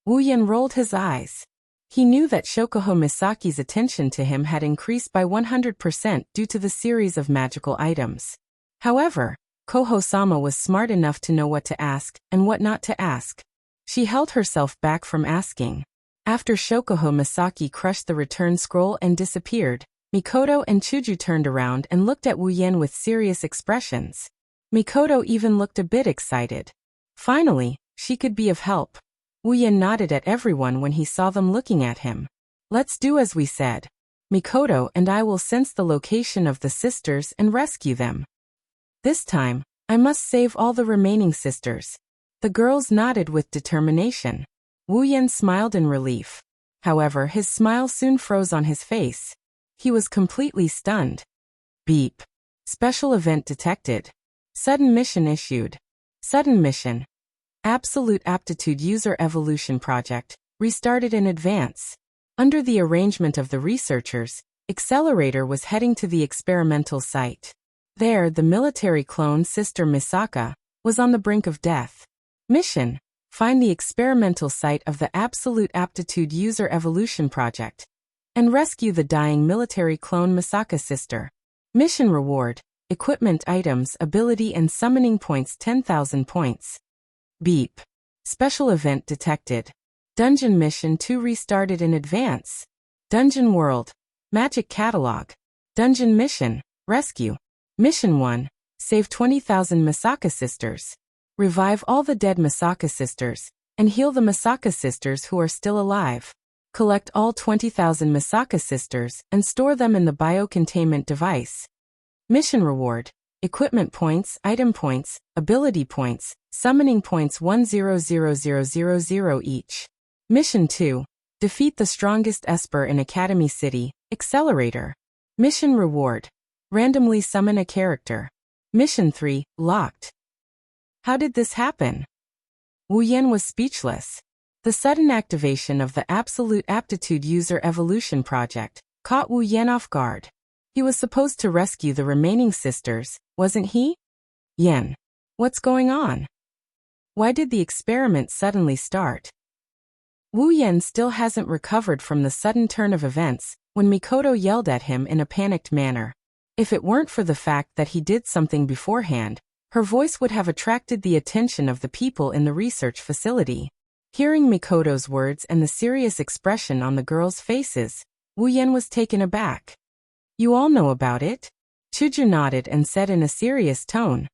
Wu Yan rolled his eyes. He knew that Shokuha Misaki's attention to him had increased by 100% due to the series of magical items. However, Koho-sama was smart enough to know what to ask and what not to ask. She held herself back from asking. After Shokuha Misaki crushed the return scroll and disappeared, Mikoto and Chuju turned around and looked at Wu Yan with serious expressions. Mikoto even looked a bit excited. Finally, she could be of help. Wu Yan nodded at everyone when he saw them looking at him. Let's do as we said. Mikoto and I will sense the location of the sisters and rescue them. This time, I must save all the remaining sisters. The girls nodded with determination. Wu Yan smiled in relief. However, his smile soon froze on his face. He was completely stunned. Beep. Special event detected. Sudden mission issued. Sudden mission. Absolute Aptitude User Evolution Project, restarted in advance. Under the arrangement of the researchers, Accelerator was heading to the experimental site. There, the military clone sister Misaka was on the brink of death. Mission: find the experimental site of the Absolute Aptitude User Evolution Project and rescue the dying military clone Misaka sister. Mission reward: equipment items, ability and summoning points 10,000 points. Beep. Special event detected. Dungeon Mission 2 restarted in advance. Dungeon World. Magic Catalog. Dungeon Mission. Rescue. Mission 1. Save 20,000 Misaka sisters. Revive all the dead Misaka sisters, and heal the Misaka sisters who are still alive. Collect all 20,000 Misaka sisters and store them in the biocontainment device. Mission reward: equipment points, item points, ability points, summoning points 100,000 each. Mission 2. Defeat the strongest Esper in Academy City, Accelerator. Mission reward: randomly summon a character. Mission 3. Locked. How did this happen? Wu Yan was speechless. The sudden activation of the Absolute Aptitude User Evolution Project caught Wu Yan off guard. He was supposed to rescue the remaining sisters, wasn't he? Yan. What's going on? Why did the experiment suddenly start? Wu Yan still hasn't recovered from the sudden turn of events when Mikoto yelled at him in a panicked manner. If it weren't for the fact that he did something beforehand, her voice would have attracted the attention of the people in the research facility. Hearing Mikoto's words and the serious expression on the girls' faces, Wu Yan was taken aback. You all know about it? Chuju nodded and said in a serious tone.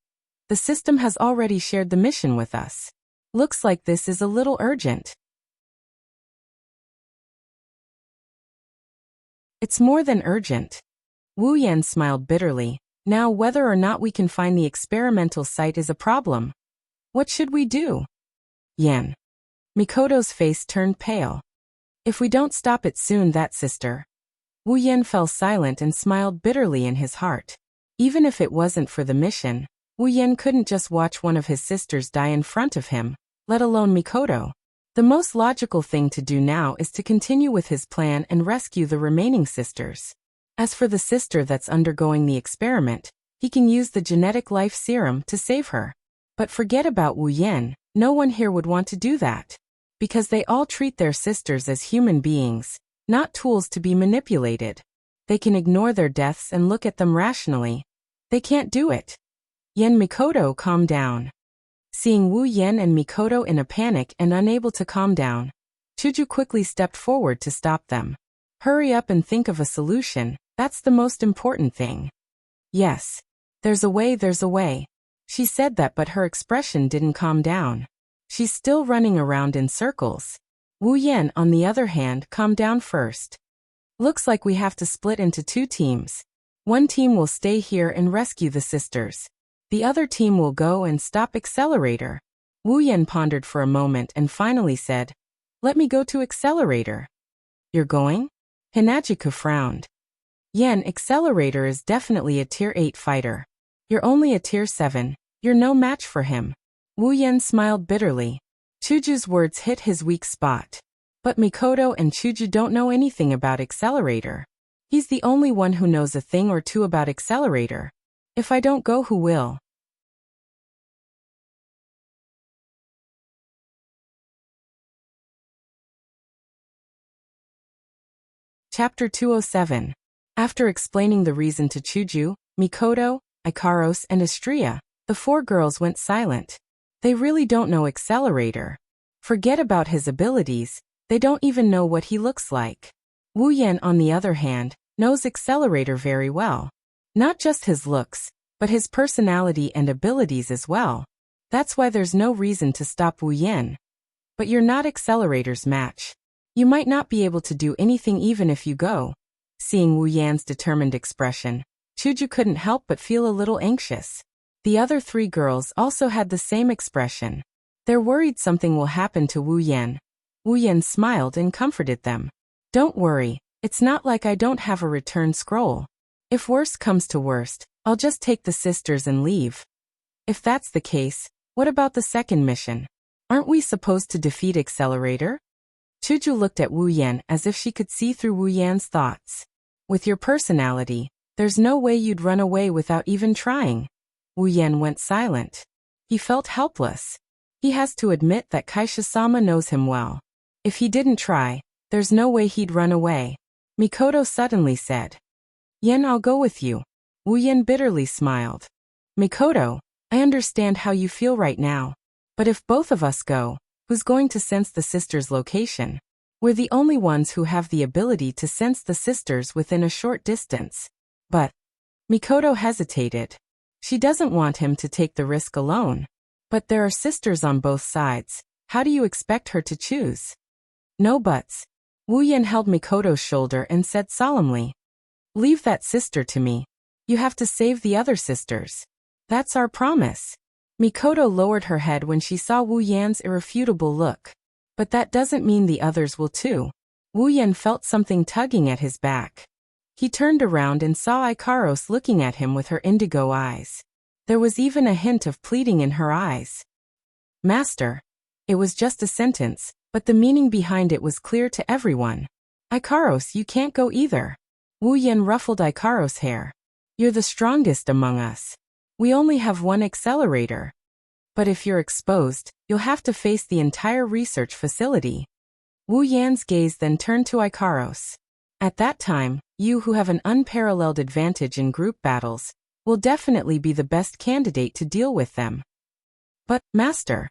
The system has already shared the mission with us. Looks like this is a little urgent. It's more than urgent. Wu Yan smiled bitterly. Now whether or not we can find the experimental site is a problem. What should we do? Yan. Mikoto's face turned pale. If we don't stop it soon, that sister. Wu Yan fell silent and smiled bitterly in his heart. Even if it wasn't for the mission, Wu Yan couldn't just watch one of his sisters die in front of him, let alone Mikoto. The most logical thing to do now is to continue with his plan and rescue the remaining sisters. As for the sister that's undergoing the experiment, he can use the genetic life serum to save her. But forget about Wu Yan, no one here would want to do that. Because they all treat their sisters as human beings, not tools to be manipulated. They can ignore their deaths and look at them rationally. They can't do it. Yan. Mikoto, calm down. Seeing Wu Yan and Mikoto in a panic and unable to calm down, Chuju quickly stepped forward to stop them. Hurry up and think of a solution, that's the most important thing. Yes. There's a way. She said that, but her expression didn't calm down. She's still running around in circles. Wu Yan, on the other hand, calmed down first. Looks like we have to split into 2 teams. One team will stay here and rescue the sisters. The other team will go and stop Accelerator. Wu Yan pondered for a moment and finally said, Let me go to Accelerator. You're going? Hinajika frowned. Yan, Accelerator is definitely a Tier 8 fighter. You're only a Tier 7, you're no match for him. Wu Yan smiled bitterly. Chuju's words hit his weak spot. But Mikoto and Chuju don't know anything about Accelerator. He's the only one who knows a thing or two about Accelerator. If I don't go, who will? Chapter 207. After explaining the reason to Chuju, Mikoto, Ikaros, and Astria, the 4 girls went silent. They really don't know Accelerator. Forget about his abilities, they don't even know what he looks like. Wu Yan, on the other hand, knows Accelerator very well. Not just his looks, but his personality and abilities as well. That's why there's no reason to stop Wu Yan. But you're not Accelerator's match. You might not be able to do anything even if you go. Seeing Wu Yan's determined expression, Chuju couldn't help but feel a little anxious. The other 3 girls also had the same expression. They're worried something will happen to Wu Yan. Wu Yan smiled and comforted them. Don't worry, it's not like I don't have a return scroll. If worst comes to worst, I'll just take the sisters and leave. If that's the case, what about the second mission? Aren't we supposed to defeat Accelerator? Chuju looked at Wu Yan as if she could see through Wu Yan's thoughts. With your personality, there's no way you'd run away without even trying. Wu Yan went silent. He felt helpless. He has to admit that Kaisha-sama knows him well. If he didn't try, there's no way he'd run away. Mikoto suddenly said. Yan, I'll go with you. Wu Yan bitterly smiled. Mikoto, I understand how you feel right now. But if both of us go, who's going to sense the sister's location? We're the only ones who have the ability to sense the sisters within a short distance. But Mikoto hesitated. She doesn't want him to take the risk alone. But there are sisters on both sides. How do you expect her to choose? No buts. Wu Yan held Mikoto's shoulder and said solemnly. Leave that sister to me. You have to save the other sisters. That's our promise. Mikoto lowered her head when she saw Wu Yan's irrefutable look. But that doesn't mean the others will too. Wu Yan felt something tugging at his back. He turned around and saw Ikaros looking at him with her indigo eyes. There was even a hint of pleading in her eyes. Master. It was just a sentence, but the meaning behind it was clear to everyone. Ikaros, you can't go either. Wu Yan ruffled Ikaros' hair. You're the strongest among us. We only have one accelerator. But if you're exposed, you'll have to face the entire research facility. Wu Yan's gaze then turned to Ikaros. At that time, you who have an unparalleled advantage in group battles, will definitely be the best candidate to deal with them. But, Master.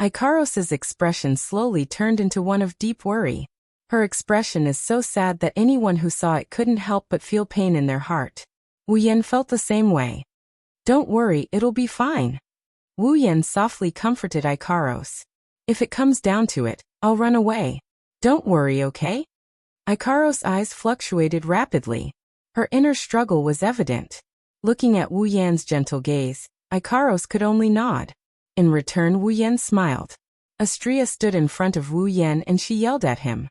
Ikaros's expression slowly turned into one of deep worry. Her expression is so sad that anyone who saw it couldn't help but feel pain in their heart. Wu Yan felt the same way. Don't worry, it'll be fine. Wu Yan softly comforted Ikaros. If it comes down to it, I'll run away. Don't worry, okay? Ikaros' eyes fluctuated rapidly. Her inner struggle was evident. Looking at Wu Yan's gentle gaze, Ikaros could only nod. In return, Wu Yan smiled. Astria stood in front of Wu Yan and she yelled at him.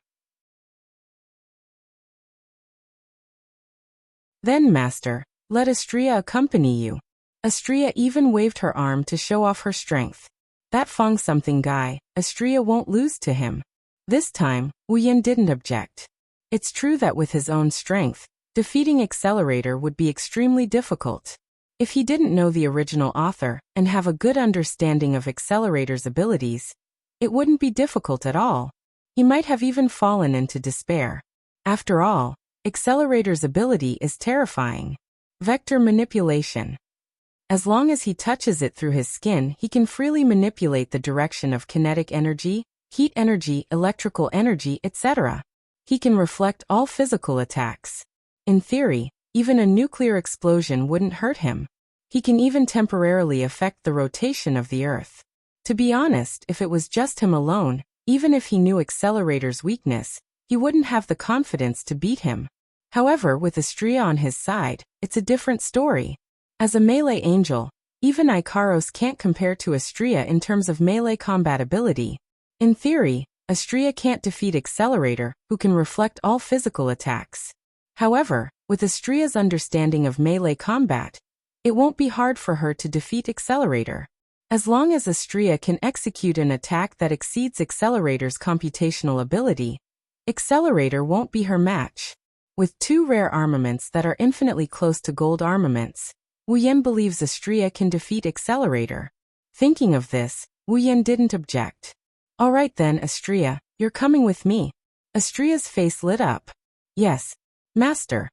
Then, Master, let Astria accompany you. Astria even waved her arm to show off her strength. That Fong-something guy, Astria won't lose to him. This time, Wu Yan didn't object. It's true that with his own strength, defeating Accelerator would be extremely difficult. If he didn't know the original author and have a good understanding of Accelerator's abilities, it wouldn't be difficult at all. He might have even fallen into despair. After all, Accelerator's ability is terrifying. Vector manipulation. As long as he touches it through his skin, he can freely manipulate the direction of kinetic energy, heat energy, electrical energy, etc. He can reflect all physical attacks. In theory, even a nuclear explosion wouldn't hurt him. He can even temporarily affect the rotation of the Earth. To be honest, if it was just him alone, even if he knew Accelerator's weakness, he wouldn't have the confidence to beat him. However, with Astria on his side, it's a different story. As a melee angel, even Ikaros can't compare to Astria in terms of melee combat ability. In theory, Astria can't defeat Accelerator, who can reflect all physical attacks. However, with Astria's understanding of melee combat, it won't be hard for her to defeat Accelerator. As long as Astria can execute an attack that exceeds Accelerator's computational ability, Accelerator won't be her match. With two rare armaments that are infinitely close to gold armaments, Wu Yan believes Astria can defeat Accelerator. Thinking of this, Wu Yan didn't object. All right then, Astria, you're coming with me. Astria's face lit up. Yes, Master.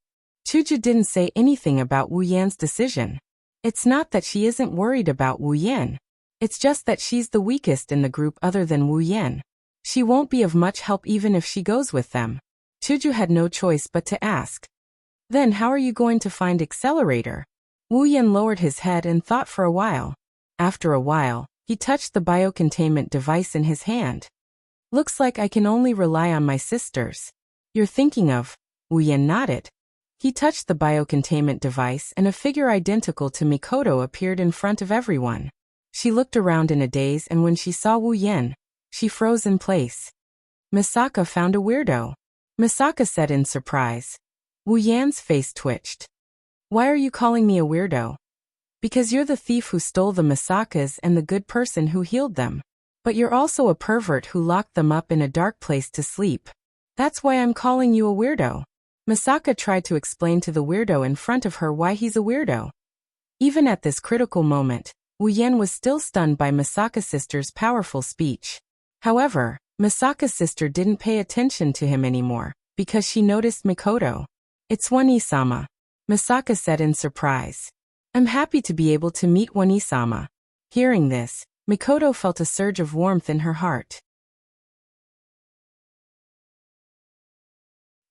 Chuju didn't say anything about Wu Yan's decision. It's not that she isn't worried about Wu Yan. It's just that she's the weakest in the group other than Wu Yan. She won't be of much help even if she goes with them. Chuju had no choice but to ask. Then how are you going to find Accelerator? Wu Yan lowered his head and thought for a while. After a while, he touched the biocontainment device in his hand. Looks like I can only rely on my sisters. You're thinking of... Wu Yan nodded. He touched the biocontainment device and a figure identical to Mikoto appeared in front of everyone. She looked around in a daze and when she saw Wu Yan, she froze in place. Misaka found a weirdo. Misaka said in surprise. Wu Yan's face twitched. Why are you calling me a weirdo? Because you're the thief who stole the Misakas and the good person who healed them. But you're also a pervert who locked them up in a dark place to sleep. That's why I'm calling you a weirdo. Misaka tried to explain to the weirdo in front of her why he's a weirdo. Even at this critical moment, Wu Yan was still stunned by Misaka's sister's powerful speech. However, Misaka's sister didn't pay attention to him anymore, because she noticed Mikoto. It's Wani-sama, Misaka said in surprise. I'm happy to be able to meet Wani-sama. Hearing this, Mikoto felt a surge of warmth in her heart.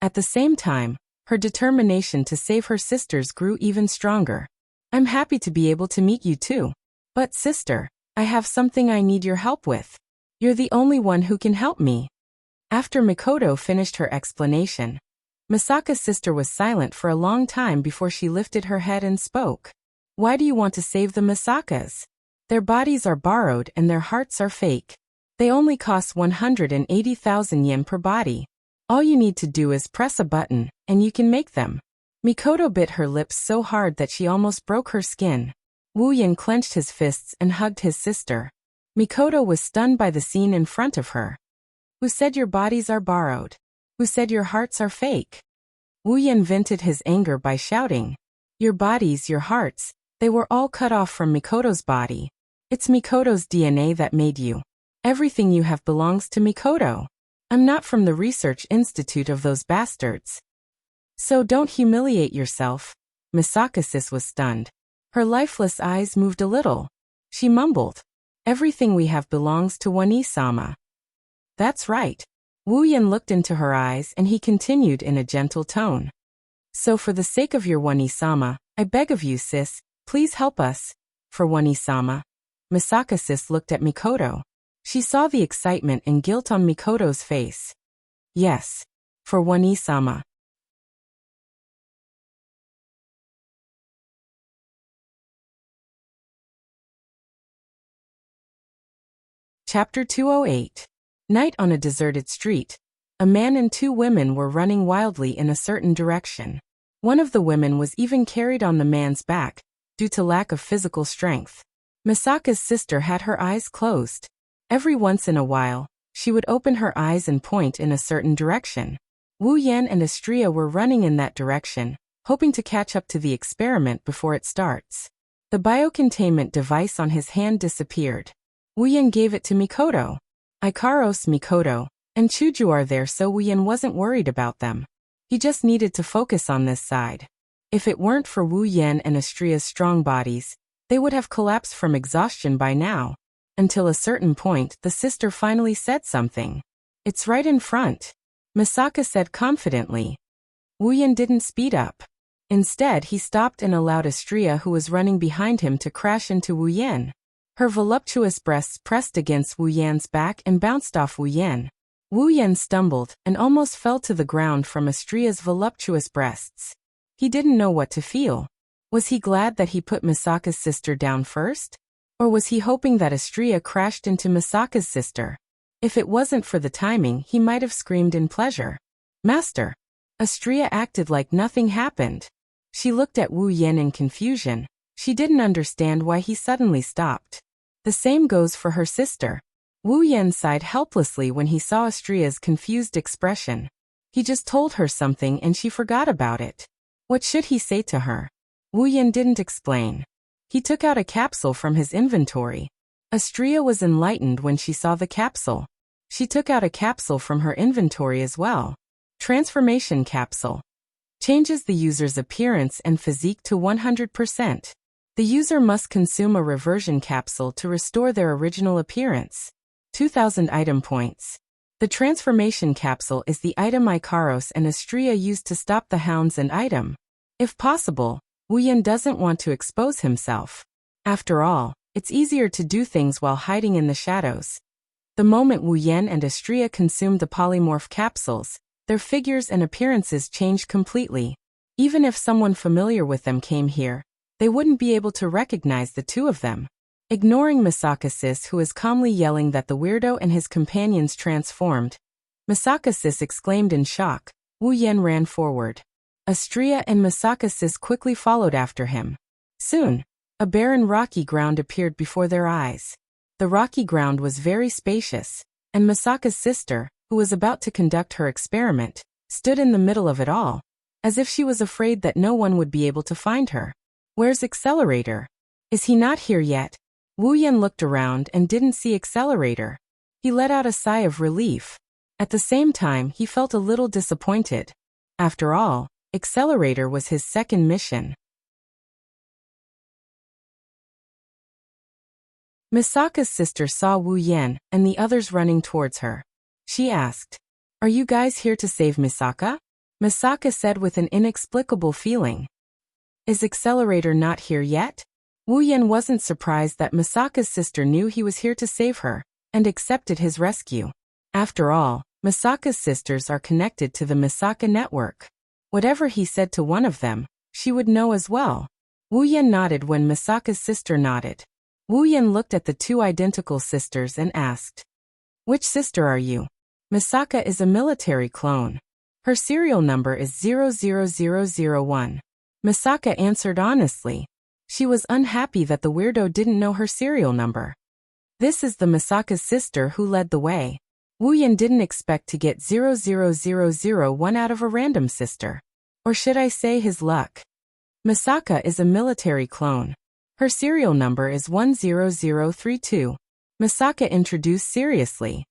At the same time, her determination to save her sisters grew even stronger. I'm happy to be able to meet you too. But sister, I have something I need your help with. You're the only one who can help me. After Mikoto finished her explanation, Misaka's sister was silent for a long time before she lifted her head and spoke. Why do you want to save the Misakas? Their bodies are borrowed and their hearts are fake. They only cost 180,000 yen per body. All you need to do is press a button, and you can make them. Mikoto bit her lips so hard that she almost broke her skin. Wu Yan clenched his fists and hugged his sister. Mikoto was stunned by the scene in front of her. Who said your bodies are borrowed? Who said your hearts are fake? Wu Yan vented his anger by shouting. Your bodies, your hearts, they were all cut off from Mikoto's body. It's Mikoto's DNA that made you. Everything you have belongs to Mikoto. I'm not from the research institute of those bastards. So don't humiliate yourself. Misaka-sis was stunned. Her lifeless eyes moved a little. She mumbled. Everything we have belongs to Wani-sama. That's right. Wu Yan looked into her eyes and he continued in a gentle tone. So for the sake of your Wani-sama, I beg of you sis, please help us. For Wani-sama. Misaka-sis looked at Mikoto. She saw the excitement and guilt on Mikoto's face. Yes. For Wani-sama. Chapter 208. Night on a deserted street. A man and two women were running wildly in a certain direction. One of the women was even carried on the man's back, due to lack of physical strength. Misaka's sister had her eyes closed. Every once in a while, she would open her eyes and point in a certain direction. Wu Yan and Astria were running in that direction, hoping to catch up to the experiment before it starts. The biocontainment device on his hand disappeared. Wu Yan gave it to Mikoto. Ikaros, Mikoto, and Chuju are there, so Wu Yan wasn't worried about them. He just needed to focus on this side. If it weren't for Wu Yan and Astria's strong bodies, they would have collapsed from exhaustion by now. Until a certain point, the sister finally said something. It's right in front. Misaka said confidently. Wu Yan didn't speed up. Instead, he stopped and allowed Astria, who was running behind him, to crash into Wu Yan. Her voluptuous breasts pressed against Wu Yan's back and bounced off Wu Yan. Wu Yan stumbled and almost fell to the ground from Astria's voluptuous breasts. He didn't know what to feel. Was he glad that he put Misaka's sister down first? Or was he hoping that Astria crashed into Misaka's sister? If it wasn't for the timing, he might have screamed in pleasure. Master! Astria acted like nothing happened. She looked at Wu Yan in confusion. She didn't understand why he suddenly stopped. The same goes for her sister. Wu Yan sighed helplessly when he saw Astria's confused expression. He just told her something and she forgot about it. What should he say to her? Wu Yan didn't explain. He took out a capsule from his inventory. Astria was enlightened when she saw the capsule. She took out a capsule from her inventory as well. Transformation capsule. Changes the user's appearance and physique to 100%. The user must consume a reversion capsule to restore their original appearance. 2,000 item points. The transformation capsule is the item Ikaros and Astria used to stop the hounds and item. If possible, Wu Yan doesn't want to expose himself. After all, it's easier to do things while hiding in the shadows. The moment Wu Yan and Astria consumed the polymorph capsules, their figures and appearances changed completely. Even if someone familiar with them came here, they wouldn't be able to recognize the two of them. Ignoring Misaka-sis, who is calmly yelling that the weirdo and his companions transformed, Misaka-sis exclaimed in shock. Wu Yan ran forward. Astria and Misaka-sis quickly followed after him. Soon, a barren rocky ground appeared before their eyes. The The rocky ground was very spacious, and Misaka's sister, who was about to conduct her experiment, stood in the middle of it all, as if she was afraid that no one would be able to find her. Where's Accelerator? Is he not here yet? Wu Yan looked around and didn't see Accelerator. He let out a sigh of relief. At the same time, he felt a little disappointed. After all, Accelerator was his second mission. Misaka's sister saw Wu Yan and the others running towards her. She asked, "Are you guys here to save Misaka?" Misaka said with an inexplicable feeling. "Is Accelerator not here yet?" Wu Yan wasn't surprised that Misaka's sister knew he was here to save her, and accepted his rescue. After all, Misaka's sisters are connected to the Misaka network. Whatever he said to one of them, she would know as well. Wu Yan nodded when Misaka's sister nodded. Wu Yan looked at the two identical sisters and asked, "Which sister are you?" Misaka is a military clone. Her serial number is 00001. Misaka answered honestly. She was unhappy that the weirdo didn't know her serial number. This is the Misaka's sister who led the way. Wu Yan didn't expect to get 00001 out of a random sister. Or should I say his luck. Misaka is a military clone. Her serial number is 10032. Misaka introduced seriously.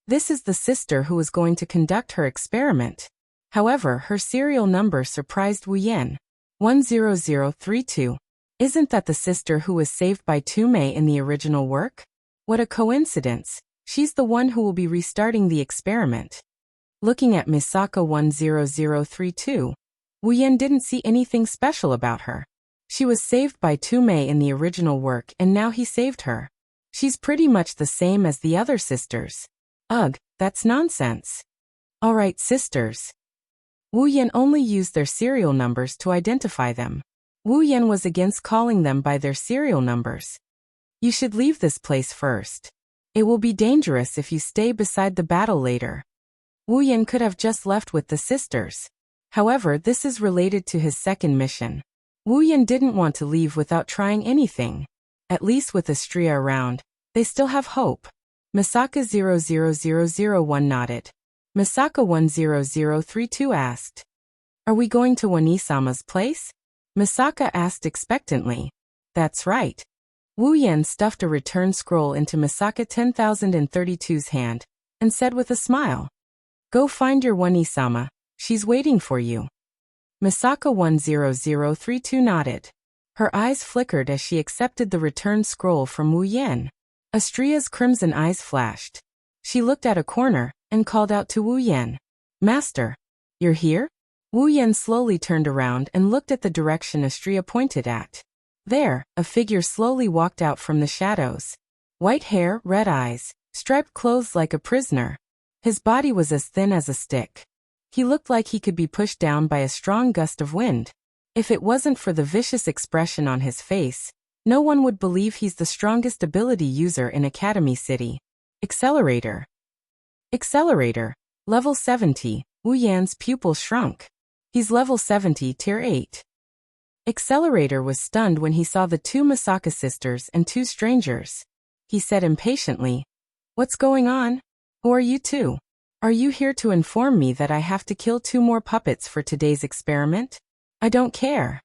This is the sister who was going to conduct her experiment. However, her serial number surprised Wu Yan. 10032. Isn't that the sister who was saved by Tumei in the original work? What a coincidence. She's the one who will be restarting the experiment. Looking at Misaka 10032, Wu Yan didn't see anything special about her. She was saved by Tumei in the original work and now he saved her. She's pretty much the same as the other sisters. Ugh, that's nonsense. Alright, sisters. Wu Yan only used their serial numbers to identify them. Wu Yan was against calling them by their serial numbers. You should leave this place first. It will be dangerous if you stay beside the battle later. Wu Yan could have just left with the sisters. However, this is related to his second mission. Wu Yan didn't want to leave without trying anything. At least with Astria around, they still have hope. Misaka 00001 nodded. Misaka 10032 asked, "Are we going to Wanisama's place?" Misaka asked expectantly. That's right. Wu Yan stuffed a return scroll into Misaka 10032's hand, and said with a smile, "Go find your Wanisama, she's waiting for you." Misaka 10032 nodded. Her eyes flickered as she accepted the return scroll from Wu Yan. Astria's crimson eyes flashed. She looked at a corner, and called out to Wu Yan, "Master, you're here?" Wu Yan slowly turned around and looked at the direction Astria pointed at. There, a figure slowly walked out from the shadows. White hair, red eyes, striped clothes like a prisoner. His body was as thin as a stick. He looked like he could be pushed down by a strong gust of wind. If it wasn't for the vicious expression on his face, no one would believe he's the strongest ability user in Academy City. Accelerator. Accelerator. Level 70. Wu Yan's pupil shrunk. He's level 70, tier 8. Accelerator was stunned when he saw the two Misaka sisters and two strangers. He said impatiently, "What's going on? Who are you two? Are you here to inform me that I have to kill 2 more puppets for today's experiment? I don't care."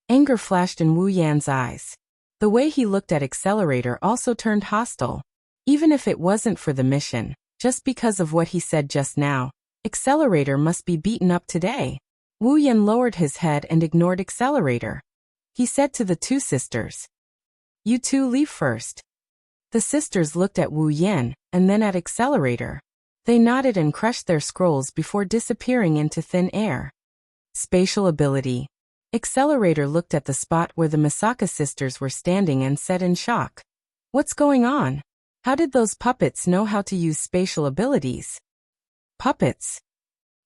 Anger flashed in Wu Yan's eyes. The way he looked at Accelerator also turned hostile. Even if it wasn't for the mission, just because of what he said just now, Accelerator must be beaten up today. Wu Yan lowered his head and ignored Accelerator. He said to the two sisters, "You two leave first." The sisters looked at Wu Yan, and then at Accelerator. They nodded and crushed their scrolls before disappearing into thin air. Spatial ability. Accelerator looked at the spot where the Misaka sisters were standing and said in shock, "What's going on? How did those puppets know how to use spatial abilities?" Puppets.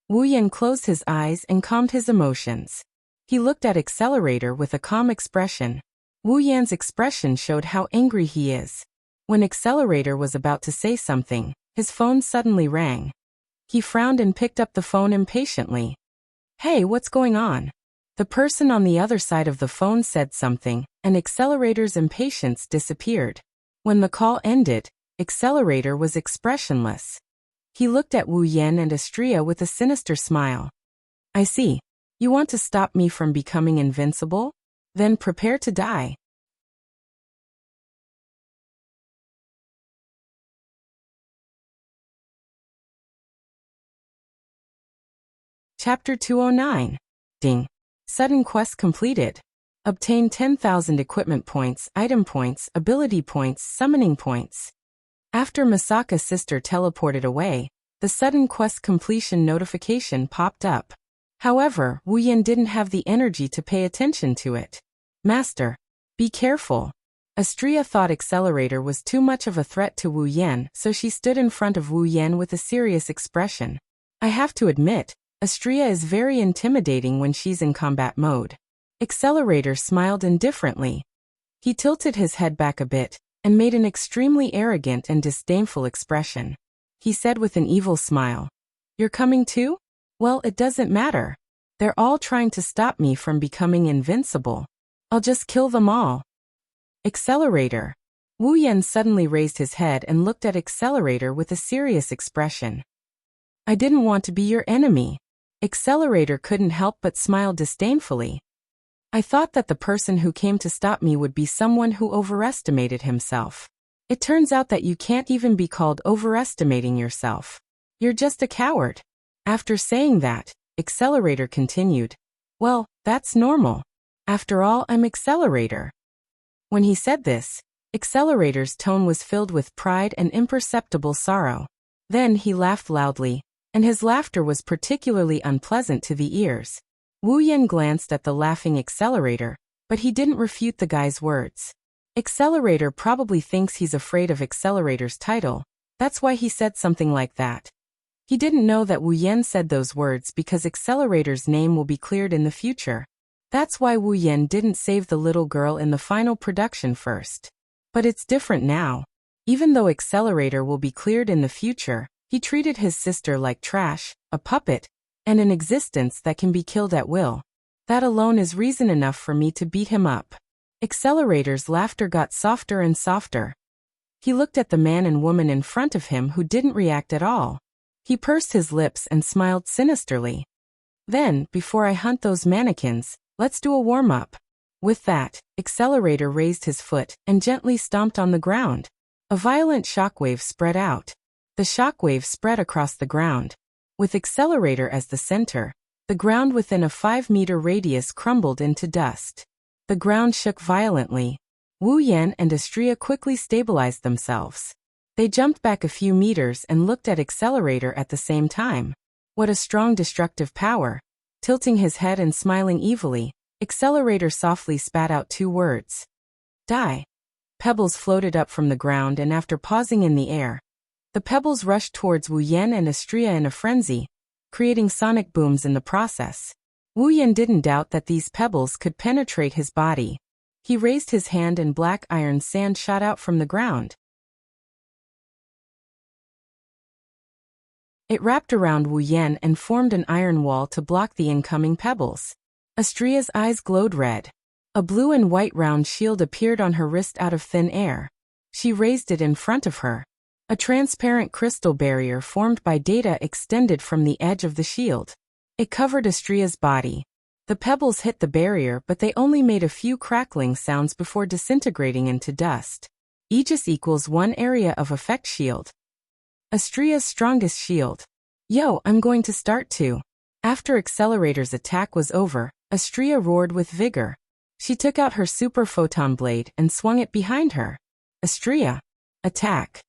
Wu Yan closed his eyes and calmed his emotions. He looked at Accelerator with a calm expression. Wu Yan's expression showed how angry he is. When Accelerator was about to say something, his phone suddenly rang. He frowned and picked up the phone impatiently. "Hey, what's going on?" The person on the other side of the phone said something, and Accelerator's impatience disappeared. When the call ended, Accelerator was expressionless. He looked at Wu Yan and Astria with a sinister smile. I see. You want to stop me from becoming invincible? Then prepare to die. Chapter 209. Ding. Sudden quest completed. Obtain 10,000 equipment points, item points, ability points, summoning points. After Masaka's sister teleported away, the sudden quest completion notification popped up. However, Wu Yan didn't have the energy to pay attention to it. Master, be careful. Astria thought Accelerator was too much of a threat to Wu Yan, so she stood in front of Wu Yan with a serious expression. I have to admit, Astria is very intimidating when she's in combat mode. Accelerator smiled indifferently. He tilted his head back a bit, and made an extremely arrogant and disdainful expression. He said with an evil smile, You're coming too? Well, it doesn't matter. They're all trying to stop me from becoming invincible. I'll just kill them all. Accelerator. Wu Yan suddenly raised his head and looked at Accelerator with a serious expression. I didn't want to be your enemy. Accelerator couldn't help but smile disdainfully. I thought that the person who came to stop me would be someone who overestimated himself. It turns out that you can't even be called overestimating yourself. You're just a coward. After saying that, Accelerator continued, Well, that's normal. After all, I'm Accelerator. When he said this, Accelerator's tone was filled with pride and imperceptible sorrow. Then he laughed loudly, and his laughter was particularly unpleasant to the ears. Wu Yan glanced at the laughing Accelerator, but he didn't refute the guy's words. Accelerator probably thinks he's afraid of Accelerator's title. That's why he said something like that. He didn't know that Wu Yan said those words because Accelerator's name will be cleared in the future. That's why Wu Yan didn't save the little girl in the final production first. But it's different now. Even though Accelerator will be cleared in the future, he treated his sister like trash, a puppet, and an existence that can be killed at will. That alone is reason enough for me to beat him up. Accelerator's laughter got softer and softer. He looked at the man and woman in front of him who didn't react at all. He pursed his lips and smiled sinisterly. Then, before I hunt those mannequins, let's do a warm-up. With that, Accelerator raised his foot and gently stomped on the ground. A violent shockwave spread out. The shockwave spread across the ground. With Accelerator as the center, the ground within a 5-meter radius crumbled into dust. The ground shook violently. Wu Yan and Astria quickly stabilized themselves. They jumped back a few meters and looked at Accelerator at the same time. What a strong destructive power. Tilting his head and smiling evilly, Accelerator softly spat out 2 words. Die. Pebbles floated up from the ground, and after pausing in the air, the pebbles rushed towards Wu Yan and Astria in a frenzy, creating sonic booms in the process. Wu Yan didn't doubt that these pebbles could penetrate his body. He raised his hand and black iron sand shot out from the ground. It wrapped around Wu Yan and formed an iron wall to block the incoming pebbles. Astria's eyes glowed red. A blue and white round shield appeared on her wrist out of thin air. She raised it in front of her. A transparent crystal barrier formed by data extended from the edge of the shield. It covered Astria's body. The pebbles hit the barrier, but they only made a few crackling sounds before disintegrating into dust. Aegis equals 1 area of effect shield. Astria's strongest shield. Yo, I'm going to start too. After Accelerator's attack was over, Astria roared with vigor. She took out her super photon blade and swung it behind her. Astria. Attack.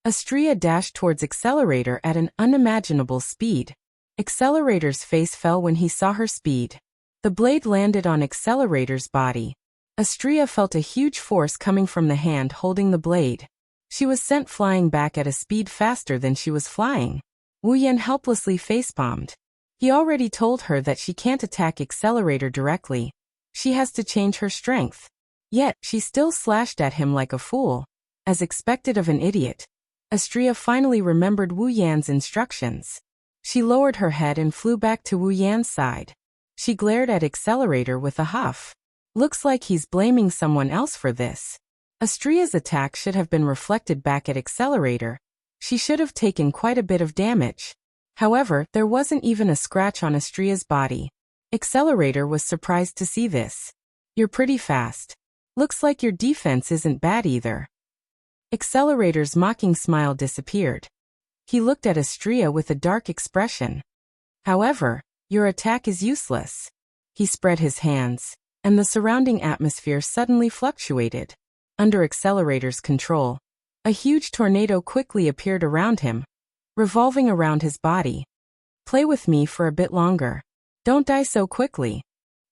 Astria dashed towards Accelerator at an unimaginable speed. Accelerator's face fell when he saw her speed. The blade landed on Accelerator's body. Astria felt a huge force coming from the hand holding the blade. She was sent flying back at a speed faster than she was flying. Wu Yan helplessly facepalmed. He already told her that she can't attack Accelerator directly. She has to change her strength. Yet, she still slashed at him like a fool. As expected of an idiot, Astria finally remembered Wu Yan's instructions. She lowered her head and flew back to Wu Yan's side. She glared at Accelerator with a huff. Looks like he's blaming someone else for this. Astria's attack should have been reflected back at Accelerator. She should have taken quite a bit of damage. However, there wasn't even a scratch on Astria's body. Accelerator was surprised to see this. You're pretty fast. Looks like your defense isn't bad either. Accelerator's mocking smile disappeared. He looked at Astria with a dark expression. However, your attack is useless. He spread his hands, and the surrounding atmosphere suddenly fluctuated. Under Accelerator's control, a huge tornado quickly appeared around him, revolving around his body. Play with me for a bit longer. Don't die so quickly.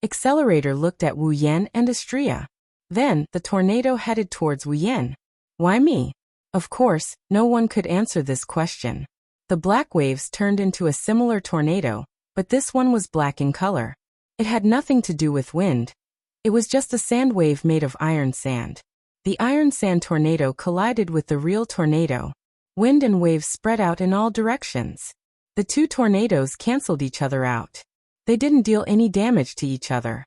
Accelerator looked at Wu Yan and Astria. Then, the tornado headed towards Wu Yan. Why me? Of course, no one could answer this question. The black waves turned into a similar tornado, but this one was black in color. It had nothing to do with wind. It was just a sand wave made of iron sand. The iron sand tornado collided with the real tornado. Wind and waves spread out in all directions. The two tornadoes canceled each other out. They didn't deal any damage to each other.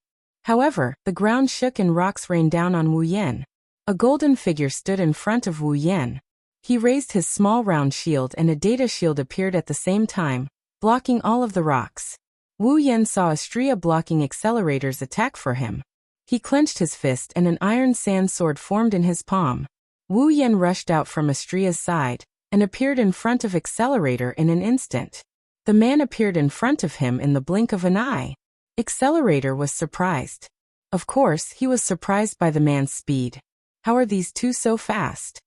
However, the ground shook and rocks rained down on Wu Yan. A golden figure stood in front of Wu Yan. He raised his small round shield and a data shield appeared at the same time, blocking all of the rocks. Wu Yan saw Astria blocking Accelerator's attack for him. He clenched his fist and an iron sand sword formed in his palm. Wu Yan rushed out from Astria's side and appeared in front of Accelerator in an instant. The man appeared in front of him in the blink of an eye. Accelerator was surprised. Of course, he was surprised by the man's speed. How are these two so fast?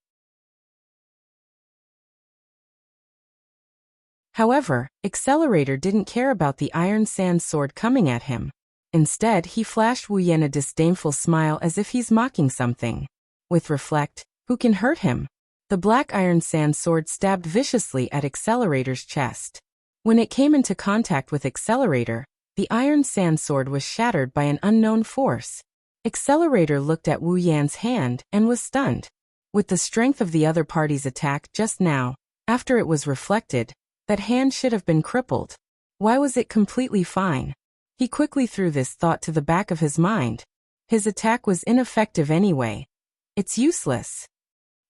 However, Accelerator didn't care about the iron sand sword coming at him. Instead, he flashed Wu Yan a disdainful smile as if he's mocking something. With Reflect, who can hurt him? The black iron sand sword stabbed viciously at Accelerator's chest. When it came into contact with Accelerator, the iron sand sword was shattered by an unknown force. Accelerator looked at Wu Yan's hand and was stunned. With the strength of the other party's attack just now, after it was reflected, that hand should have been crippled. Why was it completely fine? He quickly threw this thought to the back of his mind. His attack was ineffective anyway. It's useless.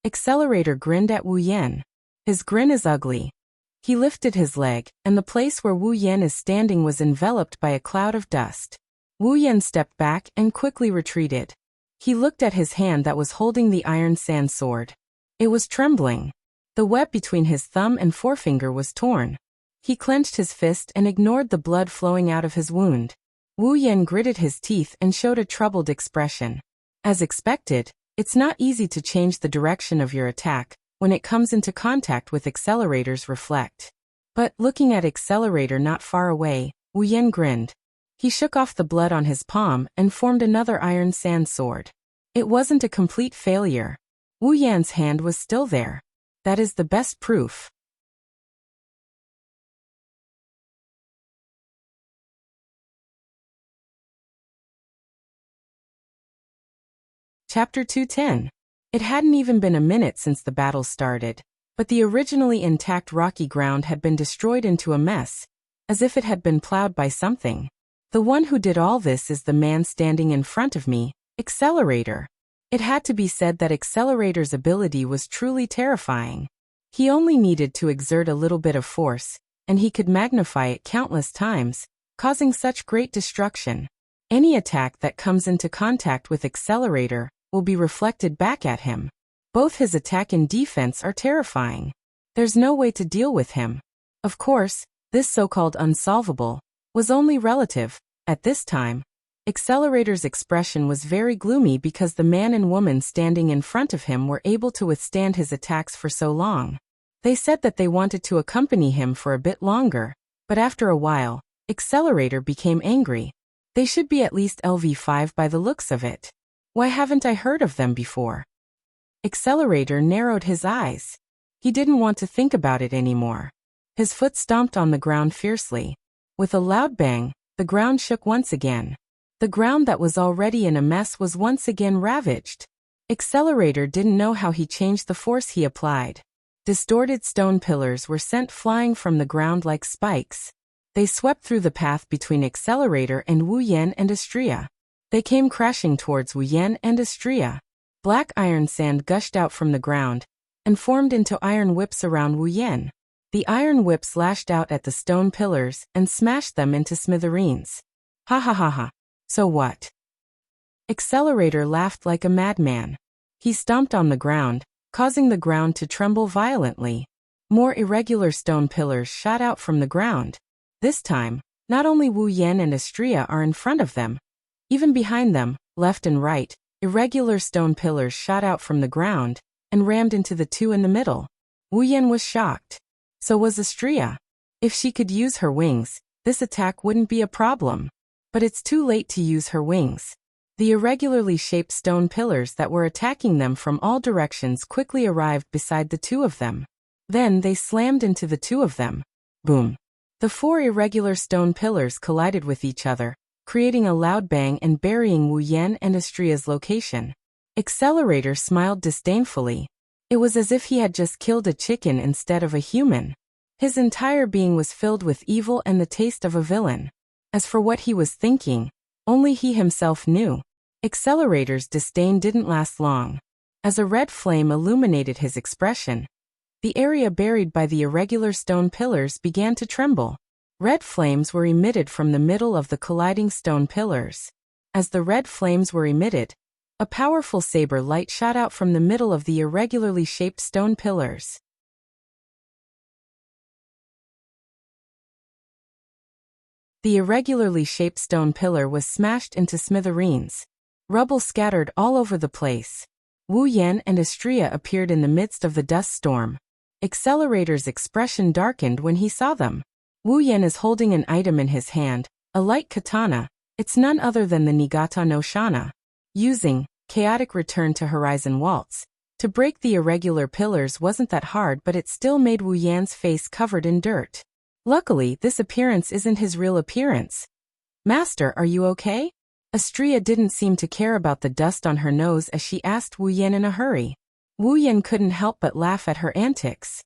Accelerator grinned at Wu Yan. His grin is ugly. He lifted his leg, and the place where Wu Yan is standing was enveloped by a cloud of dust. Wu Yan stepped back and quickly retreated. He looked at his hand that was holding the iron sand sword. It was trembling. The web between his thumb and forefinger was torn. He clenched his fist and ignored the blood flowing out of his wound. Wu Yan gritted his teeth and showed a troubled expression. As expected, it's not easy to change the direction of your attack when it comes into contact with Accelerator's Reflect. But, looking at Accelerator not far away, Wu Yan grinned. He shook off the blood on his palm and formed another iron sand sword. It wasn't a complete failure. Wu Yan's hand was still there. That is the best proof. Chapter 210. It hadn't even been a minute since the battle started, but the originally intact rocky ground had been destroyed into a mess, as if it had been plowed by something. The one who did all this is the man standing in front of me, Accelerator. It had to be said that Accelerator's ability was truly terrifying. He only needed to exert a little bit of force, and he could magnify it countless times, causing such great destruction. Any attack that comes into contact with Accelerator will be reflected back at him. Both his attack and defense are terrifying. There's no way to deal with him. Of course, this so-called unsolvable was only relative. At this time, Accelerator's expression was very gloomy because the man and woman standing in front of him were able to withstand his attacks for so long. They said that they wanted to accompany him for a bit longer, but after a while, Accelerator became angry. They should be at least LV5 by the looks of it. Why haven't I heard of them before? Accelerator narrowed his eyes. He didn't want to think about it anymore. His foot stomped on the ground fiercely. With a loud bang, the ground shook once again. The ground that was already in a mess was once again ravaged. Accelerator didn't know how he changed the force he applied. Distorted stone pillars were sent flying from the ground like spikes. They swept through the path between Accelerator and Wu Yan and Astrea. They came crashing towards Wu Yan and Astrea. Black iron sand gushed out from the ground and formed into iron whips around Wu Yan. The iron whips lashed out at the stone pillars and smashed them into smithereens. Ha ha ha ha. So what? Accelerator laughed like a madman. He stomped on the ground, causing the ground to tremble violently. More irregular stone pillars shot out from the ground. This time, not only Wu Yan and Astrea are in front of them. Even behind them, left and right, irregular stone pillars shot out from the ground and rammed into the two in the middle. Wu Yan was shocked. So was Astrea. If she could use her wings, this attack wouldn't be a problem. But it's too late to use her wings. The irregularly shaped stone pillars that were attacking them from all directions quickly arrived beside the two of them. Then they slammed into the two of them. Boom. The four irregular stone pillars collided with each other, creating a loud bang and burying Wu Yan and Astrea's location. Accelerator smiled disdainfully. It was as if he had just killed a chicken instead of a human. His entire being was filled with evil and the taste of a villain. As for what he was thinking, only he himself knew. Accelerator's disdain didn't last long. As a red flame illuminated his expression, the area buried by the irregular stone pillars began to tremble. Red flames were emitted from the middle of the colliding stone pillars. As the red flames were emitted, a powerful saber light shot out from the middle of the irregularly shaped stone pillars. The irregularly shaped stone pillar was smashed into smithereens. Rubble scattered all over the place. Wu Yan and Astrea appeared in the midst of the dust storm. Accelerator's expression darkened when he saw them. Wu Yan is holding an item in his hand, a light katana. It's none other than the Niigata no Shana. Using chaotic return to horizon waltz to break the irregular pillars wasn't that hard, but it still made Wu Yan's face covered in dirt. Luckily, this appearance isn't his real appearance. Master, are you okay? Astrea didn't seem to care about the dust on her nose as she asked Wu Yan in a hurry. Wu Yan couldn't help but laugh at her antics.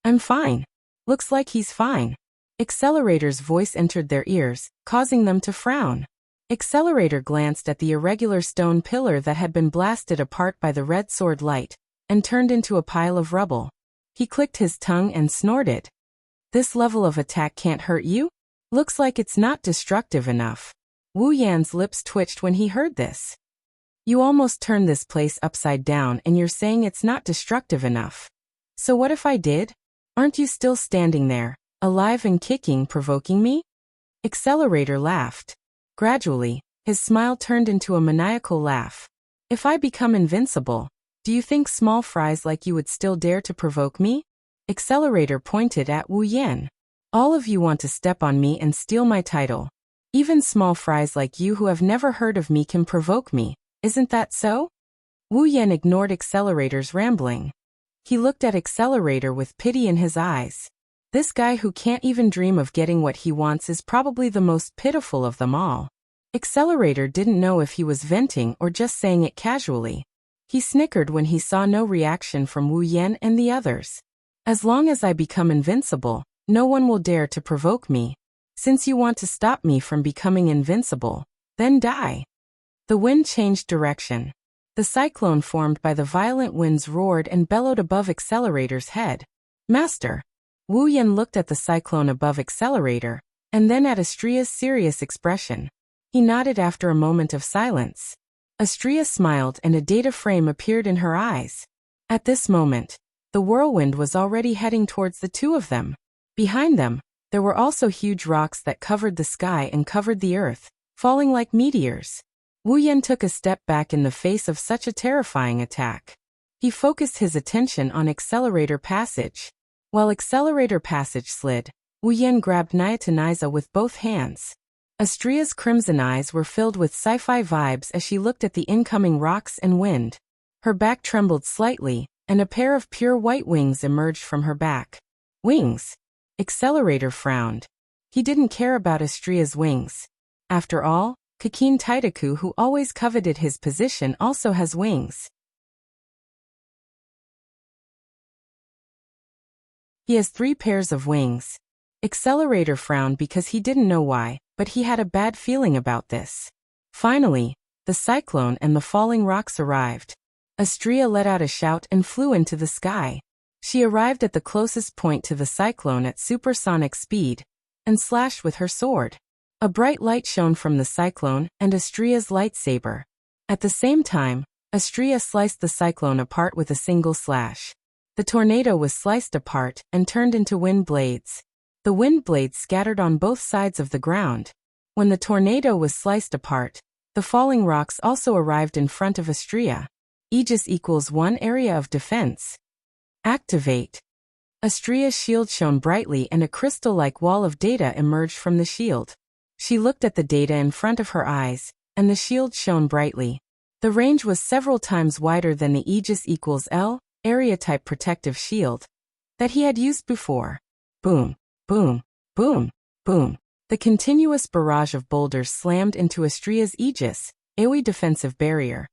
I'm fine. Looks like he's fine. Accelerator's voice entered their ears, causing them to frown. Accelerator glanced at the irregular stone pillar that had been blasted apart by the red sword light and turned into a pile of rubble. He clicked his tongue and snorted. This level of attack can't hurt you? Looks like it's not destructive enough. Wu Yan's lips twitched when he heard this. You almost turned this place upside down and you're saying it's not destructive enough. So what if I did? Aren't you still standing there, alive and kicking, provoking me? Accelerator laughed. Gradually, his smile turned into a maniacal laugh. If I become invincible, do you think small fries like you would still dare to provoke me? Accelerator pointed at Wu Yan. All of you want to step on me and steal my title. Even small fries like you who have never heard of me can provoke me, isn't that so? Wu Yan ignored Accelerator's rambling. He looked at Accelerator with pity in his eyes. This guy who can't even dream of getting what he wants is probably the most pitiful of them all. Accelerator didn't know if he was venting or just saying it casually. He snickered when he saw no reaction from Wu Yan and the others. As long as I become invincible, no one will dare to provoke me. Since you want to stop me from becoming invincible, then die. The wind changed direction. The cyclone formed by the violent winds roared and bellowed above Accelerator's head. Master. Wu Yan looked at the cyclone above Accelerator, and then at Astrea's serious expression. He nodded after a moment of silence. Astrea smiled and a data frame appeared in her eyes. At this moment, the whirlwind was already heading towards the two of them. Behind them, there were also huge rocks that covered the sky and covered the earth, falling like meteors. Wu Yan took a step back in the face of such a terrifying attack. He focused his attention on Accelerator Passage. While Accelerator Passage slid, Wu Yan grabbed Nyataniza with both hands. Astrea's crimson eyes were filled with sci-fi vibes as she looked at the incoming rocks and wind. Her back trembled slightly, and a pair of pure white wings emerged from her back. Wings? Accelerator frowned. He didn't care about Astrea's wings. After all, Kakin Taitaku, who always coveted his position, also has wings. He has 3 pairs of wings. Accelerator frowned because he didn't know why, but he had a bad feeling about this. Finally, the cyclone and the falling rocks arrived. Astrea let out a shout and flew into the sky. She arrived at the closest point to the cyclone at supersonic speed and slashed with her sword. A bright light shone from the cyclone and Astrea's lightsaber. At the same time, Astrea sliced the cyclone apart with a single slash. The tornado was sliced apart and turned into wind blades. The wind blades scattered on both sides of the ground. When the tornado was sliced apart, the falling rocks also arrived in front of Astrea. Aegis equals 1 area of defense. Activate. Astrea's shield shone brightly and a crystal-like wall of data emerged from the shield. She looked at the data in front of her eyes, and the shield shone brightly. The range was several times wider than the Aegis equals L, area-type protective shield, that he had used before. Boom, boom, boom, boom. The continuous barrage of boulders slammed into Astrea's Aegis, AoE defensive barrier,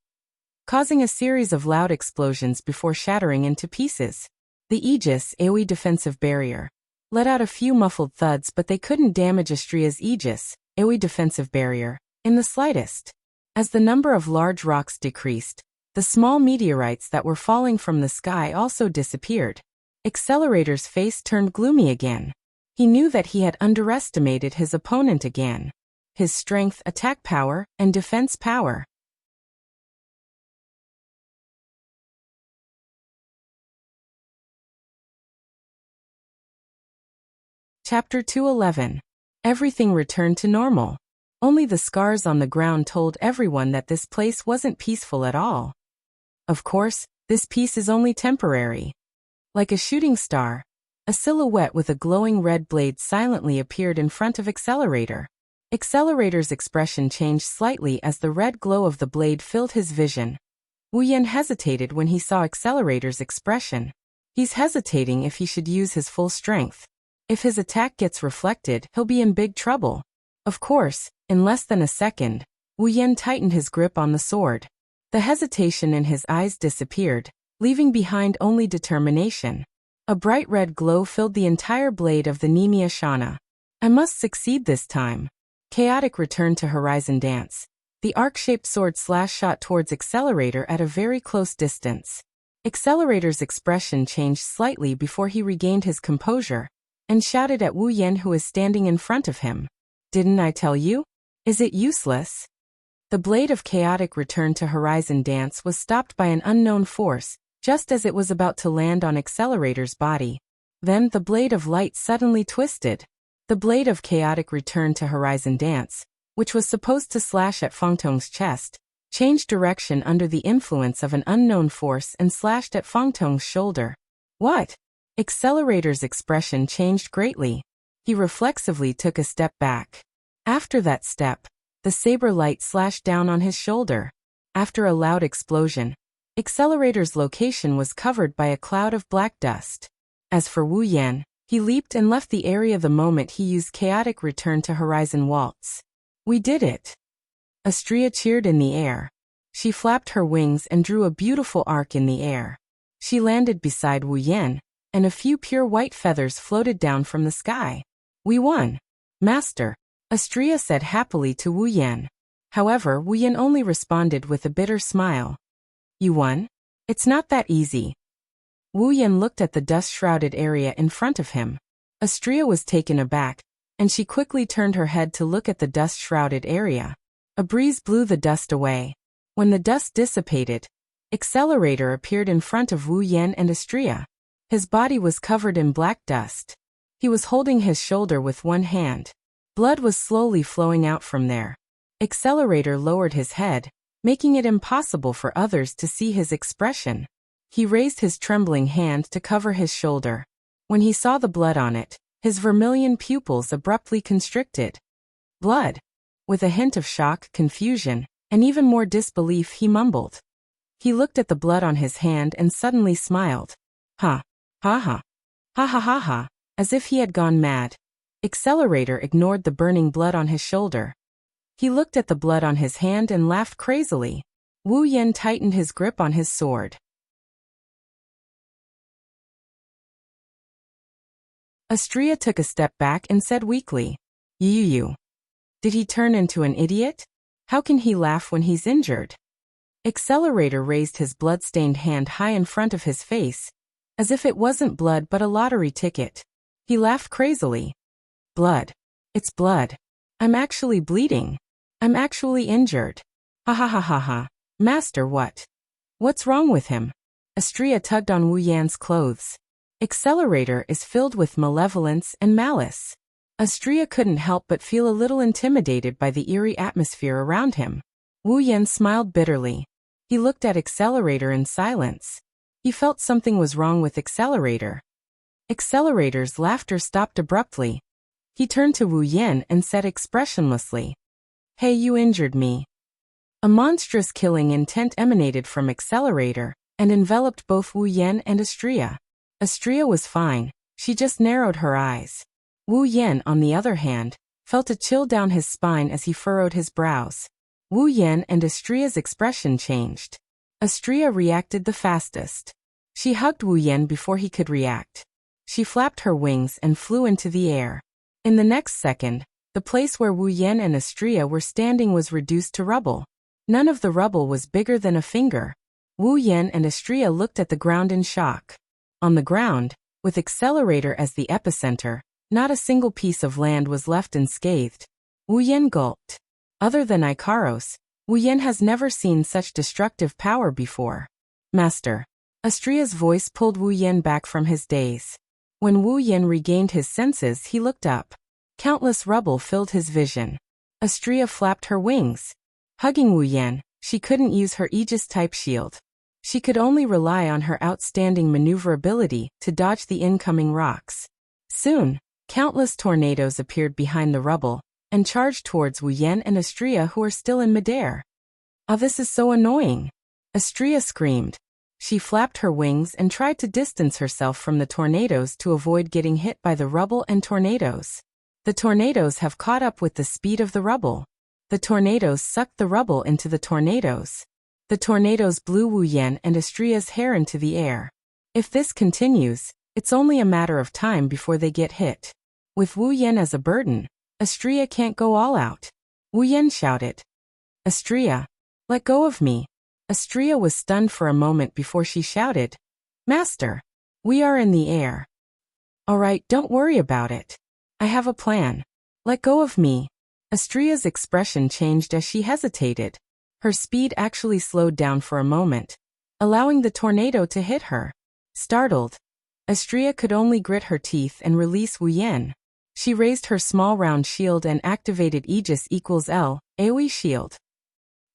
causing a series of loud explosions before shattering into pieces. The Aegis, AoE defensive barrier, let out a few muffled thuds, but they couldn't damage Astrea's Aegis, AoE defensive barrier, in the slightest. As the number of large rocks decreased, the small meteorites that were falling from the sky also disappeared. Accelerator's face turned gloomy again. He knew that he had underestimated his opponent again. His strength, attack power, and defense power. Chapter 211. Everything returned to normal. Only the scars on the ground told everyone that this place wasn't peaceful at all. Of course, this peace is only temporary. Like a shooting star, a silhouette with a glowing red blade silently appeared in front of Accelerator. Accelerator's expression changed slightly as the red glow of the blade filled his vision. Wuyan hesitated when he saw Accelerator's expression. He's hesitating if he should use his full strength. If his attack gets reflected, he'll be in big trouble. Of course, in less than a second, Wuyan tightened his grip on the sword. The hesitation in his eyes disappeared, leaving behind only determination. A bright red glow filled the entire blade of the Nemia Shana. I must succeed this time. Chaotic returned to Horizon Dance. The arc-shaped sword shot towards Accelerator at a very close distance. Accelerator's expression changed slightly before he regained his composure and shouted at Wuyan, who is standing in front of him. Didn't I tell you? Is it useless? The blade of Chaotic Return to Horizon Dance was stopped by an unknown force, just as it was about to land on Accelerator's body. Then the blade of light suddenly twisted. The blade of Chaotic Return to Horizon Dance, which was supposed to slash at Fengtong's chest, changed direction under the influence of an unknown force and slashed at Fengtong's shoulder. What? Accelerator's expression changed greatly. He reflexively took a step back. After that step, the saber light slashed down on his shoulder. After a loud explosion, Accelerator's location was covered by a cloud of black dust. As for Wuyan, he leaped and left the area the moment he used Chaotic Return to Horizon Waltz. We did it! Astrea cheered in the air. She flapped her wings and drew a beautiful arc in the air. She landed beside Wuyan, and a few pure white feathers floated down from the sky. We won! Master, Astrea said happily to Wuyan. However, Wuyan only responded with a bitter smile. You won? It's not that easy. Wuyan looked at the dust-shrouded area in front of him. Astrea was taken aback, and she quickly turned her head to look at the dust-shrouded area. A breeze blew the dust away. When the dust dissipated, Accelerator appeared in front of Wuyan and Astrea. His body was covered in black dust. He was holding his shoulder with one hand. Blood was slowly flowing out from there. Accelerator lowered his head, making it impossible for others to see his expression. He raised his trembling hand to cover his shoulder. When he saw the blood on it, his vermilion pupils abruptly constricted. Blood! With a hint of shock, confusion, and even more disbelief, he mumbled. He looked at the blood on his hand and suddenly smiled. Ha! Ha ha! Ha ha ha ha! As if he had gone mad. Accelerator ignored the burning blood on his shoulder. He looked at the blood on his hand and laughed crazily. Wuyan tightened his grip on his sword. Astria took a step back and said weakly, You. Did he turn into an idiot? How can he laugh when he's injured? Accelerator raised his blood-stained hand high in front of his face, as if it wasn't blood but a lottery ticket. He laughed crazily. Blood. It's blood. I'm actually bleeding. I'm actually injured. Ha ha ha ha ha. Master, what? What's wrong with him? Astria tugged on Wu Yan's clothes. Accelerator is filled with malevolence and malice. Astria couldn't help but feel a little intimidated by the eerie atmosphere around him. Wu Yan smiled bitterly. He looked at Accelerator in silence. He felt something was wrong with Accelerator. Accelerator's laughter stopped abruptly. He turned to Wu Yan and said expressionlessly, Hey, you injured me. A monstrous killing intent emanated from Accelerator and enveloped both Wu Yan and Astria. Astria was fine, she just narrowed her eyes. Wu Yan, on the other hand, felt a chill down his spine as he furrowed his brows. Wu Yan and Astria's expression changed. Astria reacted the fastest. She hugged Wu Yan before he could react. She flapped her wings and flew into the air. In the next second, the place where Wu Yan and Astria were standing was reduced to rubble. None of the rubble was bigger than a finger. Wu Yan and Astria looked at the ground in shock. On the ground, with Accelerator as the epicenter, not a single piece of land was left unscathed. Wu Yan gulped. Other than Ikaros, Wu Yan has never seen such destructive power before. Master. Astria's voice pulled Wu Yan back from his daze. When Wu Yan regained his senses, he looked up. Countless rubble filled his vision. Astria flapped her wings. Hugging Wu Yan, she couldn't use her Aegis-type shield. She could only rely on her outstanding maneuverability to dodge the incoming rocks. Soon, countless tornadoes appeared behind the rubble and charged towards Wu Yan and Astria, who are still in midair. Oh, this is so annoying. Astria screamed. She flapped her wings and tried to distance herself from the tornadoes to avoid getting hit by the rubble and tornadoes. The tornadoes have caught up with the speed of the rubble. The tornadoes sucked the rubble into the tornadoes. The tornadoes blew Wu Yan and Astria's hair into the air. If this continues, it's only a matter of time before they get hit. With Wu Yan as a burden, Astria can't go all out. Wu Yan shouted. Astria, let go of me. Astria was stunned for a moment before she shouted, Master, we are in the air. All right, don't worry about it. I have a plan. Let go of me. Astria's expression changed as she hesitated. Her speed actually slowed down for a moment, allowing the tornado to hit her. Startled, Astria could only grit her teeth and release Wu Yan. She raised her small round shield and activated Aegis equals L, AoE shield.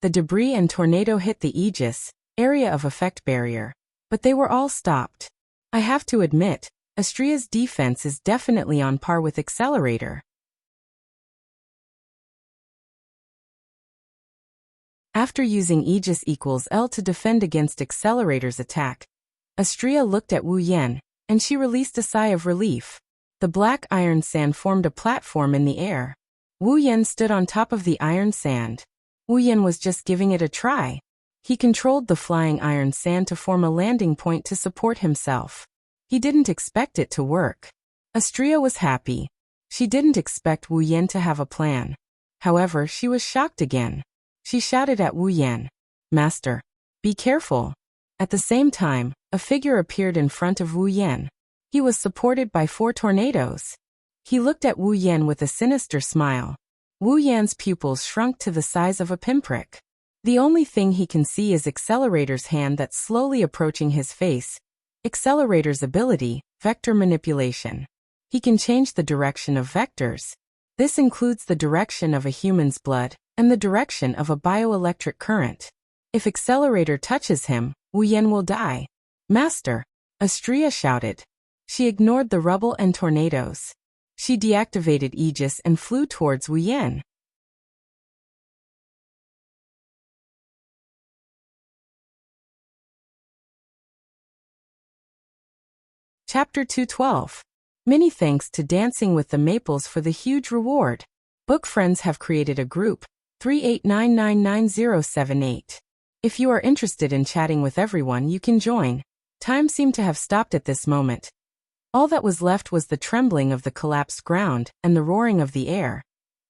The debris and tornado hit the Aegis, area of effect barrier, but they were all stopped. I have to admit, Astria's defense is definitely on par with Accelerator. After using Aegis equals L to defend against Accelerator's attack, Astria looked at Wu Yan, and she released a sigh of relief. The black iron sand formed a platform in the air. Wu Yan stood on top of the iron sand. Wu Yan was just giving it a try. He controlled the flying iron sand to form a landing point to support himself. He didn't expect it to work. Astria was happy. She didn't expect Wu Yan to have a plan. However, she was shocked again. She shouted at Wu Yan, Master, be careful. At the same time, a figure appeared in front of Wu Yan. He was supported by 4 tornadoes. He looked at Wu Yan with a sinister smile. Wu Yan's pupils shrunk to the size of a pinprick. The only thing he can see is Accelerator's hand that's slowly approaching his face. Accelerator's ability, vector manipulation. He can change the direction of vectors. This includes the direction of a human's blood and the direction of a bioelectric current. If Accelerator touches him, Wu Yan will die. Master, Astria shouted. She ignored the rubble and tornadoes. She deactivated Aegis and flew towards Wu Yan. Chapter 212. Many thanks to Dancing with the Maples for the huge reward. Book friends have created a group, 389999078. If you are interested in chatting with everyone, you can join. Time seemed to have stopped at this moment. All that was left was the trembling of the collapsed ground and the roaring of the air.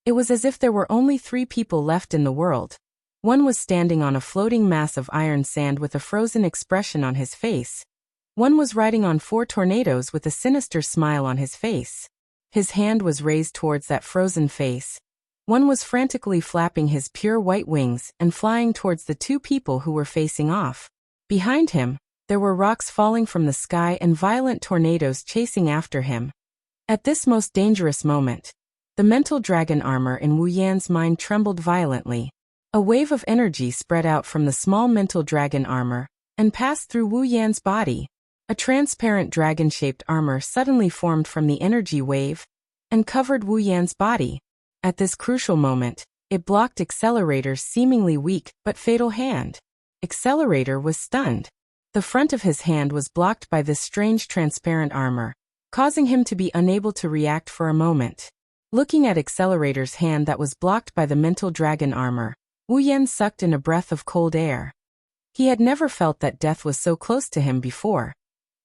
It was as if there were only 3 people left in the world. One was standing on a floating mass of iron sand with a frozen expression on his face. One was riding on 4 tornadoes with a sinister smile on his face. His hand was raised towards that frozen face. One was frantically flapping his pure white wings and flying towards the 2 people who were facing off. Behind him, there were rocks falling from the sky and violent tornadoes chasing after him. At this most dangerous moment, the mental dragon armor in Wu Yan's mind trembled violently. A wave of energy spread out from the small mental dragon armor and passed through Wu Yan's body. A transparent dragon-shaped armor suddenly formed from the energy wave and covered Wu Yan's body. At this crucial moment, it blocked Accelerator's seemingly weak but fatal hand. Accelerator was stunned. The front of his hand was blocked by this strange transparent armor, causing him to be unable to react for a moment. Looking at Accelerator's hand that was blocked by the mental dragon armor, Wu Yan sucked in a breath of cold air. He had never felt that death was so close to him before.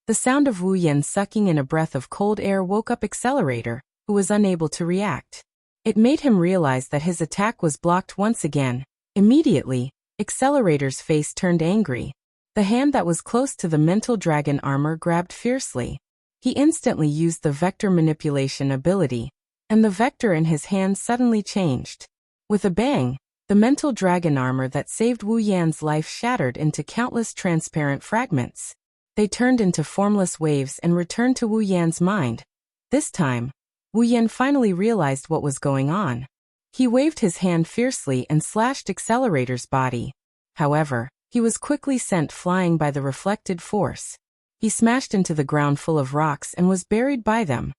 The sound of Wu Yan sucking in a breath of cold air woke up Accelerator, who was unable to react. It made him realize that his attack was blocked once again. Immediately, Accelerator's face turned angry. The hand that was close to the mental dragon armor grabbed fiercely. He instantly used the vector manipulation ability, and the vector in his hand suddenly changed. With a bang, the mental dragon armor that saved Wu Yan's life shattered into countless transparent fragments. They turned into formless waves and returned to Wu Yan's mind. This time, Wu Yan finally realized what was going on. He waved his hand fiercely and slashed Accelerator's body. However, he was quickly sent flying by the reflected force. He smashed into the ground full of rocks and was buried by them.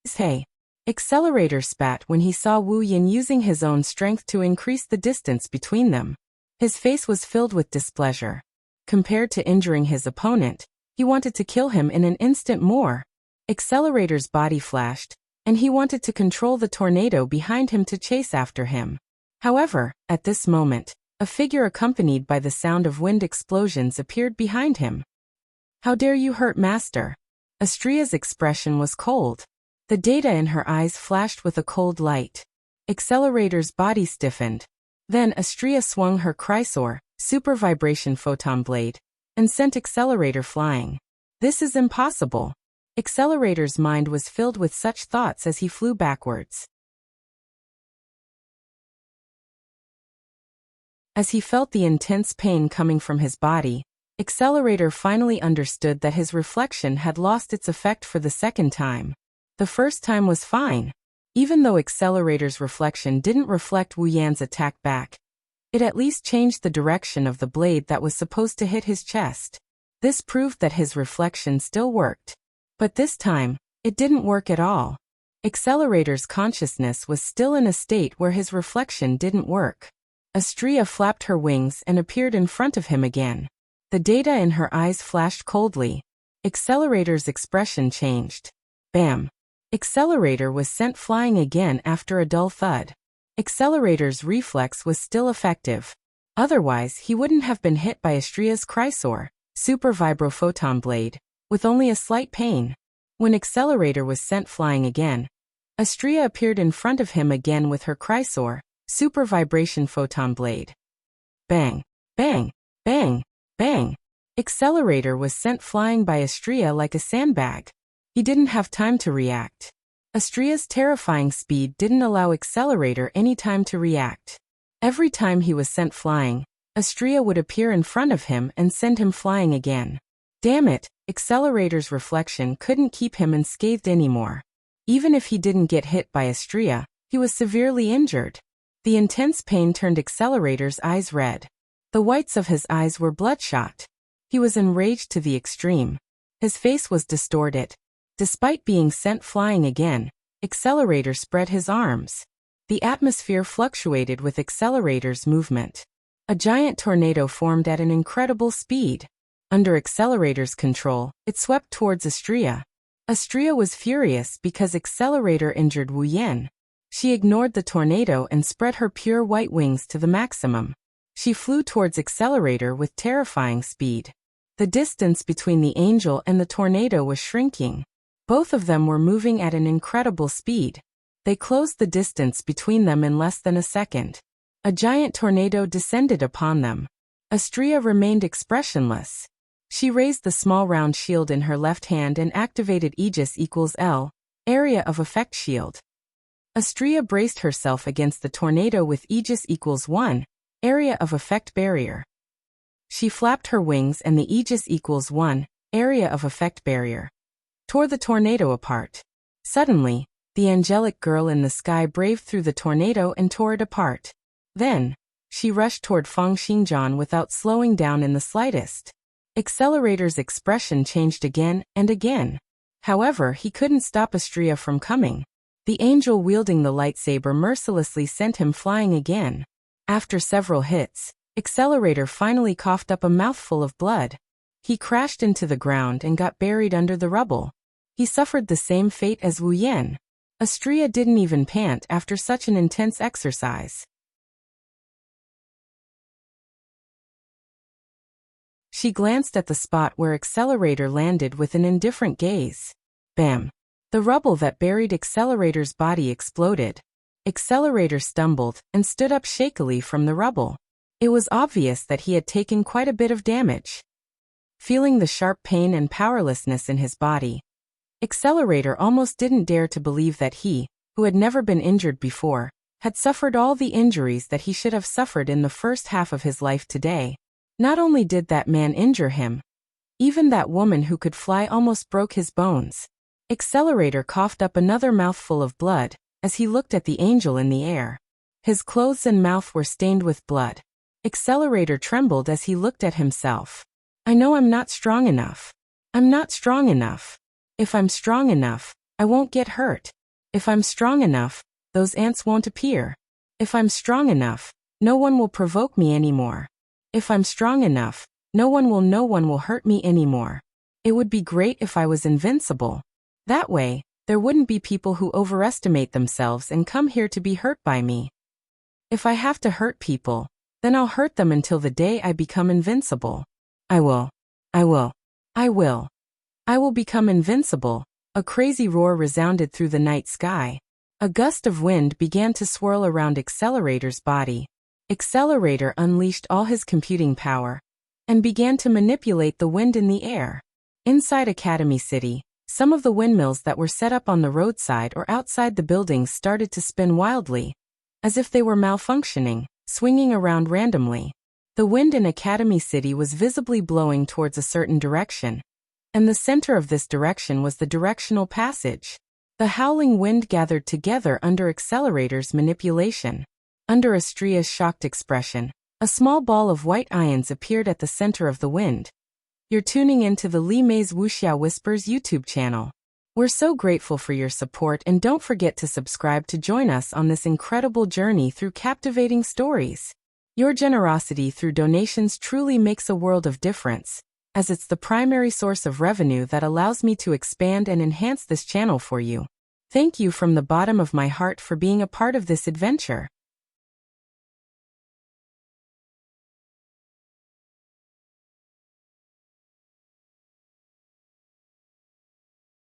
Hey! Accelerator spat when he saw Wu Yan using his own strength to increase the distance between them. His face was filled with displeasure. Compared to injuring his opponent, he wanted to kill him in an instant more. Accelerator's body flashed, and he wanted to control the tornado behind him to chase after him. However, at this moment, a figure accompanied by the sound of wind explosions appeared behind him. "How dare you hurt Master?" Astria's expression was cold. The data in her eyes flashed with a cold light. Accelerator's body stiffened. Then Astria swung her Chrysor, super vibration photon blade, and sent Accelerator flying. This is impossible. Accelerator's mind was filled with such thoughts as he flew backwards. As he felt the intense pain coming from his body, Accelerator finally understood that his reflection had lost its effect for the second time. The first time was fine. Even though Accelerator's reflection didn't reflect Wu Yan's attack back, it at least changed the direction of the blade that was supposed to hit his chest. This proved that his reflection still worked. But this time, it didn't work at all. Accelerator's consciousness was still in a state where his reflection didn't work. Astria flapped her wings and appeared in front of him again. The data in her eyes flashed coldly. Accelerator's expression changed. Bam! Accelerator was sent flying again after a dull thud. Accelerator's reflex was still effective. Otherwise, he wouldn't have been hit by Astria's Chrysor, super vibrophoton blade, with only a slight pain. When Accelerator was sent flying again, Astria appeared in front of him again with her Chrysor, super vibration photon blade. Bang! Bang! Bang! Bang! Accelerator was sent flying by Astria like a sandbag. He didn't have time to react. Astria's terrifying speed didn't allow Accelerator any time to react. Every time he was sent flying, Astria would appear in front of him and send him flying again. Damn it, Accelerator's reflection couldn't keep him unscathed anymore. Even if he didn't get hit by Astria, he was severely injured. The intense pain turned Accelerator's eyes red. The whites of his eyes were bloodshot. He was enraged to the extreme. His face was distorted. Despite being sent flying again, Accelerator spread his arms. The atmosphere fluctuated with Accelerator's movement. A giant tornado formed at an incredible speed. Under Accelerator's control, it swept towards Astria. Astria was furious because Accelerator injured Wu Yan. She ignored the tornado and spread her pure white wings to the maximum. She flew towards Accelerator with terrifying speed. The distance between the angel and the tornado was shrinking. Both of them were moving at an incredible speed. They closed the distance between them in less than a second. A giant tornado descended upon them. Astria remained expressionless. She raised the small round shield in her left hand and activated Aegis equals L, area of effect shield. Astria braced herself against the tornado with Aegis equals 1, area of effect barrier. She flapped her wings and the Aegis equals 1, area of effect barrier tore the tornado apart. Suddenly, the angelic girl in the sky braved through the tornado and tore it apart. Then, she rushed toward Feng Xingjian without slowing down in the slightest. Accelerator's expression changed again and again. However, he couldn't stop Astria from coming. The angel wielding the lightsaber mercilessly sent him flying again. After several hits, Accelerator finally coughed up a mouthful of blood. He crashed into the ground and got buried under the rubble. He suffered the same fate as Wu Yan. Astria didn't even pant after such an intense exercise. She glanced at the spot where Accelerator landed with an indifferent gaze. Bam! The rubble that buried Accelerator's body exploded. Accelerator stumbled and stood up shakily from the rubble. It was obvious that he had taken quite a bit of damage. Feeling the sharp pain and powerlessness in his body, Accelerator almost didn't dare to believe that he, who had never been injured before, had suffered all the injuries that he should have suffered in the first half of his life today. Not only did that man injure him, even that woman who could fly almost broke his bones. Accelerator coughed up another mouthful of blood as he looked at the angel in the air. His clothes and mouth were stained with blood. Accelerator trembled as he looked at himself. I know I'm not strong enough. I'm not strong enough. If I'm strong enough, I won't get hurt. If I'm strong enough, those ants won't appear. If I'm strong enough, no one will provoke me anymore. If I'm strong enough, no one will hurt me anymore. It would be great if I was invincible. That way, there wouldn't be people who overestimate themselves and come here to be hurt by me. If I have to hurt people, then I'll hurt them until the day I become invincible. I will become invincible. A crazy roar resounded through the night sky. A gust of wind began to swirl around Accelerator's body. Accelerator unleashed all his computing power and began to manipulate the wind in the air. Inside Academy City, some of the windmills that were set up on the roadside or outside the buildings started to spin wildly, as if they were malfunctioning, swinging around randomly. The wind in Academy City was visibly blowing towards a certain direction, and the center of this direction was the directional passage. The howling wind gathered together under Accelerator's manipulation. Under Astria's shocked expression, a small ball of white ions appeared at the center of the wind. You're tuning into the Li Mei's Wuxia Whispers YouTube channel. We're so grateful for your support, and don't forget to subscribe to join us on this incredible journey through captivating stories. Your generosity through donations truly makes a world of difference, as it's the primary source of revenue that allows me to expand and enhance this channel for you. Thank you from the bottom of my heart for being a part of this adventure.